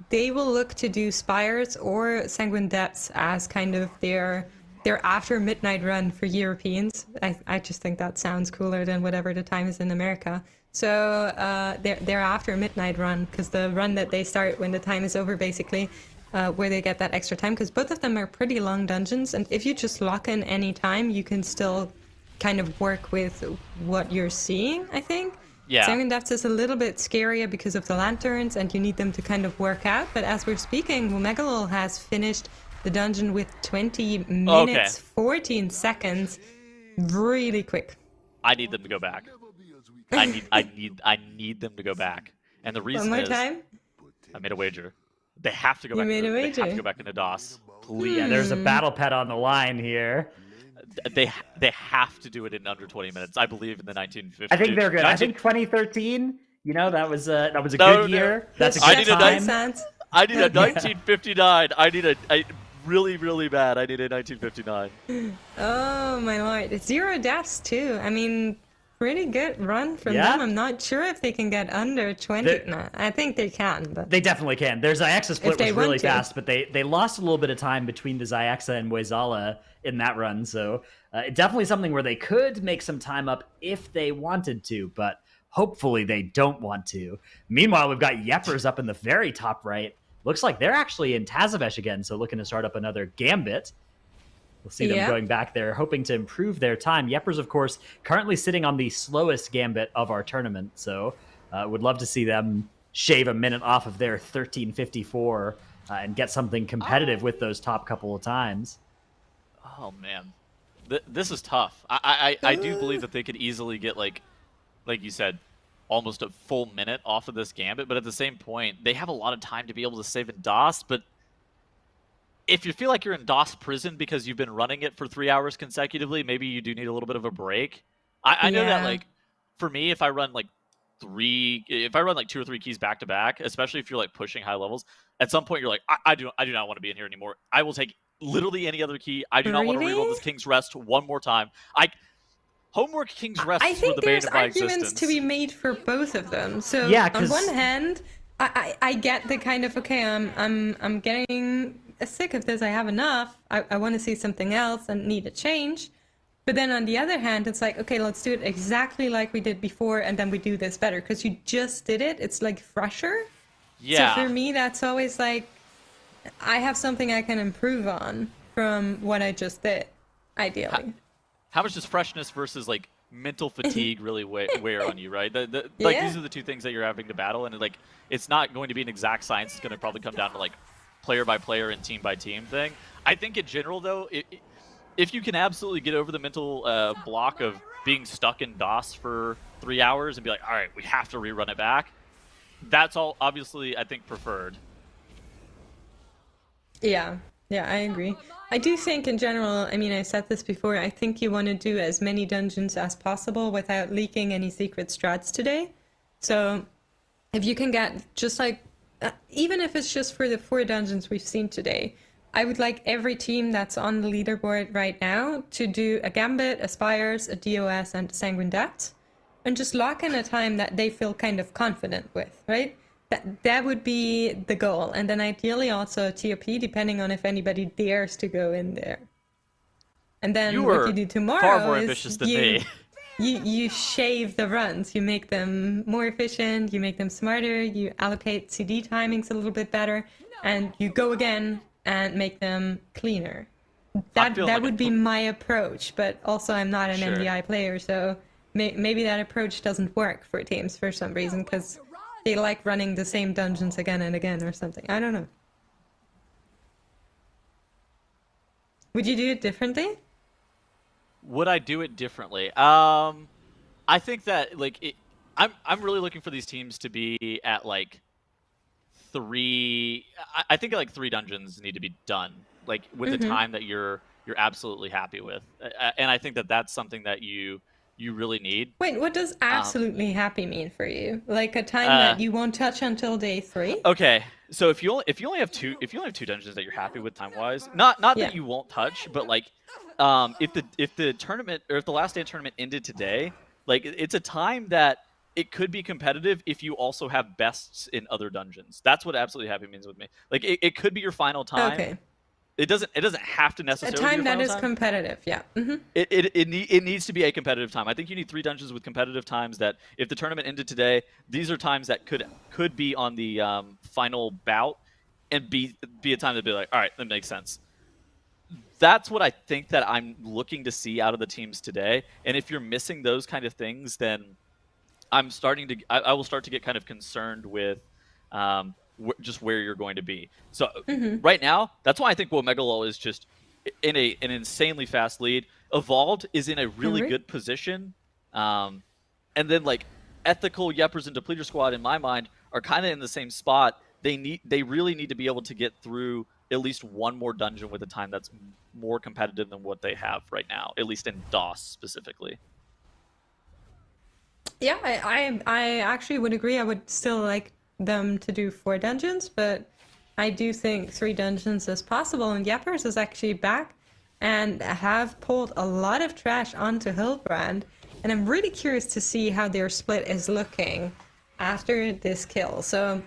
they will look to do Spires or Sanguine Depths as kind of their their after midnight run for Europeans. I just think that sounds cooler than whatever the time is in America. So their after midnight run, because the run that they start when the time is over, basically, where they get that extra time, because both of them are pretty long dungeons, and if you just lock in any time, you can still kind of work with what you're seeing, I think. Yeah. Sanguine Depths is a little bit scarier because of the lanterns, and you need them to kind of work out. But as we're speaking, Womegalol has finished the dungeon with 20 minutes, 14 seconds, really quick. I need them to go back. I need them to go back. And the reason One more is time? I made a wager. They have to go back. You made a They have wager? to go back into DOS. Please. Yeah, there's a battle pet on the line here. They have to do it in under 20 minutes. I believe in the 1950s. I think they're good. I think 2013. You know, that was a good year. That's a I good need a time. Sense. I need a 1959. I really, really bad. I need a 1959. Oh my lord, it's 0 deaths too. I mean, pretty good run from Yeah. them. I'm not sure if they can get under 20. They're- No, I think they can, but They definitely can. Their Zyxa split they was really want to. fast, but they lost a little bit of time between the Zyxa and Moizala in that run. So definitely something where they could make some time up if they wanted to, but hopefully they don't want to. Meanwhile, we've got Yepers up in the very top right. Looks like they're actually in Tazavesh again, so looking to start up another Gambit. We'll see them Yeah. going back there, hoping to improve their time. Yepers, of course, currently sitting on the slowest Gambit of our tournament, so would love to see them shave a minute off of their 13:54 and get something competitive with those top couple of times. Oh man, this is tough. I do believe that they could easily get like you said, almost a full minute off of this Gambit, but at the same point, they have a lot of time to be able to save in DOS. But if you feel like you're in DOS prison because you've been running it for 3 hours consecutively, maybe you do need a little bit of a break. I know that, Yeah. like, for me, if I run like 2 or 3 keys back to back, especially if you're like pushing high levels, at some point you're like, I do not want to be in here anymore. I will take literally any other key. I do not want to reroll Really? this King's Rest one more time. Homework King's Rest I were think the bane there's of my arguments existence. to be made for both of them. So Yeah, on 'cause- one hand, I get the kind of okay, I'm getting sick of this. I have enough. I want to see something else and need a change. But then on the other hand, it's like, okay, let's do it exactly like we did before, and then we do this better because you just did it. It's like fresher. Yeah. So for me, that's always like, I have something I can improve on from what I just did, ideally. How much does freshness versus like mental fatigue really wear on you, right? Like Yeah. these are the two things that you're having to battle, and like it's not going to be an exact science. It's going to probably come down to like player by player and team by team thing. I think in general though, if you can absolutely get over the mental block of being stuck in DOS for 3 hours and be like, all right, we have to rerun it back. That's all obviously I think preferred. Yeah, I agree. I do think in general, I mean, I said this before, I think you want to do as many dungeons as possible without leaking any secret strats today. So if you can get just like, even if it's just for the 4 dungeons we've seen today, I would like every team that's on the leaderboard right now to do a Gambit, a Spires, a DOS, and a Sanguine Depths, and just lock in a time that they feel kind of confident with, right? That would be the goal. And then ideally also a TOP, depending on if anybody dares to go in there. And then You what were you do tomorrow far more is ambitious than you, me. you shave the runs. You make them more efficient, you make them smarter, you allocate CD timings a little bit better, and you go again and make them cleaner. That feeling like would be my approach, but also I'm not an Sure. MDI player, so maybe that approach doesn't work for teams for some reason, because they like running the same dungeons again and again or something. I don't know. Would you do it differently? Would I do it differently? I think that like I'm really looking for these teams to be at like 3. I think like 3 dungeons need to be done like with the time that you're absolutely happy with, and I think that that's something that you really need. Wait, what does absolutely happy mean for you? Like a time that you won't touch until day 3? Okay, so if you only have 2 dungeons that you're happy with time wise, not Yeah. that you won't touch, but like if the tournament or if the Last Stand tournament ended today, like it's a time that it could be competitive if you also have bests in other dungeons. That's what absolutely happy means with me. Like it could be your final time. Okay. It doesn't have to A necessarily time be a that final is time. competitive, yeah. It needs to be a competitive time. I think you need 3 dungeons with competitive times that if the tournament ended today, these are times that could be on the final bout and be a time to be like, all right, that makes sense. That's what I think that I'm looking to see out of the teams today. And if you're missing those kind of things, then I will start to get kind of concerned with just where you're going to be. So right now, that's why I think Womegalol is just in an insanely fast lead. Evolved is in a really good position, and then like Ethical, Yepers, and Depleter Squad in my mind are kind of in the same spot. They really need to be able to get through at least one more dungeon with a time that's more competitive than what they have right now, at least in DOS specifically. Yeah, I actually would agree. I would still like them to do 4 dungeons, but I do think 3 dungeons is possible. And Yepers is actually back and have pulled a lot of trash onto Hillbrand. And I'm really curious to see how their split is looking after this kill. So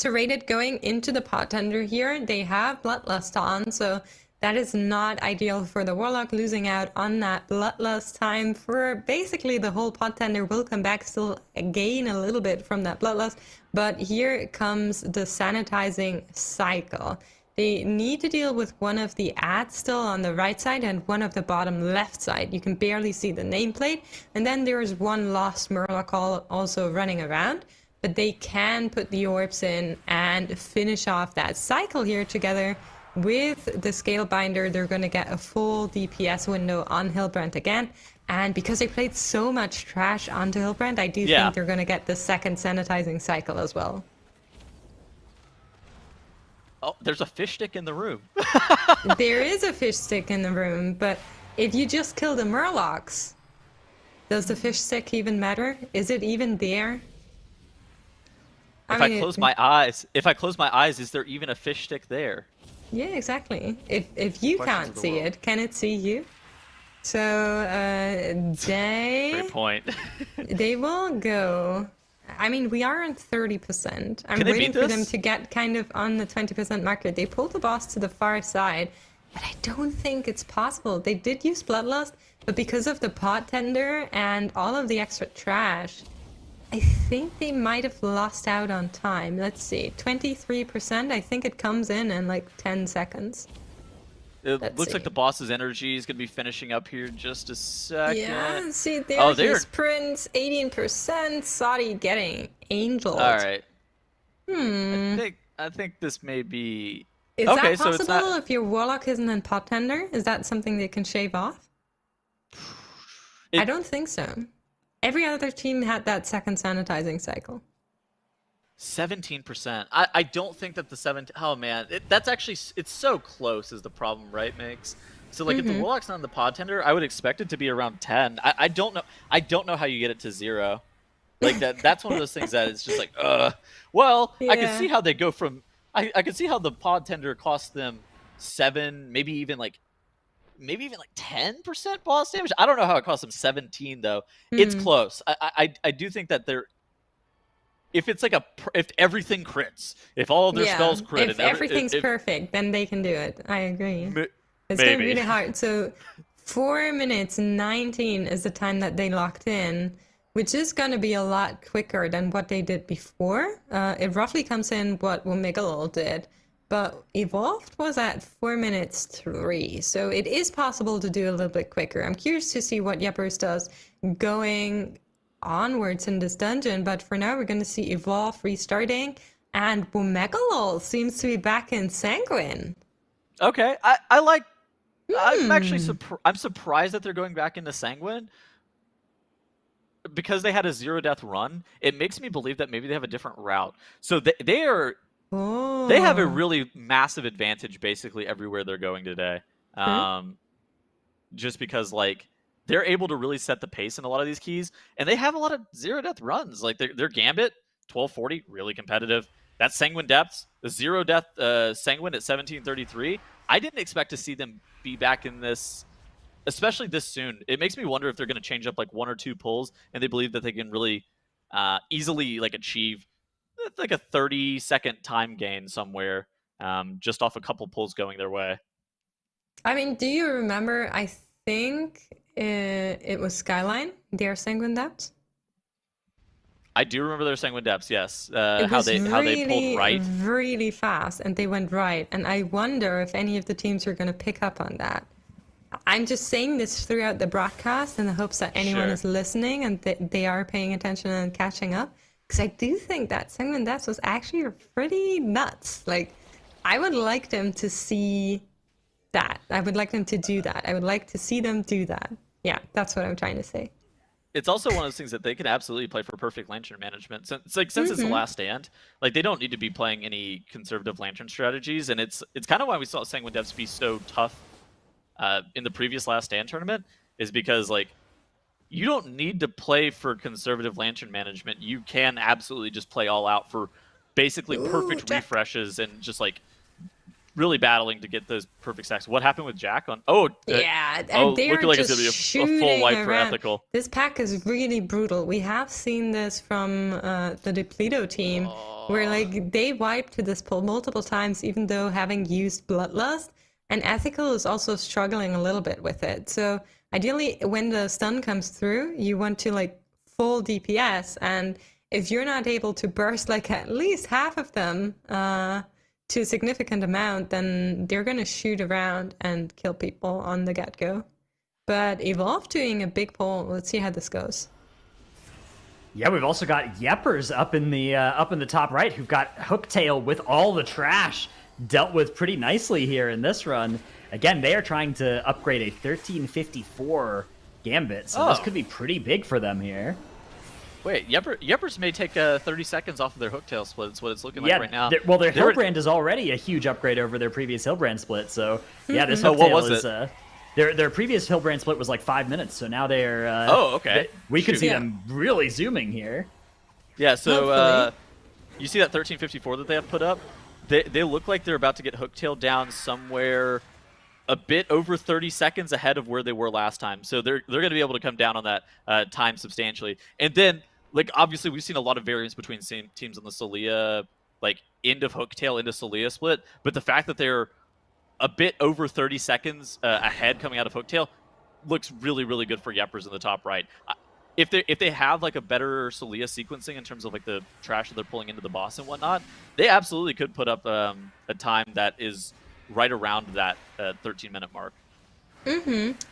rated going into the pot tender here, they have Bloodlust on, so that is not ideal for the Warlock. Losing out on that Bloodlust time for basically the whole pot tender will come back, still gain a little bit from that Bloodlust. But here comes the sanitizing cycle. They need to deal with one of the ads still on the right side and one of the bottom left side. You can barely see the nameplate. And then there is one lost Murloc also running around. But they can put the orbs in and finish off that cycle here together. With the Scalebinder, they're going to get a full DPS window on Hillbrand again. And because they played so much trash onto Hillbrand, I do think they're going to get the second sanitizing cycle as well. Oh, there's a fish stick in the room. There is a fish stick in the room, but if you just kill the Murlocs, does the fish stick even matter? Is it even there? If I close my eyes, is there even a fish stick there? Yeah, exactly. If you can't see it, can it see you? So Great point. they will go. I mean, we are on 30%. I'm Can they waiting beat for them this? to get kind of on the 20% marker. They pulled the boss to the far side, but I don't think it's possible. They did use Bloodlust, but because of the pot tender and all of the extra trash, I think they might have lost out on time. Let's see, 23%. I think it comes in like 10 seconds. It looks like the boss's energy is going to be finishing up here in just a second. Yeah, see, there he's Prince, 18%. Saudi getting angeled. All right. I think this may be... Is okay, that possible so it's not... if your Warlock isn't in pot tender? Is that something they can shave off? I don't think so. Every other team had that second sanitizing cycle. 17%. I don't think that the 17... Oh, man. That's actually... It's so close is the problem, right, Makes? So, like, if the Warlock's not in the pod tender, I would expect it to be around 10. I don't know. I don't know how you get it to 0. Like, that's one of those things that it's just like, Well, I can see how they go from... I can see how the pod tender costs them 7, maybe even like 10% boss damage. I don't know how it costs them 17, though. It's close. I do think that they're... If it's like if everything crits, if all of their spells crit, if everything's perfect, then they can do it. I agree. It's going to be really hard. So 4 minutes 19 is the time that they locked in, which is going to be a lot quicker than what they did before. It roughly comes in what Womegalol did, but Evolved was at 4 minutes 3. So it is possible to do a little bit quicker. I'm curious to see what Yepers does going onwards in this dungeon, but for now we're going to see Evolve restarting, and Womegalol seems to be back in Sanguine. Okay, I like... I'm actually I'm surprised that they're going back into Sanguine. Because they had a 0 death run, it makes me believe that maybe they have a different route. So they have a really massive advantage basically everywhere they're going today. Just because like they're able to really set the pace in a lot of these keys, and they have a lot of 0 death runs. Like their Gambit 1240 really competitive. That Sanguine Depths, the 0 death Sanguine at 1733. I didn't expect to see them be back in this, especially this soon. It makes me wonder if they're going to change up like 1 or 2 pulls, and they believe that they can really easily like achieve like a 30-second time gain somewhere just off a couple pulls going their way. I mean, do you remember? I think it was Skyline, their Sanguine Depths. I do remember their Sanguine Depths, yes. It How was they pulled right. really fast, and they went right. And I wonder if any of the teams are going to pick up on that. I'm just saying this throughout the broadcast in the hopes that anyone Sure. is listening and they are paying attention and catching up. Because I do think that Sanguine Depths was actually pretty nuts. Like, I would like them to see that. I would like them to do that. I would like to see them do that. Yeah, that's what I'm trying to say. It's also one of those things that they can absolutely play for perfect lantern management. Since it's the last stand, like they don't need to be playing any conservative lantern strategies, and it's kind of why we saw Sanguine Depths be so tough in the previous last stand tournament, is because like you don't need to play for conservative lantern management. You can absolutely just play all out for basically perfect refreshes and just like really battling to get those perfect stacks. What happened with Jack on? Yeah, and they're looking like just it's gonna be a full wipe for around. Ethical. This pack is really brutal. We have seen this from the Depleto team, where like they wiped to this pull multiple times, even though having used Bloodlust. And Ethical is also struggling a little bit with it. So ideally, when the stun comes through, you want to like full DPS, and if you're not able to burst like at least half of them to a significant amount, then they're going to shoot around and kill people on the get-go. But Evolve doing a big pull. Let's see how this goes. Yeah, we've also got Yeppers up in the top right, who've got Hooktail with all the trash dealt with pretty nicely here in this run. Again, they are trying to upgrade a 1354 Gambit, so this could be pretty big for them here. Wait, Yeppers may take 30 seconds off of their Hooktail split. That's what it's looking like right now. Their Hillbrand is already a huge upgrade over their previous Hillbrand split. So yeah, this what Hooktail was is it? their previous Hillbrand split was like 5 minutes. So now they're okay. We could Shoot. see them really zooming here. Yeah, so Hopefully. you see that 1354 that they have put up? They look like they're about to get Hooktail down somewhere a bit over 30 seconds ahead of where they were last time. So they're going to be able to come down on that time substantially. And then, like, obviously we've seen a lot of variance between teams on the Solia, like, end of Hooktail into Solia split. But the fact that they're a bit over 30 seconds ahead coming out of Hooktail looks really, really good for Yeppers in the top right. If they have like a better Solia sequencing in terms of like the trash that they're pulling into the boss and whatnot, they absolutely could put up a time that is right around that 13-minute mark.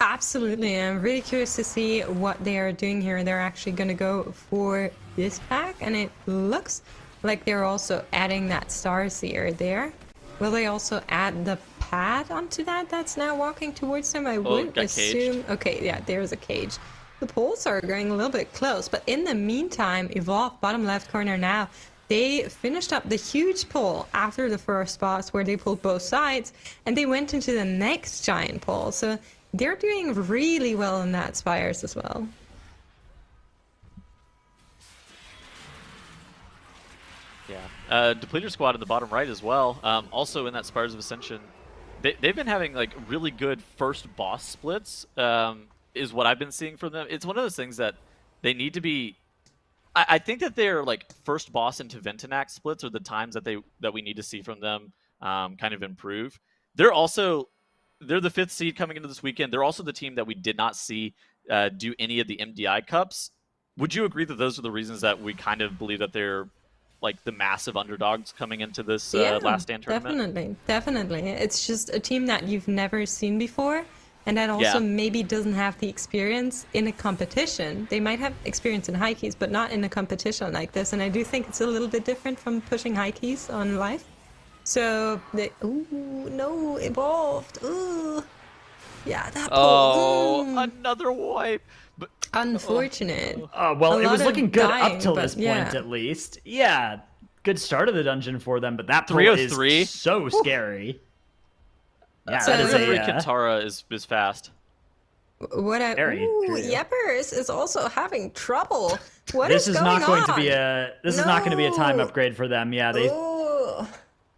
Absolutely. I'm really curious to see what they are doing here. They're actually going to go for this pack, and it looks like they're also adding that Starseer there. Will they also add the pad onto that that's now walking towards them? I would got assume. caged. Okay, yeah, there's a cage. The poles are going a little bit close, but in the meantime, Evolve, bottom left corner now, they finished up the huge pull after the first boss where they pulled both sides, and they went into the next giant pull. So they're doing really well in that Spires as well. Yeah. Depleter Squad in the bottom right as well. Also in that Spires of Ascension, they've been having like really good first boss splits. Is what I've been seeing from them. It's one of those things that they need to be. I think that their like first boss into Ventinac splits are the times that we need to see from them kind of improve. They're the 5th seed coming into this weekend. They're also the team that we did not see do any of the MDI Cups. Would you agree that those are the reasons that we kind of believe that they're like the massive underdogs coming into this Last Stand tournament? Definitely. It's just a team that you've never seen before. And that also maybe doesn't have the experience in a competition. They might have experience in high keys, but not in a competition like this. And I do think it's a little bit different from pushing high keys on live. So they, no, Evolved. Ooh, yeah, that. Another wipe. But unfortunate. Well, it was looking good up till this point, yeah. at least. Yeah, good start of the dungeon for them, but that pull 303 is so scary. Yeah, So- that is 303 Kintara is fast. What I Very true. Yeppers is also having trouble. What this is going not going to on? be a is not going to be a time No. upgrade for them. Yeah, they Ooh,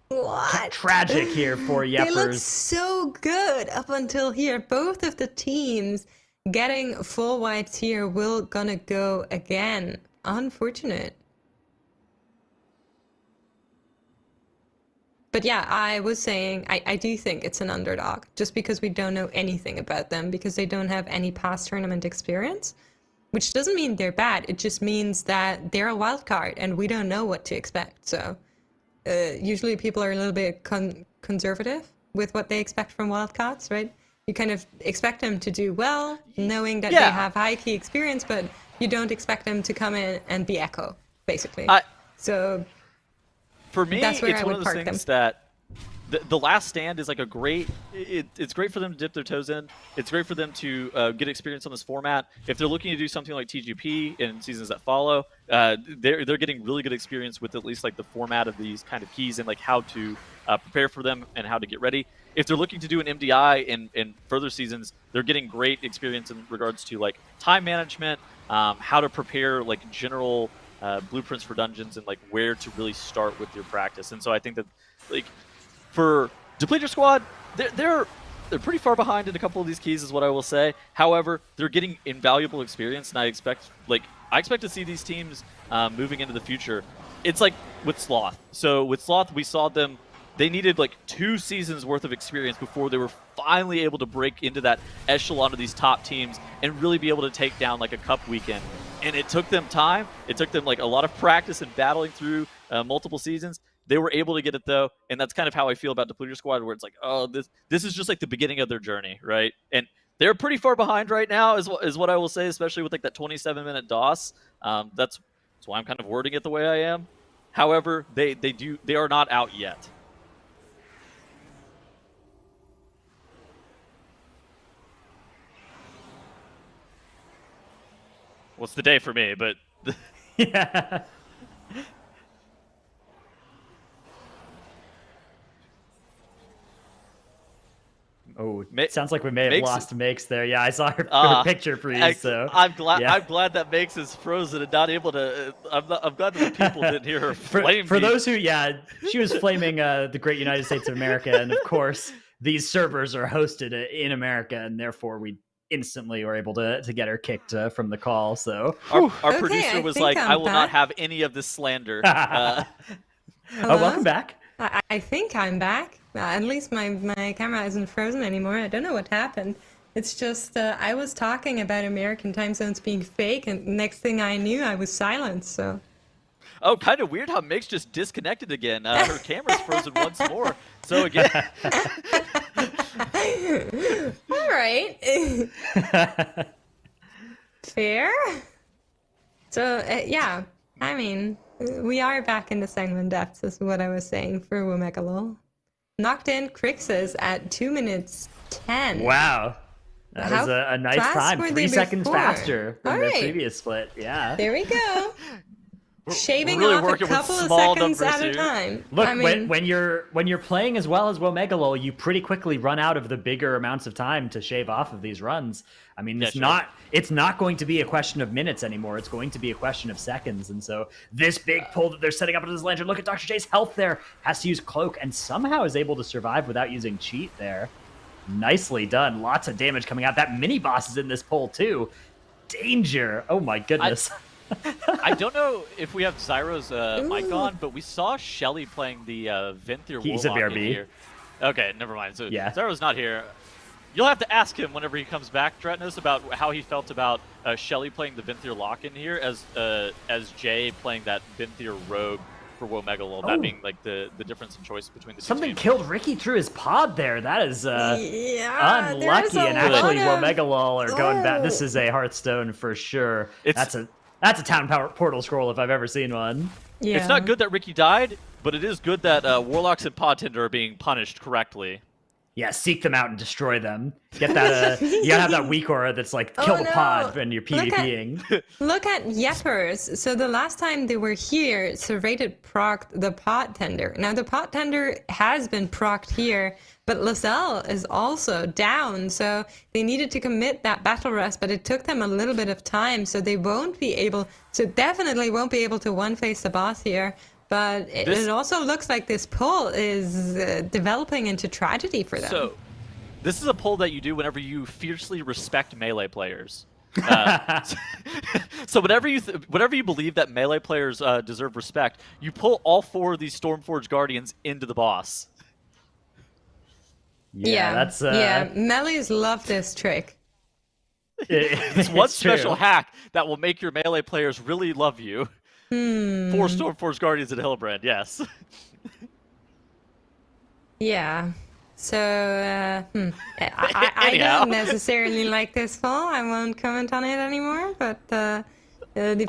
what? tragic here for They look Yeppers. so good up until here. Both of the teams getting full wipes here will gonna go again. Unfortunate. But yeah, I was saying, I do think it's an underdog, just because we don't know anything about them, because they don't have any past tournament experience, which doesn't mean they're bad. It just means that they're a wild card, and we don't know what to expect. So usually people are a little bit conservative with what they expect from wild cards, right? You kind of expect them to do well, knowing that they have high key experience, but you don't expect them to come in and be Echo, basically. So for me, that's where it's I one would of those park things them. that the last stand is like a great. It's great for them to dip their toes in. It's great for them to get experience on this format. If they're looking to do something like TGP in seasons that follow, they're getting really good experience with at least like the format of these kind of keys and like how to prepare for them and how to get ready. If they're looking to do an MDI in further seasons, they're getting great experience in regards to like time management, how to prepare like general blueprints for dungeons, and like where to really start with your practice. And so I think that like for Depleter Squad, they're pretty far behind in a couple of these keys, is what I will say. However, they're getting invaluable experience, and I expect to see these teams moving into the future. It's like with Sloth. So with Sloth, we saw them. They needed like 2 seasons worth of experience before they were finally able to break into that echelon of these top teams and really be able to take down like a cup weekend. And it took them time. It took them like a lot of practice and battling through multiple seasons. They were able to get it though, and that's kind of how I feel about Depleter Squad, where it's like, oh, this is just like the beginning of their journey, right? And they're pretty far behind right now, is what I will say, especially with like that 27-minute DOS. That's why I'm kind of wording it the way I am. However, they are not out yet. Well, it's the day for me, but Yeah. Oh, sounds like we may have lost Makes there. Yeah, I saw her picture freeze. So I'm glad that Makes is frozen and not able to. I'm glad that the people didn't hear her flame. For those who, she was flaming the great United States of America, and of course these servers are hosted in America, and therefore we instantly were able to get her kicked from the call. So our producer was like, "I will not have any of this slander." Welcome back. I think I'm back. At least my camera isn't frozen anymore. I don't know what happened. It's just I was talking about American time zones being fake, and next thing I knew, I was silenced. So. Oh, kind of weird how Mix just disconnected again. Her camera's frozen once more. So again. All right. Fair. So yeah, I mean, we are back in the segment depths, is what I was saying for Womegalol. Knocked in Crixus at 2 minutes 10. Wow. That was a nice time. 3 seconds faster than the right. previous split. Yeah. There we go. Shaving really off a couple of seconds at a time. Look, I mean, when you're playing as well as Womegalol, you pretty quickly run out of the bigger amounts of time to shave off of these runs. I mean, it's not going to be a question of minutes anymore. It's going to be a question of seconds. And so this big pull that they're setting up into this lantern, look at Dr. J's health there. Has to use Cloak and somehow is able to survive without using Cheat there. Nicely done. Lots of damage coming out. That mini boss is in this pull too. Danger. Oh my goodness. I don't know if we have Zyro's mic on, but we saw Shelly playing the Venthyr He's a Warlock BRB. in here. Okay, never mind. So yeah. Zyro's not here. You'll have to ask him whenever he comes back, Dretnus, about how he felt about Shelly playing the Venthyr Lock in here as Jay playing that Venthyr Rogue for Womegalol. That being like the difference in choice between the two Something teams. Killed Ricky through his pod there. That is unlucky. And lot actually, of- Womegalol are going back. This is a Hearthstone for sure. That's a town portal scroll if I've ever seen one. yeah. It's not good that Ricky died, but it is good that Warlocks and Pod Tender are being punished correctly. Yeah, seek them out and destroy them. Get that. You gotta have that weak aura that's like kill the pod when you're PvPing. Look at Yeppers. So the last time they were here, Serrated procced the Pot Tender. Now the Pot Tender has been procced here, but Lacelle is also down. So they needed to commit that battle rest, but it took them a little bit of time. So they definitely won't be able to one-face the boss here. But it also looks like this pull is developing into tragedy for them. So, this is a pull that you do whenever you fiercely respect melee players. So whenever you believe that melee players deserve respect, you pull all 4 of these Stormforged Guardians into the boss. Yeah, that's yeah. Melees love this trick. It's one it's true. special hack that will make your melee players really love you. 4 Stormforged Guardians at Hillebrand, yes. Yeah. So, I don't necessarily like this fall. I won't comment on it anymore. But the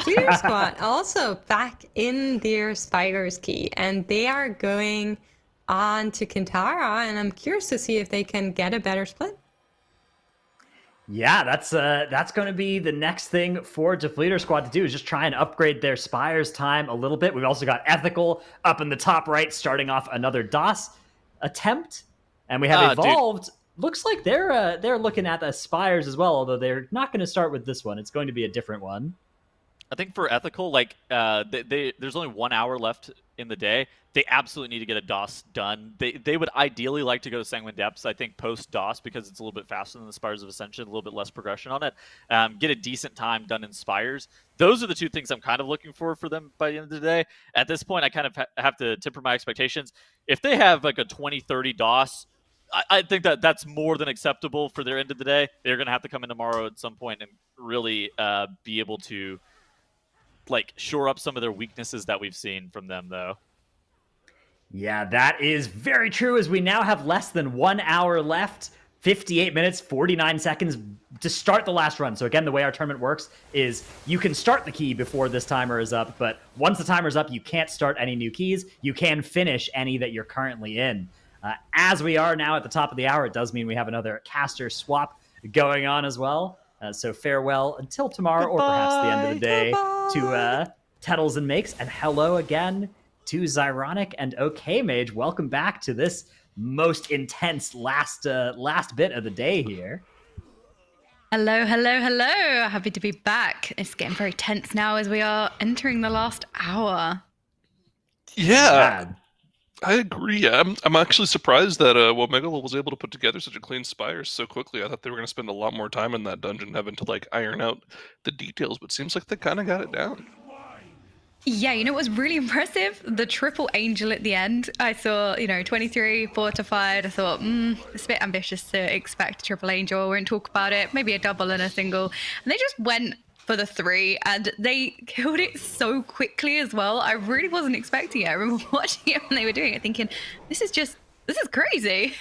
Fleer squad also back in their Spider's Key, and they are going on to Kintara, and I'm curious to see if they can get a better split. Yeah, that's going to be the next thing for Defleeter Squad to do, is just try and upgrade their Spire's time a little bit. We've also got Ethical up in the top right, starting off another DOS attempt, and we have Evolved. Looks like they're looking at the Spires as well, although they're not going to start with this one. It's going to be a different one. I think for Ethical, like there's only 1 hour left in the day. They absolutely need to get a DOS done. They would ideally like to go to Sanguine Depths, I think, post DOS, because it's a little bit faster than the Spires of Ascension, a little bit less progression on it. Get a decent time done in Spires. Those are the 2 things I'm kind of looking for them by the end of the day. At this point, I kind of have to temper my expectations. If they have like a 20-30 DOS, I think that's more than acceptable for their end of the day. They're going to have to come in tomorrow at some point and really be able to like shore up some of their weaknesses that we've seen from them, though. Yeah, that is very true, as we now have less than 1 hour left, 58 minutes, 49 seconds to start the last run. So again, the way our tournament works is you can start the key before this timer is up, but once the timer's up, you can't start any new keys. You can finish any that you're currently in. As we are now at the top of the hour, it does mean we have another caster swap going on as well. So farewell until tomorrow, or perhaps the end of the day, to Tettles and Makes, and hello again to Zyronic and OK Mage. Welcome back to this most intense last bit of the day here. Hello, hello, hello. Happy to be back. It's getting very tense now as we are entering the last hour. Yeah, I agree. I'm actually surprised that Megalo was able to put together such a clean Spire so quickly. I thought they were going to spend a lot more time in that dungeon having to like iron out the details, but seems like they kind of got it down. Yeah, you know what was really impressive? The triple angel at the end. I saw, 23 fortified. I thought, it's a bit ambitious to expect a triple angel. We won't talk about it. Maybe a double and a single. And they just went for the 3, and they killed it so quickly as well. I really wasn't expecting it. I remember watching it when they were doing it, thinking, this is crazy.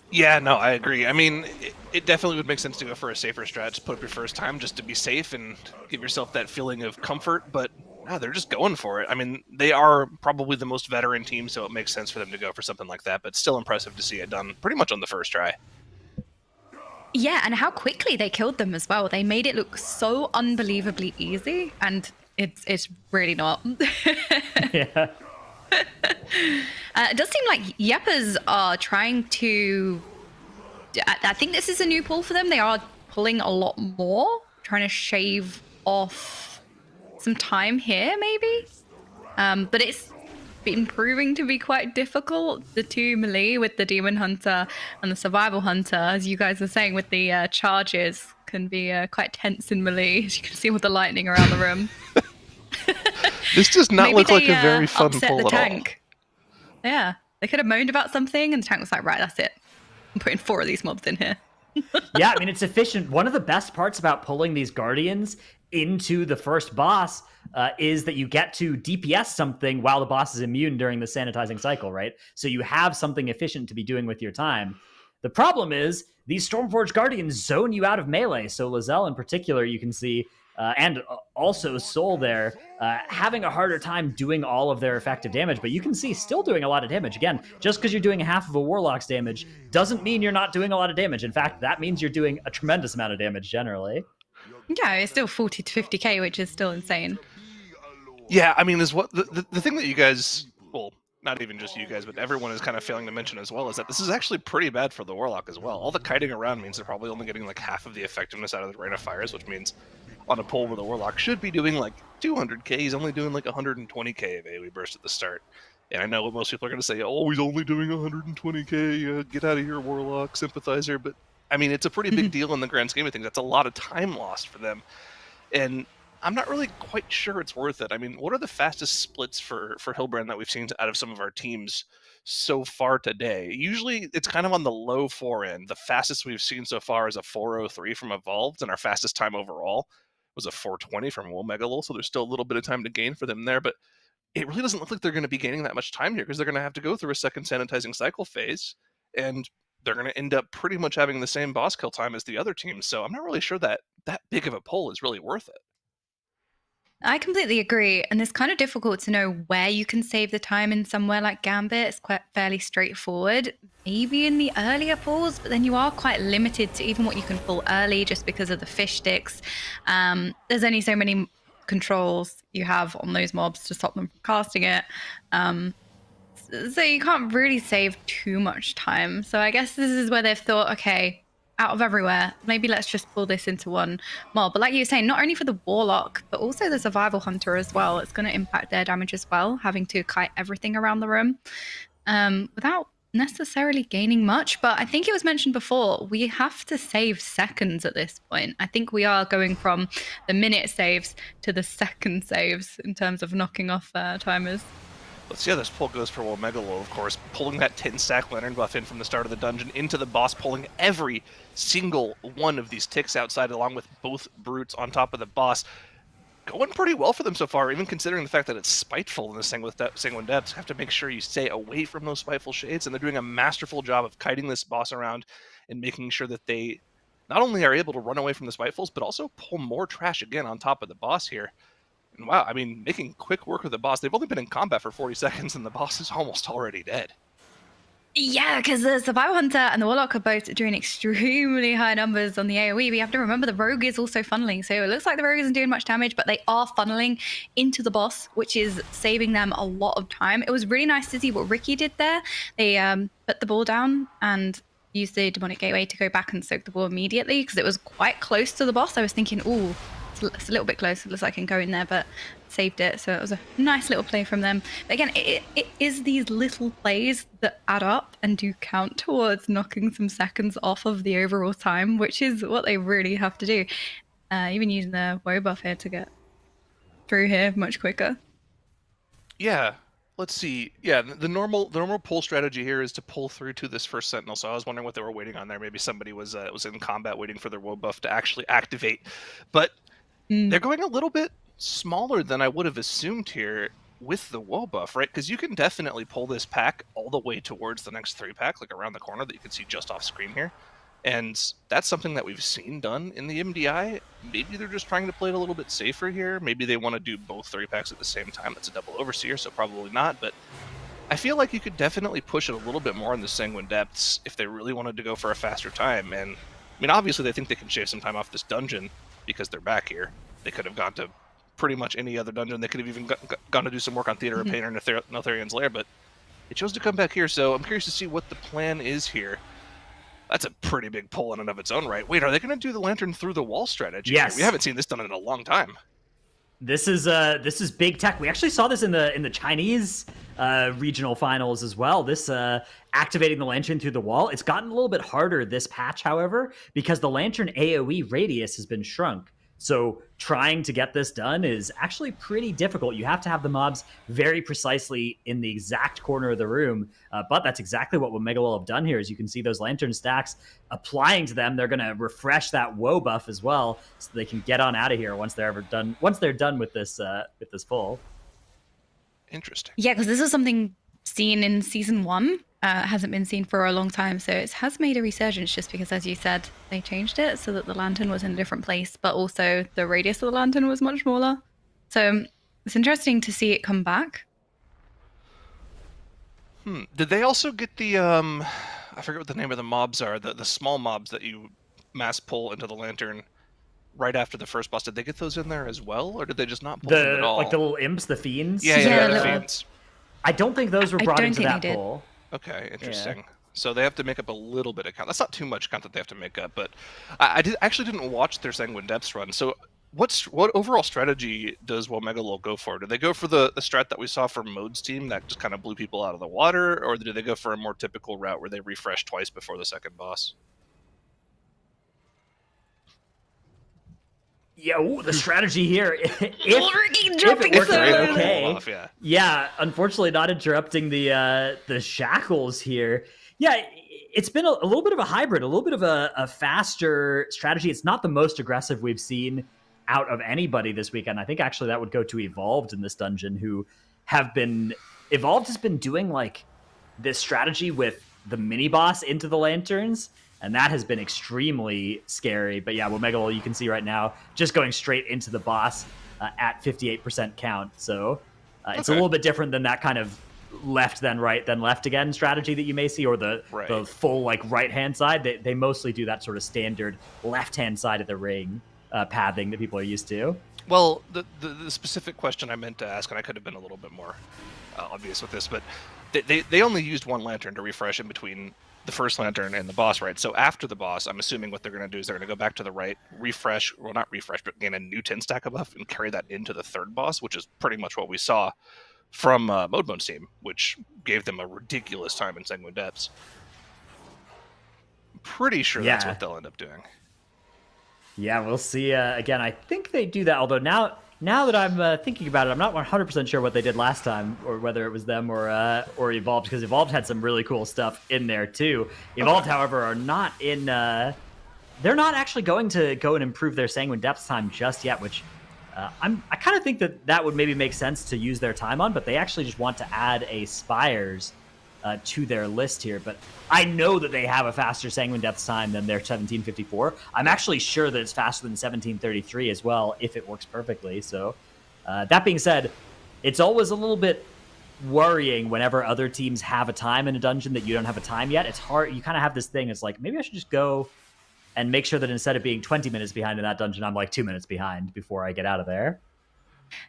Yeah, no, I agree. I mean, it definitely would make sense to go for a safer strat, to put up your first time just to be safe and give yourself that feeling of comfort, but no, they're just going for it. I mean, they are probably the most veteran team, so it makes sense for them to go for something like that, but still impressive to see it done pretty much on the first try. Yeah, and how quickly they killed them as well. They made it look so unbelievably easy, and it's really not. Yeah. It does seem like Yeppers are trying to... I think this is a new pull for them. They are pulling a lot more, trying to shave off some time here, maybe? But it's been proving to be quite difficult. The 2 melee with the Demon Hunter and the Survival Hunter, as you guys were saying, with the charges, can be quite tense in melee, as you can see with the lightning around the room. This does not look like a very fun pull at all. Yeah, they could have moaned about something, and the tank was like, right, that's it. I'm putting 4 of these mobs in here. Yeah, I mean, it's efficient. One of the best parts about pulling these Guardians into the first boss is that you get to DPS something while the boss is immune during the sanitizing cycle, right? So you have something efficient to be doing with your time. The problem is these Stormforged Guardians zone you out of melee. So Lizelle in particular, you can see, and also Soul there, having a harder time doing all of their effective damage. But you can see still doing a lot of damage. Again, just because you're doing half of a Warlock's damage doesn't mean you're not doing a lot of damage. In fact, that means you're doing a tremendous amount of damage generally. Yeah, it's still 40 to 50k, which is still insane. Yeah, I mean, is what the thing that you guys, well, not even just you guys, but everyone is kind of failing to mention as well, is that this is actually pretty bad for the Warlock as well. All the kiting around means they're probably only getting like half of the effectiveness out of the Rain of Fires, which means on a pull where the Warlock should be doing like 200k, he's only doing like 120k of AoE burst at the start. And I know what most people are going to say, oh, he's only doing 120k, get out of here, Warlock, sympathizer, but I mean, it's a pretty big deal in the grand scheme of things. That's a lot of time lost for them. And I'm not really quite sure it's worth it. I mean, what are the fastest splits for Hillbrand that we've seen out of some of our teams so far today? Usually it's kind of on the low 4 end. The fastest we've seen so far is a 4:03 from Evolved, and our fastest time overall was a 4:20 from Womegalol, so there's still a little bit of time to gain for them there, but it really doesn't look like they're going to be gaining that much time here because they're going to have to go through a second sanitizing cycle phase, and they're going to end up pretty much having the same boss kill time as the other teams. So I'm not really sure that big of a pull is really worth it. I completely agree. And it's kind of difficult to know where you can save the time in somewhere like Gambit. It's quite fairly straightforward. Maybe in the earlier pulls, but then you are quite limited to even what you can pull early just because of the fish sticks. There's only so many controls you have on those mobs to stop them from casting it. So you can't really save too much time. So I guess this is where they've thought, okay, out of everywhere, maybe let's just pull this into one mob. But like you were saying, not only for the Warlock, but also the Survival Hunter as well. It's going to impact their damage as well, having to kite everything around the room without necessarily gaining much. But I think it was mentioned before, we have to save seconds at this point. I think we are going from the minute saves to the second saves in terms of knocking off timers. Let's see how this pull goes for Womegalol, of course, pulling that 10-stack Lantern buff in from the start of the dungeon into the boss, pulling every single one of these ticks outside along with both brutes on top of the boss. Going pretty well for them so far, even considering the fact that it's spiteful in the Sanguine Depths. Have to make sure you stay away from those spiteful shades, and they're doing a masterful job of kiting this boss around and making sure that they not only are able to run away from the spitefuls, but also pull more trash again on top of the boss here. And wow, I mean, making quick work of the boss. They've only been in combat for 40 seconds, and the boss is almost already dead. Yeah, because the Survival Hunter and the Warlock are both doing extremely high numbers on the AoE. We have to remember the Rogue is also funneling, so it looks like the Rogue isn't doing much damage, but they are funneling into the boss, which is saving them a lot of time. It was really nice to see what Ricky did there. They put the ball down and used the Demonic Gateway to go back and soak the ball immediately, because it was quite close to the boss. I was thinking, ooh, it's a little bit close. It looks like I can go in there, but saved it. So it was a nice little play from them. But again, it is these little plays that add up and do count towards knocking some seconds off of the overall time, which is what they really have to do. Even using the woe buff here to get through here much quicker. Yeah. Let's see. Yeah, the normal pull strategy here is to pull through to this first sentinel. So I was wondering what they were waiting on there. Maybe somebody was in combat waiting for their woe buff to actually activate. But they're going a little bit smaller than I would have assumed here with the woe buff, right? Because you can definitely pull this pack all the way towards the next 3-pack, like around the corner that you can see just off screen here. And that's something that we've seen done in the MDI. Maybe they're just trying to play it a little bit safer here. Maybe they want to do both 3-packs at the same time. That's a double Overseer, so probably not. But I feel like you could definitely push it a little bit more in the Sanguine Depths if they really wanted to go for a faster time. And I mean, obviously they think they can shave some time off this dungeon because they're back here. They could have gone to pretty much any other dungeon. They could have even gone to do some work on Theater of Pain or Neltharian's Lair, but they chose to come back here. So I'm curious to see what the plan is here. That's a pretty big pull in and of its own right. Wait, are they going to do the Lantern through the wall strategy? Yes. We haven't seen this done in a long time. This is big tech. We actually saw this in the Chinese regional finals as well. This activating the Lantern through the wall. It's gotten a little bit harder this patch, however, because the Lantern AoE radius has been shrunk. So trying to get this done is actually pretty difficult. You have to have the mobs very precisely in the exact corner of the room. But that's exactly what Womegalol have done here. As you can see those Lantern stacks applying to them. They're going to refresh that woe buff as well, so they can get on out of here once they're done with this pull. Interesting. Yeah, because this is something seen in season 1. Hasn't been seen for a long time, so it has made a resurgence just because, as you said, they changed it so that the Lantern was in a different place, but also the radius of the Lantern was much smaller. So it's interesting to see it come back. Did they also get the I forget what the name of the mobs are, the small mobs that you mass pull into the Lantern right after the first boss? Did they get those in there as well, or did they just not pull them at all? Like the little imps, the fiends? Yeah, the little fiends. I don't think those were brought into that pull. Okay, interesting. Yeah. So they have to make up a little bit of count. That's not too much count that they have to make up, but I actually didn't watch their Sanguine Depths run. So what overall strategy does Womegalol go for? Do they go for the strat that we saw from Mode's team that just kind of blew people out of the water, or do they go for a more typical route where they refresh twice before the second boss? Yeah, ooh, the strategy here. If dropping it works so out early. okay. Off, yeah. Yeah, unfortunately, not interrupting the shackles here. Yeah, it's been a little bit of a hybrid, a little bit of a faster strategy. It's not the most aggressive we've seen out of anybody this weekend. I think actually that would go to Evolved in this dungeon, who have been Evolved has been doing like this strategy with the mini boss into the lanterns, and that has been extremely scary. But yeah, Womegalol, you can see right now, just going straight into the boss at 58% count. So it's a little bit different than that kind of left then right then left again strategy that you may see, or the full like right hand side. They mostly do that sort of standard left hand side of the ring pathing that people are used to. Well, the specific question I meant to ask, and I could have been a little bit more obvious with this, but they only used one lantern to refresh in between the first lantern and the boss, right? So after the boss, I'm assuming what they're going to do is they're going to go back to the right, refresh, well, not refresh, but gain a new 10 stack of buff and carry that into the third boss, which is pretty much what we saw from Modemo's team, which gave them a ridiculous time in Sanguine Depths. I'm pretty sure that's what they'll end up doing. Yeah, we'll see. Again, I think they do that, although now that I'm thinking about it, I'm not 100% sure what they did last time, or whether it was them or Evolved, because Evolved had some really cool stuff in there too. Evolved, however, are not in. They're not actually going to go and improve their Sanguine Depth time just yet, which I kind of think that would maybe make sense to use their time on, but they actually just want to add a Spires to their list here. But I know that they have a faster Sanguine Depth time than their 1754. I'm actually sure that it's faster than 1733 as well, if it works perfectly. So that being said, it's always a little bit worrying whenever other teams have a time in a dungeon that you don't have a time yet. It's hard. You kind of have this thing. It's like, maybe I should just go and make sure that instead of being 20 minutes behind in that dungeon, I'm like 2 minutes behind before I get out of there.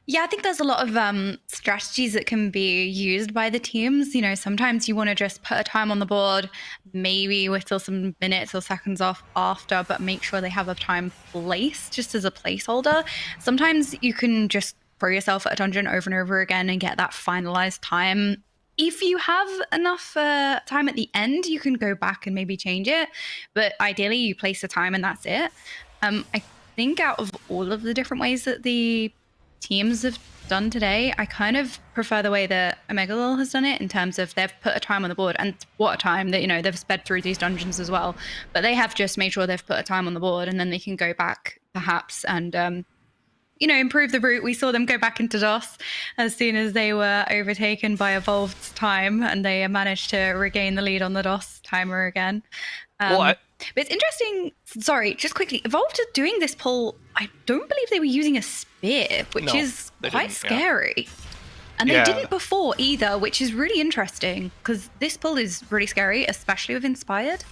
Yeah, I think there's a lot of strategies that can be used by the teams. You know, sometimes you want to just put a time on the board, maybe whistle some minutes or seconds off after, but make sure they have a time placed just as a placeholder. Sometimes you can just throw yourself at a dungeon over and over again and get that finalized time. If you have enough time at the end, you can go back and maybe change it. But ideally, you place the time and that's it. I think out of all of the different ways that the teams have done today, I kind of prefer the way that Omegalol has done it, in terms of they've put a time on the board, and what a time that, you know, they've sped through these dungeons as well, but they have just made sure they've put a time on the board, and then they can go back perhaps and you know, improve the route. We saw them go back into DOS as soon as they were overtaken by Evolved's time, and they managed to regain the lead on the DOS timer again. But it's interesting. Sorry, just quickly. Evolved are doing this pull. I don't believe they were using a spear, which is quite scary. Yeah. And they didn't before either, which is really interesting, because this pull is really scary, especially with Inspired.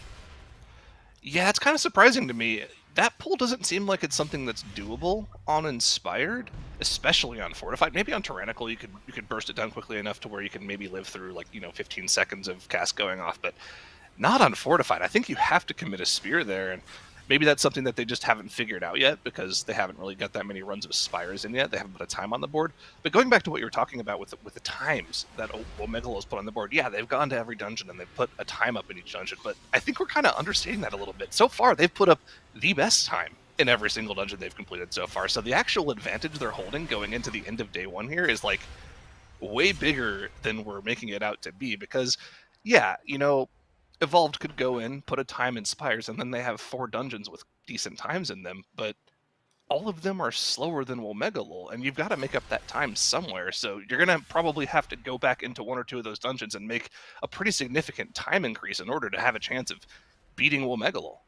Yeah, it's kind of surprising to me. That pull doesn't seem like it's something that's doable on Inspired, especially on Fortified. Maybe on Tyrannical you could burst it down quickly enough to where you can maybe live through, like, 15 seconds of cast going off, but not on Fortified. I think you have to commit a spear there, and maybe that's something that they just haven't figured out yet, because they haven't really got that many runs of Spires in yet. They haven't put a time on the board. But going back to what you were talking about with the times that Omegalol's put on the board, yeah, they've gone to every dungeon and they've put a time up in each dungeon, but I think we're kind of understating that a little bit. So far, they've put up the best time in every single dungeon they've completed so far. So the actual advantage they're holding going into the end of day one here is, like, way bigger than we're making it out to be, because, yeah, Evolved could go in, put a time in Spires, and then they have 4 dungeons with decent times in them, but all of them are slower than Womegalol, and you've got to make up that time somewhere, so you're going to probably have to go back into 1 or 2 of those dungeons and make a pretty significant time increase in order to have a chance of beating Womegalol.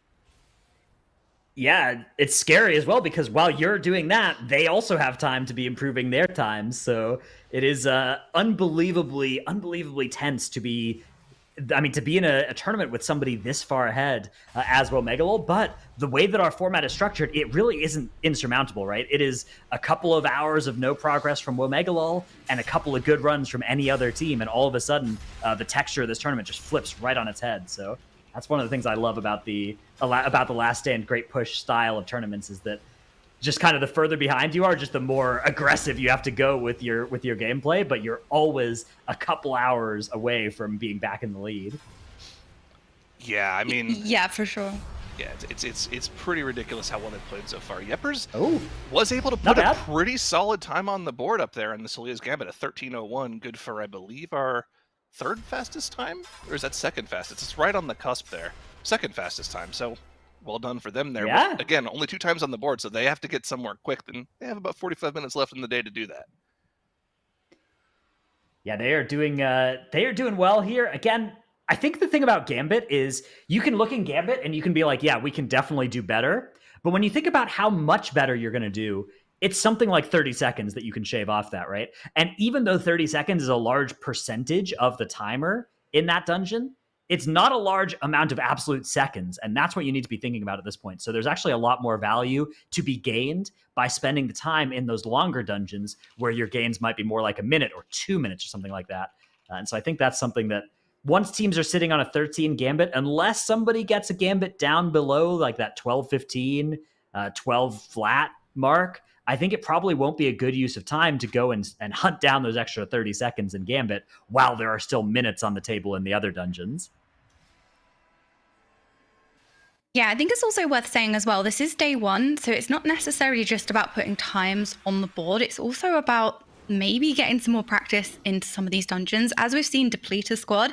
Yeah, it's scary as well, because while you're doing that, they also have time to be improving their times, so it is unbelievably tense to be in a tournament with somebody this far ahead as Womegalol. But the way that our format is structured, it really isn't insurmountable, right? It is a couple of hours of no progress from Womegalol and a couple of good runs from any other team, and all of a sudden, the texture of this tournament just flips right on its head. So that's one of the things I love about the Last Stand Great Push style of tournaments, is that just kind of the further behind you are, just the more aggressive you have to go with your gameplay, but you're always a couple hours away from being back in the lead. Yeah, I mean... Yeah, for sure. Yeah, it's pretty ridiculous how well they've played so far. Yepers Oh, was able to not put a bad. pretty solid time on the board up there in the Salia's Gambit at 13:01, good for, I believe, our third fastest time? Or is that second fastest? It's right on the cusp there. Second fastest time, so well done for them there. Yeah. But again, only 2 times on the board, so they have to get somewhere quick. Then they have about 45 minutes left in the day to do that. Yeah, they are doing well here. Again, I think the thing about Gambit is you can look in Gambit and you can be like, yeah, we can definitely do better. But when you think about how much better you're going to do, it's something like 30 seconds that you can shave off that, right? And even though 30 seconds is a large percentage of the timer in that dungeon, it's not a large amount of absolute seconds. And that's what you need to be thinking about at this point. So there's actually a lot more value to be gained by spending the time in those longer dungeons where your gains might be more like a minute or 2 minutes or something like that. And so I think that's something that once teams are sitting on a 13 Gambit, unless somebody gets a Gambit down below like that 12-15, 12 flat mark, I think it probably won't be a good use of time to go and hunt down those extra 30 seconds in Gambit while there are still minutes on the table in the other dungeons. Yeah, I think it's also worth saying as well, this is day one, so it's not necessarily just about putting times on the board. It's also about maybe getting some more practice into some of these dungeons. As we've seen Depleter Squad,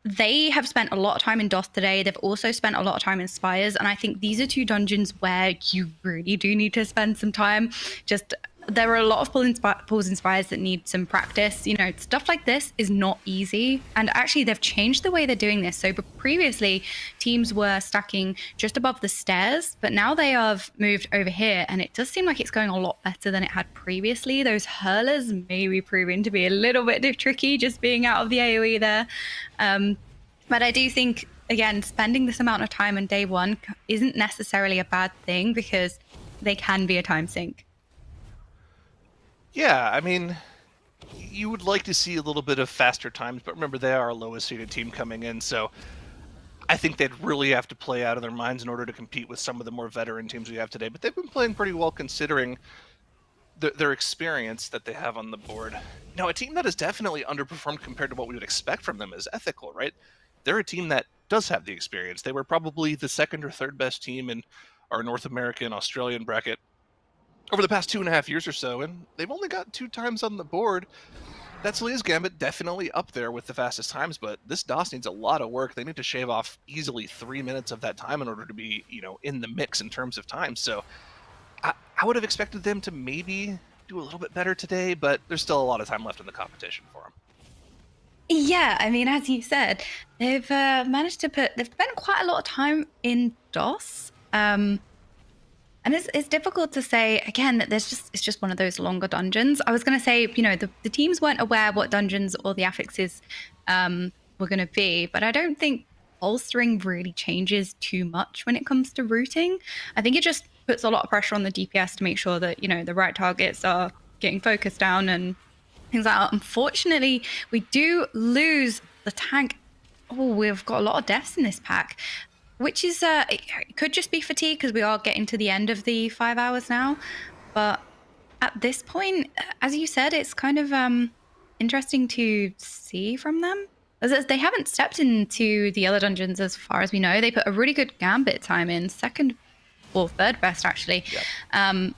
they have spent a lot of time in DOS today. They've also spent a lot of time in Spires. And I think these are 2 dungeons where you really do need to spend some time. Just there are a lot of pulls and Spires that need some practice. You know, stuff like this is not easy. And actually, they've changed the way they're doing this. So previously, teams were stacking just above the stairs, but now they have moved over here. And it does seem like it's going a lot better than it had previously. Those hurlers may be proving to be a little bit tricky, just being out of the AoE there. But I do think, again, spending this amount of time on day one isn't necessarily a bad thing because they can be a time sink. Yeah, I mean, you would like to see a little bit of faster times, but remember they are a lowest seeded team coming in, so I think they'd really have to play out of their minds in order to compete with some of the more veteran teams we have today. But they've been playing pretty well considering their experience that they have on the board. Now, a team that has definitely underperformed compared to what we would expect from them is Ethical, right? They're a team that does have the experience. They were probably the 2nd or 3rd best team in our North American, Australian bracket over the past 2.5 years or so, and they've only got 2 times on the board. That's Salia's Gambit definitely up there with the fastest times, but this DOS needs a lot of work. They need to shave off easily 3 minutes of that time in order to be, in the mix in terms of time. So I would have expected them to maybe do a little bit better today, but there's still a lot of time left in the competition for them. Yeah, I mean, as you said, they've they've spent quite a lot of time in DOS. And it's difficult to say, again, that it's just one of those longer dungeons. I was going to say, the teams weren't aware what dungeons or the affixes were going to be, but I don't think bolstering really changes too much when it comes to routing. I think it just puts a lot of pressure on the DPS to make sure that, the right targets are getting focused down and things like that. Unfortunately, we do lose the tank. Oh, we've got a lot of deaths in this pack. Which is, it could just be fatigue because we are getting to the end of the 5 hours now. But at this point, as you said, it's kind of interesting to see from them. As they haven't stepped into the other dungeons as far as we know. They put a really good Gambit time in, 2nd or 3rd best actually. Yep.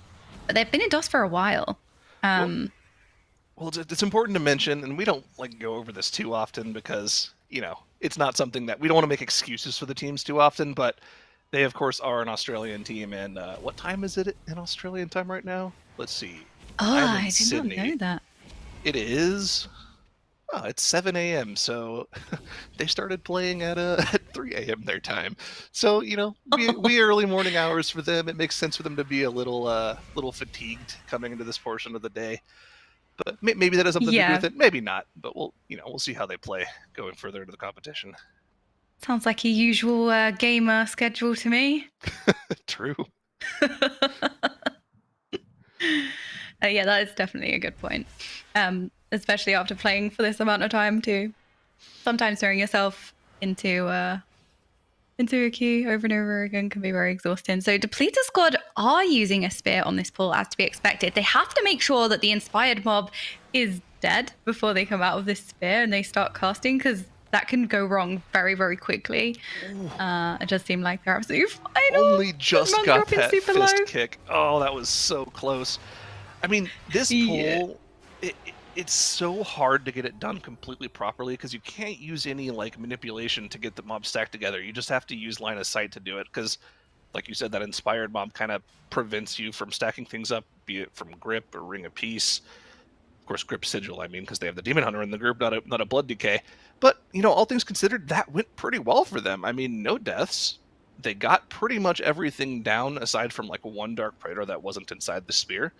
But they've been in DOS for a while. Well, it's important to mention, and we don't go over this too often because, it's not something that we don't want to make excuses for the teams too often, but they, of course, are an Australian team. And what time is it in Australian time right now? Let's see. Oh, I did not know that. It is. Oh, it's 7 a.m. So they started playing at 3 a.m. their time. So, we early morning hours for them. It makes sense for them to be a little fatigued coming into this portion of the day. But maybe that has something to do with it. Maybe not. But we'll see how they play going further into the competition. Sounds like a usual gamer schedule to me. True. Yeah, that is definitely a good point. Especially after playing for this amount of time too. Sometimes throwing yourself into a queue over and over again can be very exhausting. So Depleter Squad are using a spear on this pull, as to be expected. They have to make sure that the inspired mob is dead before they come out of this spear and they start casting, because that can go wrong very, very quickly. It does seem like they're absolutely fine. Only just Mon got dropping that super fist low. kick. Oh, that was so close. I mean, this pull, it's so hard to get it done completely properly because you can't use any like manipulation to get the mob stacked together. You just have to use line of sight to do it because, like you said, that inspired mob kind of prevents you from stacking things up, be it from grip or ring of peace. Of course, grip sigil, I mean, because they have the demon hunter in the group, not a blood decay. But, you know, all things considered, that went pretty well for them. I mean, no deaths. They got pretty much everything down aside from like one Dark Praetor that wasn't inside the spear.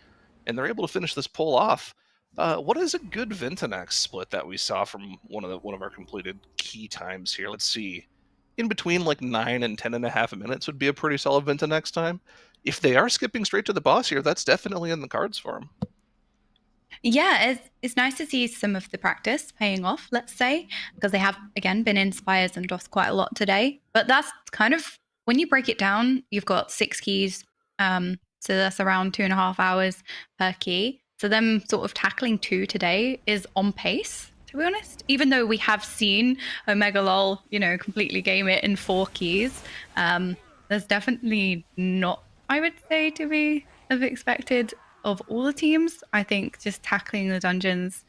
And they're able to finish this pull off. What is a good Ventanax split that we saw from one of our completed key times here? Let's see. In between like 9 and 10.5 minutes would be a pretty solid Ventanax time. If they are skipping straight to the boss here, that's definitely in the cards for them. Yeah, it's nice to see some of the practice paying off, let's say, because they have, again, been in Spires and DOS quite a lot today. But that's kind of, when you break it down, you've got 6 keys, so that's around 2.5 hours per key. So them sort of tackling 2 today is on pace, to be honest. Even though we have seen Omega LOL, you know, completely game it in 4 keys, there's definitely not, I would say, to be have expected of all the teams. I think just tackling the dungeons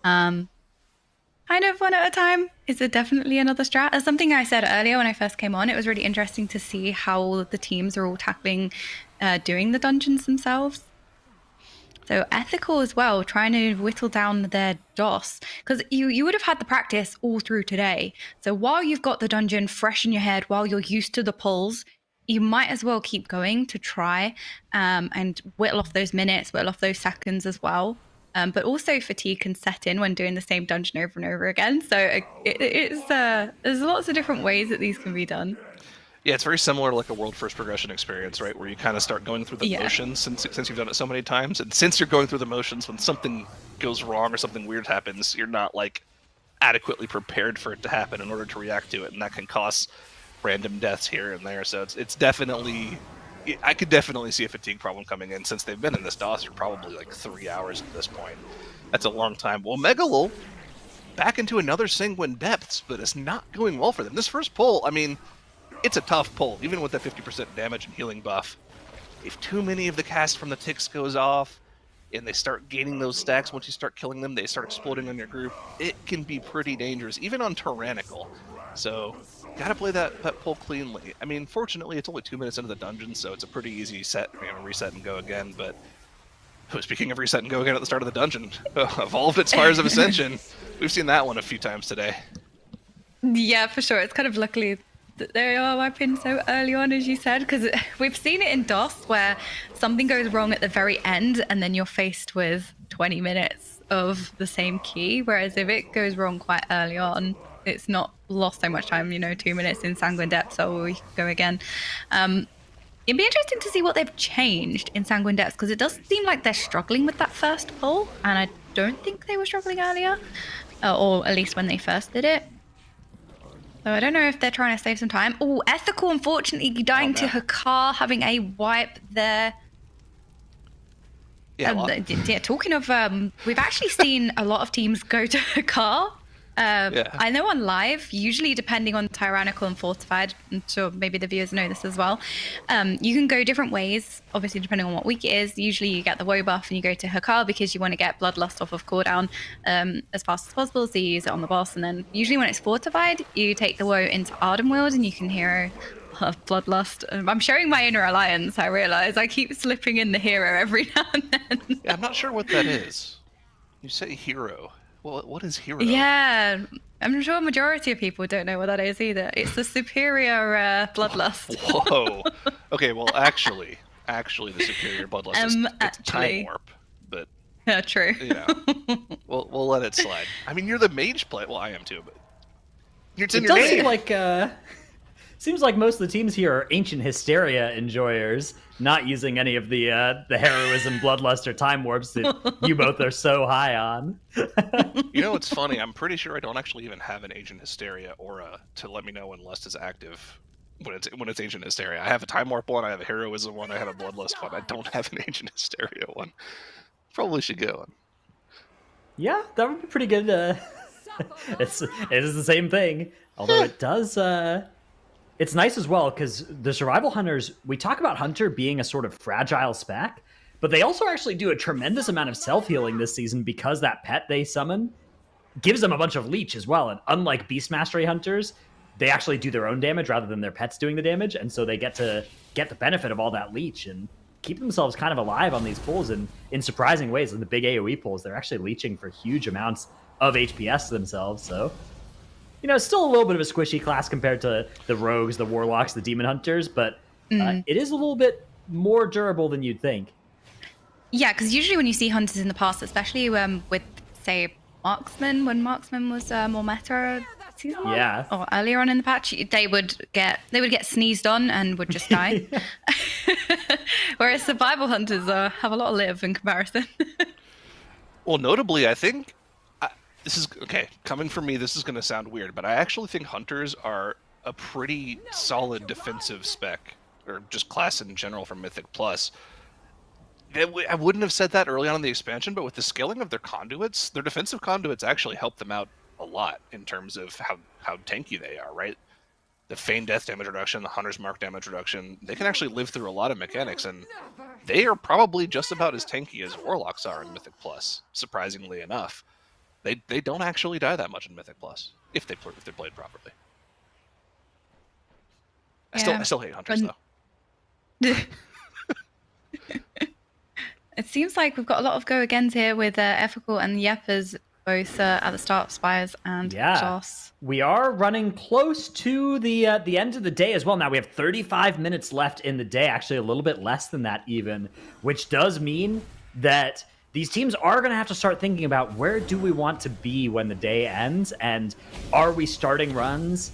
kind of one at a time is definitely another strat. As something I said earlier when I first came on, it was really interesting to see how the teams are all tackling doing the dungeons themselves. So ethical as well, trying to whittle down their DOS, because you would have had the practice all through today. So while you've got the dungeon fresh in your head, while you're used to the pulls, you might as well keep going to try and whittle off those minutes, whittle off those seconds as well. But also fatigue can set in when doing the same dungeon over and over again. So there's lots of different ways that these can be done. Yeah, it's very similar to like a world first progression experience, right? Where you kind of start going through the motions since you've done it so many times. And since you're going through the motions, when something goes wrong or something weird happens, you're not like adequately prepared for it to happen in order to react to it. And that can cause random deaths here and there. So it's definitely, I could definitely see a fatigue problem coming in since they've been in this DOS for probably like 3 hours at this point. That's a long time. Well, Megalol back into another Sanguine Depths, but it's not going well for them. This first pull, I mean, it's a tough pull, even with that 50% damage and healing buff. If too many of the cast from the ticks goes off, and they start gaining those stacks, once you start killing them, they start exploding on your group, it can be pretty dangerous, even on Tyrannical. So, gotta play that pull cleanly. I mean, fortunately, it's only 2 minutes into the dungeon, so it's a pretty easy set, reset and go again, but speaking of reset and go again at the start of the dungeon, Evolved at Spires of Ascension, we've seen that one a few times today. Yeah, for sure. It's kind of luckily that they are wiping so early on, as you said, because we've seen it in DOS where something goes wrong at the very end and then you're faced with 20 minutes of the same key, whereas if it goes wrong quite early on, it's not lost so much time, 2 minutes in Sanguine Depths, so we go again. It'd be interesting to see what they've changed in Sanguine Depths, because it does seem like they're struggling with that first pull, and I don't think they were struggling earlier, or at least when they first did it. So I don't know if they're trying to save some time. Oh, Ethical, unfortunately, dying to Hakar, having a wipe there. Yeah, talking of, we've actually seen a lot of teams go to Hakar. I know on live, usually depending on Tyrannical and Fortified, I'm sure maybe the viewers know this as well, you can go different ways, obviously depending on what week it is. Usually you get the woe buff and you go to Hakar because you want to get Bloodlust off of cooldown as fast as possible, so you use it on the boss. And then usually when it's Fortified, you take the woe into Ardenweald and you can hero Bloodlust. I'm showing my inner alliance, I realise. I keep slipping in the hero every now and then. Yeah, I'm not sure what that is. You say hero. Well, what is hero? Yeah, I'm sure a majority of people don't know what that is either. It's the superior Bloodlust. Whoa. Okay, well, actually, the superior Bloodlust is it's Time Warp, but yeah, true. We'll let it slide. I mean, you're the mage play. Well, I am too, but it's in it your does name. Seems like most of the teams here are Ancient Hysteria enjoyers, not using any of the heroism, Bloodlust, or Time Warps that you both are so high on. It's funny. I'm pretty sure I don't actually even have an Ancient Hysteria aura to let me know when Lust is active. When it's Ancient Hysteria, I have a Time Warp one, I have a Heroism one, I have a Bloodlust one. I don't have an Ancient Hysteria one. Probably should go on. Yeah, that would be pretty good. It is the same thing. Although it does, it's nice as well because the survival hunters. We talk about hunter being a sort of fragile spec, but they also actually do a tremendous amount of self healing this season because that pet they summon gives them a bunch of leech as well. And unlike beast mastery hunters, they actually do their own damage rather than their pets doing the damage, and so they get to get the benefit of all that leech and keep themselves kind of alive on these pools in surprising ways. In the big AoE pools, they're actually leeching for huge amounts of HPS themselves. So, still a little bit of a squishy class compared to the rogues, the warlocks, the demon hunters, but it is a little bit more durable than you'd think. Yeah, because usually when you see hunters in the past, especially with, say, marksman, when marksman was more meta season 1, or earlier on in the patch, they would get sneezed on and would just die. Whereas survival hunters have a lot of live in comparison. Well, notably, I think this is okay. Coming from me, this is going to sound weird, but I actually think hunters are a pretty solid defensive spec, or just class in general for Mythic Plus. I wouldn't have said that early on in the expansion, but with the scaling of their conduits, their defensive conduits actually help them out a lot in terms of how tanky they are, right? The Feigned Death damage reduction, the Hunter's Mark damage reduction, they can actually live through a lot of mechanics, and they are probably just about as tanky as Warlocks are in Mythic Plus, surprisingly enough. They don't actually die that much in Mythic Plus, if they're played properly. I still hate Hunters, though. It seems like we've got a lot of go-agains here with Ethical and Yepers both at the start of Spires and Joss. We are running close to the end of the day as well. Now we have 35 minutes left in the day, actually a little bit less than that even, which does mean that these teams are going to have to start thinking about where do we want to be when the day ends, and are we starting runs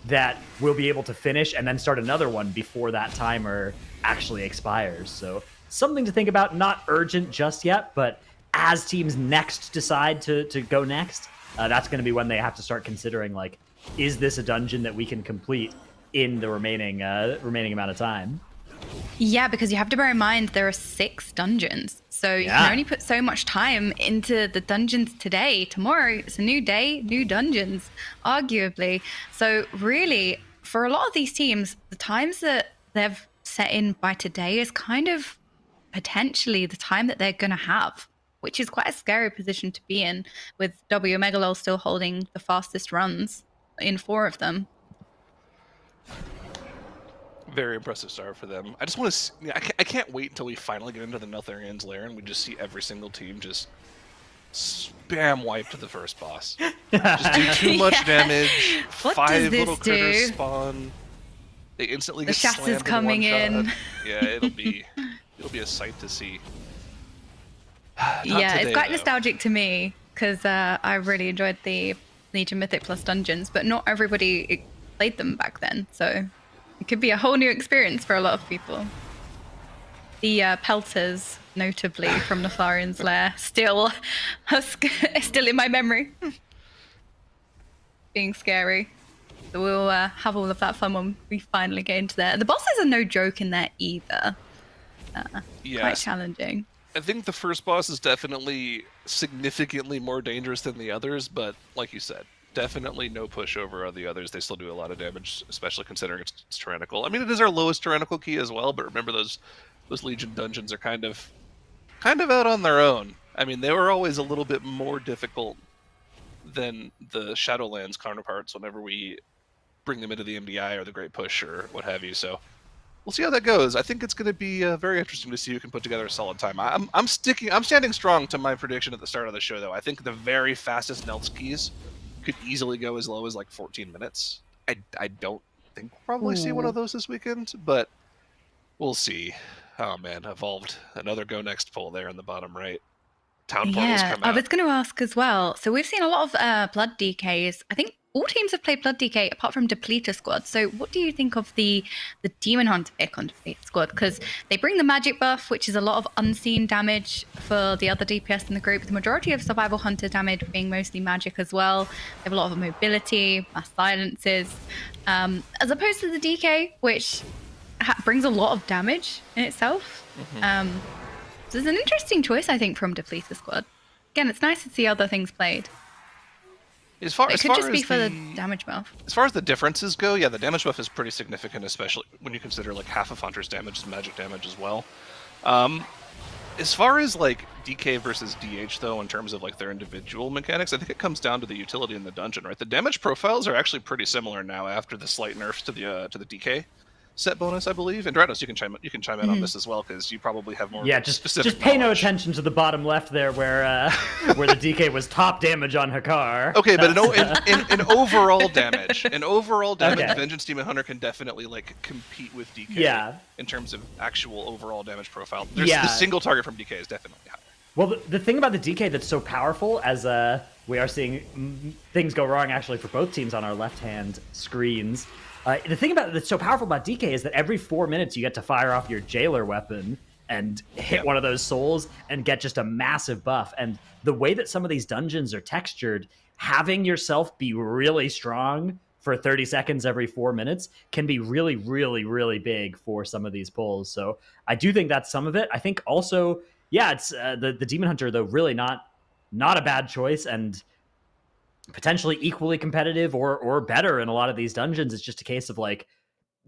that we'll be able to finish and then start another one before that timer actually expires. So something to think about, not urgent just yet, but as teams next decide to go next, that's going to be when they have to start considering, like, is this a dungeon that we can complete in the remaining amount of time? Yeah, because you have to bear in mind there are 6 dungeons. So you can only put so much time into the dungeons today. Tomorrow, it's a new day, new dungeons, arguably. So really, for a lot of these teams, the times that they've set in by today is kind of potentially the time that they're going to have, which is quite a scary position to be in, with W Megalol still holding the fastest runs in 4 of them. Very impressive start for them. I just want to. I can't wait until we finally get into the Neltharian's lair and we just see every single team just spam wipe to the first boss. Just do too much damage. What 5 does little this critters do? spawn. They instantly The get Shas slammed is coming in. in. Yeah, it'll be a sight to see. Yeah, today, it's quite though. nostalgic to me because I really enjoyed the Legion Mythic Plus dungeons, but not everybody played them back then, so it could be a whole new experience for a lot of people. The Pelters, notably from Neltharian's lair, still in my memory. Being scary. So we'll have all of that fun when we finally get into there. The bosses are no joke in there either. Quite challenging. I think the first boss is definitely significantly more dangerous than the others, but like you said, definitely no pushover of the others. They still do a lot of damage, especially considering it's tyrannical. I mean, it is our lowest tyrannical key as well, but remember those Legion dungeons are kind of out on their own. I mean, they were always a little bit more difficult than the Shadowlands counterparts whenever we bring them into the MDI or the Great Push or what have you. So we'll see how that goes. I think it's going to be very interesting to see who can put together a solid time. I'm standing strong to my prediction at the start of the show, though. I think the very fastest Nelts keys could easily go as low as like 14 minutes. I don't think we'll probably see one of those this weekend, but we'll see. Oh man, Evolved. Another Go Next poll there in the bottom right. Town portals come out. I was going to ask as well. So we've seen a lot of Blood DKs. I think all teams have played Blood DK apart from Depleter Squad. So what do you think of the Demon Hunter pick on Depleter Squad? Because they bring the magic buff, which is a lot of unseen damage for the other DPS in the group. The majority of Survival Hunter damage being mostly magic as well. They have a lot of mobility, mass silences, as opposed to the DK, which brings a lot of damage in itself. So it's an interesting choice, I think, from Depleter Squad. Again, it's nice to see other things played. As far It as could far just be as for the the damage buff. as far as the differences go, yeah, the damage buff is pretty significant, especially when you consider like half of Hunter's damage is magic damage as well. As far as like DK versus DH though, in terms of like their individual mechanics, I think it comes down to the utility in the dungeon, right? The damage profiles are actually pretty similar now after the slight nerfs to the DK set bonus, I believe. And Dranos, you can chime in on this as well, because you probably have more specific just pay no knowledge. attention to the bottom left there where where the DK was top damage on Hakar. Okay, but in overall damage, Okay. Vengeance Demon Hunter can definitely like compete with DK. Yeah. In terms of actual overall damage profile, the single target from DK is definitely higher. Well, the thing about the DK that's so powerful, as we are seeing things go wrong actually for both teams on our left-hand screens. The thing about that's so powerful about DK is that every 4 minutes you get to fire off your Jailer weapon and hit one of those souls and get just a massive buff. And the way that some of these dungeons are textured, having yourself be really strong for 30 seconds every 4 minutes can be really, really, really big for some of these pulls. So I do think that's some of it. I think also, yeah, it's the Demon Hunter, though, really not a bad choice, and potentially equally competitive or better in a lot of these dungeons. It's just a case of like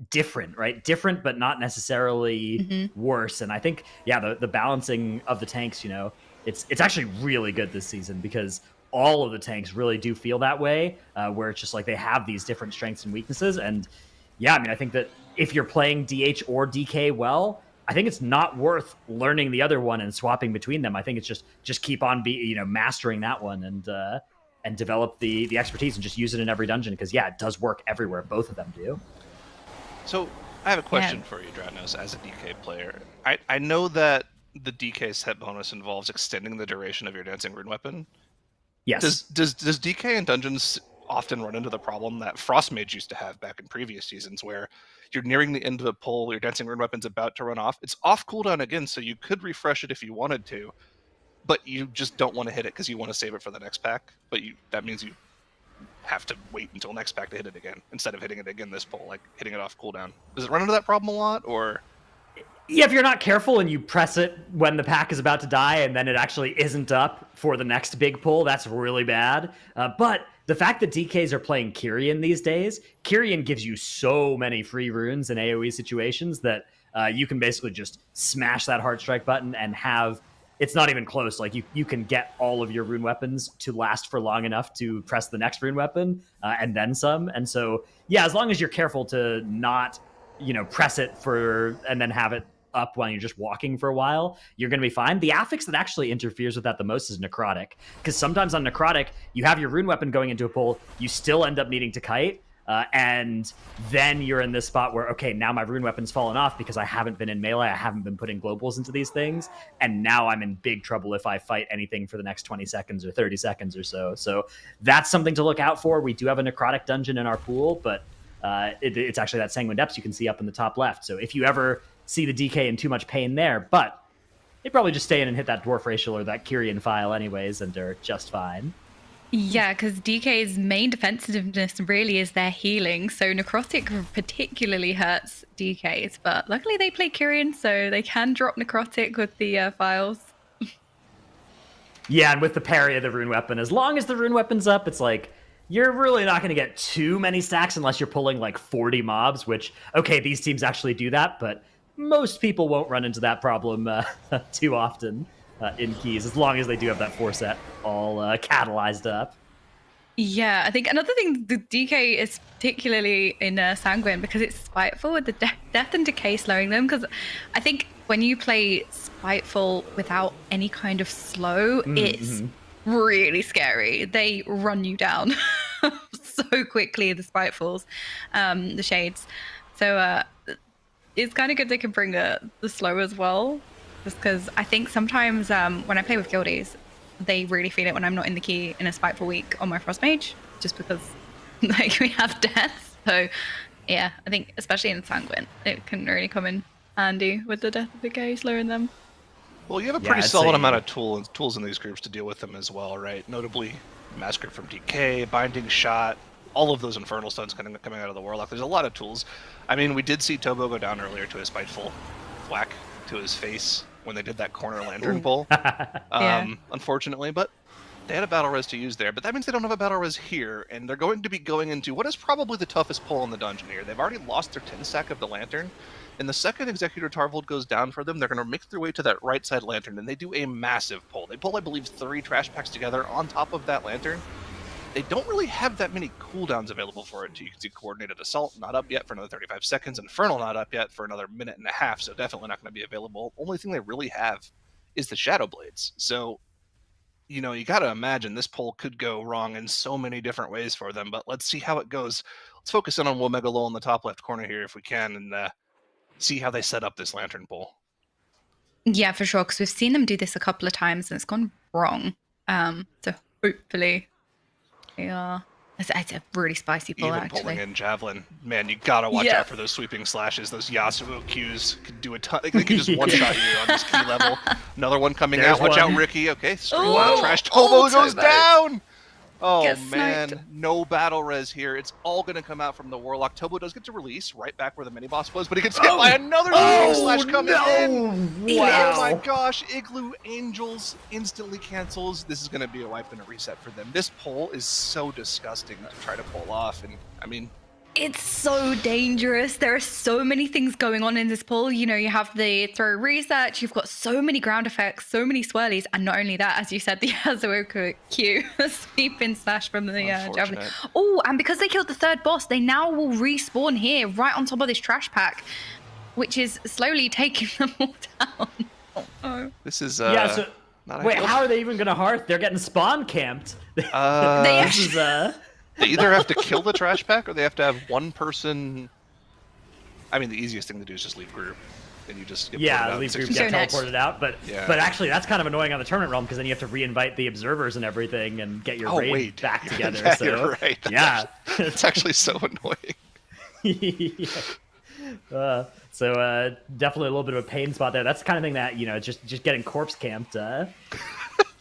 different, right? Different, but not necessarily worse. And I think, yeah, the balancing of the tanks, you know, it's actually really good this season because all of the tanks really do feel that way, where it's just like they have these different strengths and weaknesses. And yeah, I mean, I think that if you're playing DH or DK well, I think it's not worth learning the other one and swapping between them. I think it's just keep on mastering that one and develop the expertise and just use it in every dungeon, because yeah, it does work everywhere. Both of them do. So I have a question for you, Dranos, as a DK player. I know that the DK set bonus involves extending the duration of your dancing rune weapon. Yes. Does DK in dungeons often run into the problem that Frostmage used to have back in previous seasons, where you're nearing the end of the pull, your dancing rune weapon's about to run off. It's off cooldown again, so you could refresh it if you wanted to, but you just don't want to hit it because you want to save it for the next pack. But that means you have to wait until next pack to hit it again, instead of hitting it again this pull, like hitting it off cooldown. Does it run into that problem a lot, or? Yeah, if you're not careful and you press it when the pack is about to die and then it actually isn't up for the next big pull, that's really bad. But the fact that DKs are playing Kyrian these days, Kyrian gives you so many free runes in AoE situations that you can basically just smash that hard strike button and have, it's not even close. Like you can get all of your rune weapons to last for long enough to press the next rune weapon and then some. And so, yeah, as long as you're careful to not, press it and then have it up while you're just walking for a while, you're going to be fine. The affix that actually interferes with that the most is Necrotic, because sometimes on Necrotic, you have your rune weapon going into a pull, you still end up needing to kite, and then you're in this spot where, okay, now my rune weapon's fallen off because I haven't been in melee, I haven't been putting globals into these things, and now I'm in big trouble if I fight anything for the next 20 seconds or 30 seconds or so. So that's something to look out for. We do have a Necrotic dungeon in our pool, but it's actually that Sanguine Depths you can see up in the top left. So if you ever see the DK in too much pain there, but they probably just stay in and hit that Dwarf Racial or that Kyrian file anyways, and they're just fine. Yeah, because DK's main defensiveness really is their healing, so Necrotic particularly hurts DKs, but luckily they play Kyrian, so they can drop Necrotic with the files. Yeah, and with the parry of the rune weapon, as long as the rune weapon's up, it's like, you're really not going to get too many stacks unless you're pulling like 40 mobs, which, okay, these teams actually do that, but most people won't run into that problem too often in keys, as long as they do have that 4-set all catalyzed up. Yeah, I think another thing, the DK is particularly in Sanguine because it's spiteful with the death and decay slowing them, because I think when you play spiteful without any kind of slow, it's really scary. They run you down so quickly, the spitefuls, the shades. So it's kind of good they can bring the slow as well, just because I think sometimes when I play with guildies, they really feel it when I'm not in the key in a spiteful week on my frost mage, just because like we have death. So yeah, I think especially in Sanguine, it can really come in handy with the death of decay slowing them. Well, you have a pretty solid amount of tools in these groups to deal with them as well, right? Notably, Massacre from DK, Binding Shot, all of those Infernal Stuns coming out of the Warlock. There's a lot of tools. I mean, we did see Tobo go down earlier to a spiteful whack to his face when they did that corner lantern pull, unfortunately, but They had a battle res to use there, but that means they don't have a battle res here, and they're going to be going into what is probably the toughest pull in the dungeon here. They've already lost their 10 stack of the lantern, and the second Executor Tarvold goes down for them, they're going to make their way to that right side lantern, and they do a massive pull. They pull, I believe, 3 trash packs together on top of that lantern. They don't really have that many cooldowns available for it. You can see Coordinated Assault not up yet for another 35 seconds, Infernal not up yet for another minute and a half, so definitely not going to be available. Only thing they really have is the Shadow Blades. So, you know, you got to imagine this poll could go wrong in so many different ways for them, but let's see how it goes. Let's focus in on Womegalol in the top left corner here if we can, and see how they set up this lantern poll. Yeah, for sure, because we've seen them do this a couple of times and it's gone wrong. So hopefully, yeah, it's a really spicy poll, Even actually. pulling in Javelin, man, you gotta watch out for those sweeping slashes. Those Yasuo Qs could do a ton. They could just one-shot you on this key level. Another one coming There's out. Watch one. out, Ricky. Okay, straight Oh, trash. Tobo goes Tobo. down. Oh Gets man, sniped. no battle res here. It's all gonna come out from the Warlock. Tobo does get to release right back where the mini boss was, but he gets hit by another sweeping slash coming in. Wow. Oh my gosh, Igloo Angels instantly cancels. This is going to be a wipe and a reset for them. This pull is so disgusting to try to pull off, and I mean, It's so dangerous. There are so many things going on in this pool. You know, you have the throw research, you've got so many ground effects, so many swirlies, and not only that, as you said, the Yasuo Q, sweeping slash from the Javelin. Unfortunate. Oh, and because they killed the third boss, they now will respawn here, right on top of this trash pack, which is slowly taking them all down. Oh. this is Yeah, so not wait, ideal. how are they even gonna hearth? They're getting spawn camped. They This is They either have to kill the trash pack or they have to have one person. I mean, the easiest thing to do is just leave group, and you just get put yeah, out leave in group 60 get Go next. teleported out, but Yeah. but actually that's kind of annoying on the tournament realm because then you have to reinvite the observers and everything and get your Oh, raid wait. back together. Yeah, so you're right. yeah, It's actually so annoying. yeah. So definitely a little bit of a pain spot there. That's the kind of thing that, you know, just getting corpse camped.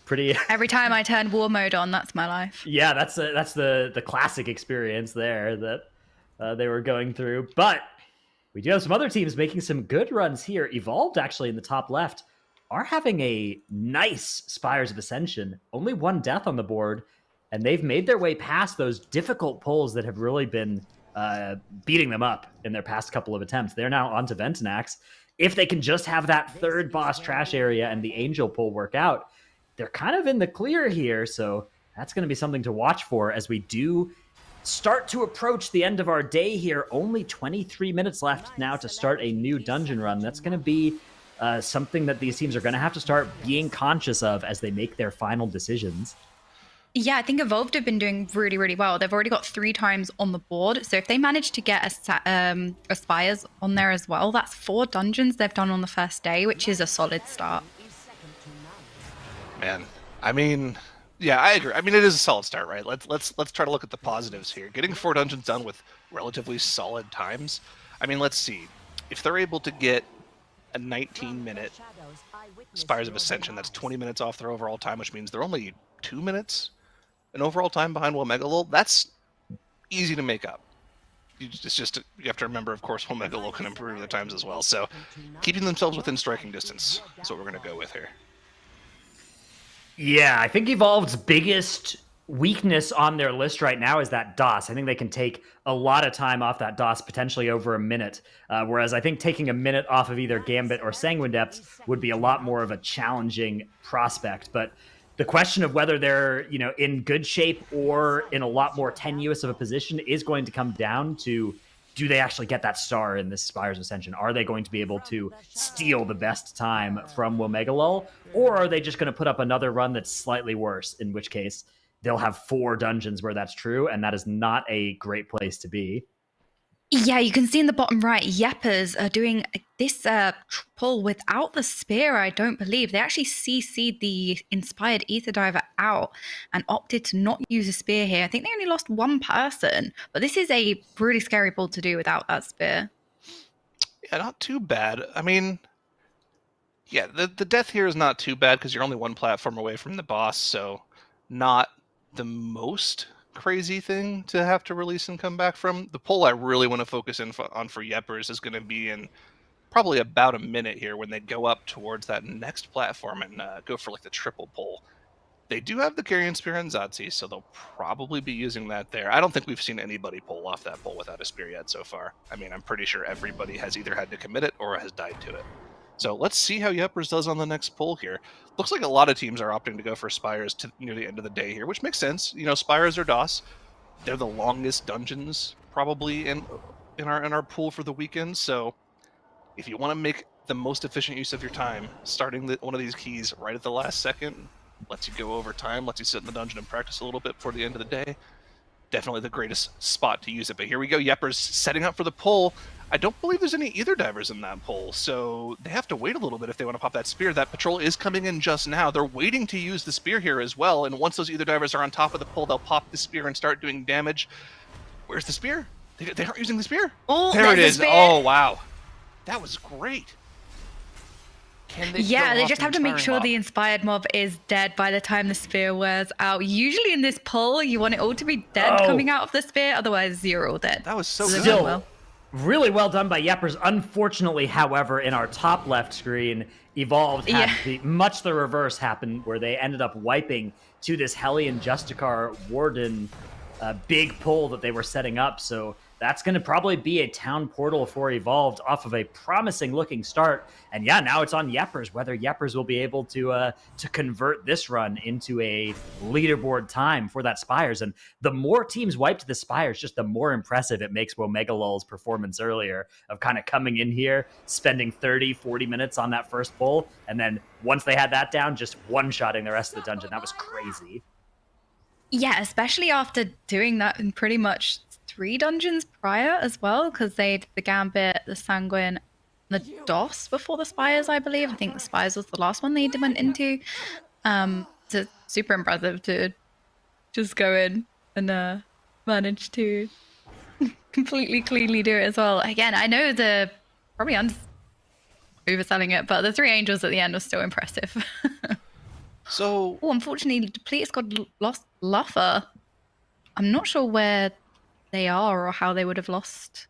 Pretty. Every time I turn war mode on, that's my life. Yeah, that's the classic experience there that they were going through. But we do have some other teams making some good runs here. Evolved, actually, in the top left, are having a nice Spires of Ascension. Only one death on the board, and they've made their way past those difficult pulls that have really been beating them up in their past couple of attempts. They're now onto Ventanax. If they can just have that third boss trash area and the Angel pull work out, they're kind of in the clear here, so that's going to be something to watch for as we do start to approach the end of our day here. Only 23 minutes left now to start a new dungeon run. That's going to be something that these teams are going to have to start being conscious of as they make their final decisions. Yeah, I think Evolved have been doing really, really well. They've already got 3 times on the board. So if they manage to get Aspires on there as well, that's 4 dungeons they've done on the first day, which is a solid start. Man, I mean, yeah, I agree. I mean, it is a solid start, right? Let's try to look at the positives here. Getting 4 dungeons done with relatively solid times. I mean, let's see. If they're able to get a 19-minute Spires of Ascension, that's 20 minutes off their overall time, which means they're only 2 minutes in overall time behind Womegalol. That's easy to make up. It's just, you have to remember, of course, Womegalol can improve their times as well. So keeping themselves within striking distance is what we're going to go with here. Yeah, I think Evolved's biggest weakness on their list right now is that DOS. I think they can take a lot of time off that DOS, potentially over a minute. Whereas I think taking a minute off of either Gambit or Sanguine Depth would be a lot more of a challenging prospect. But the question of whether they're, you know, in good shape or in a lot more tenuous of a position is going to come down to, do they actually get that star in this Spires of Ascension? Are they going to be able to steal the best time from Womegalol? Or are they just going to put up another run that's slightly worse, in which case they'll have 4 dungeons where that's true, and that is not a great place to be. Yeah, you can see in the bottom right, Yeppers are doing this pull without the spear, I don't believe. They actually CC'd the Inspired Ether Diver out and opted to not use a spear here. I think they only lost 1 person, but this is a really scary pull to do without that spear. Yeah, not too bad. I mean, yeah, the death here is not too bad because you're only 1 platform away from the boss, so not the most crazy thing to have to release and come back from. The pull I really want to focus on for Yeppers is going to be in probably about a minute here when they go up towards that next platform and go for like the triple pull. They do have the Carrion Spear and Zotzi, so they'll probably be using that there. I don't think we've seen anybody pull off that pull without a spear yet so far. I mean, I'm pretty sure everybody has either had to commit it or has died to it. So let's see how Yepers does on the next pull here. Looks like a lot of teams are opting to go for Spires near the end of the day here, which makes sense. You know, Spires or DOS, they're the longest dungeons probably in our pool for the weekend. So if you want to make the most efficient use of your time, starting one of these keys right at the last second lets you go over time, lets you sit in the dungeon and practice a little bit before the end of the day. Definitely the greatest spot to use it. But here we go, Yepers setting up for the pull. I don't believe there's any Ether Divers in that pull, so they have to wait a little bit if they want to pop that spear. That patrol is coming in just now. They're waiting to use the spear here as well, and once those Ether Divers are on top of the pull, they'll pop the spear and start doing damage. Where's the spear? They aren't using the spear. Oh, there it there's is. the spear. Oh, wow. That was great. Can they Yeah, kill they off just the have to make entire sure mob? the inspired mob is dead by the time the spear wears out. Usually in this pull, you want it all to be dead Oh. coming out of the spear, otherwise you're all dead. That was so So good. they're Still, well. really well done by Yepers. Unfortunately, however, in our top left screen, Evolved had much the reverse happen, where they ended up wiping to this Hellion Justicar Warden big pull that they were setting up. So that's going to probably be a town portal for Evolved off of a promising looking start. And yeah, now it's on Yepers, whether Yepers will be able to convert this run into a leaderboard time for that Spires. And the more teams wiped the Spires, just the more impressive it makes Womegalol's performance earlier of kind of coming in here, spending 30, 40 minutes on that first pull. And then once they had that down, just one-shotting the rest of the dungeon. That was crazy. Yeah, especially after doing that in pretty much 3 dungeons prior as well, because they did the Gambit, the Sanguine, the DOS before the Spires, I believe. I think the Spires was the last one they went into. So super impressive to just go in and manage to completely cleanly do it as well. Again, I know the probably overselling it, but the 3 angels at the end are still impressive. So Oh, unfortunately, Depleted Squad lost Luffer. I'm not sure where they are or how they would have lost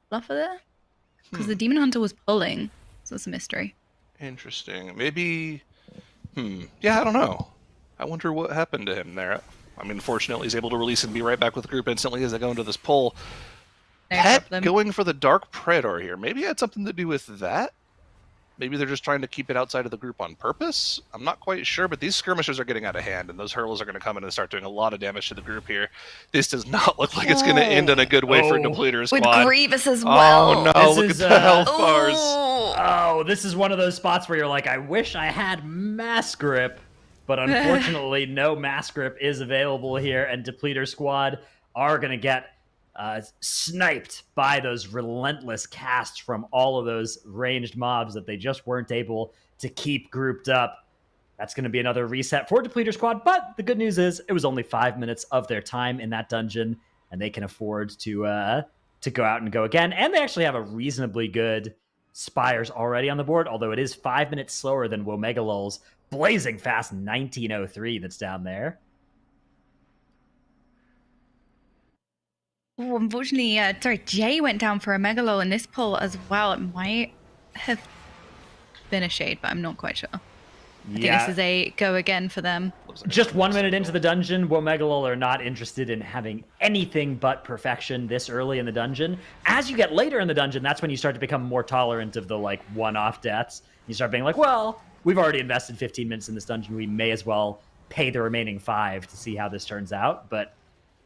Luffer there. Because the Demon Hunter was pulling. So it's a mystery. interesting. Maybe. Yeah, I don't know. I wonder what happened to him there. I mean, fortunately, he's able to release and be right back with the group instantly as they go into this pull. No Pet problem. going for the Dark Predator here. Maybe it had something to do with that? Maybe they're just trying to keep it outside of the group on purpose? I'm not quite sure, but these skirmishers are getting out of hand, and those hurls are going to come in and start doing a lot of damage to the group here. This does not look like it's going to end in a good way for Oh. Depleter With Squad. Grievous as well. Oh no, This look is, at the health Ooh. bars. Oh, this is one of those spots where you're like, I wish I had Mass Grip, but unfortunately, no Mass Grip is available here, and Depleter Squad are going to get sniped by those relentless casts from all of those ranged mobs that they just weren't able to keep grouped up. That's going to be another reset for Depleter Squad, but the good news is it was only 5 minutes of their time in that dungeon, and they can afford to go out and go again. And they actually have a reasonably good Spires already on the board, although it is 5 minutes slower than Womegalol's blazing fast 1903 that's down there. Oh, unfortunately, Jay went down for a Megalol in this pull as well. It might have been a shade, but I'm not quite sure. I think this is a go again for them. Just 1 minute into the dungeon, Womegalol are not interested in having anything but perfection this early in the dungeon. As you get later in the dungeon, that's when you start to become more tolerant of the one-off deaths. You start being like, well, we've already invested 15 minutes in this dungeon. We may as well pay the remaining 5 to see how this turns out. But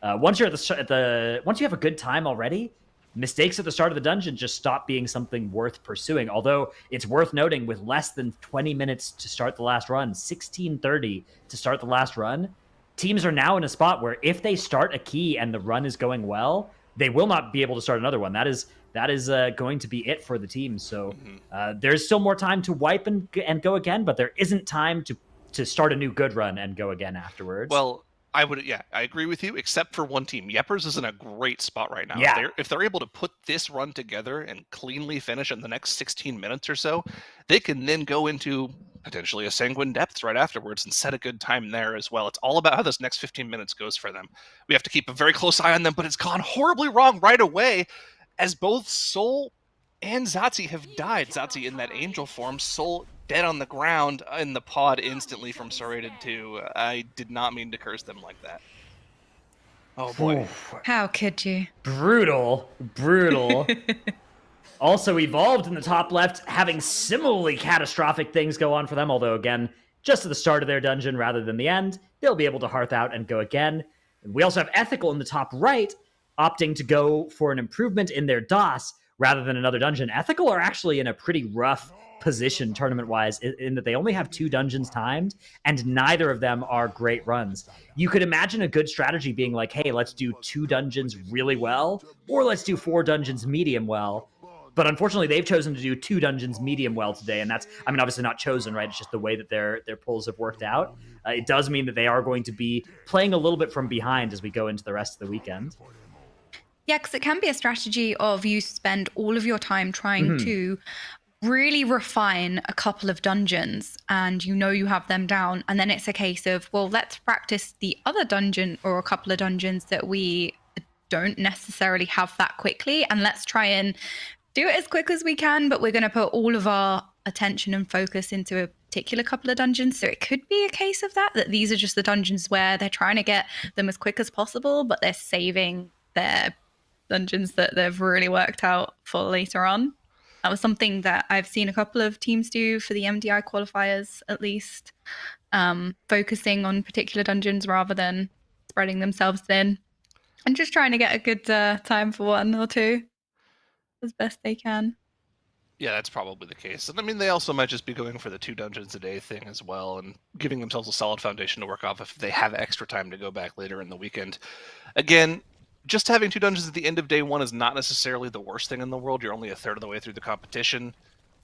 once you're once you have a good time already, mistakes at the start of the dungeon just stop being something worth pursuing. Although it's worth noting, with less than 20 minutes to start the last run, 16:30 to start the last run, teams are now in a spot where if they start a key and the run is going well, they will not be able to start another one. That is going to be it for the team. So there's still more time to wipe and go again, but there isn't time to start a new good run and go again afterwards. Well, I agree with you, except for one team. Yepers is in a great spot right now. Yeah. If they're able to put this run together and cleanly finish in the next 16 minutes or so, they can then go into potentially a Sanguine Depths right afterwards and set a good time there as well. It's all about how this next 15 minutes goes for them. We have to keep a very close eye on them, but it's gone horribly wrong right away, as both Soul and Zotzi have died. Zotzi in that angel form, Soul dead on the ground in the pod instantly from Serrated 2. I did not mean to curse them like that. Oh boy. Oof. How could you? Brutal. Also evolved in the top left, having similarly catastrophic things go on for them, although again, just at the start of their dungeon rather than the end, they'll be able to hearth out and go again. And we also have Ethical in the top right, opting to go for an improvement in their DOS rather than another dungeon. Ethical are actually in a pretty rough position tournament-wise in that they only have 2 dungeons timed, and neither of them are great runs. You could imagine a good strategy being like, hey, let's do 2 dungeons really well, or let's do 4 dungeons medium well. But unfortunately, they've chosen to do 2 dungeons medium well today, and that's, I mean, obviously not chosen, right? It's just the way that their pulls have worked out. It does mean that they are going to be playing a little bit from behind as we go into the rest of the weekend. Yeah, because it can be a strategy of you spend all of your time trying to really refine a couple of dungeons, and you have them down, and then it's a case of, well, let's practice the other dungeon or a couple of dungeons that we don't necessarily have that quickly, and let's try and do it as quick as we can, but we're going to put all of our attention and focus into a particular couple of dungeons. So it could be a case of that these are just the dungeons where they're trying to get them as quick as possible, but they're saving their dungeons that they've really worked out for later on. That was something that I've seen a couple of teams do for the MDI qualifiers, at least, focusing on particular dungeons rather than spreading themselves thin and just trying to get a good time for 1 or 2 as best they can. Yeah, that's probably the case. And I mean, they also might just be going for the 2 dungeons a day thing as well, and giving themselves a solid foundation to work off if they have extra time to go back later in the weekend. Again, just having 2 dungeons at the end of day 1 is not necessarily the worst thing in the world. You're only a third of the way through the competition.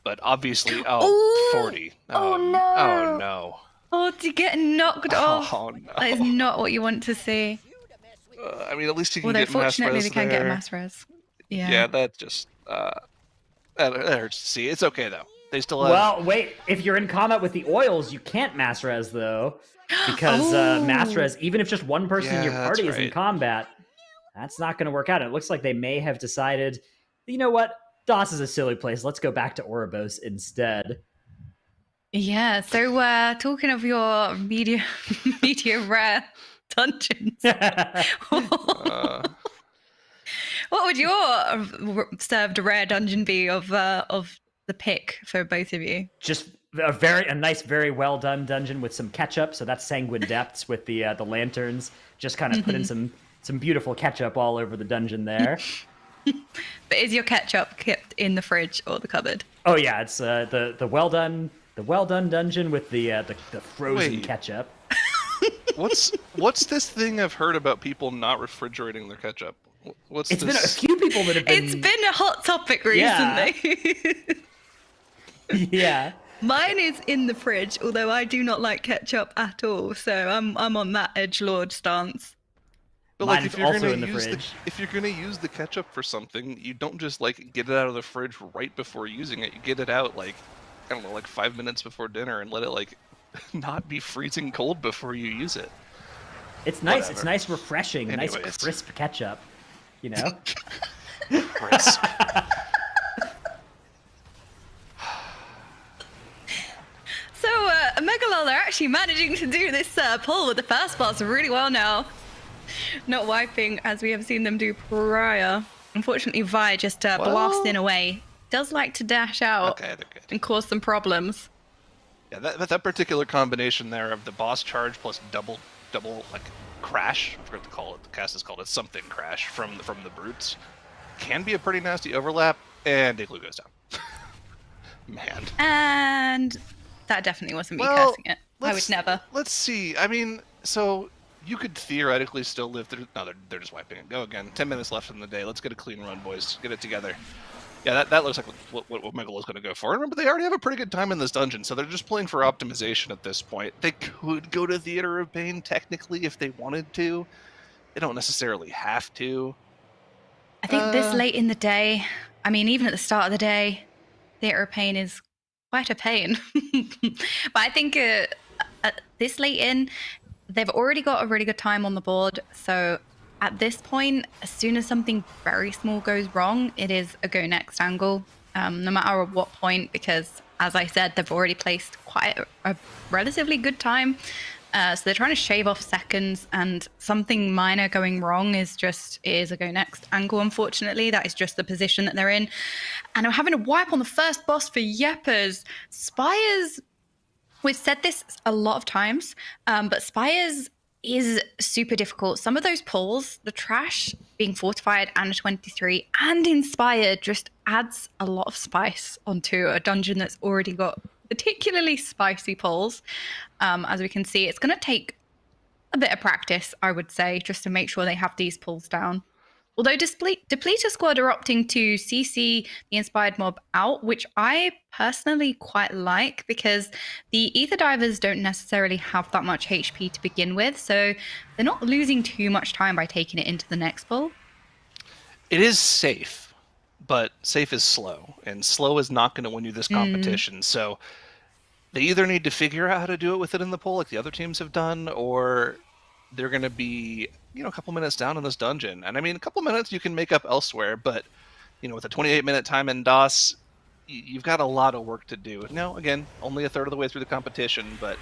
But obviously, 40. Oh, no. Oh, no. Oh, to get knocked off. Oh, no. That is not what you want to see. I mean, at least you can Although get mass fortunately res they can there. get mass res. Yeah, that just... that hurts to see. It's okay, though. They still have... Well, wait. If you're in combat with the oils, you can't mass res, though. Because mass res, even if just one person in your party is in combat, that's not going to work out. It looks like they may have decided, you know what? DOS is a silly place. Let's go back to Ouroboros instead. Yeah, so talking of your medium rare dungeons, what would your served rare dungeon be of the pick for both of you? Just a nice, very well done dungeon with some ketchup. So that's Sanguine Depths with the lanterns. Just kind of put in some beautiful ketchup all over the dungeon there. But is your ketchup kept in the fridge or the cupboard? Oh yeah, it's the well done dungeon with the frozen ketchup. What's this thing I've heard about people not refrigerating their ketchup? It's been a few people that have been... It's been a hot topic recently. Yeah. Mine is in the fridge, although I do not like ketchup at all, so I'm on that edgelord stance. But Mine's if you're also gonna in the use fridge. if you're gonna use the ketchup for something, you don't just get it out of the fridge right before using it. You get it out 5 minutes before dinner and let it not be freezing cold before you use it. It's nice. Whatever. It's nice, refreshing, Anyways. nice crisp ketchup. You know. Crisp. So, Megalol are actually managing to do this pull with the fast pass really well now. Not wiping as we have seen them do prior. Unfortunately, Vi just blasting away. Does like to dash out and cause some problems. Yeah, that particular combination there of the boss charge plus double crash, I forgot to call it. The cast is called it something crash from the brutes. Can be a pretty nasty overlap, and Igloo goes down. Man. And that definitely wasn't me casting it. I would never. Let's see. I mean, so you could theoretically still live through... No, they're just wiping it. Go again. 10 minutes left in the day. Let's get a clean run, boys. Get it together. Yeah, that looks like what Megalo's going to go for. And remember, they already have a pretty good time in this dungeon, so they're just playing for optimization at this point. They could go to Theater of Pain, technically, if they wanted to. They don't necessarily have to. I think this late in the day, I mean, even at the start of the day, Theater of Pain is quite a pain. But I think this late in, they've already got a really good time on the board, so at this point, as soon as something very small goes wrong, it is a go next angle. no matter what point, because as I said, they've already placed quite a relatively good time. So they're trying to shave off seconds, and something minor going wrong is a go next angle, unfortunately. That is just the position that they're in. And I'm having a wipe on the first boss for Yepers. Spires, we've said this a lot of times, but Spires is super difficult. Some of those pulls, the trash being fortified and a 23 and inspired, just adds a lot of spice onto a dungeon that's already got particularly spicy pulls. As we can see, it's going to take a bit of practice, I would say, just to make sure they have these pulls down. Although Depleter Squad are opting to CC the Inspired Mob out, which I personally quite like, because the Ether Divers don't necessarily have that much HP to begin with, so they're not losing too much time by taking it into the next pull. It is safe, but safe is slow, and slow is not going to win you this competition. So they either need to figure out how to do it with it in the poll like the other teams have done, or they're going to be, a couple minutes down in this dungeon. And I mean, a couple minutes you can make up elsewhere, but, with a 28-minute time in DOS, you've got a lot of work to do. Now, again, only a third of the way through the competition, but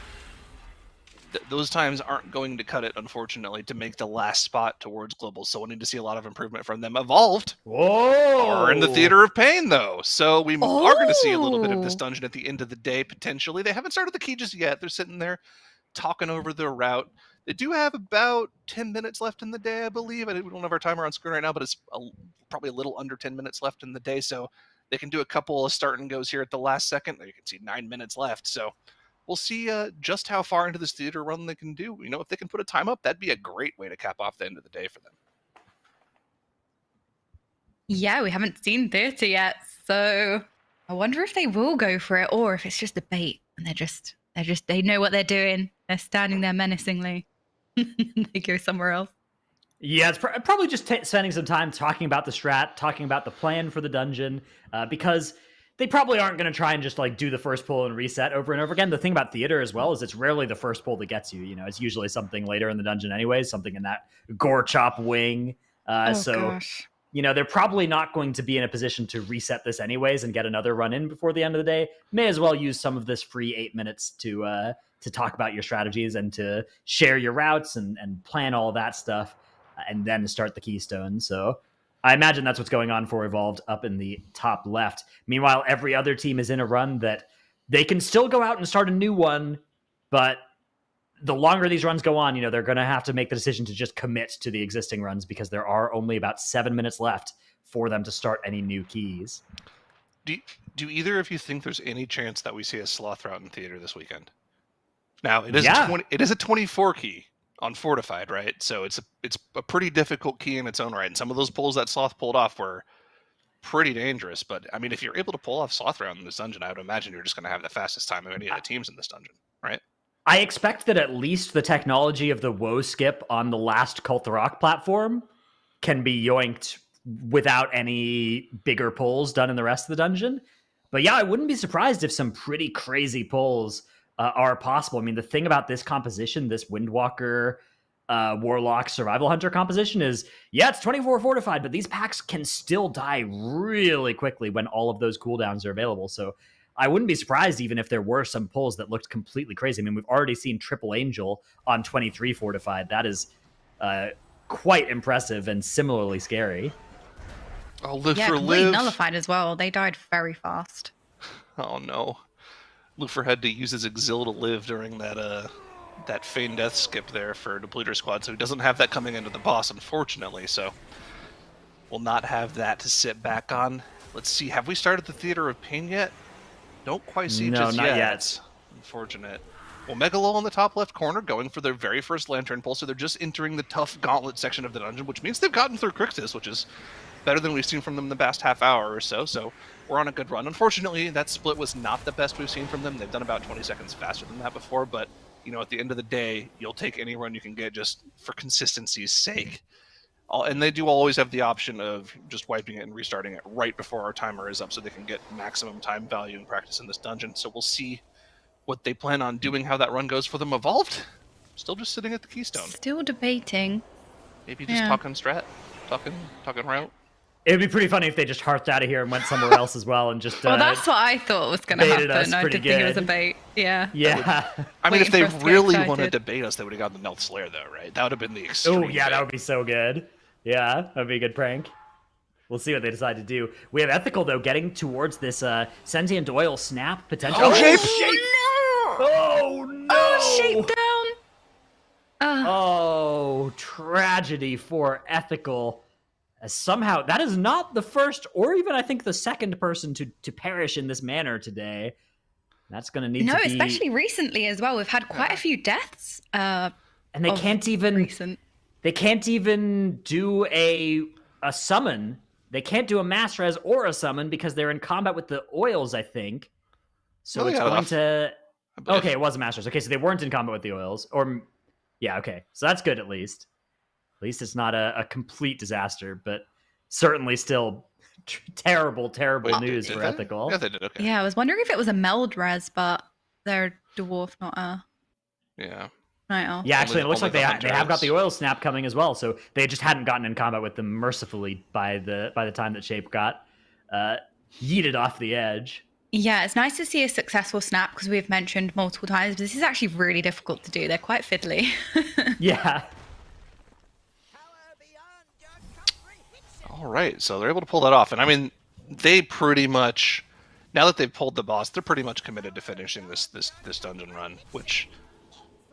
those times aren't going to cut it, unfortunately, to make the last spot towards Global. So we'll need to see a lot of improvement from them. Evolved are in the Theater of Pain, though. So we are going to see a little bit of this dungeon at the end of the day, potentially. They haven't started the key just yet. They're sitting there talking over their route. They do have about 10 minutes left in the day, I believe. We don't have our timer on screen right now, but it's probably a little under 10 minutes left in the day. So they can do a couple of start and goes here at the last second. You can see 9 minutes left. So we'll see just how far into this theater run they can do. If they can put a time up, that'd be a great way to cap off the end of the day for them. Yeah, we haven't seen theater yet, so I wonder if they will go for it, or if it's just a bait and they know what they're doing. They're standing there menacingly. They go somewhere else. Yeah, it's probably just spending some time talking about the strat, talking about the plan for the dungeon, because they probably aren't going to try and just do the first pull and reset over and over again. The thing about theater as well is it's rarely the first pull that gets you. It's usually something later in the dungeon anyways, something in that gore chop wing. Gosh. They're probably not going to be in a position to reset this anyways and get another run in before the end of the day. May as well use some of this free 8 minutes to talk about your strategies and to share your routes and plan all that stuff, and then start the keystone. So I imagine that's what's going on for Evolved up in the top left. Meanwhile, every other team is in a run that they can still go out and start a new one, but the longer these runs go on, they're going to have to make the decision to just commit to the existing runs, because there are only about 7 minutes left for them to start any new keys. Do either of you think there's any chance that we see a sloth route in theater this weekend? Now, it is a 24 key on Fortified, right? So it's a pretty difficult key in its own right. And some of those pulls that Sloth pulled off were pretty dangerous. But, I mean, if you're able to pull off Sloth round in this dungeon, I would imagine you're just going to have the fastest time of any of the teams in this dungeon, right? I expect that at least the technology of the woe skip on the last Cult the Rock platform can be yoinked without any bigger pulls done in the rest of the dungeon. But yeah, I wouldn't be surprised if some pretty crazy pulls are possible. I mean, the thing about this composition, this Windwalker, Warlock, Survival Hunter composition is, yeah, it's 24 fortified, but these packs can still die really quickly when all of those cooldowns are available. So I wouldn't be surprised even if there were some pulls that looked completely crazy. I mean, we've already seen Triple Angel on 23 fortified. That is quite impressive and similarly scary. Oh, live yeah, for completely live. Nullified as well. They died very fast. Oh no. Lufer had to use his Exil to live during that Feign Death skip there for Depleter Squad, so he doesn't have that coming into the boss, unfortunately, so we'll not have that to sit back on. Let's see, have we started the Theater of Pain yet? Don't quite see just not yet. yet. Unfortunate. Well, Megalol in the top left corner going for their very first Lantern Pull, so they're just entering the tough gauntlet section of the dungeon, which means they've gotten through Crixus, which is better than we've seen from them in the past half hour or so, so we're on a good run. Unfortunately, that split was not the best we've seen from them. They've done about 20 seconds faster than that before, but, at the end of the day, you'll take any run you can get just for consistency's sake. And they do always have the option of just wiping it and restarting it right before our timer is up so they can get maximum time value and practice in this dungeon. So we'll see what they plan on doing, how that run goes for them. Evolved, still just sitting at the keystone. Still debating. Maybe just talking strat, talking route. It would be pretty funny if they just harped out of here and went somewhere else as well and just. Well, that's what I thought was going to baited happen. us I pretty did think it was a good. bait. Yeah. Yeah. I mean, if Waiting they for us to get really excited. wanted to bait us, they would have gotten the Melt Slayer, though, right? That would have been the extreme. Oh, yeah, that bait. would be so good. Yeah, that'd be a good prank. We'll see what they decide to do. We have Ethical, though, getting towards this Sentient Oil snap potential. Oh, Shape! Oh, no! Oh, shape down. Oh, tragedy for Ethical. As somehow, that is not the first, or even I think the second person to perish in this manner today. That's going to need to be... especially recently as well. We've had quite a few deaths. And they of can't even... recent. They can't even do a summon. They can't do a mass res or a summon because they're in combat with the oils, I think. So Well, it's yeah, going enough. to... I believe. Okay, it was a mass res. Okay, so they weren't in combat with the oils. Or, yeah, okay. So that's good at least. At least it's not a complete disaster, but certainly still terrible, terrible Wait, news did for they? Ethical. Yeah, they did. Okay. Yeah, I was wondering if it was a meld res, but they're dwarf, not a Yeah. night elf. Yeah, actually, it looks only like the they have got hunters. the oil snap coming as well. So they just hadn't gotten in combat with them mercifully by the time that Shape got yeeted off the edge. Yeah, it's nice to see a successful snap because we've mentioned multiple times. But this is actually really difficult to do. They're quite fiddly. Yeah. All right, so they're able to pull that off, and I mean, they pretty much, now that they've pulled the boss, they're pretty much committed to finishing this dungeon run, which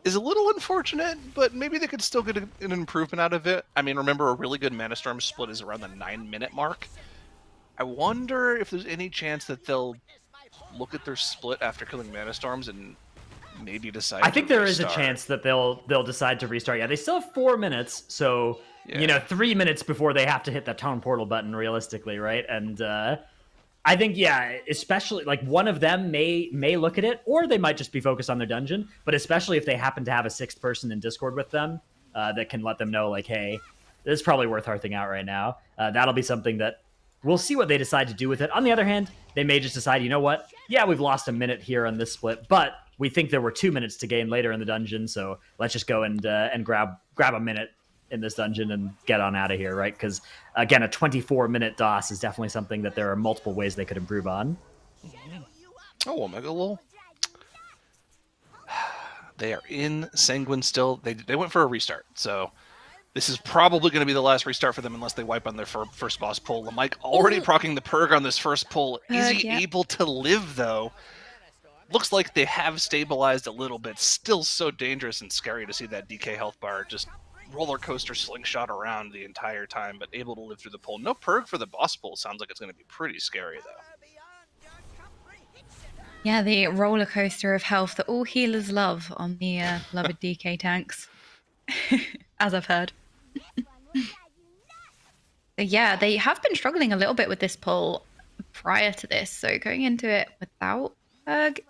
is a little unfortunate, but maybe they could still get an improvement out of it. I mean, remember, a really good Mana Storm split is around the 9-minute mark. I wonder if there's any chance that they'll look at their split after killing Mana Storms and maybe decide. I think to there is a restart. chance that they'll decide to restart. Yeah, they still have 4 minutes, so Yeah. 3 minutes before they have to hit that Tone Portal button, realistically, right? And I think, especially like one of them may look at it, or they might just be focused on their dungeon. But especially if they happen to have a sixth person in Discord with them that can let them know, like, hey, this is probably worth hearthing out right now. That'll be something that we'll see what they decide to do with it. On the other hand, they may just decide, you know what? Yeah, we've lost a minute here on this split, but we think there were 2 minutes to gain later in the dungeon, so let's just go and grab a minute in this dungeon and get on out of here, right? Because, again, a 24-minute DOS is definitely something that there are multiple ways they could improve on. Oh, Omega Lol. They are in Sanguine still. They went for a restart, so this is probably going to be the last restart for them unless they wipe on their first boss pull. Lamike already proccing the Purg on this first pull. Is he yeah. able to live, though? Looks like they have stabilized a little bit. Still so dangerous and scary to see that DK health bar just roller coaster slingshot around the entire time, but able to live through the pull. No Purg for the boss pull. Sounds like it's going to be pretty scary, though. Yeah, the roller coaster of health that all healers love on the beloved DK tanks, as I've heard. Yeah, they have been struggling a little bit with this pull prior to this, so going into it without Purg,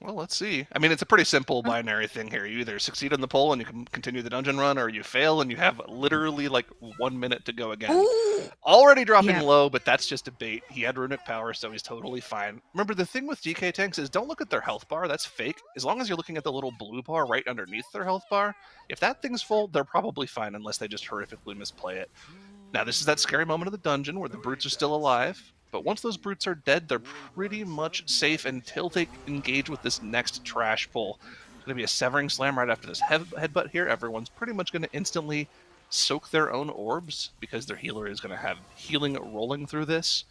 Well, let's see. I mean, it's a pretty simple binary thing here. You either succeed on the pull and you can continue the dungeon run, or you fail and you have literally like 1 minute to go again. Ooh. Already dropping Yeah. low, but that's just a bait. He had runic power, so he's totally fine. Remember, the thing with DK tanks is don't look at their health bar. That's fake. As long as you're looking at the little blue bar right underneath their health bar, if that thing's full, they're probably fine unless they just horrifically misplay it. Now, this is that scary moment of the dungeon where the brutes are still alive. But once those brutes are dead, they're pretty much safe until they engage with this next trash pull. It's going to be a Severing Slam right after this headbutt here. Everyone's pretty much going to instantly soak their own orbs because their healer is going to have healing rolling through this.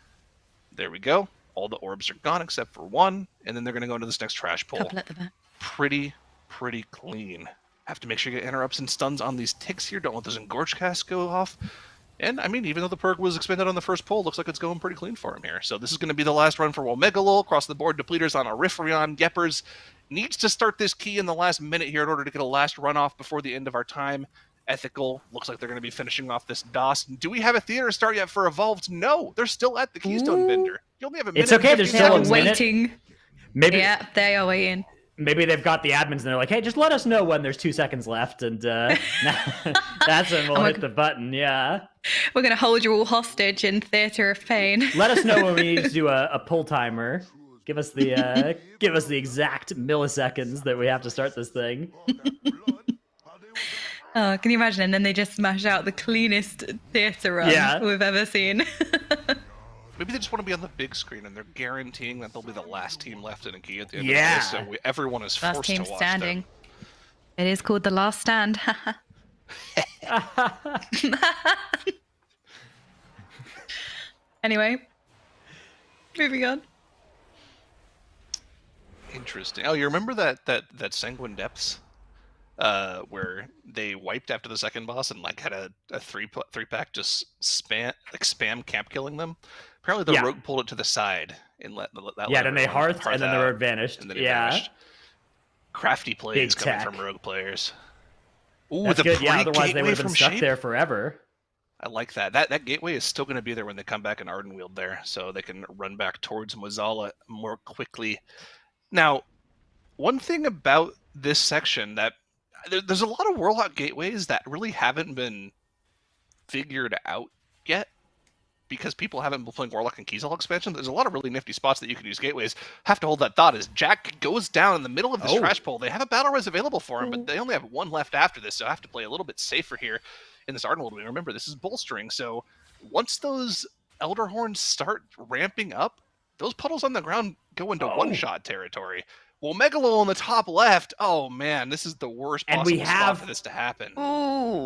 There we go. All the orbs are gone except for one, and then they're going to go into this next trash pull. Couple at the back. Pretty clean. Have to make sure you get interrupts and stuns on these ticks here. Don't let those engorge casts go off. And, I mean, even though the Purg was expended on the first pull, looks like it's going pretty clean for him here. So this is going to be the last run for Womegalol. Across the board, Depleters on Arifrion. Yepers needs to start this key in the last minute here in order to get a last run off before the end of our time. Ethical looks like they're going to be finishing off this DOS. Do we have a theater start yet for Evolved? No, they're still at the Keystone Vendor. You only have a minute. It's okay, and there's 50 still a seconds. minute. Waiting. Maybe Yeah, they are waiting. maybe they've got the admins and they're like, hey, just let us know when there's 2 seconds left, and that's when we'll hit the button. Yeah, We're going to hold you all hostage in Theatre of Pain. let us know when we need to do a pull timer. Give us the Oh, can you imagine? And then they just smash out the cleanest theater run we've ever seen. Maybe they just want to be on the big screen, and they're guaranteeing that they'll be the last team left in a key at the end of the day, so everyone is last forced team to watch standing. them. It is called The Last Stand. Anyway, moving on. Interesting. Oh, you remember that Sanguine Depths, where they wiped after the second boss and like had a three pack just spam camp killing them. Apparently the rogue pulled it to the side and let that. Yeah, then they hearthed and then the rogue vanished. And then it vanished. Crafty plays coming from rogue players. Ooh, that's good. Yeah, otherwise they would have been stuck there forever. I like that. That gateway is still going to be there when they come back in Ardenweald there, so they can run back towards Mozala more quickly. Now, one thing about this section that there's a lot of Warlock gateways that really haven't been figured out yet because people haven't been playing Warlock and Keyzal expansion. There's a lot of really nifty spots that you can use gateways. Have to hold that thought as Jack goes down in the middle of this trash pole. They have a battle res available for him, but they only have one left after this, so I have to play a little bit safer here in this Ardenweald. Remember, this is bolstering, so once those Elder Horns start ramping up, those puddles on the ground go into one-shot territory. Well, Megalo on the top left, oh man, this is the worst possible spot for this to happen.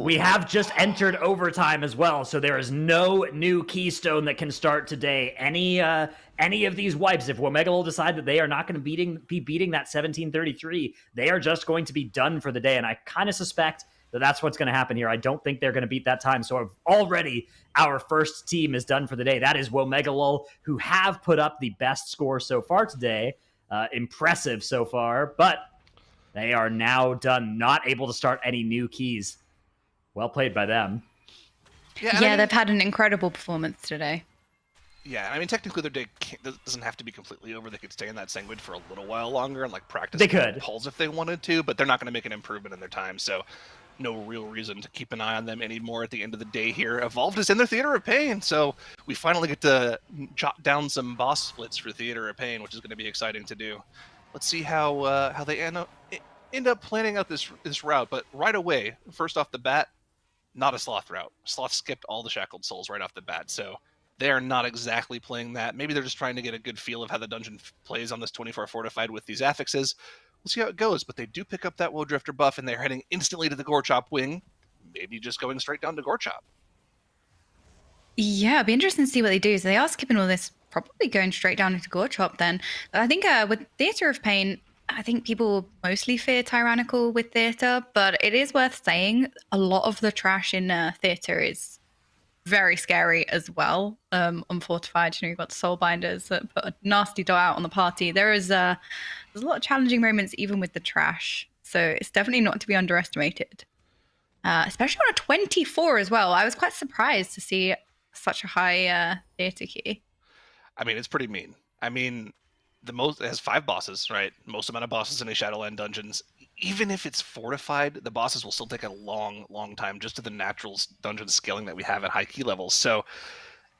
We have just entered overtime as well, so there is no new keystone that can start today. Any of these wipes, if Womegalo decide that they are not going to be beating that 1733, they are just going to be done for the day, and I kind of suspect that that's what's going to happen here. I don't think they're going to beat that time. So already our first team is done for the day. That is Womegalol, who have put up the best score so far today. Impressive so far, but they are now done, not able to start any new keys. Well played by them. Yeah, they've had an incredible performance today. Yeah, I mean, technically their day doesn't have to be completely over. They could stay in that Sanguine for a little while longer and like practice pulls if they wanted to, but they're not going to make an improvement in their time, so no real reason to keep an eye on them anymore at the end of the day here. Evolved is in their Theater of Pain, so we finally get to jot down some boss splits for Theater of Pain, which is going to be exciting to do. Let's see how they end up planning out this route, but right away, first off the bat, not a Sloth route. Sloth skipped all the Shackled Souls right off the bat, so they are not exactly playing that. Maybe they're just trying to get a good feel of how the dungeon plays on this 24 fortified with these affixes. We'll see how it goes, but they do pick up that Woe Drifter buff, and they're heading instantly to the Gorechop wing. Maybe just going straight down to Gorechop. Yeah, it'd be interesting to see what they do. So they are skipping all this, probably going straight down into Gorechop then. But I think with Theatre of Pain, I think people mostly fear Tyrannical with Theatre, but it is worth saying a lot of the trash in Theatre is very scary as well. On Fortified, you've got Soulbinders that put a nasty dot out on the party. There's a lot of challenging moments even with the trash, so it's definitely not to be underestimated, especially on a 24 as well. I was quite surprised to see such a high Theatre key. I mean, it's pretty mean. I mean, it has 5 bosses, right? Most amount of bosses in a Shadowland dungeons. Even if it's fortified, the bosses will still take a long time just to the natural dungeon scaling that we have at high key levels. So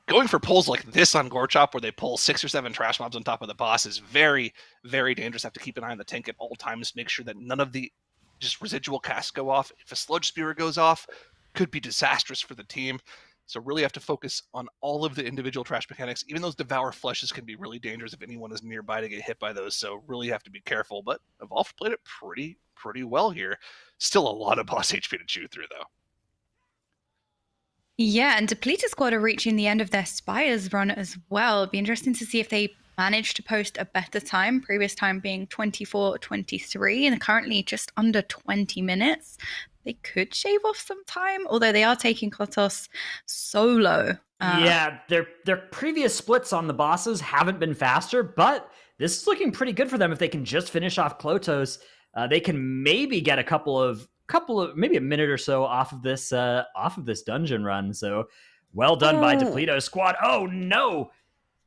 going for pulls like this on Gorechop, where they pull 6 or 7 trash mobs on top of the boss, is very, very dangerous. Have to keep an eye on the tank at all times. Make sure that none of the just residual casts go off. If a Sludge Spear goes off, could be disastrous for the team. So really have to focus on all of the individual trash mechanics. Even those Devour Fleshes can be really dangerous if anyone is nearby to get hit by those. So really have to be careful. But Evolve played it pretty well here. Still a lot of boss HP to chew through, though. Yeah, and Depleted Squad are reaching the end of their Spires run as well. It'd be interesting to see if they manage to post a better time, previous time being 24:23, and currently just under 20 minutes. They could shave off some time, although they are taking Klotos solo. Yeah, their previous splits on the bosses haven't been faster, but this is looking pretty good for them. If they can just finish off Klotos, they can maybe get a couple of maybe a minute or so off of this dungeon run. So well done by Depleto Squad. Oh no.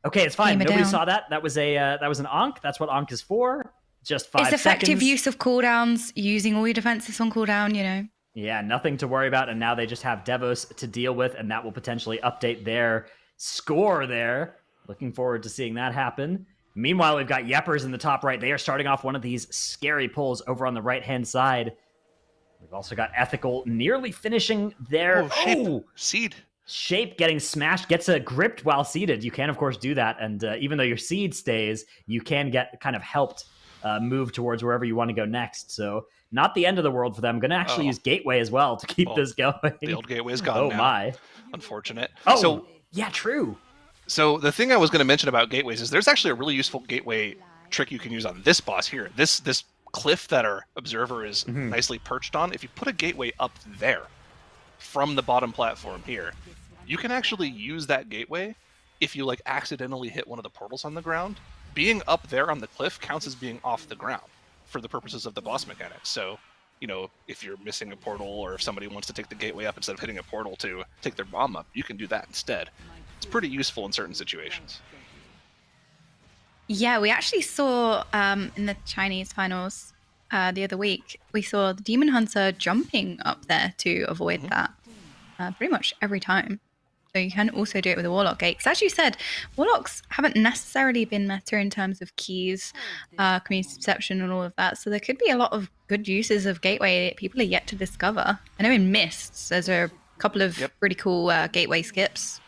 Okay, it's fine. Nobody saw that. That was an Ankh. That's what Ankh is for. Just 5 seconds. It's effective use of cooldowns, using all your defenses on cooldown, you know. Yeah, nothing to worry about. And now they just have Devos to deal with, and that will potentially update their score there. Looking forward to seeing that happen. Meanwhile, we've got Yeppers in the top right. They are starting off one of these scary pulls over on the right-hand side. We're We've also got Ethical nearly finishing their Seed. Shape getting smashed, gets gripped while seated. You can, of course, do that. And even though your seed stays, you can get kind of helped move towards wherever you want to go next. So not the end of the world for them. Going to actually use Gateway as well to keep this going. The old Gateway's gone now. My. Unfortunate. Oh, yeah, true. So the thing I was going to mention about gateways is there's actually a really useful gateway trick you can use on this boss here. This cliff that our observer is nicely perched on. If you put a gateway up there from the bottom platform here, you can actually use that gateway if you like accidentally hit one of the portals on the ground. Being up there on the cliff counts as being off the ground for the purposes of the boss mechanics. So, you know, if you're missing a portal or if somebody wants to take the gateway up instead of hitting a portal to take their bomb up, you can do that instead. It's pretty useful in certain situations. Yeah, we actually saw in the Chinese finals the other week, we saw the Demon Hunter jumping up there to avoid that pretty much every time. So you can also do it with a Warlock Gate. Because as you said, Warlocks haven't necessarily been meta in terms of keys, community perception and all of that. So there could be a lot of good uses of Gateway that people are yet to discover. I know in Mists, there's a couple of really cool Gateway skips.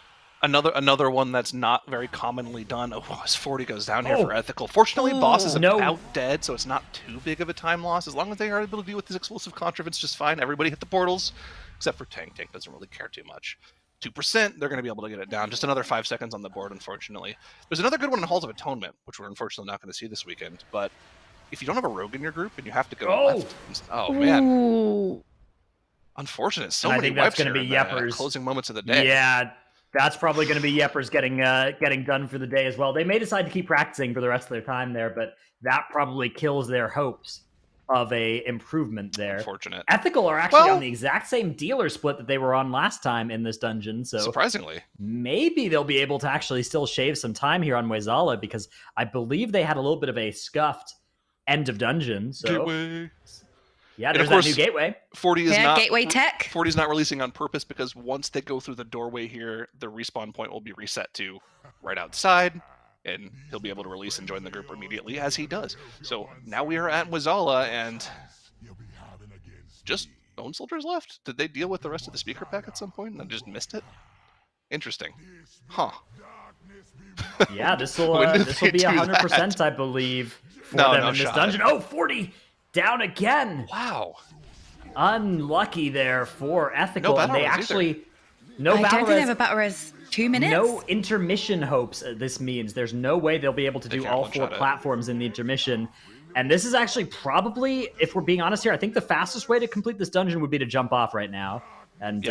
Another one that's not very commonly done. Oh, as 40 goes down here for Ethical. Fortunately, boss is about dead, so it's not too big of a time loss. As long as they are able to deal with this explosive contra, it's just fine. Everybody hit the portals, except for Tank. Tank doesn't really care too much. 2%, they're going to be able to get it down. Just another 5 seconds on the board, unfortunately. There's another good one in Halls of Atonement, which we're unfortunately not going to see this weekend. But if you don't have a rogue in your group and you have to go left... Oh, man. Unfortunate. So many wipes here in the closing moments of the day. Yeah, that's probably going to be Yeppers getting done for the day as well. They may decide to keep practicing for the rest of their time there, but that probably kills their hopes of a improvement there. Unfortunate. Ethical are actually on the exact same dealer split that they were on last time in this dungeon, so surprisingly, maybe they'll be able to actually still shave some time here on Muezala, because I believe they had a little bit of a scuffed end of dungeon. So Gateway. Yeah, there's that new gateway. 40 is not gateway tech. 40 is not releasing on purpose because once they go through the doorway here, the respawn point will be reset to right outside, and he'll be able to release and join the group immediately as he does. So now we are at Muezala, and just Bone Soldiers left? Did they deal with the rest of the speaker pack at some point and I just missed it? Interesting. Huh. Yeah, this will be 100%, I believe, for them in this dungeon. Oh, 40 down again. Wow. Unlucky there for Ethical. No and they actually either. I don't think they have a battle res 2 minutes. No intermission hopes. This means there's no way they'll be able to do all 4 platforms in the intermission. And this is actually probably, if we're being honest here, I think the fastest way to complete this dungeon would be to jump off right now and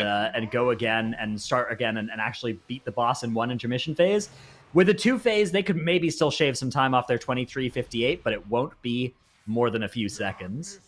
go again and start again and actually beat the boss in 1 intermission phase. With a 2 phase, they could maybe still shave some time off their 23:58, but it won't be more than a few seconds.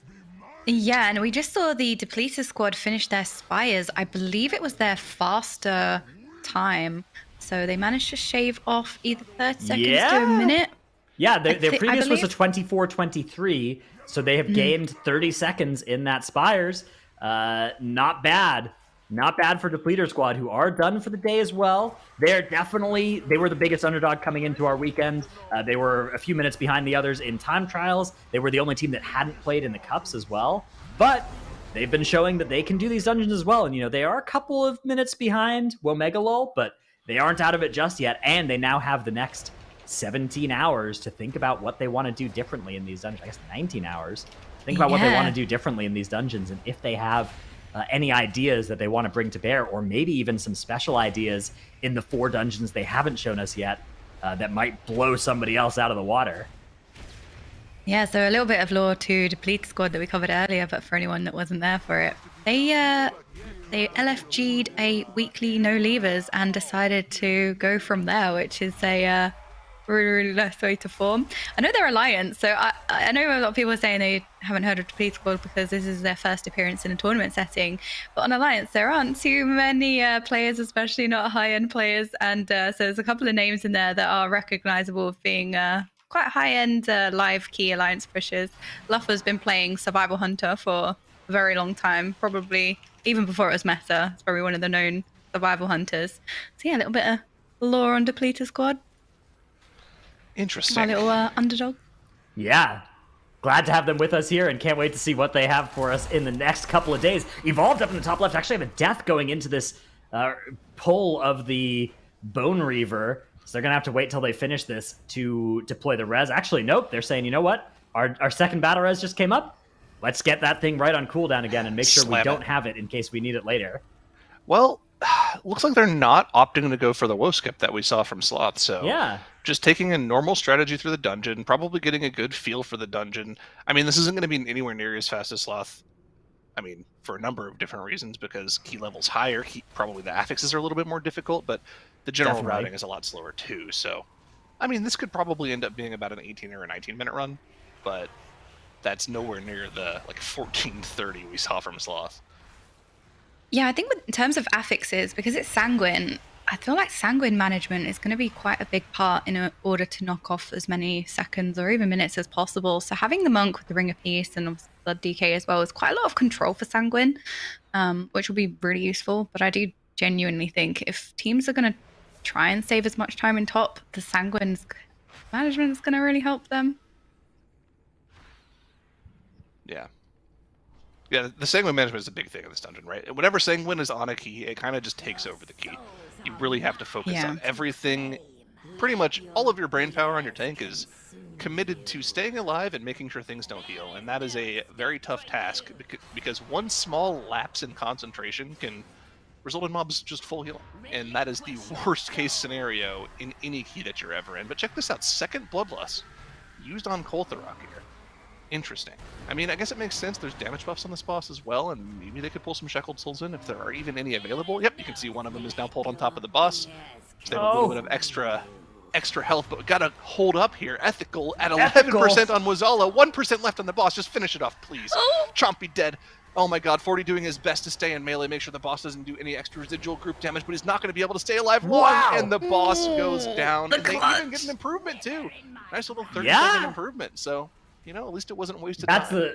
Yeah, and we just saw the Depleter squad finish their Spires. I believe it was their faster time. So they managed to shave off either 30 seconds to a minute. Yeah, their previous was a 24:23, so they have gained 30 seconds in that Spires. Not bad. Not bad for Depleter Squad, who are done for the day as well. They were the biggest underdog coming into our weekend. They were a few minutes behind the others in time trials. They were the only team that hadn't played in the cups as well. But they've been showing that they can do these dungeons as well. And, they are a couple of minutes behind Womegalol, but they aren't out of it just yet. And they now have the next 17 hours to think about what they want to do differently in these dungeons. I guess 19 hours. Think about what they want to do differently in these dungeons. And if they have any ideas that they want to bring to bear, or maybe even some special ideas in the 4 dungeons they haven't shown us yet that might blow somebody else out of the water. Yeah, so a little bit of lore to Deplete Squad that we covered earlier, but for anyone that wasn't there for it. They LFG'd a weekly no leavers and decided to go from there, which is a really nice way to form. I know they're Alliance, so I know a lot of people are saying they haven't heard of Depleter Squad because this is their first appearance in a tournament setting. But on Alliance, there aren't too many players, especially not high-end players. And so there's a couple of names in there that are recognizable of being quite high-end live key Alliance pushers. Luffer's been playing Survival Hunter for a very long time, probably even before it was meta. It's probably one of the known Survival Hunters. So yeah, a little bit of lore on Depleter Squad. Interesting. My little underdog. Yeah. glad to have them with us here and can't wait to see what they have for us in the next couple of days. Evolved up in the top left actually have a death going into this pull of the Bone Reaver. So they're going to have to wait till they finish this to deploy the res. Actually, nope. They're saying, you know what? Our second battle res just came up. Let's get that thing right on cooldown again and make sure we don't have it in case we need it later. Well, looks like they're not opting to go for the woe skip that we saw from Sloth. So yeah, just taking a normal strategy through the dungeon, probably getting a good feel for the dungeon. I mean, this isn't going to be anywhere near as fast as Sloth. I mean, for a number of different reasons, because key level's higher, probably the affixes are a little bit more difficult, but the general routing is a lot slower too. So, I mean, this could probably end up being about an 18 or a 19-minute run, but that's nowhere near the 14:30 we saw from Sloth. Yeah, I think in terms of affixes, because it's Sanguine, I feel like Sanguine management is going to be quite a big part in order to knock off as many seconds or even minutes as possible. So having the Monk with the Ring of Peace and Blood DK as well is quite a lot of control for Sanguine, which will be really useful. But I do genuinely think if teams are going to try and save as much time in top, the Sanguine's management is going to really help them. Yeah. Yeah, the Sanguine management is a big thing in this dungeon, right? Whenever Sanguine is on a key, it kind of just takes over the key. You really have to focus on everything. Pretty much all of your brain power on your tank is committed to staying alive and making sure things don't heal. And that is a very tough task because one small lapse in concentration can result in mobs just full healing. And that is the worst case scenario in any key that you're ever in. But check this out, second Bloodlust used on Koltharok here. Interesting. I mean, I guess it makes sense. There's damage buffs on this boss as well, and maybe they could pull some Shackled Souls in if there are even any available. Yep, you can see one of them is now pulled on top of the boss. So they have a little bit of extra health, but we gotta hold up here. Ethical at 11% on Wazala, 1% left on the boss. Just finish it off, please. Chompy dead. Oh my god, 40 doing his best to stay in melee, make sure the boss doesn't do any extra residual group damage, but he's not going to be able to stay alive long, and the boss goes down. And they even get an improvement, too. Nice little 30-second improvement, so, you know, at least it wasn't wasted time.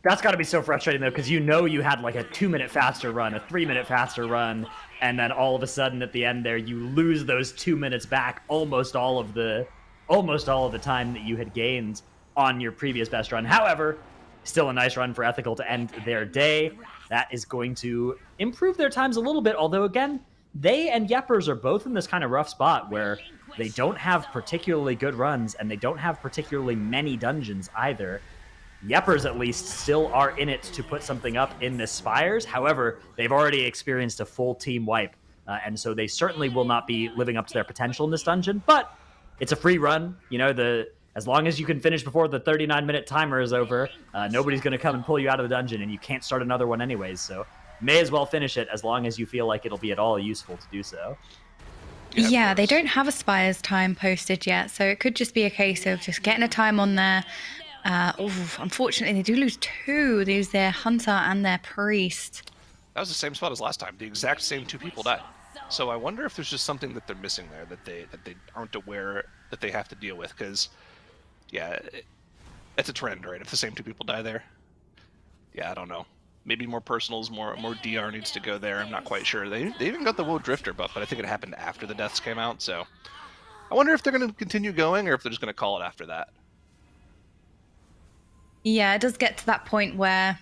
That's got to be so frustrating, though, because you know you had like a 2-minute faster run, a 3-minute faster run, and then all of a sudden at the end there, you lose those 2 minutes back, almost all of the time that you had gained on your previous best run. However, still a nice run for Ethical to end their day. That is going to improve their times a little bit, although again, they and Yepers are both in this kind of rough spot where they don't have particularly good runs and they don't have particularly many dungeons either. Yepers at least still are in it to put something up in the Spires. However, they've already experienced a full team wipe, and so they certainly will not be living up to their potential in this dungeon, but it's a free run. You know, as long as you can finish before the 39-minute timer is over, nobody's going to come and pull you out of the dungeon, and you can't start another one anyways, so may as well finish it as long as you feel like it'll be at all useful to do so. Yeah, they don't have a Spire's time posted yet, so it could just be a case of just getting a time on there. Unfortunately, they do lose two. They lose their Hunter and their Priest. That was the same spot as last time. The exact same two people died. So I wonder if there's just something that they're missing there that they aren't aware that they have to deal with, because yeah, it's a trend, right? If the same two people die there, yeah, I don't know. Maybe more personals, more DR needs to go there. I'm not quite sure. They even got the Woe Drifter buff, but I think it happened after the deaths came out. So I wonder if they're going to continue going or if they're just going to call it after that. Yeah, it does get to that point where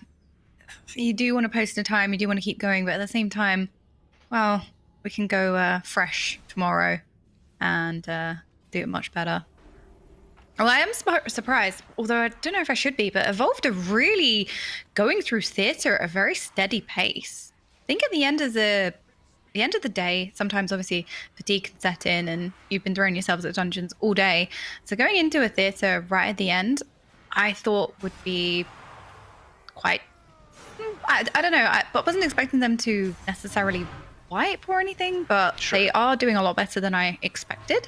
you do want to post a time, you do want to keep going, but at the same time, well, we can go fresh tomorrow and do it much better. Well, I am surprised, although I don't know if I should be, but Evolved are really going through theatre at a very steady pace. I think at the end of the day, sometimes obviously fatigue can set in and you've been throwing yourselves at dungeons all day. So going into a theatre right at the end, I thought would be quite, I don't know, I wasn't expecting them to necessarily wipe or anything, but sure, they are doing a lot better than I expected.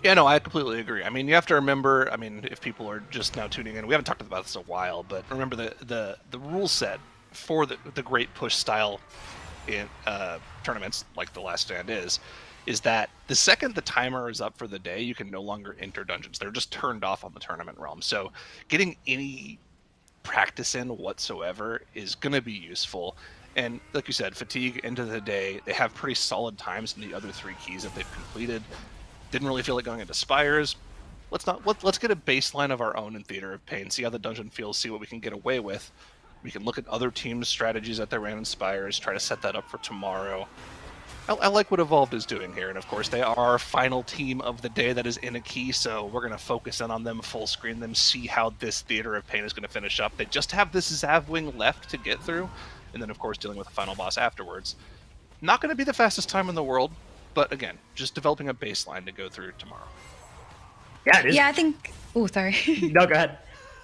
Yeah, no, I completely agree. I mean, you have to remember, I mean, if people are just now tuning in, we haven't talked about this in a while, but remember the rule set for the Great Push style in tournaments, like the Last Stand is that the second the timer is up for the day, you can no longer enter dungeons. They're just turned off on the tournament realm. So getting any practice in whatsoever is going to be useful. And like you said, fatigue, end of the day, they have pretty solid times in the other three keys that they've completed. Didn't really feel like going into Spires. let's get a baseline of our own in Theater of Pain, see how the dungeon feels, see what we can get away with. We can look at other teams' strategies that they ran in Spires, try to set that up for tomorrow. I like what Evolved is doing here, and of course they are our final team of the day that is in a key, so we're going to focus in on them, full screen them, see how this Theater of Pain is going to finish up. They just have this Zavwing left to get through, and then of course dealing with the final boss afterwards. Not going to be the fastest time in the world, but again, just developing a baseline to go through tomorrow. Yeah, it is. Yeah, I think. Oh, sorry. No, go ahead.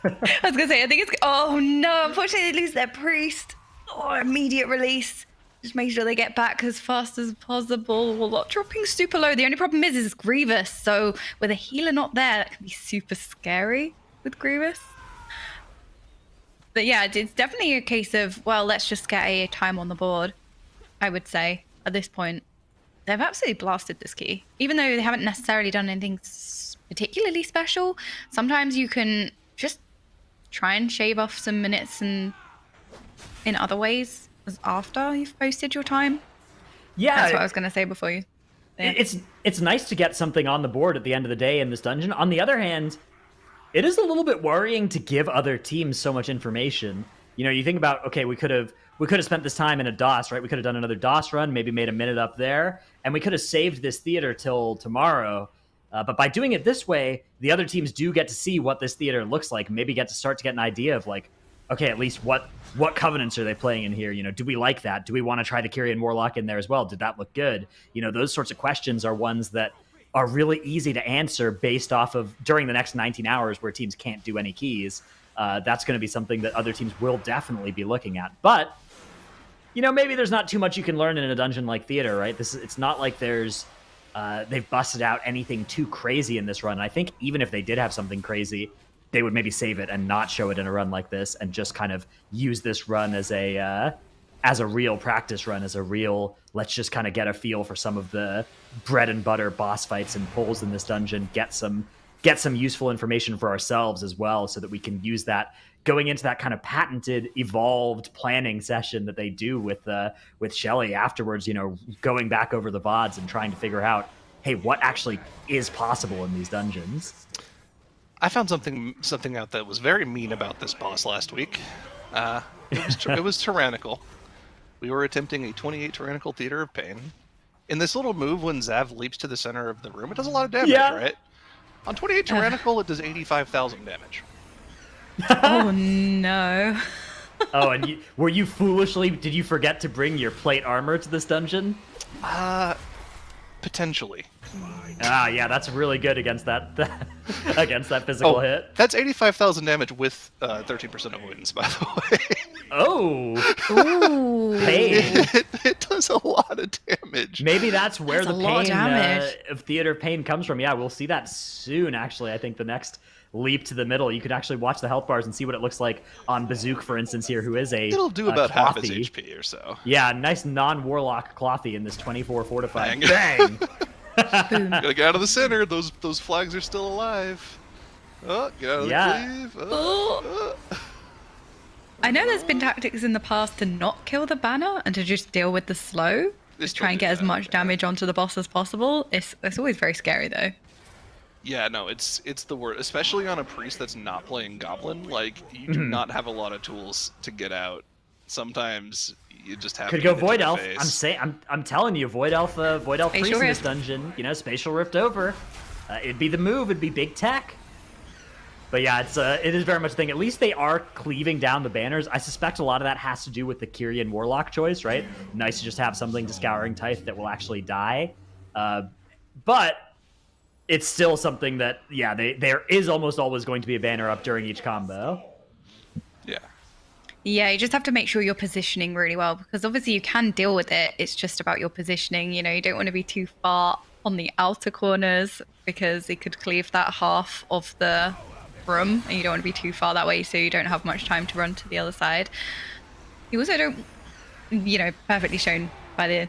I was gonna say, I think it's. Oh no! Unfortunately, they lose their priest. Oh, immediate release. Just make sure they get back as fast as possible. Well, not dropping super low. The only problem is it's Grievous. So with a healer not there, that can be super scary with Grievous. But yeah, it's definitely a case of, well, let's just get a time on the board. I would say at this point, they've absolutely blasted this key. Even though they haven't necessarily done anything particularly special, sometimes you can just try and shave off some minutes and in other ways as after you've posted your time. Yeah, That's what I was going to say before you. Yeah. It's nice to get something on the board at the end of the day in this dungeon. On the other hand, it is a little bit worrying to give other teams so much information. You know, you think about, okay, we could have spent this time in a DOS, right? We could have done another DOS run, maybe made a minute up there, and we could have saved this theater till tomorrow. But by doing it this way, the other teams do get to see what this theater looks like, and maybe get to get an idea of like, okay, at least what covenants are they playing in here? You know, do we like that? Do we want to try the Kyrian Warlock in there as well? Did that look good? You know, those sorts of questions are ones that are really easy to answer based off of during the next 19 hours where teams can't do any keys. That's going to be something that other teams will definitely be looking at. But, you know, maybe there's not too much you can learn in a dungeon like Theater, right? It's not like there's they've busted out anything too crazy in this run. I think even if they did have something crazy, they would maybe save it and not show it in a run like this and just kind of use this run as a real practice run, as a real, let's just kind of get a feel for some of the bread and butter boss fights and pulls in this dungeon, get some useful information for ourselves as well, so that we can use that going into that kind of patented, evolved planning session that they do with Shelly afterwards, you know, going back over the VODs and trying to figure out, hey, what actually is possible in these dungeons. I found something out that was very mean about this boss last week. It was tyrannical. We were attempting a 28 tyrannical Theater of Pain. In this little move, when Zav leaps to the center of the room, it does a lot of damage, right? On 28 tyrannical, it does 85,000 damage. Oh no. Oh, and did you forget to bring your plate armor to this dungeon? Potentially. Yeah, that's really good against that against that physical hit. That's 85,000 damage with 13% of wounds, by the way. Oh, Ooh. pain. It does a lot of damage. Maybe that's where That's the a lot of pain damage. of Theater Pain comes from. Yeah, we'll see that soon. Actually, I think the next leap to the middle, you could actually watch the health bars and see what it looks like on Bazook, for instance, here, who is It'll do about half his Clothy. HP or so. Yeah, nice non-warlock Clothy in this 24 fortified. Bang. Bang! Gotta get out of the center. Those flags are still alive. Oh, get out of the cleave. I know there's been tactics in the past to not kill the banner and to just deal with the slow. Just try and get as much damage onto the boss as possible. It's always very scary though. Yeah, no, it's the word, especially on a priest that's not playing Goblin. Like, you do not have a lot of tools to get out. Sometimes you just have Could to go get Void to the Elf. face. I'm telling you, Void Elf priest in this Rift. dungeon. You know, Spatial Rift over. It'd be the move. It'd be big tech. But yeah, it is very much a thing. At least they are cleaving down the banners. I suspect a lot of that has to do with the Kyrian Warlock choice, right? Nice to just have something to Scouring Tithe that will actually die. But it's still something that, yeah, there is almost always going to be a banner up during each combo. Yeah. Yeah, you just have to make sure you're positioning really well, because obviously you can deal with it. It's just about your positioning. You know, you don't want to be too far on the outer corners because it could cleave that half of the room, and you don't want to be too far that way so you don't have much time to run to the other side. You also don't, you know, perfectly shown by the,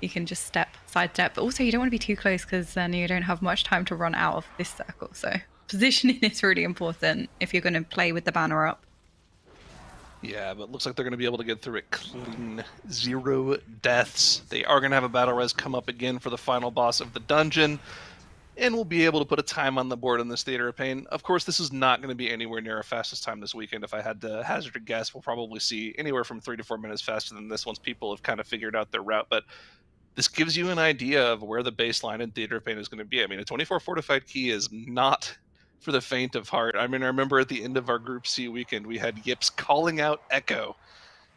you can just sidestep, but also you don't want to be too close because then you don't have much time to run out of this circle. So positioning is really important if you're going to play with the banner up. Yeah, but it looks like they're going to be able to get through it clean. 0 deaths. They are going to have a battle res come up again for the final boss of the dungeon. and we'll be able to put a time on the board in this Theater of Pain. Of course, this is not going to be anywhere near our fastest time this weekend. If I had to hazard a guess, we'll probably see anywhere from 3 to 4 minutes faster than this once people have kind of figured out their route. But this gives you an idea of where the baseline in Theater of Pain is going to be. I mean, a 24 fortified key is not for the faint of heart. I mean, I remember at the end of our Group C weekend, we had Yips calling out Echo,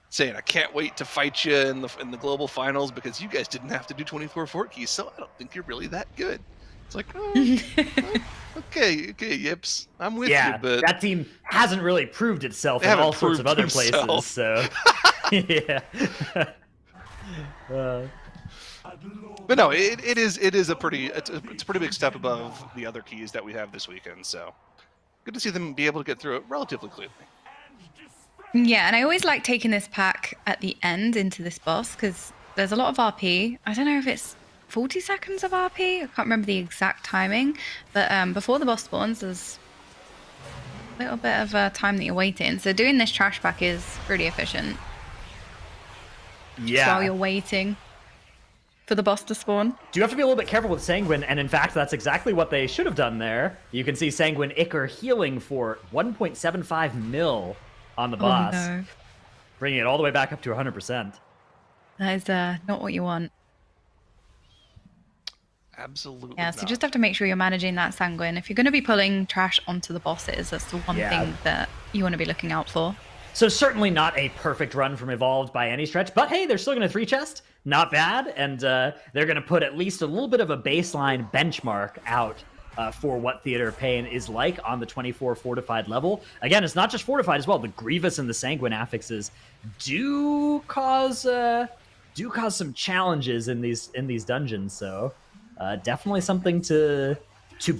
saying, "I can't wait to fight you in the global finals because you guys didn't have to do 24 fort keys, so I don't think you're really that good." It's like, oh, okay, Yips, I'm with you, but that team hasn't really proved itself in all sorts of other places. So, yeah. But no, it's a pretty big step above the other keys that we have this weekend. So good to see them be able to get through it relatively clearly. Yeah, and I always like taking this pack at the end into this boss because there's a lot of RP. I don't know if it's 40 seconds of RP. I can't remember the exact timing, but before the boss spawns, there's a little bit of time that you're waiting. So doing this trash pack is really efficient. Yeah. While you're waiting for the boss to spawn. Do you have to be a little bit careful with Sanguine? And in fact, that's exactly what they should have done there. You can see Sanguine Icar healing for 1.75 mil on the boss. Oh, no. Bringing it all the way back up to 100%. That is not what you want. Absolutely. Yeah, so you not. just have to make sure you're managing that Sanguine. If you're going to be pulling trash onto the bosses, that's the one thing that you want to be looking out for. So certainly not a perfect run from Evolved by any stretch, but hey, they're still going to 3-chest. Not bad, and they're going to put at least a little bit of a baseline benchmark out for what Theater of Pain is like on the 24 fortified level. Again, it's not just fortified as well. The Grievous and the Sanguine affixes do cause some challenges in these dungeons. So definitely something to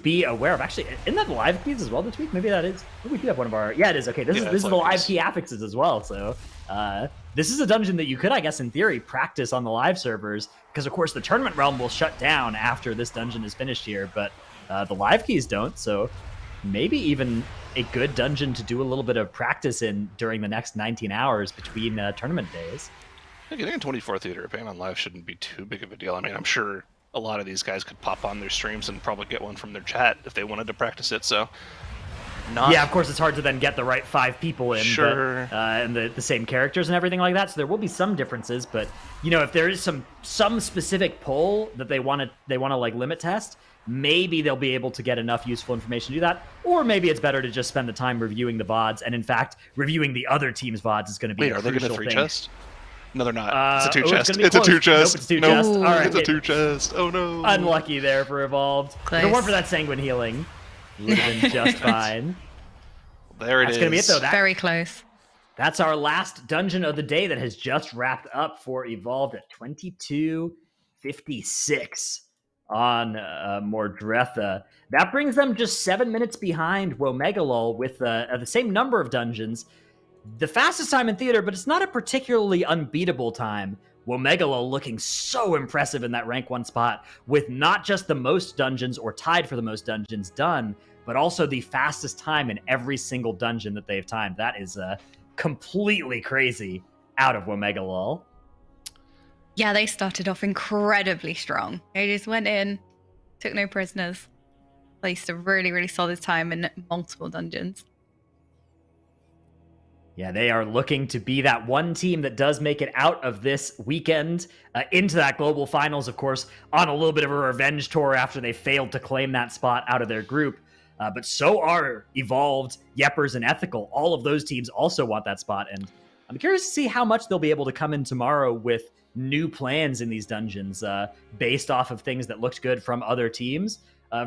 be aware of. Actually, isn't that the live keys as well this week? Maybe that is. Maybe we do have one of our... Yeah, it is. Okay, this is the live key affixes as well. So this is a dungeon that you could, I guess, in theory, practice on the live servers, because, of course, the tournament realm will shut down after this dungeon is finished here, but the live keys don't, so maybe even a good dungeon to do a little bit of practice in during the next 19 hours between tournament days. Getting a 24 Theater of Pain on live shouldn't be too big of a deal. I mean, I'm sure a lot of these guys could pop on their streams and probably get one from their chat if they wanted to practice it, so... Yeah, of course, it's hard to then get the right 5 people in, sure. but, and the same characters and everything like that, so there will be some differences, but, you know, if there is some specific poll that they want to like limit test, maybe they'll be able to get enough useful information to do that, or maybe it's better to just spend the time reviewing the VODs, and in fact, reviewing the other team's VODs is going to be a crucial thing. Are they going to 3-chest? No, they're not. It's a 2-chest. It's a 2-chest. Nope, it's 2-chest. All right. It's a 2-chest. Oh, no. Unlucky there for Evolved. Close. If it weren't for that Sanguine healing, would have been just fine. There it is. That's going to be it, though. Very close. That's our last dungeon of the day that has just wrapped up for Evolved at 22:56 on Mordretha. That brings them just 7 minutes behind Womegalol with the same number of dungeons. The fastest time in theater, but it's not a particularly unbeatable time. Womegalol looking so impressive in that rank 1 spot with not just the most dungeons or tied for the most dungeons done, but also the fastest time in every single dungeon that they've timed. That is completely crazy out of Womegalol. Yeah, they started off incredibly strong. They just went in, took no prisoners, placed a really, really solid time in multiple dungeons. Yeah, they are looking to be that one team that does make it out of this weekend into that global finals, of course, on a little bit of a revenge tour after they failed to claim that spot out of their group. But so are Evolved, Yeppers, and Ethical. All of those teams also want that spot, and I'm curious to see how much they'll be able to come in tomorrow with new plans in these dungeons based off of things that looked good from other teams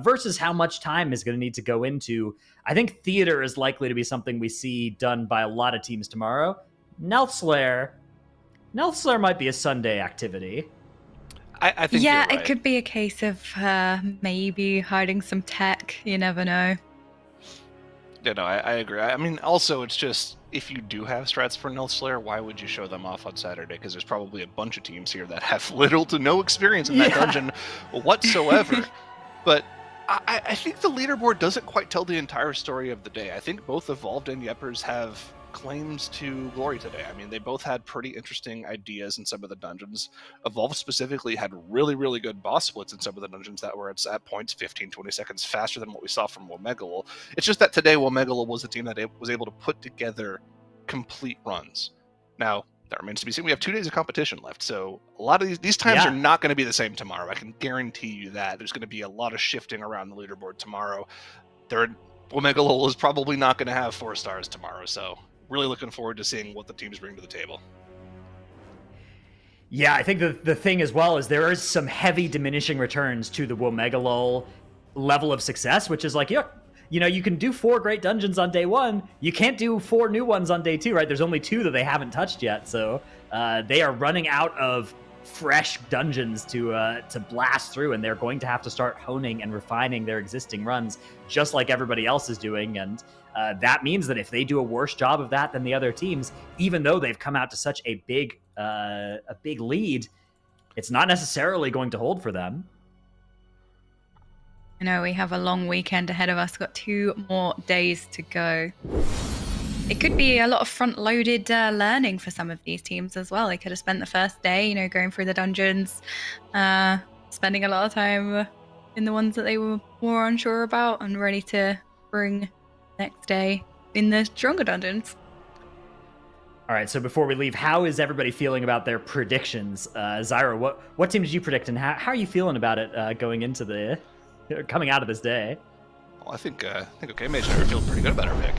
versus how much time is going to need to go into. I think theater is likely to be something we see done by a lot of teams tomorrow. Nelthslayer might be a Sunday activity. I think yeah, you're right. It could be a case of maybe hiding some tech. You never know. Yeah, no, I agree. I mean, also, it's just, if you do have strats for Nelthslayer, why would you show them off on Saturday? Because there's probably a bunch of teams here that have little to no experience in that dungeon whatsoever. But I think the leaderboard doesn't quite tell the entire story of the day. I think both Evolved and Yeppers have claims to glory today. I mean, they both had pretty interesting ideas in some of the dungeons. Evolve specifically had really, really good boss splits in some of the dungeons that were at points 15, 20 seconds faster than what we saw from Womegalol. It's just that today Womegalol was a team that was able to put together complete runs. Now, that remains to be seen. We have 2 days of competition left, so a lot of these times are not going to be the same tomorrow. I can guarantee you that. There's going to be a lot of shifting around the leaderboard tomorrow. Womegalol is probably not going to have 4 stars tomorrow, so really looking forward to seeing what the teams bring to the table. Yeah, I think the thing as well is there is some heavy diminishing returns to the Womegalol level of success, which is like, you know, you can do 4 great dungeons on day 1. You can't do 4 new ones on day 2, right? There's only 2 that they haven't touched yet, so they are running out of fresh dungeons to blast through, and they're going to have to start honing and refining their existing runs, just like everybody else is doing. And that means that if they do a worse job of that than the other teams, even though they've come out to such a big lead, it's not necessarily going to hold for them. I know we have a long weekend ahead of us. Got 2 more days to go. It could be a lot of front-loaded learning for some of these teams as well. They could have spent the first day, you know, going through the dungeons, spending a lot of time in the ones that they were more unsure about, and ready to bring next day in the stronger dungeons. All right, so before we leave, how is everybody feeling about their predictions? Zyra, what team did you predict, and how are you feeling about it going into coming out of this day? Well, I think OK Mage and I are feeling pretty good about our pick.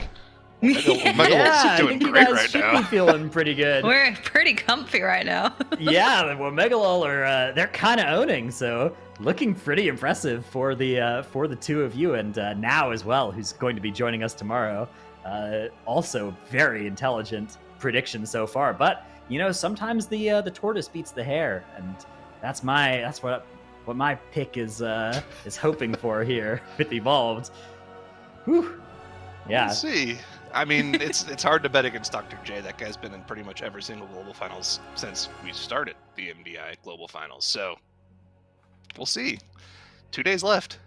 Yeah, doing I think you great guys right should now. be feeling pretty good. We're pretty comfy right now. Yeah, the Womegalol are they're kind of owning, so looking pretty impressive for the 2 of you, and now as well, who's going to be joining us tomorrow. Also, very intelligent prediction so far, but you know, sometimes the tortoise beats the hare, and that's what my pick is hoping for here with Evolved. Whew. Yeah. We'll see. I mean, it's hard to bet against Dr. J. That guy's been in pretty much every single Global Finals since we started the MDI Global Finals. So we'll see. 2 days left.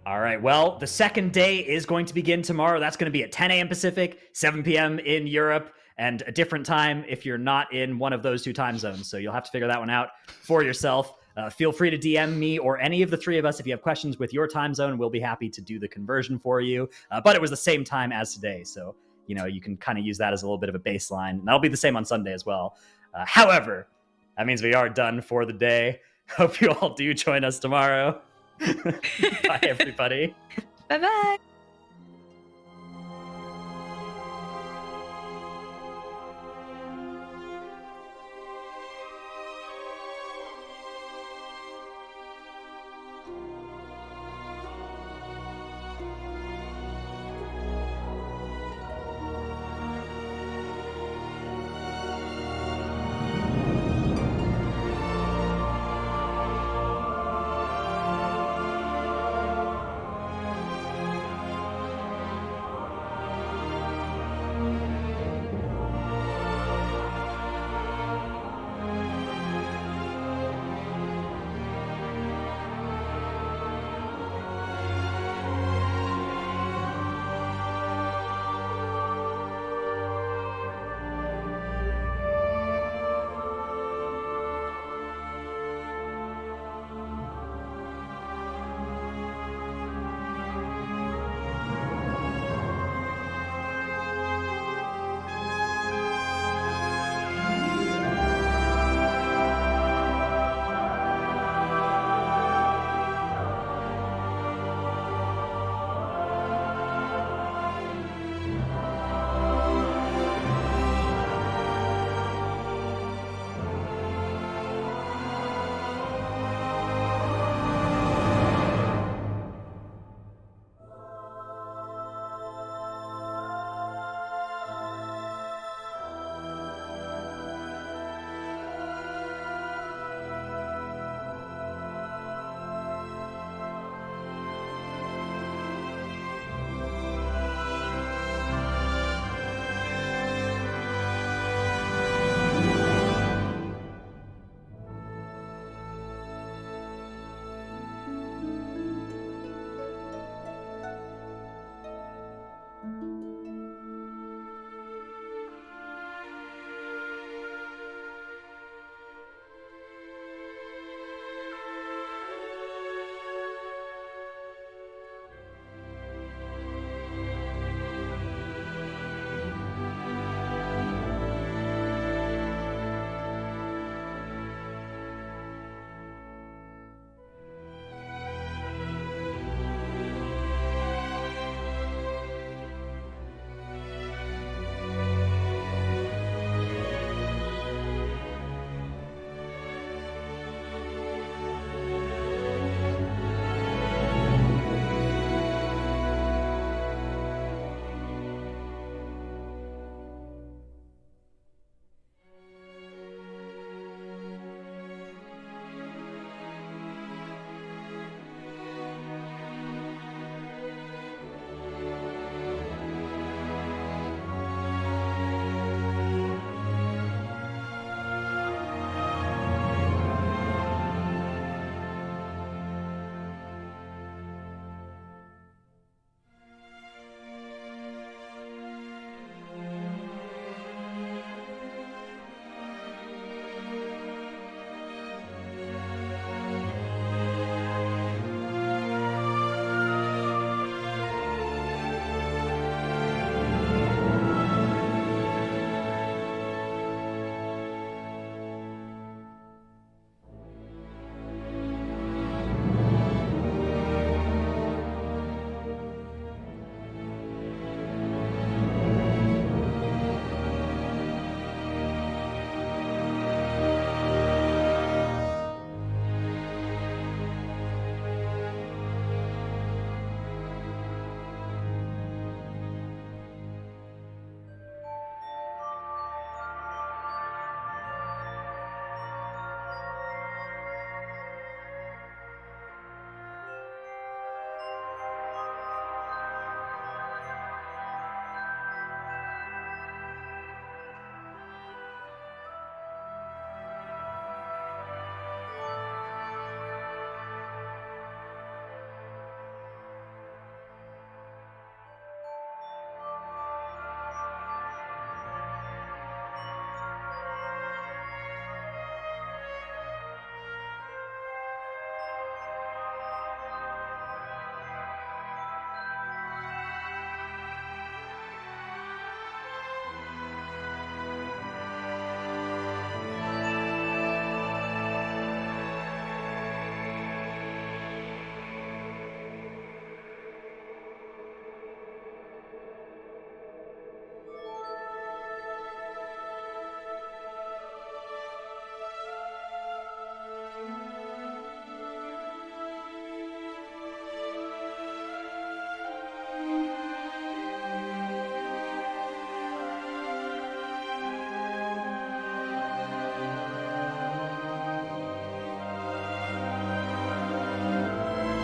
All right. Well, the second day is going to begin tomorrow. That's going to be at 10 a.m. Pacific, 7 p.m. in Europe, and a different time if you're not in one of those 2 time zones. So you'll have to figure that one out for yourself. Feel free to DM me or any of the 3 of us if you have questions with your time zone. We'll be happy to do the conversion for you. But it was the same time as today, so you know you can kind of use that as a little bit of a baseline. And that'll be the same on Sunday as well. However, that means we are done for the day. Hope you all do join us tomorrow. Bye, everybody. Bye-bye.